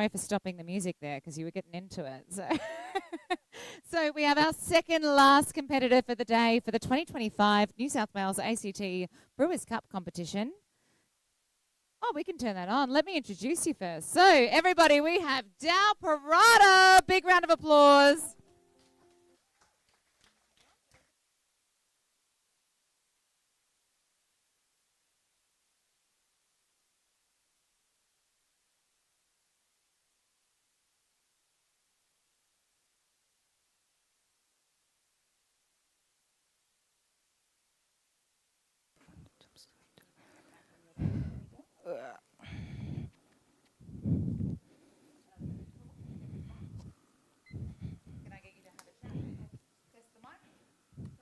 sorry for stopping the music there because you were getting into it. So, so we have our second last competitor for the day for the 2025 New South Wales ACT Brewers Cup competition. Oh, we can turn that on. Let me introduce you first. So, everybody, we have Dal Parada. Big round of applause.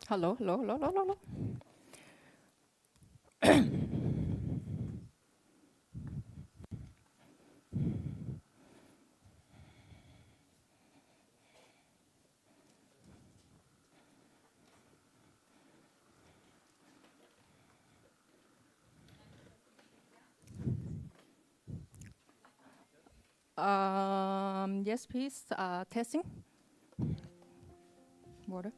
Hello, hello, hello, hello, hello. Yes, please. Testing. Water.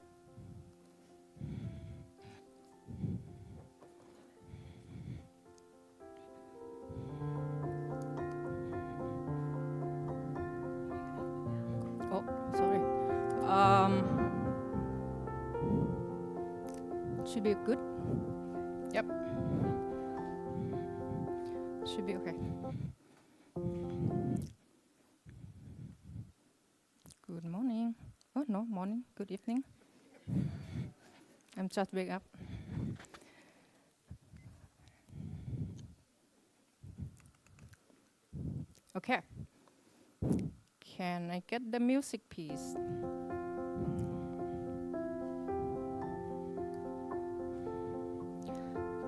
Oh, sorry. Should be good. Yep. Should be okay. Good morning. Oh, no, morning. Good evening. I'm just wake up. Okay. Can I get the music, please?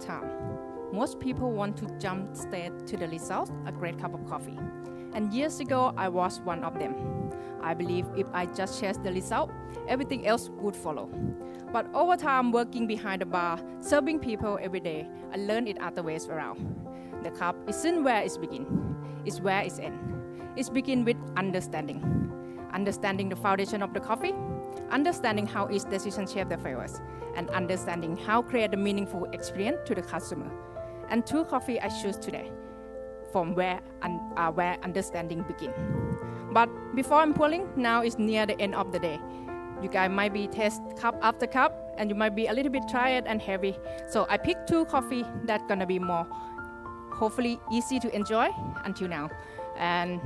Time. Most people want to jump straight to the result, a great cup of coffee. And years ago, I was one of them. I believe if I just chase the result, everything else would follow. But over time, working behind the bar, serving people every day, I learned it other ways around. The cup isn't where it begins, it's where it ends. It begins with understanding. Understanding the foundation of the coffee, understanding how each decision shapes the flavors, and understanding how to create a meaningful experience to the customer. And two coffee I choose today, from where understanding begins. But before I'm pulling, now is near the end of the day. You guys might be test cup after cup, and you might be a little bit tired and heavy. So I picked two coffee that's gonna be more, hopefully easy to enjoy until now. And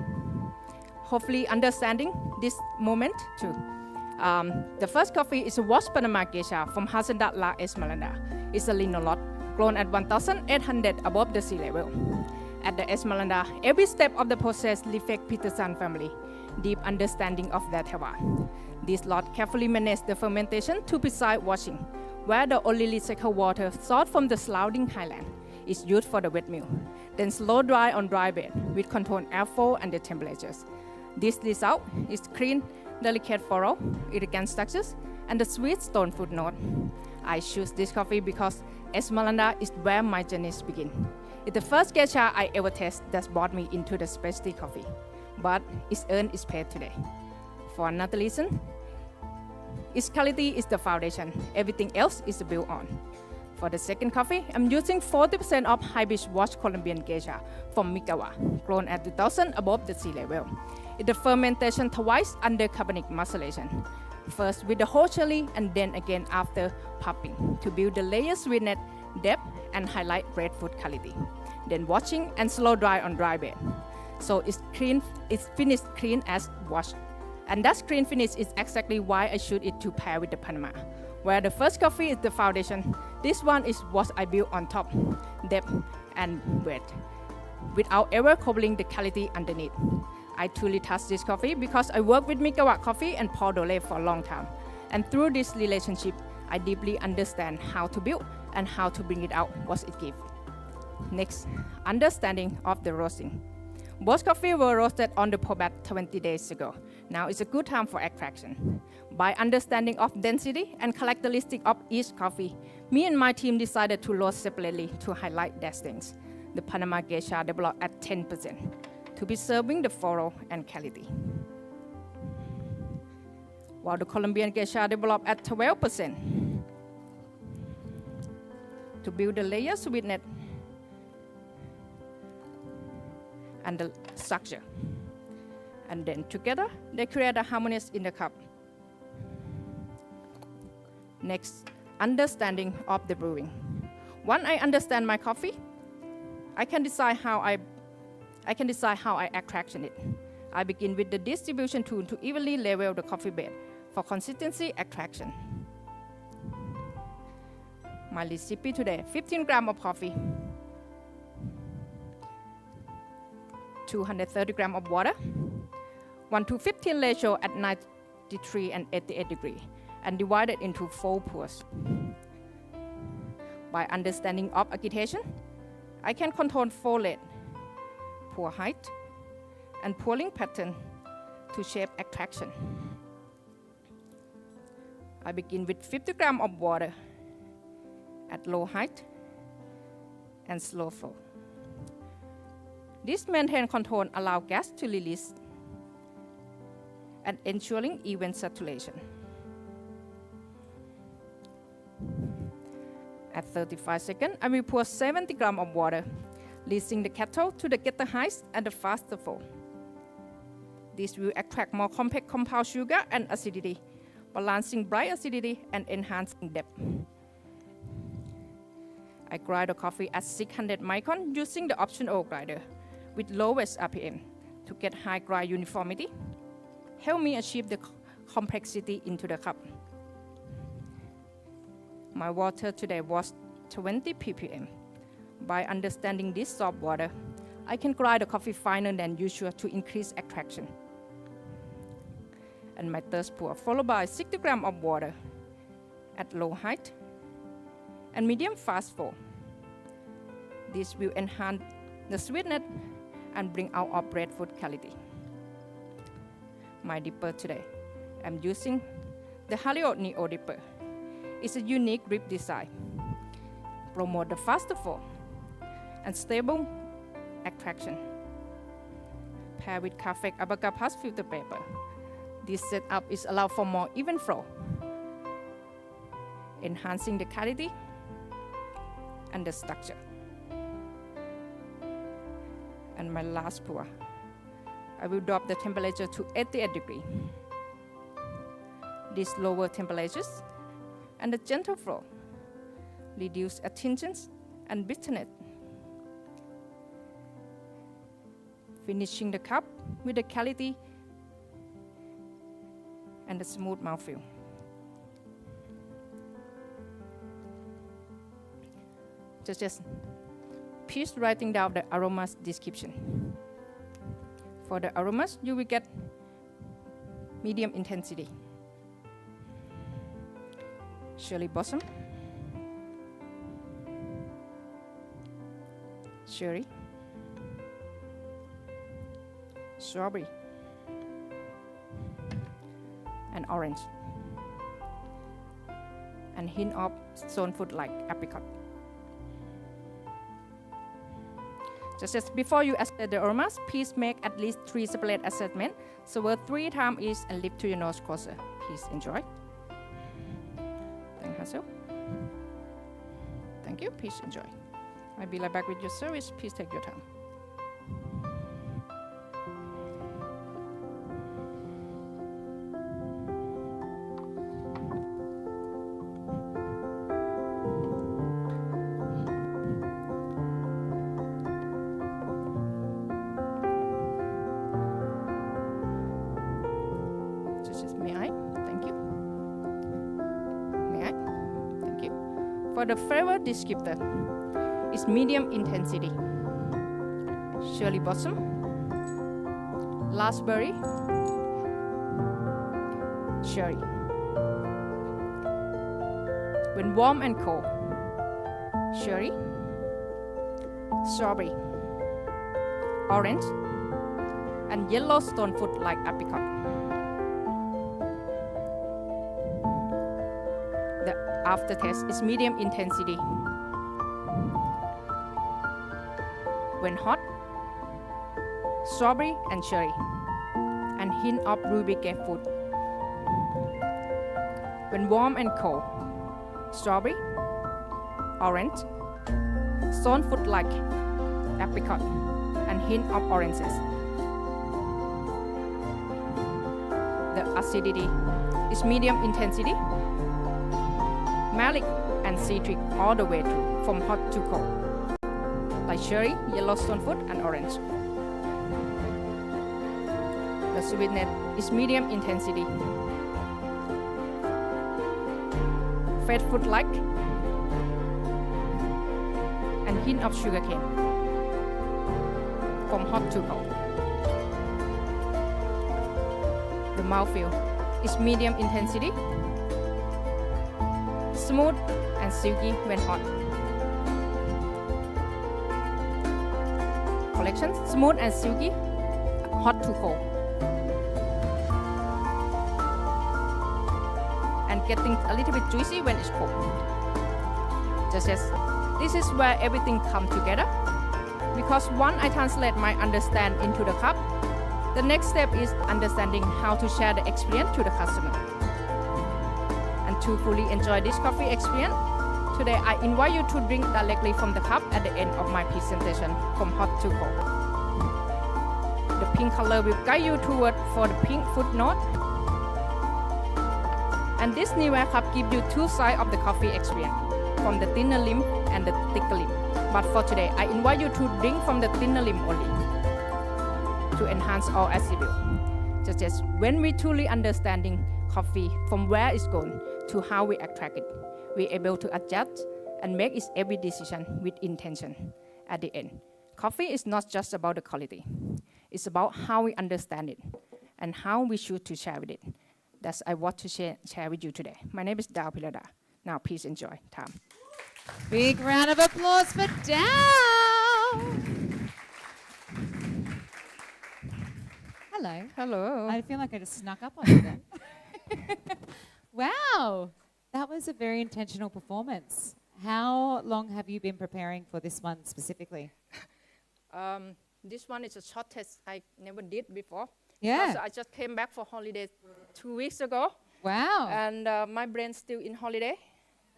hopefully understanding this moment too. The first coffee is a washed Panama Geisha from Hacienda La Esmeralda. It's a lino lot grown at 1,800 above the sea level. At the Esmeralda, every step of the process reflects Peterson family, deep understanding of their terroir. This lot carefully manages the fermentation to precise washing, where the only recycled water sought from the surrounding highland is used for the wet mill, then slow dry on dry bed with controlled airflow and the temperatures. This result is clean, delicate floral, elegant structures, and the sweet stone fruit note. I choose this coffee because Esmeralda is where my journeys begin. It's the first geisha I ever tasted that brought me into the specialty coffee, but it's earned its pay today. For another reason, its quality is the foundation. Everything else is built on. For the second coffee, I'm using 40% of high-beach washed Colombian geisha from Mikawa, grown at 2,000 above the sea level. It's the fermentation twice under carbonic maceration. First with the whole chili and then again after popping to build the layer sweetness, depth, and highlight breadfruit quality. Then washing and slow dry on dry bed. So it's clean, it's finished clean as washed. And that clean finish is exactly why I choose it to pair with the Panama. Where the first coffee is the foundation, this one is what I built on top, depth and breadth, without ever cobbling the quality underneath. I truly trust this coffee because I worked with Mikawa Coffee and Paul Dole for a long time. And through this relationship, I deeply understand how to build and how to bring it out what it gives. Next, understanding of the roasting. Both coffee were roasted on the pot 20 days ago. Now is a good time for extraction. By understanding of density and characteristic of each coffee, me and my team decided to roast separately to highlight their strengths. The Panama Geisha developed at 10%, to be serving the floral and quality. While the Colombian geisha developed at 12%, to build the layer sweetness and the structure. And then together, they create a harmonious in the cup. Next, understanding of the brewing. Once I understand my coffee, I can decide how I extraction it. I begin with the distribution tool to evenly level the coffee bed for consistency extraction. My recipe today: 15 grams of coffee, 230 grams of water, 1:15 ratio at 93 and 88 degrees, and divided into 4 pours. By understanding of agitation, I can control flow rate, pour height, and pouring pattern to shape extraction. I begin with 50 grams of water at low height and slow flow. This maintain control allow gas to release and ensuring even saturation. At 35 seconds, I will pour 70 grams of water, releasing the kettle to the getter height and the faster flow. This will attract more complex compound sugar and acidity, balancing bright acidity and enhancing depth. I grind the coffee at 600 micron using the optional grinder with lowest RPM to get high grind uniformity. Help me achieve the complexity into the cup. My water today was 20 ppm. By understanding this soft water, I can grind the coffee finer than usual to increase extraction. And my third pour, followed by 60 grams of water at low height and medium fast flow. This will enhance the sweetness and bring out our breadfruit quality. My dipper today, I'm using the Hollywood Neo dipper. It's a unique grip design. Promote the faster flow and stable extraction. Pair with Cafe Abacus filter paper. This setup is allowed for more even flow, enhancing the quality and the structure. And my last pour, I will drop the temperature to 88 degrees. These lower temperatures and the gentle flow reduce attentions and bitterness. Finishing the cup with the quality and the smooth mouthfeel. Just please writing down the aromas description. For the aromas, you will get medium intensity. Cherry blossom, cherry, strawberry, and orange, and hint of stone fruit like apricot. Just before you assess the aromas, please make at least 3 separate assessments. Swirl 3 times each and lift to your nose closer. Please enjoy. Thank you. Thank you. Please enjoy. I'll be right back with your service. Please take your time. For the flavor descriptor, it's medium intensity. Cherry blossom, raspberry, cherry. When warm and cold, cherry, strawberry, orange, and yellow stone fruit like apricot. Aftertaste is medium intensity. When hot, strawberry and cherry, and hint of ruby grapefruit. When warm and cold, strawberry, orange, stone fruit like apricot, and hint of oranges. The acidity is medium intensity, malic and citric all the way through, from hot to cold, like cherry, yellow stone fruit, and orange. The sweetness is medium intensity, fat fruit like, and hint of sugarcane, from hot to cold. The mouthfeel is medium intensity, smooth and silky when hot. Collection, smooth and silky, hot to cold. And getting a little bit juicy when it's cold. Just as this is where everything comes together. Because once I translate my understand into the cup, the next step is understanding how to share the experience to the customer. And to fully enjoy this coffee experience, today I invite you to drink directly from the cup at the end of my presentation, from hot to cold. The pink color will guide you toward for the pink footnote. And this new cup gives you two sides of the coffee experience, from the thinner limb and the thicker limb. But for today, I invite you to drink from the thinner limb only, to enhance all attributes, such as when we truly understanding coffee from where it's going to how we attract it, we're able to adjust and make its every decision with intention. At the end, coffee is not just about the quality. It's about how we understand it and how we choose to share with it. That's I want to share with you today. My name is Dao Pilada. Now please enjoy time. Big round of applause for Dao. Hello. Hello. I feel like I just snuck up on you then. Wow. That was a very intentional performance. How long have you been preparing for this one specifically? This one is a short test I never did before. Yeah. Because I just came back for holiday 2 weeks ago. Wow. And my brain's still in holiday.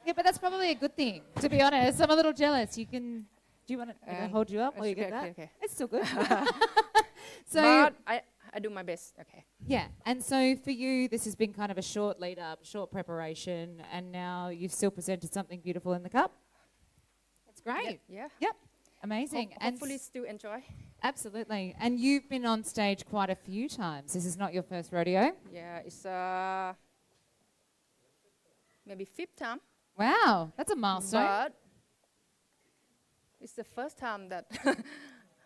Yeah, but that's probably a good thing, to be honest. I'm a little jealous. You can, do you want to hold you up while you get that? Okay. It's still good. So, but I do my best, okay. Yeah, and so for you, this has been kind of a short lead up, short preparation, and now you've still presented something beautiful in the cup. That's great. Yeah. Yep. Amazing. And Hopefully still enjoy. Absolutely. And you've been on stage quite a few times. This is not your first rodeo. Yeah, it's maybe 5th time. Wow, that's a milestone. But it's the first time that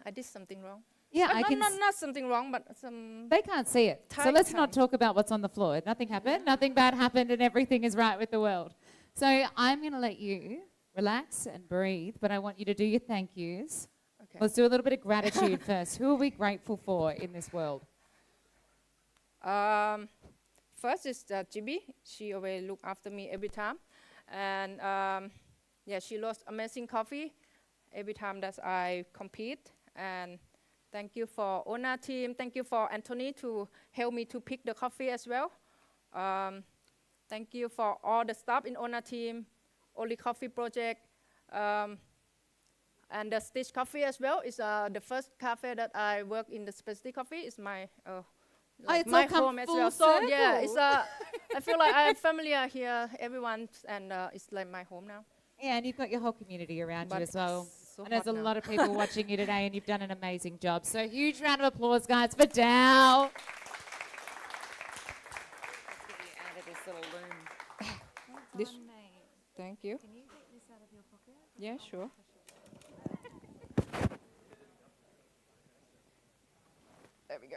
I did something wrong. Yeah, I can not something wrong, but some. They can't see it. So let's not talk about what's on the floor. Nothing happened. Nothing bad happened, and everything is right with the world. So I'm going to let you relax and breathe, but I want you to do your thank yous. Okay. Let's do a little bit of gratitude first. Who are we grateful for in this world? First is Jibi. She always look after me every time. And yeah, she loves amazing coffee every time that I compete. And thank you for Ona team. Thank you for Anthony to help me to pick the coffee as well. Thank you for all the staff in Ona team, Oli Coffee Project, and the Stitch Coffee as well. Is the first cafe that I work in the specialty coffee. It's my it's my all come home as full well. So yeah, circle. it's I feel like I'm familiar here, everyone, and it's like my home now. Yeah, and you've got your whole community around you as well. So And there's a hot now. lot of people watching you today, and you've done an amazing job. So huge round of applause, guys, for Dao. This, thank you. Can you take this out of your pocket? Yeah, sure. There we go.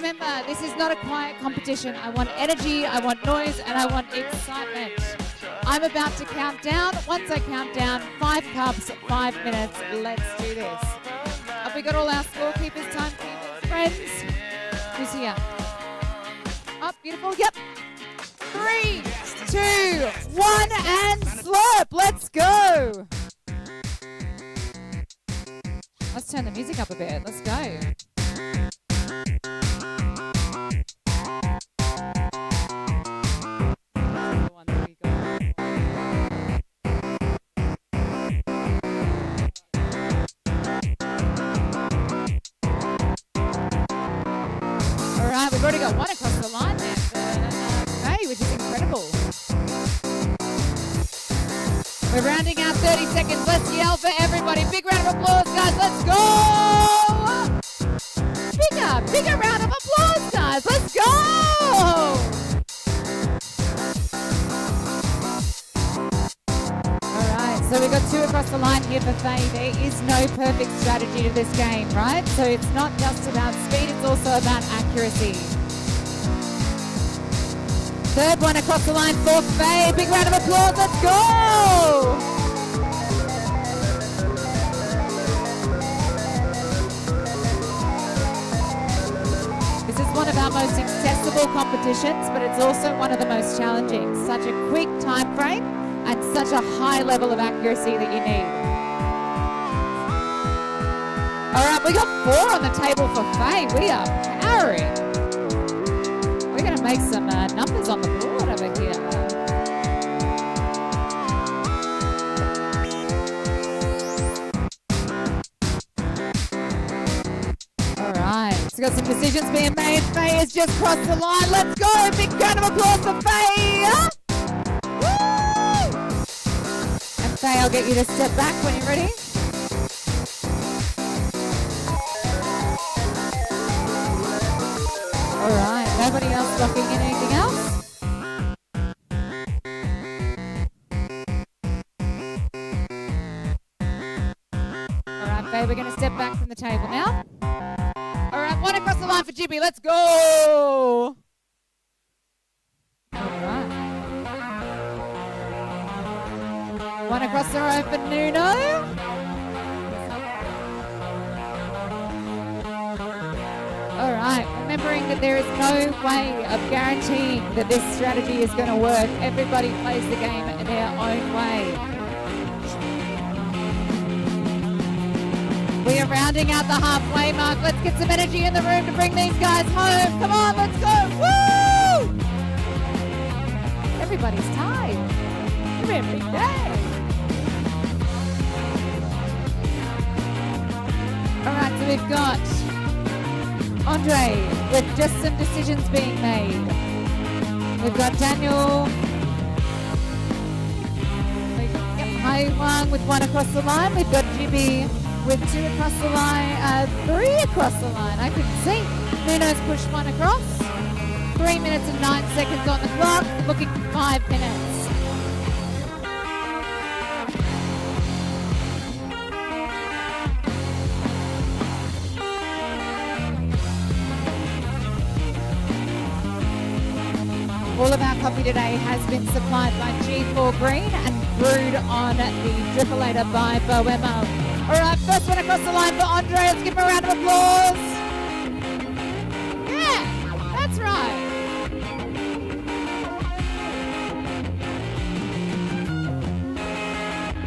Remember, this is not a quiet competition. I want energy, I want noise, and I want excitement. I'm about to count down. Once I count down, 5 cups, 5 minutes. Let's do this. Have we got all our scorekeepers, timekeepers, friends? Who's here? Oh, beautiful. Yep. 3, 2, 1, and slurp. Let's go. Let's turn the music up a bit. Let's go. Alright, we've already got one across the line there for Faye, which is incredible. We're rounding out 30 seconds. Let's yell for everybody. Big round of applause, guys. Let's go! Bigger round of applause, guys. Let's go! Alright, so we've got 2 across the line here for Faye. There is no perfect strategy to this game, right? So it's not just about speed, it's also about accuracy. 3rd one across the line for Faye. Big round of applause. Let's go! This is one of our most accessible competitions, but it's also one of the most challenging. Such a quick time frame and such a high level of accuracy that you need. All right, we got 4 on the table for Faye. We are powering. We're going to make some numbers on the board over here. All right, so we've got some decisions being made. Faye has just crossed the line. Let's go. Big round of applause for Faye. Woo! And Faye, I'll get you to step back when you're ready. All right, nobody else locking in anything else? All right, Faye, we're going to step back from the table now. All right, 1 across the line for Jibby. Let's go! All right. 1 across the row for Nuno. All right, remembering that there is no way of guaranteeing that this strategy is going to work. Everybody plays the game in their own way. We are rounding out the halfway mark. Let's get some energy in the room to bring these guys home. Come on, let's go. Woo! Everybody's tired. Every day. All right, so we've got Andre with just some decisions being made. We've got Daniel. We've got Hai Wang with 1 across the line. We've got Jimmy with 2 across the line, 3 across the line. I couldn't see. Nuno's pushed 1 across. 3 minutes and 9 seconds on the clock. Looking for 5 minutes. All of our coffee today has been supplied by G4 Green and brewed on the Drippolator by Boema. All right, first one across the line for Andre. Let's give him a round of applause. Yeah, that's right.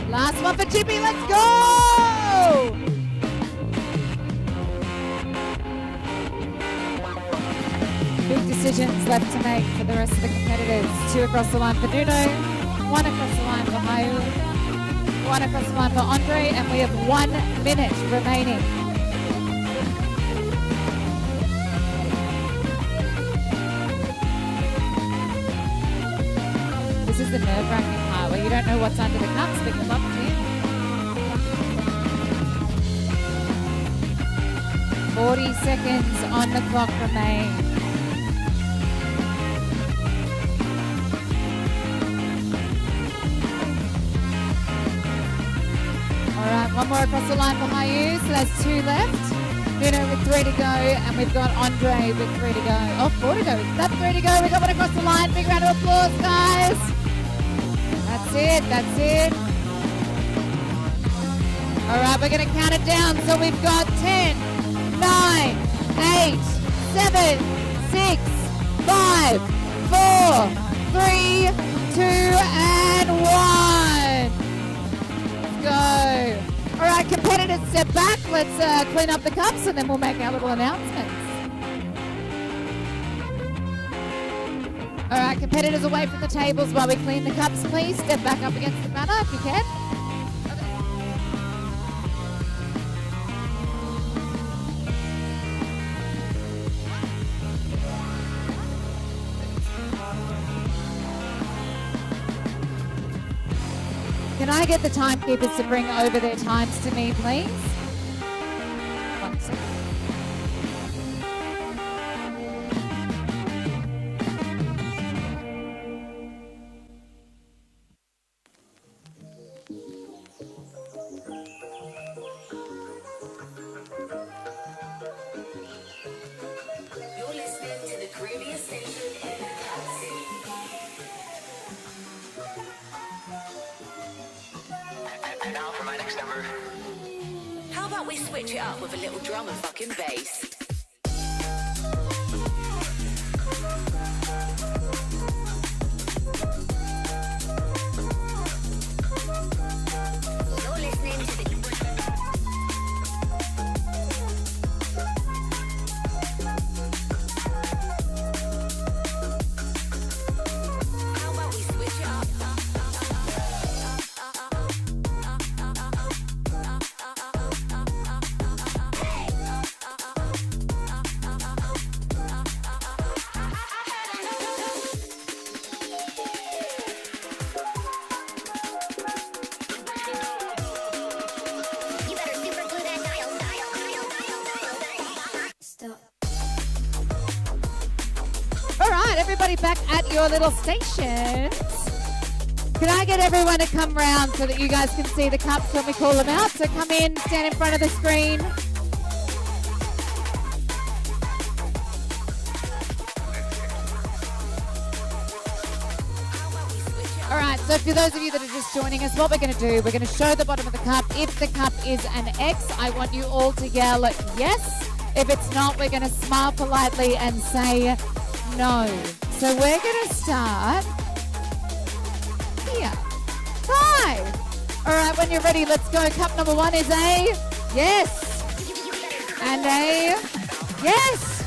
Last one for Chippy. Let's go. Big decisions left to make for the rest of the competitors. 2 across the line for Nuno, 1 across the line for Hayu, 1 across the line for Andre, and we have 1 minute remaining. This is the nerve-wracking part where you don't know what's under the cups, but you're locked in. 40 seconds on the clock remain. All right, 1 more across the line for Hayu, so that's 2 left. Nuno with 3 to go, and we've got Andre with 3 to go. Oh, 4 to go. That's 3 to go. We got one across the line. Big round of applause, guys. That's it. That's it. All right, we're going to count it down. So we've got 10, 9, 8, 7, 6, 5, 4, 3, 2, and 1. Let's go. All right, competitors, step back. Let's clean up the cups, and then we'll make our little announcements. All right, competitors away from the tables while we clean the cups, please. Step back up against the banner if you can. Can I get the timekeepers to bring over their times to me, please? 1 second. You're listening to the grooviest station in the galaxy. And now for my next number. How about we switch it up with a little drum and fucking bass? You're listening to the back at your little stations. Can I get everyone to come round so that you guys can see the cups when we call them out? So come in, stand in front of the screen. All right, so for those of you that are just joining us, what we're going to do, we're going to show the bottom of the cup. If the cup is an X, I want you all to yell yes. If it's not, we're going to smile politely and say no. So we're going to start here. 5. All right, when you're ready, let's go. Cup number 1 is a yes. And a yes.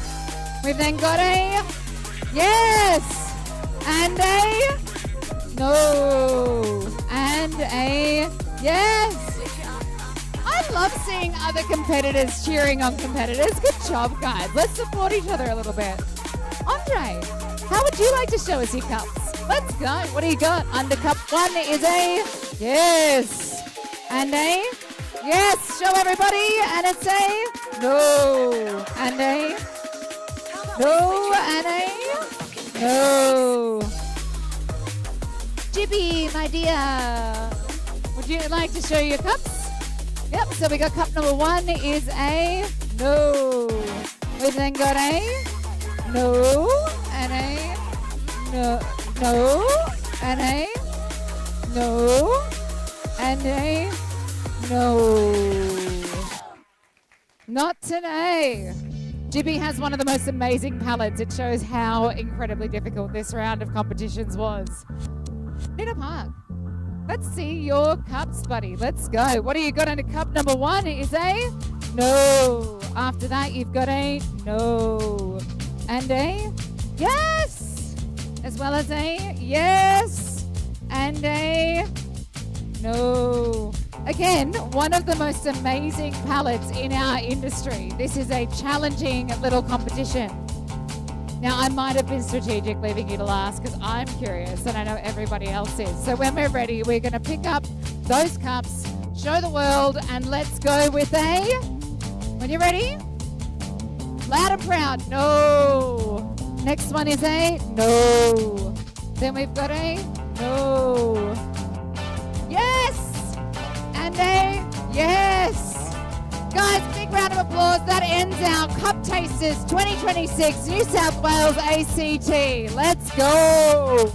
We've then got a yes. And a no. And a yes. I love seeing other competitors cheering on competitors. Good job, guys. Let's support each other a little bit. Andre, how would you like to show us your cups? Let's go. What do you got? Under cup 1 is a yes. And a yes. Show everybody. And it's a no. And a no. And a no. Jibby, my dear, would you like to show your cups? Yep, so we got cup number 1 is a no. We've then got a no, and a no, no, and a no, and a no. Not today. Jibby has one of the most amazing palettes. It shows how incredibly difficult this round of competitions was. Nina Park, let's see your cups, buddy. Let's go. What do you got under cup number 1 is a no. After that, you've got a no. And a yes. As well as a yes. And a no. Again, one of the most amazing palettes in our industry. This is a challenging little competition. Now, I might have been strategic leaving you to last because I'm curious and I know everybody else is. So when we're ready, we're going to pick up those cups, show the world, and let's go with a, when you're ready, loud and proud, no. Next one is a no. Then we've got a no. Yes. And a yes. Guys, big round of applause. That ends our Cup Tasters 2026 New South Wales ACT. Let's go.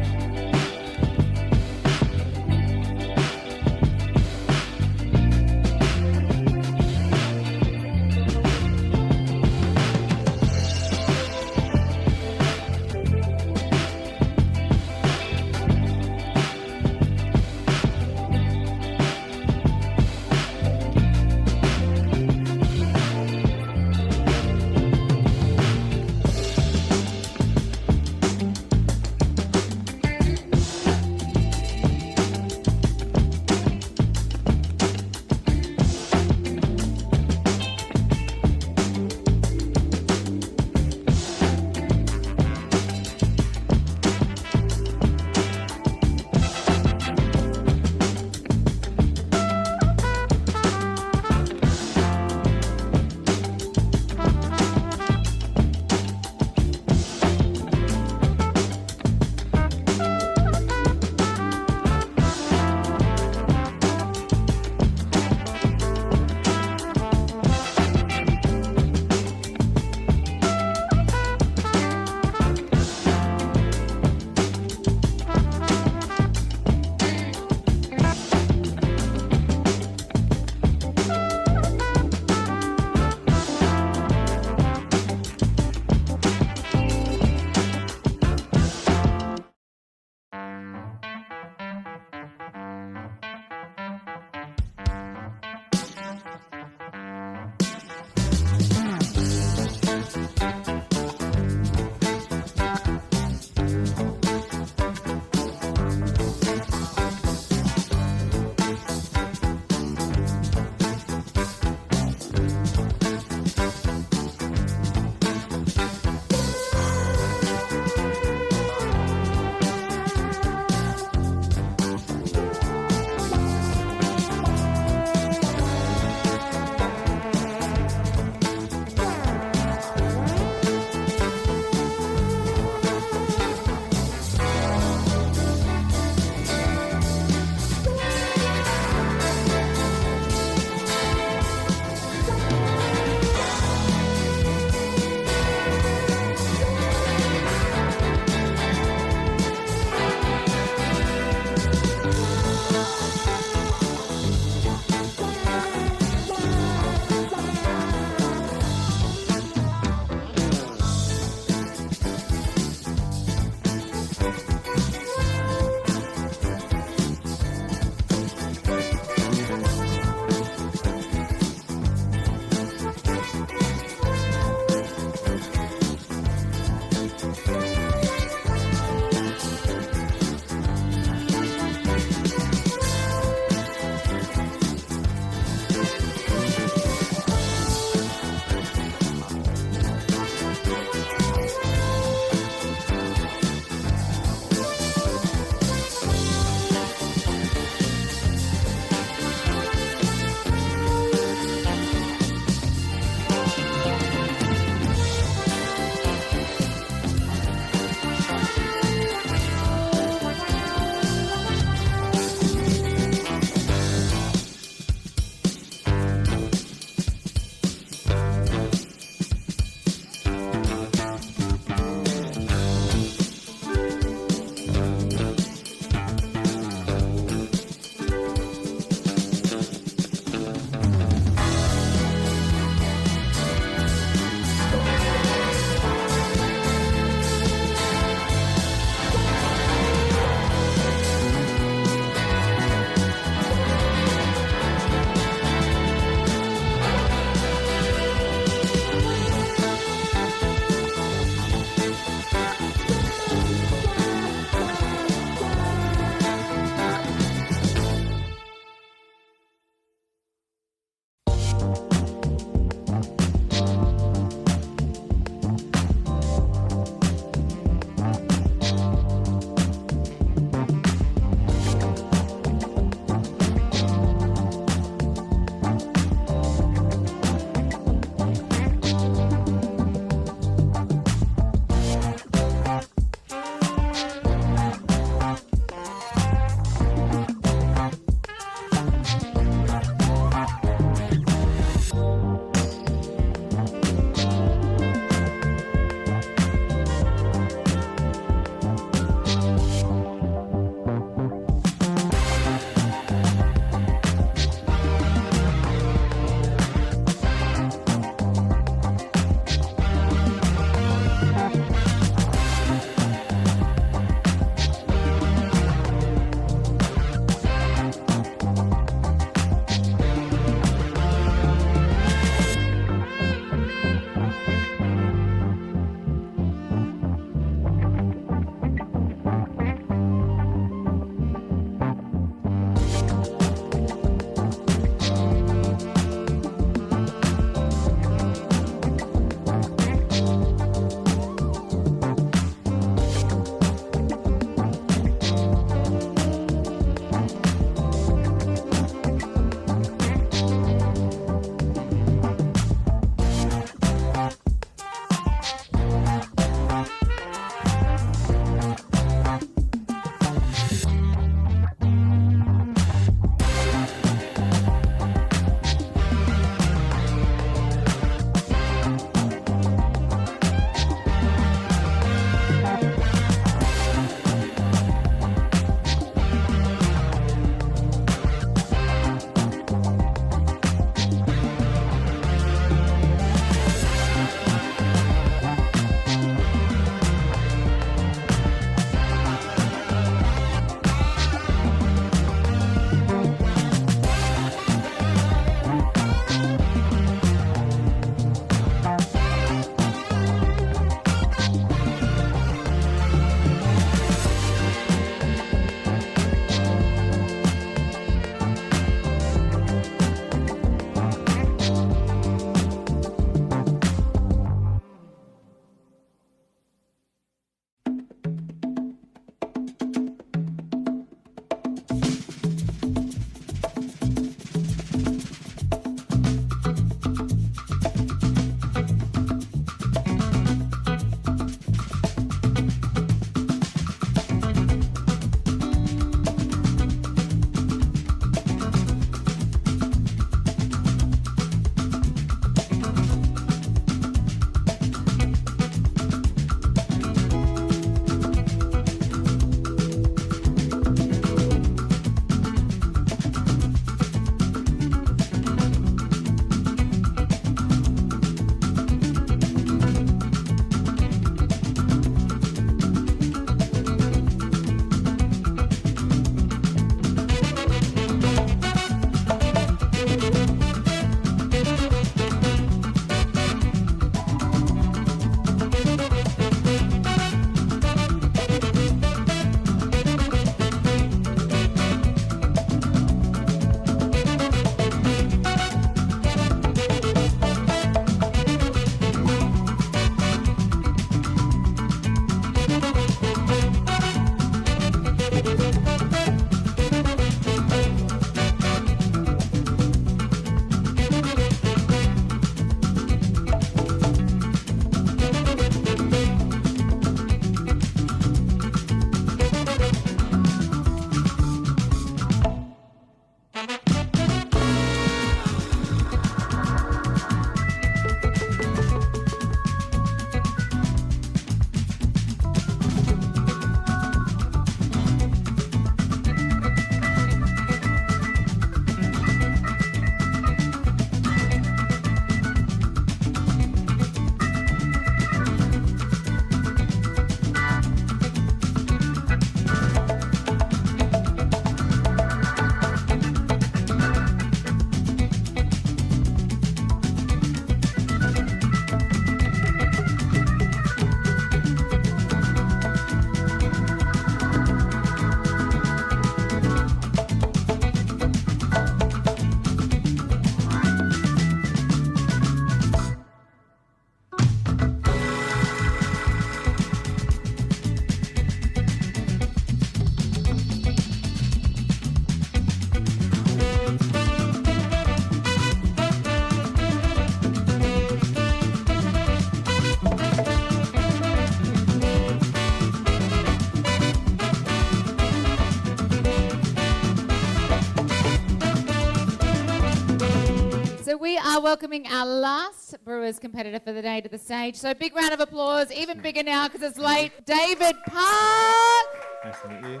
So we are welcoming our last Brewers competitor for the day to the stage. So big round of applause, even bigger now because it's late. David Park. Nice to meet you.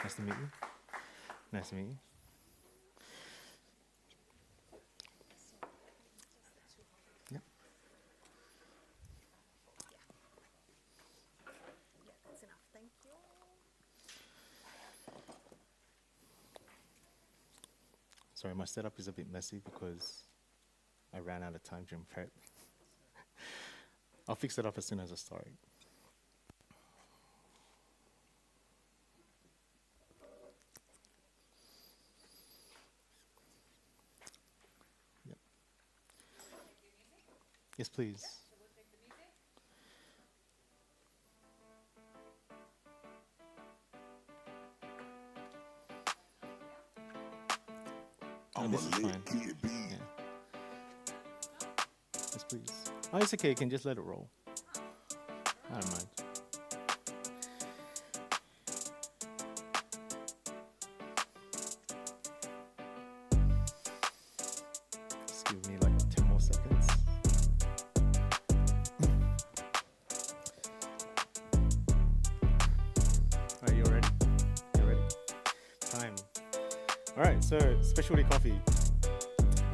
Nice to meet you. Nice to meet you. Yep. That's enough, thank you. Sorry, my setup is a bit messy because I ran out of time during prep. I'll fix it up as soon as I start. Yep. Yes, please. Oh, this is fine. Yeah. Yes, please. Oh, it's okay. You can just let it roll. I don't mind. Just give me like 10 more seconds. Are you ready? You ready? Time. All right, so specialty coffee.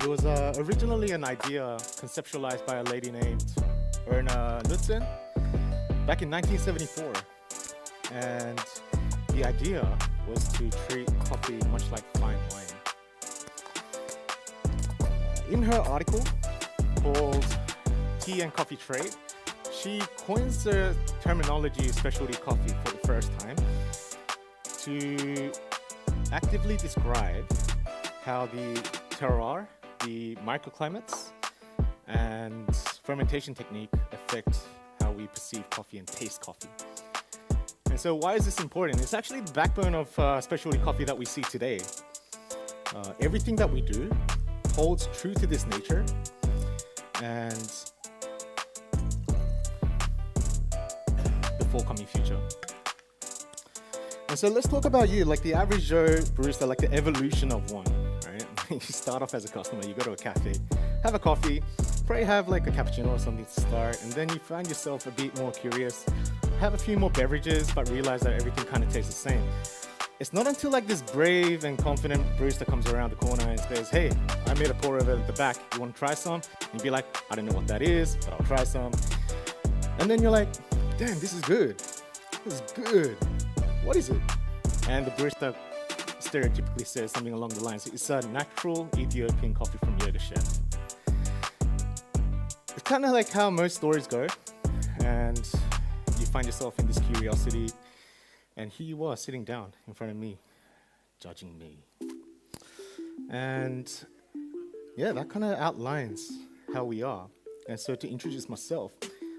It was originally an idea conceptualized by a lady named Erna Lutzen back in 1974. And the idea was to treat coffee much like fine wine. In her article called Tea and Coffee Trade, she coins the terminology specialty coffee for the first time to actively describe how the terroir, the microclimates, and fermentation technique affect how we perceive coffee and taste coffee. And so why is this important? It's actually the backbone of specialty coffee that we see today. Everything that we do holds true to this nature, and the forthcoming future. And so let's talk about you, like the average Joe barista, like the evolution of one, right? You start off as a customer, you go to a cafe, have a coffee, probably have like a cappuccino or something to start, and then you find yourself a bit more curious, have a few more beverages, but realize that everything kind of tastes the same. It's not until like this brave and confident barista comes around the corner and says, hey, I made a pour over at the back, you want to try some? And you'd be like, I don't know what that is, but I'll try some. And then you're like, damn, this is good. This is good. What is it? And the barista stereotypically says something along the lines, it's a natural Ethiopian coffee from Yoga Chef. It's kind of like how most stories go, and you find yourself in this curiosity, and here you are sitting down in front of me, judging me. And yeah, that kind of outlines how we are. And so to introduce myself,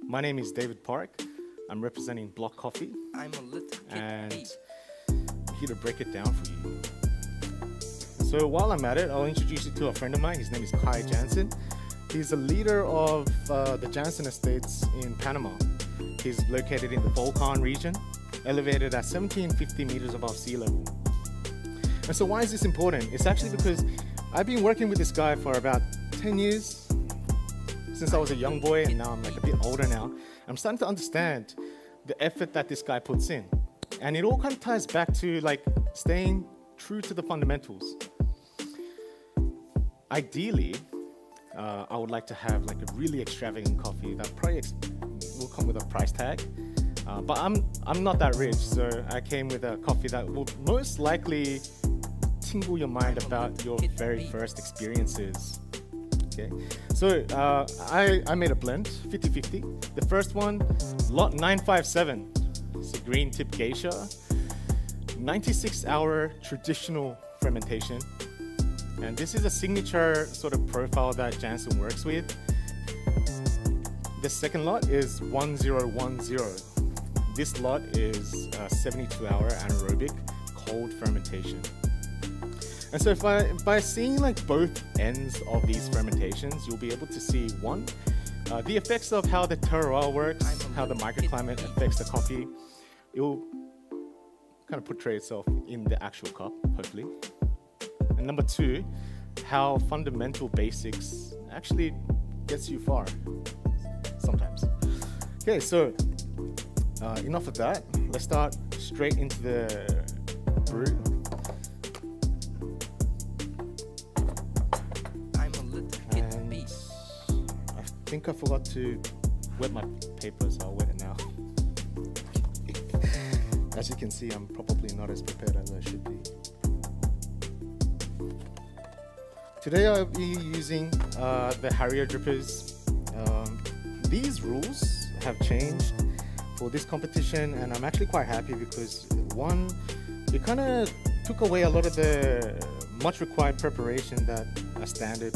my name is David Park. I'm representing Block Coffee. I'm a little kid and I'm here to break it down for you. So while I'm at it, I'll introduce you to a friend of mine. His name is Kai Jansen. He's the leader of the Jansen Estates in Panama. He's located in the Volcan region, elevated at 1750 meters above sea level. And so why is this important? It's actually because I've been working with this guy for about 10 years, since I was a young boy, and now I'm like a bit older now. I'm starting to understand the effort that this guy puts in. And it all kind of ties back to like staying true to the fundamentals. Ideally, I would like to have like a really extravagant coffee that probably will come with a price tag. But I'm not that rich, so I came with a coffee that will most likely tingle your mind about your very first experiences. Okay, so I made a blend, 50-50. The first one, lot 957. It's a green tip geisha, 96-hour traditional fermentation. And this is a signature sort of profile that Jansen works with. The second lot is 1010. This lot is a 72-hour anaerobic cold fermentation. And so by seeing like both ends of these fermentations, you'll be able to see one, the effects of how the terroir works, how the microclimate affects the coffee. It will kind of portray itself in the actual cup, hopefully. And number two, how fundamental basics actually gets you far sometimes. Okay, so enough of that. Let's start straight into the brew. And I think I forgot to wet my paper, so I'll wet it now. As you can see, I'm probably not as prepared as I should be. Today I'll be using the Harrier drippers. These rules have changed for this competition, and I'm actually quite happy because one, it kind of took away a lot of the much required preparation that a standard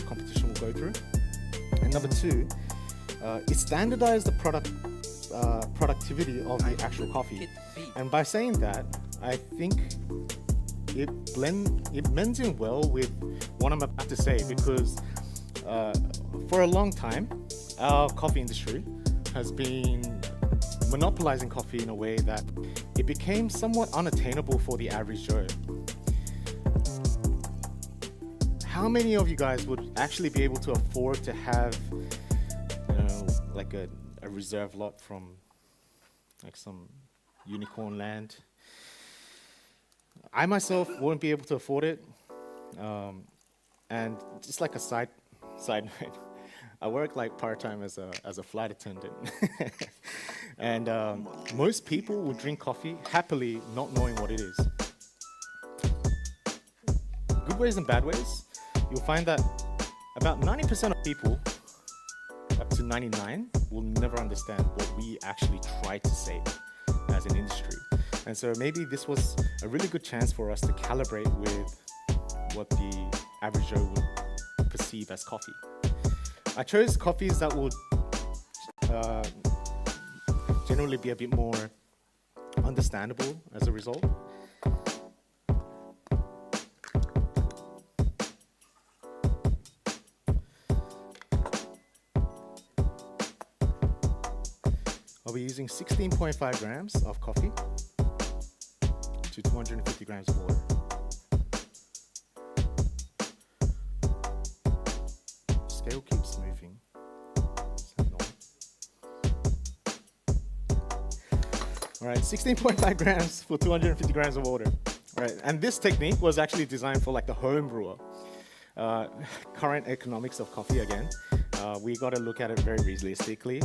competition will go through. And number two, it standardized the productivity of the actual coffee. And by saying that, I think it blends in well with what I'm about to say, because for a long time, our coffee industry has been monopolizing coffee in a way that it became somewhat unattainable for the average Joe. How many of you guys would actually be able to afford to have, like a reserve lot from like some unicorn land? I myself won't be able to afford it. And just like a side note, I work like part-time as a flight attendant. And most people will drink coffee happily, not knowing what it is. Good ways and bad ways, you'll find that about 90% of people, up to 99, will never understand what we actually try to say as an industry. And so maybe this was a really good chance for us to calibrate with what the average Joe would perceive as coffee. I chose coffees that would generally be a bit more understandable as a result. I'll be using 16.5 grams of coffee to 250 grams of water. Scale keeps moving. All right, 16.5 grams for 250 grams of water. All right, and this technique was actually designed for like the home brewer. Current economics of coffee again. We got to look at it very realistically.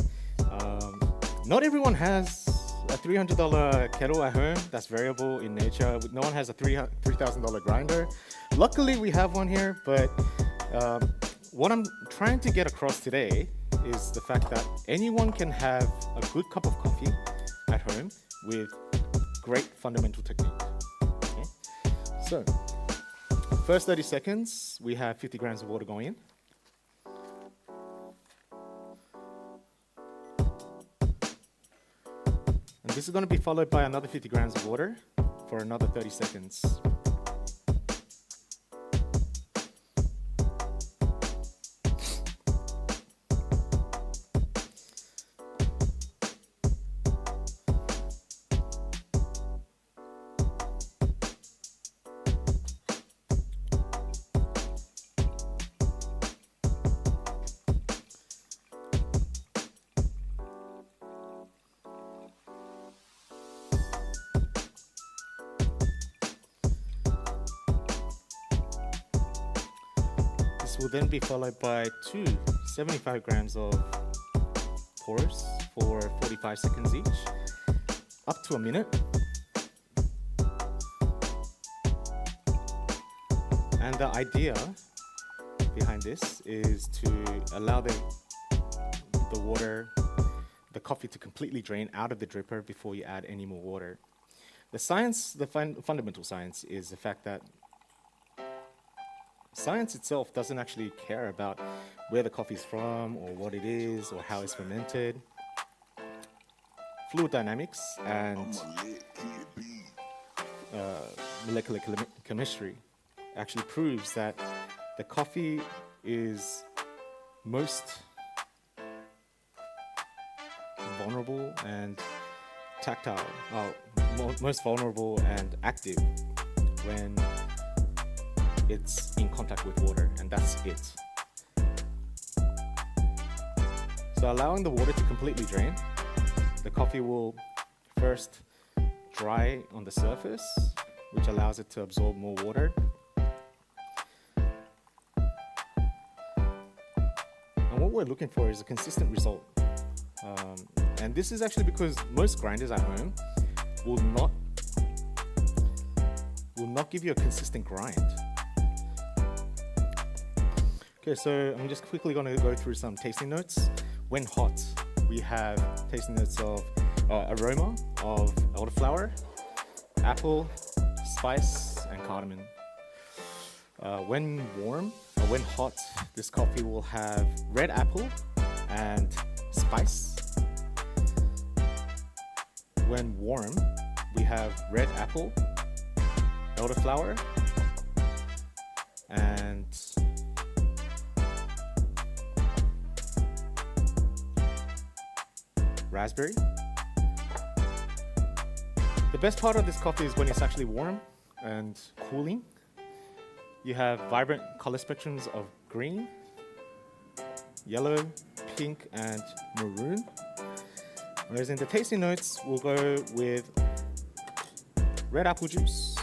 Not everyone has a $300 kettle at home. That's variable in nature. No one has a $3,000 grinder. Luckily, we have one here, but what I'm trying to get across today is the fact that anyone can have a good cup of coffee at home with great fundamental technique. Okay? So, first 30 seconds, we have 50 grams of water going in. And this is going to be followed by another 50 grams of water for another 30 seconds. This will then be followed by two 75 grams of pours for 45 seconds each, up to a minute. And the idea behind this is to allow the coffee to completely drain out of the dripper before you add any more water. The science, the fundamental science, is the fact that science itself doesn't actually care about where the coffee is from or what it is or how it's fermented. Fluid dynamics and molecular chemistry actually proves that the coffee is most vulnerable and tactile, most vulnerable and active when it's in contact with water, and that's it. So allowing the water to completely drain, the coffee will first dry on the surface, which allows it to absorb more water. And what we're looking for is a consistent result. And this is actually because most grinders at home will not give you a consistent grind. Okay, so I'm just quickly going to go through some tasting notes. When hot, we have tasting notes of aroma of elderflower, apple, spice, and cardamom. When warm, or when hot, this coffee will have red apple and spice. When warm, we have red apple, elderflower, and raspberry. The best part of this coffee is when it's actually warm and cooling. You have vibrant color spectrums of green, yellow, pink, and maroon. Whereas in the tasting notes, we'll go with red apple juice,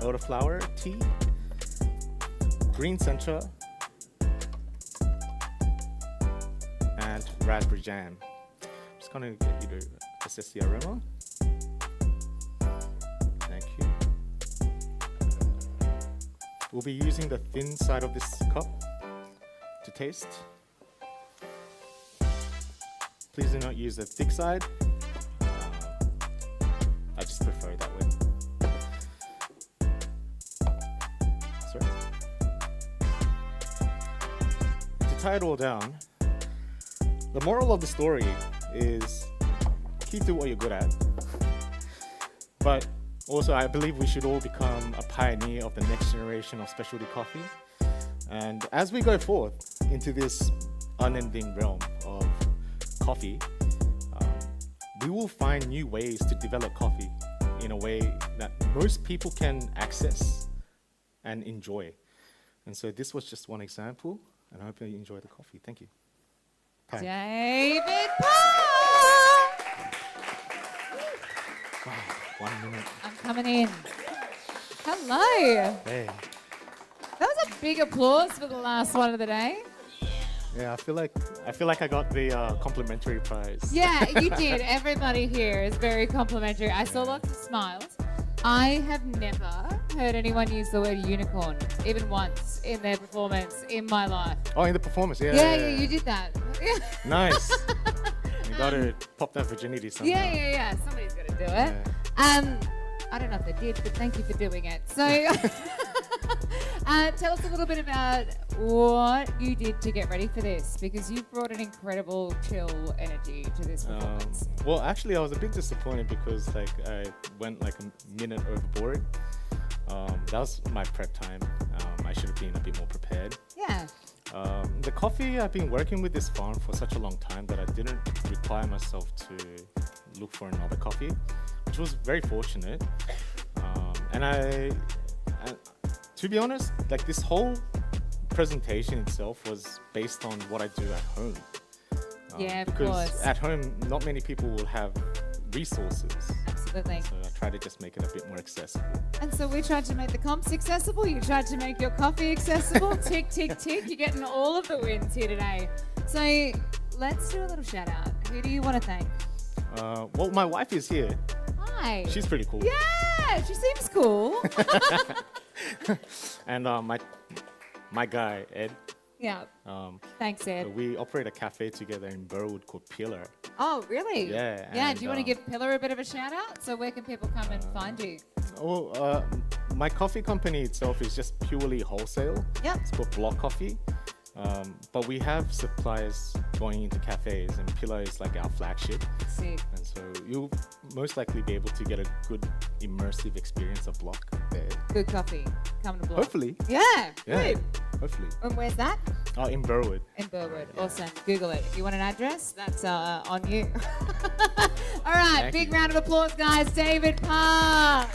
elderflower tea, green center, and raspberry jam. Just gonna get you to assess the aroma. Thank you. We'll be using the thin side of this cup to taste. Please do not use the thick side. I just prefer it that way. Sorry. To tie it all down, the moral of the story is keep doing what you're good at. But also, I believe we should all become a pioneer of the next generation of specialty coffee. And as we go forth into this unending realm of coffee, we will find new ways to develop coffee in a way that most people can access and enjoy. And so this was just one example, and I hope you enjoy the coffee. Thank you. Bye. David Parr! Wow, 1 minute. I'm coming in. Hello. Hey. That was a big applause for the last one of the day. Yeah, I feel like I got the complimentary prize. Yeah, you did. Everybody here is very complimentary. I saw lots of smiles. I have never heard anyone use the word unicorn, even once in their performance in my life. Oh, in the performance, yeah. Yeah, you did that. Nice. You got to pop that virginity somehow. Yeah. Somebody's got to do it. Yeah. I don't know if they did, but thank you for doing it. So, tell us a little bit about what you did to get ready for this, because you brought an incredible chill energy to this performance. Well, actually, I was a bit disappointed because I went like a minute overboard. That was my prep time. I should have been a bit more prepared. Yeah. The coffee, I've been working with this farm for such a long time that I didn't require myself to look for another coffee, which was very fortunate. And to be honest, like this whole presentation itself was based on what I do at home. Yeah, of because course. At home, not many people will have resources. Absolutely. So I try to just make it a bit more accessible. And so we tried to make the comps accessible. You tried to make your coffee accessible. Tick, tick, tick. You're getting all of the wins here today. So let's do a little shout out. Who do you want to thank? Well, my wife is here. Hi. She's pretty cool. Yeah, she seems cool. And my guy, Ed. Yeah. Thanks, Ed. We operate a cafe together in Burwood called Pillar. Oh, really? Yeah. Yeah, and, do you want to give Pillar a bit of a shout out? So where can people come and find you? Well, my coffee company itself is just purely wholesale. Yep. It's called Block Coffee. But we have suppliers going into cafes, and Pillar is like our flagship. Sick. And so you'll most likely be able to get a good immersive experience of Block there. Good coffee. Come to Block. Hopefully. Yeah, good. Hopefully. And where's that? In Burwood. In Burwood. Awesome. Google it. If you want an address, that's on you. All right. Thank Big you. round of applause, guys. David Parr.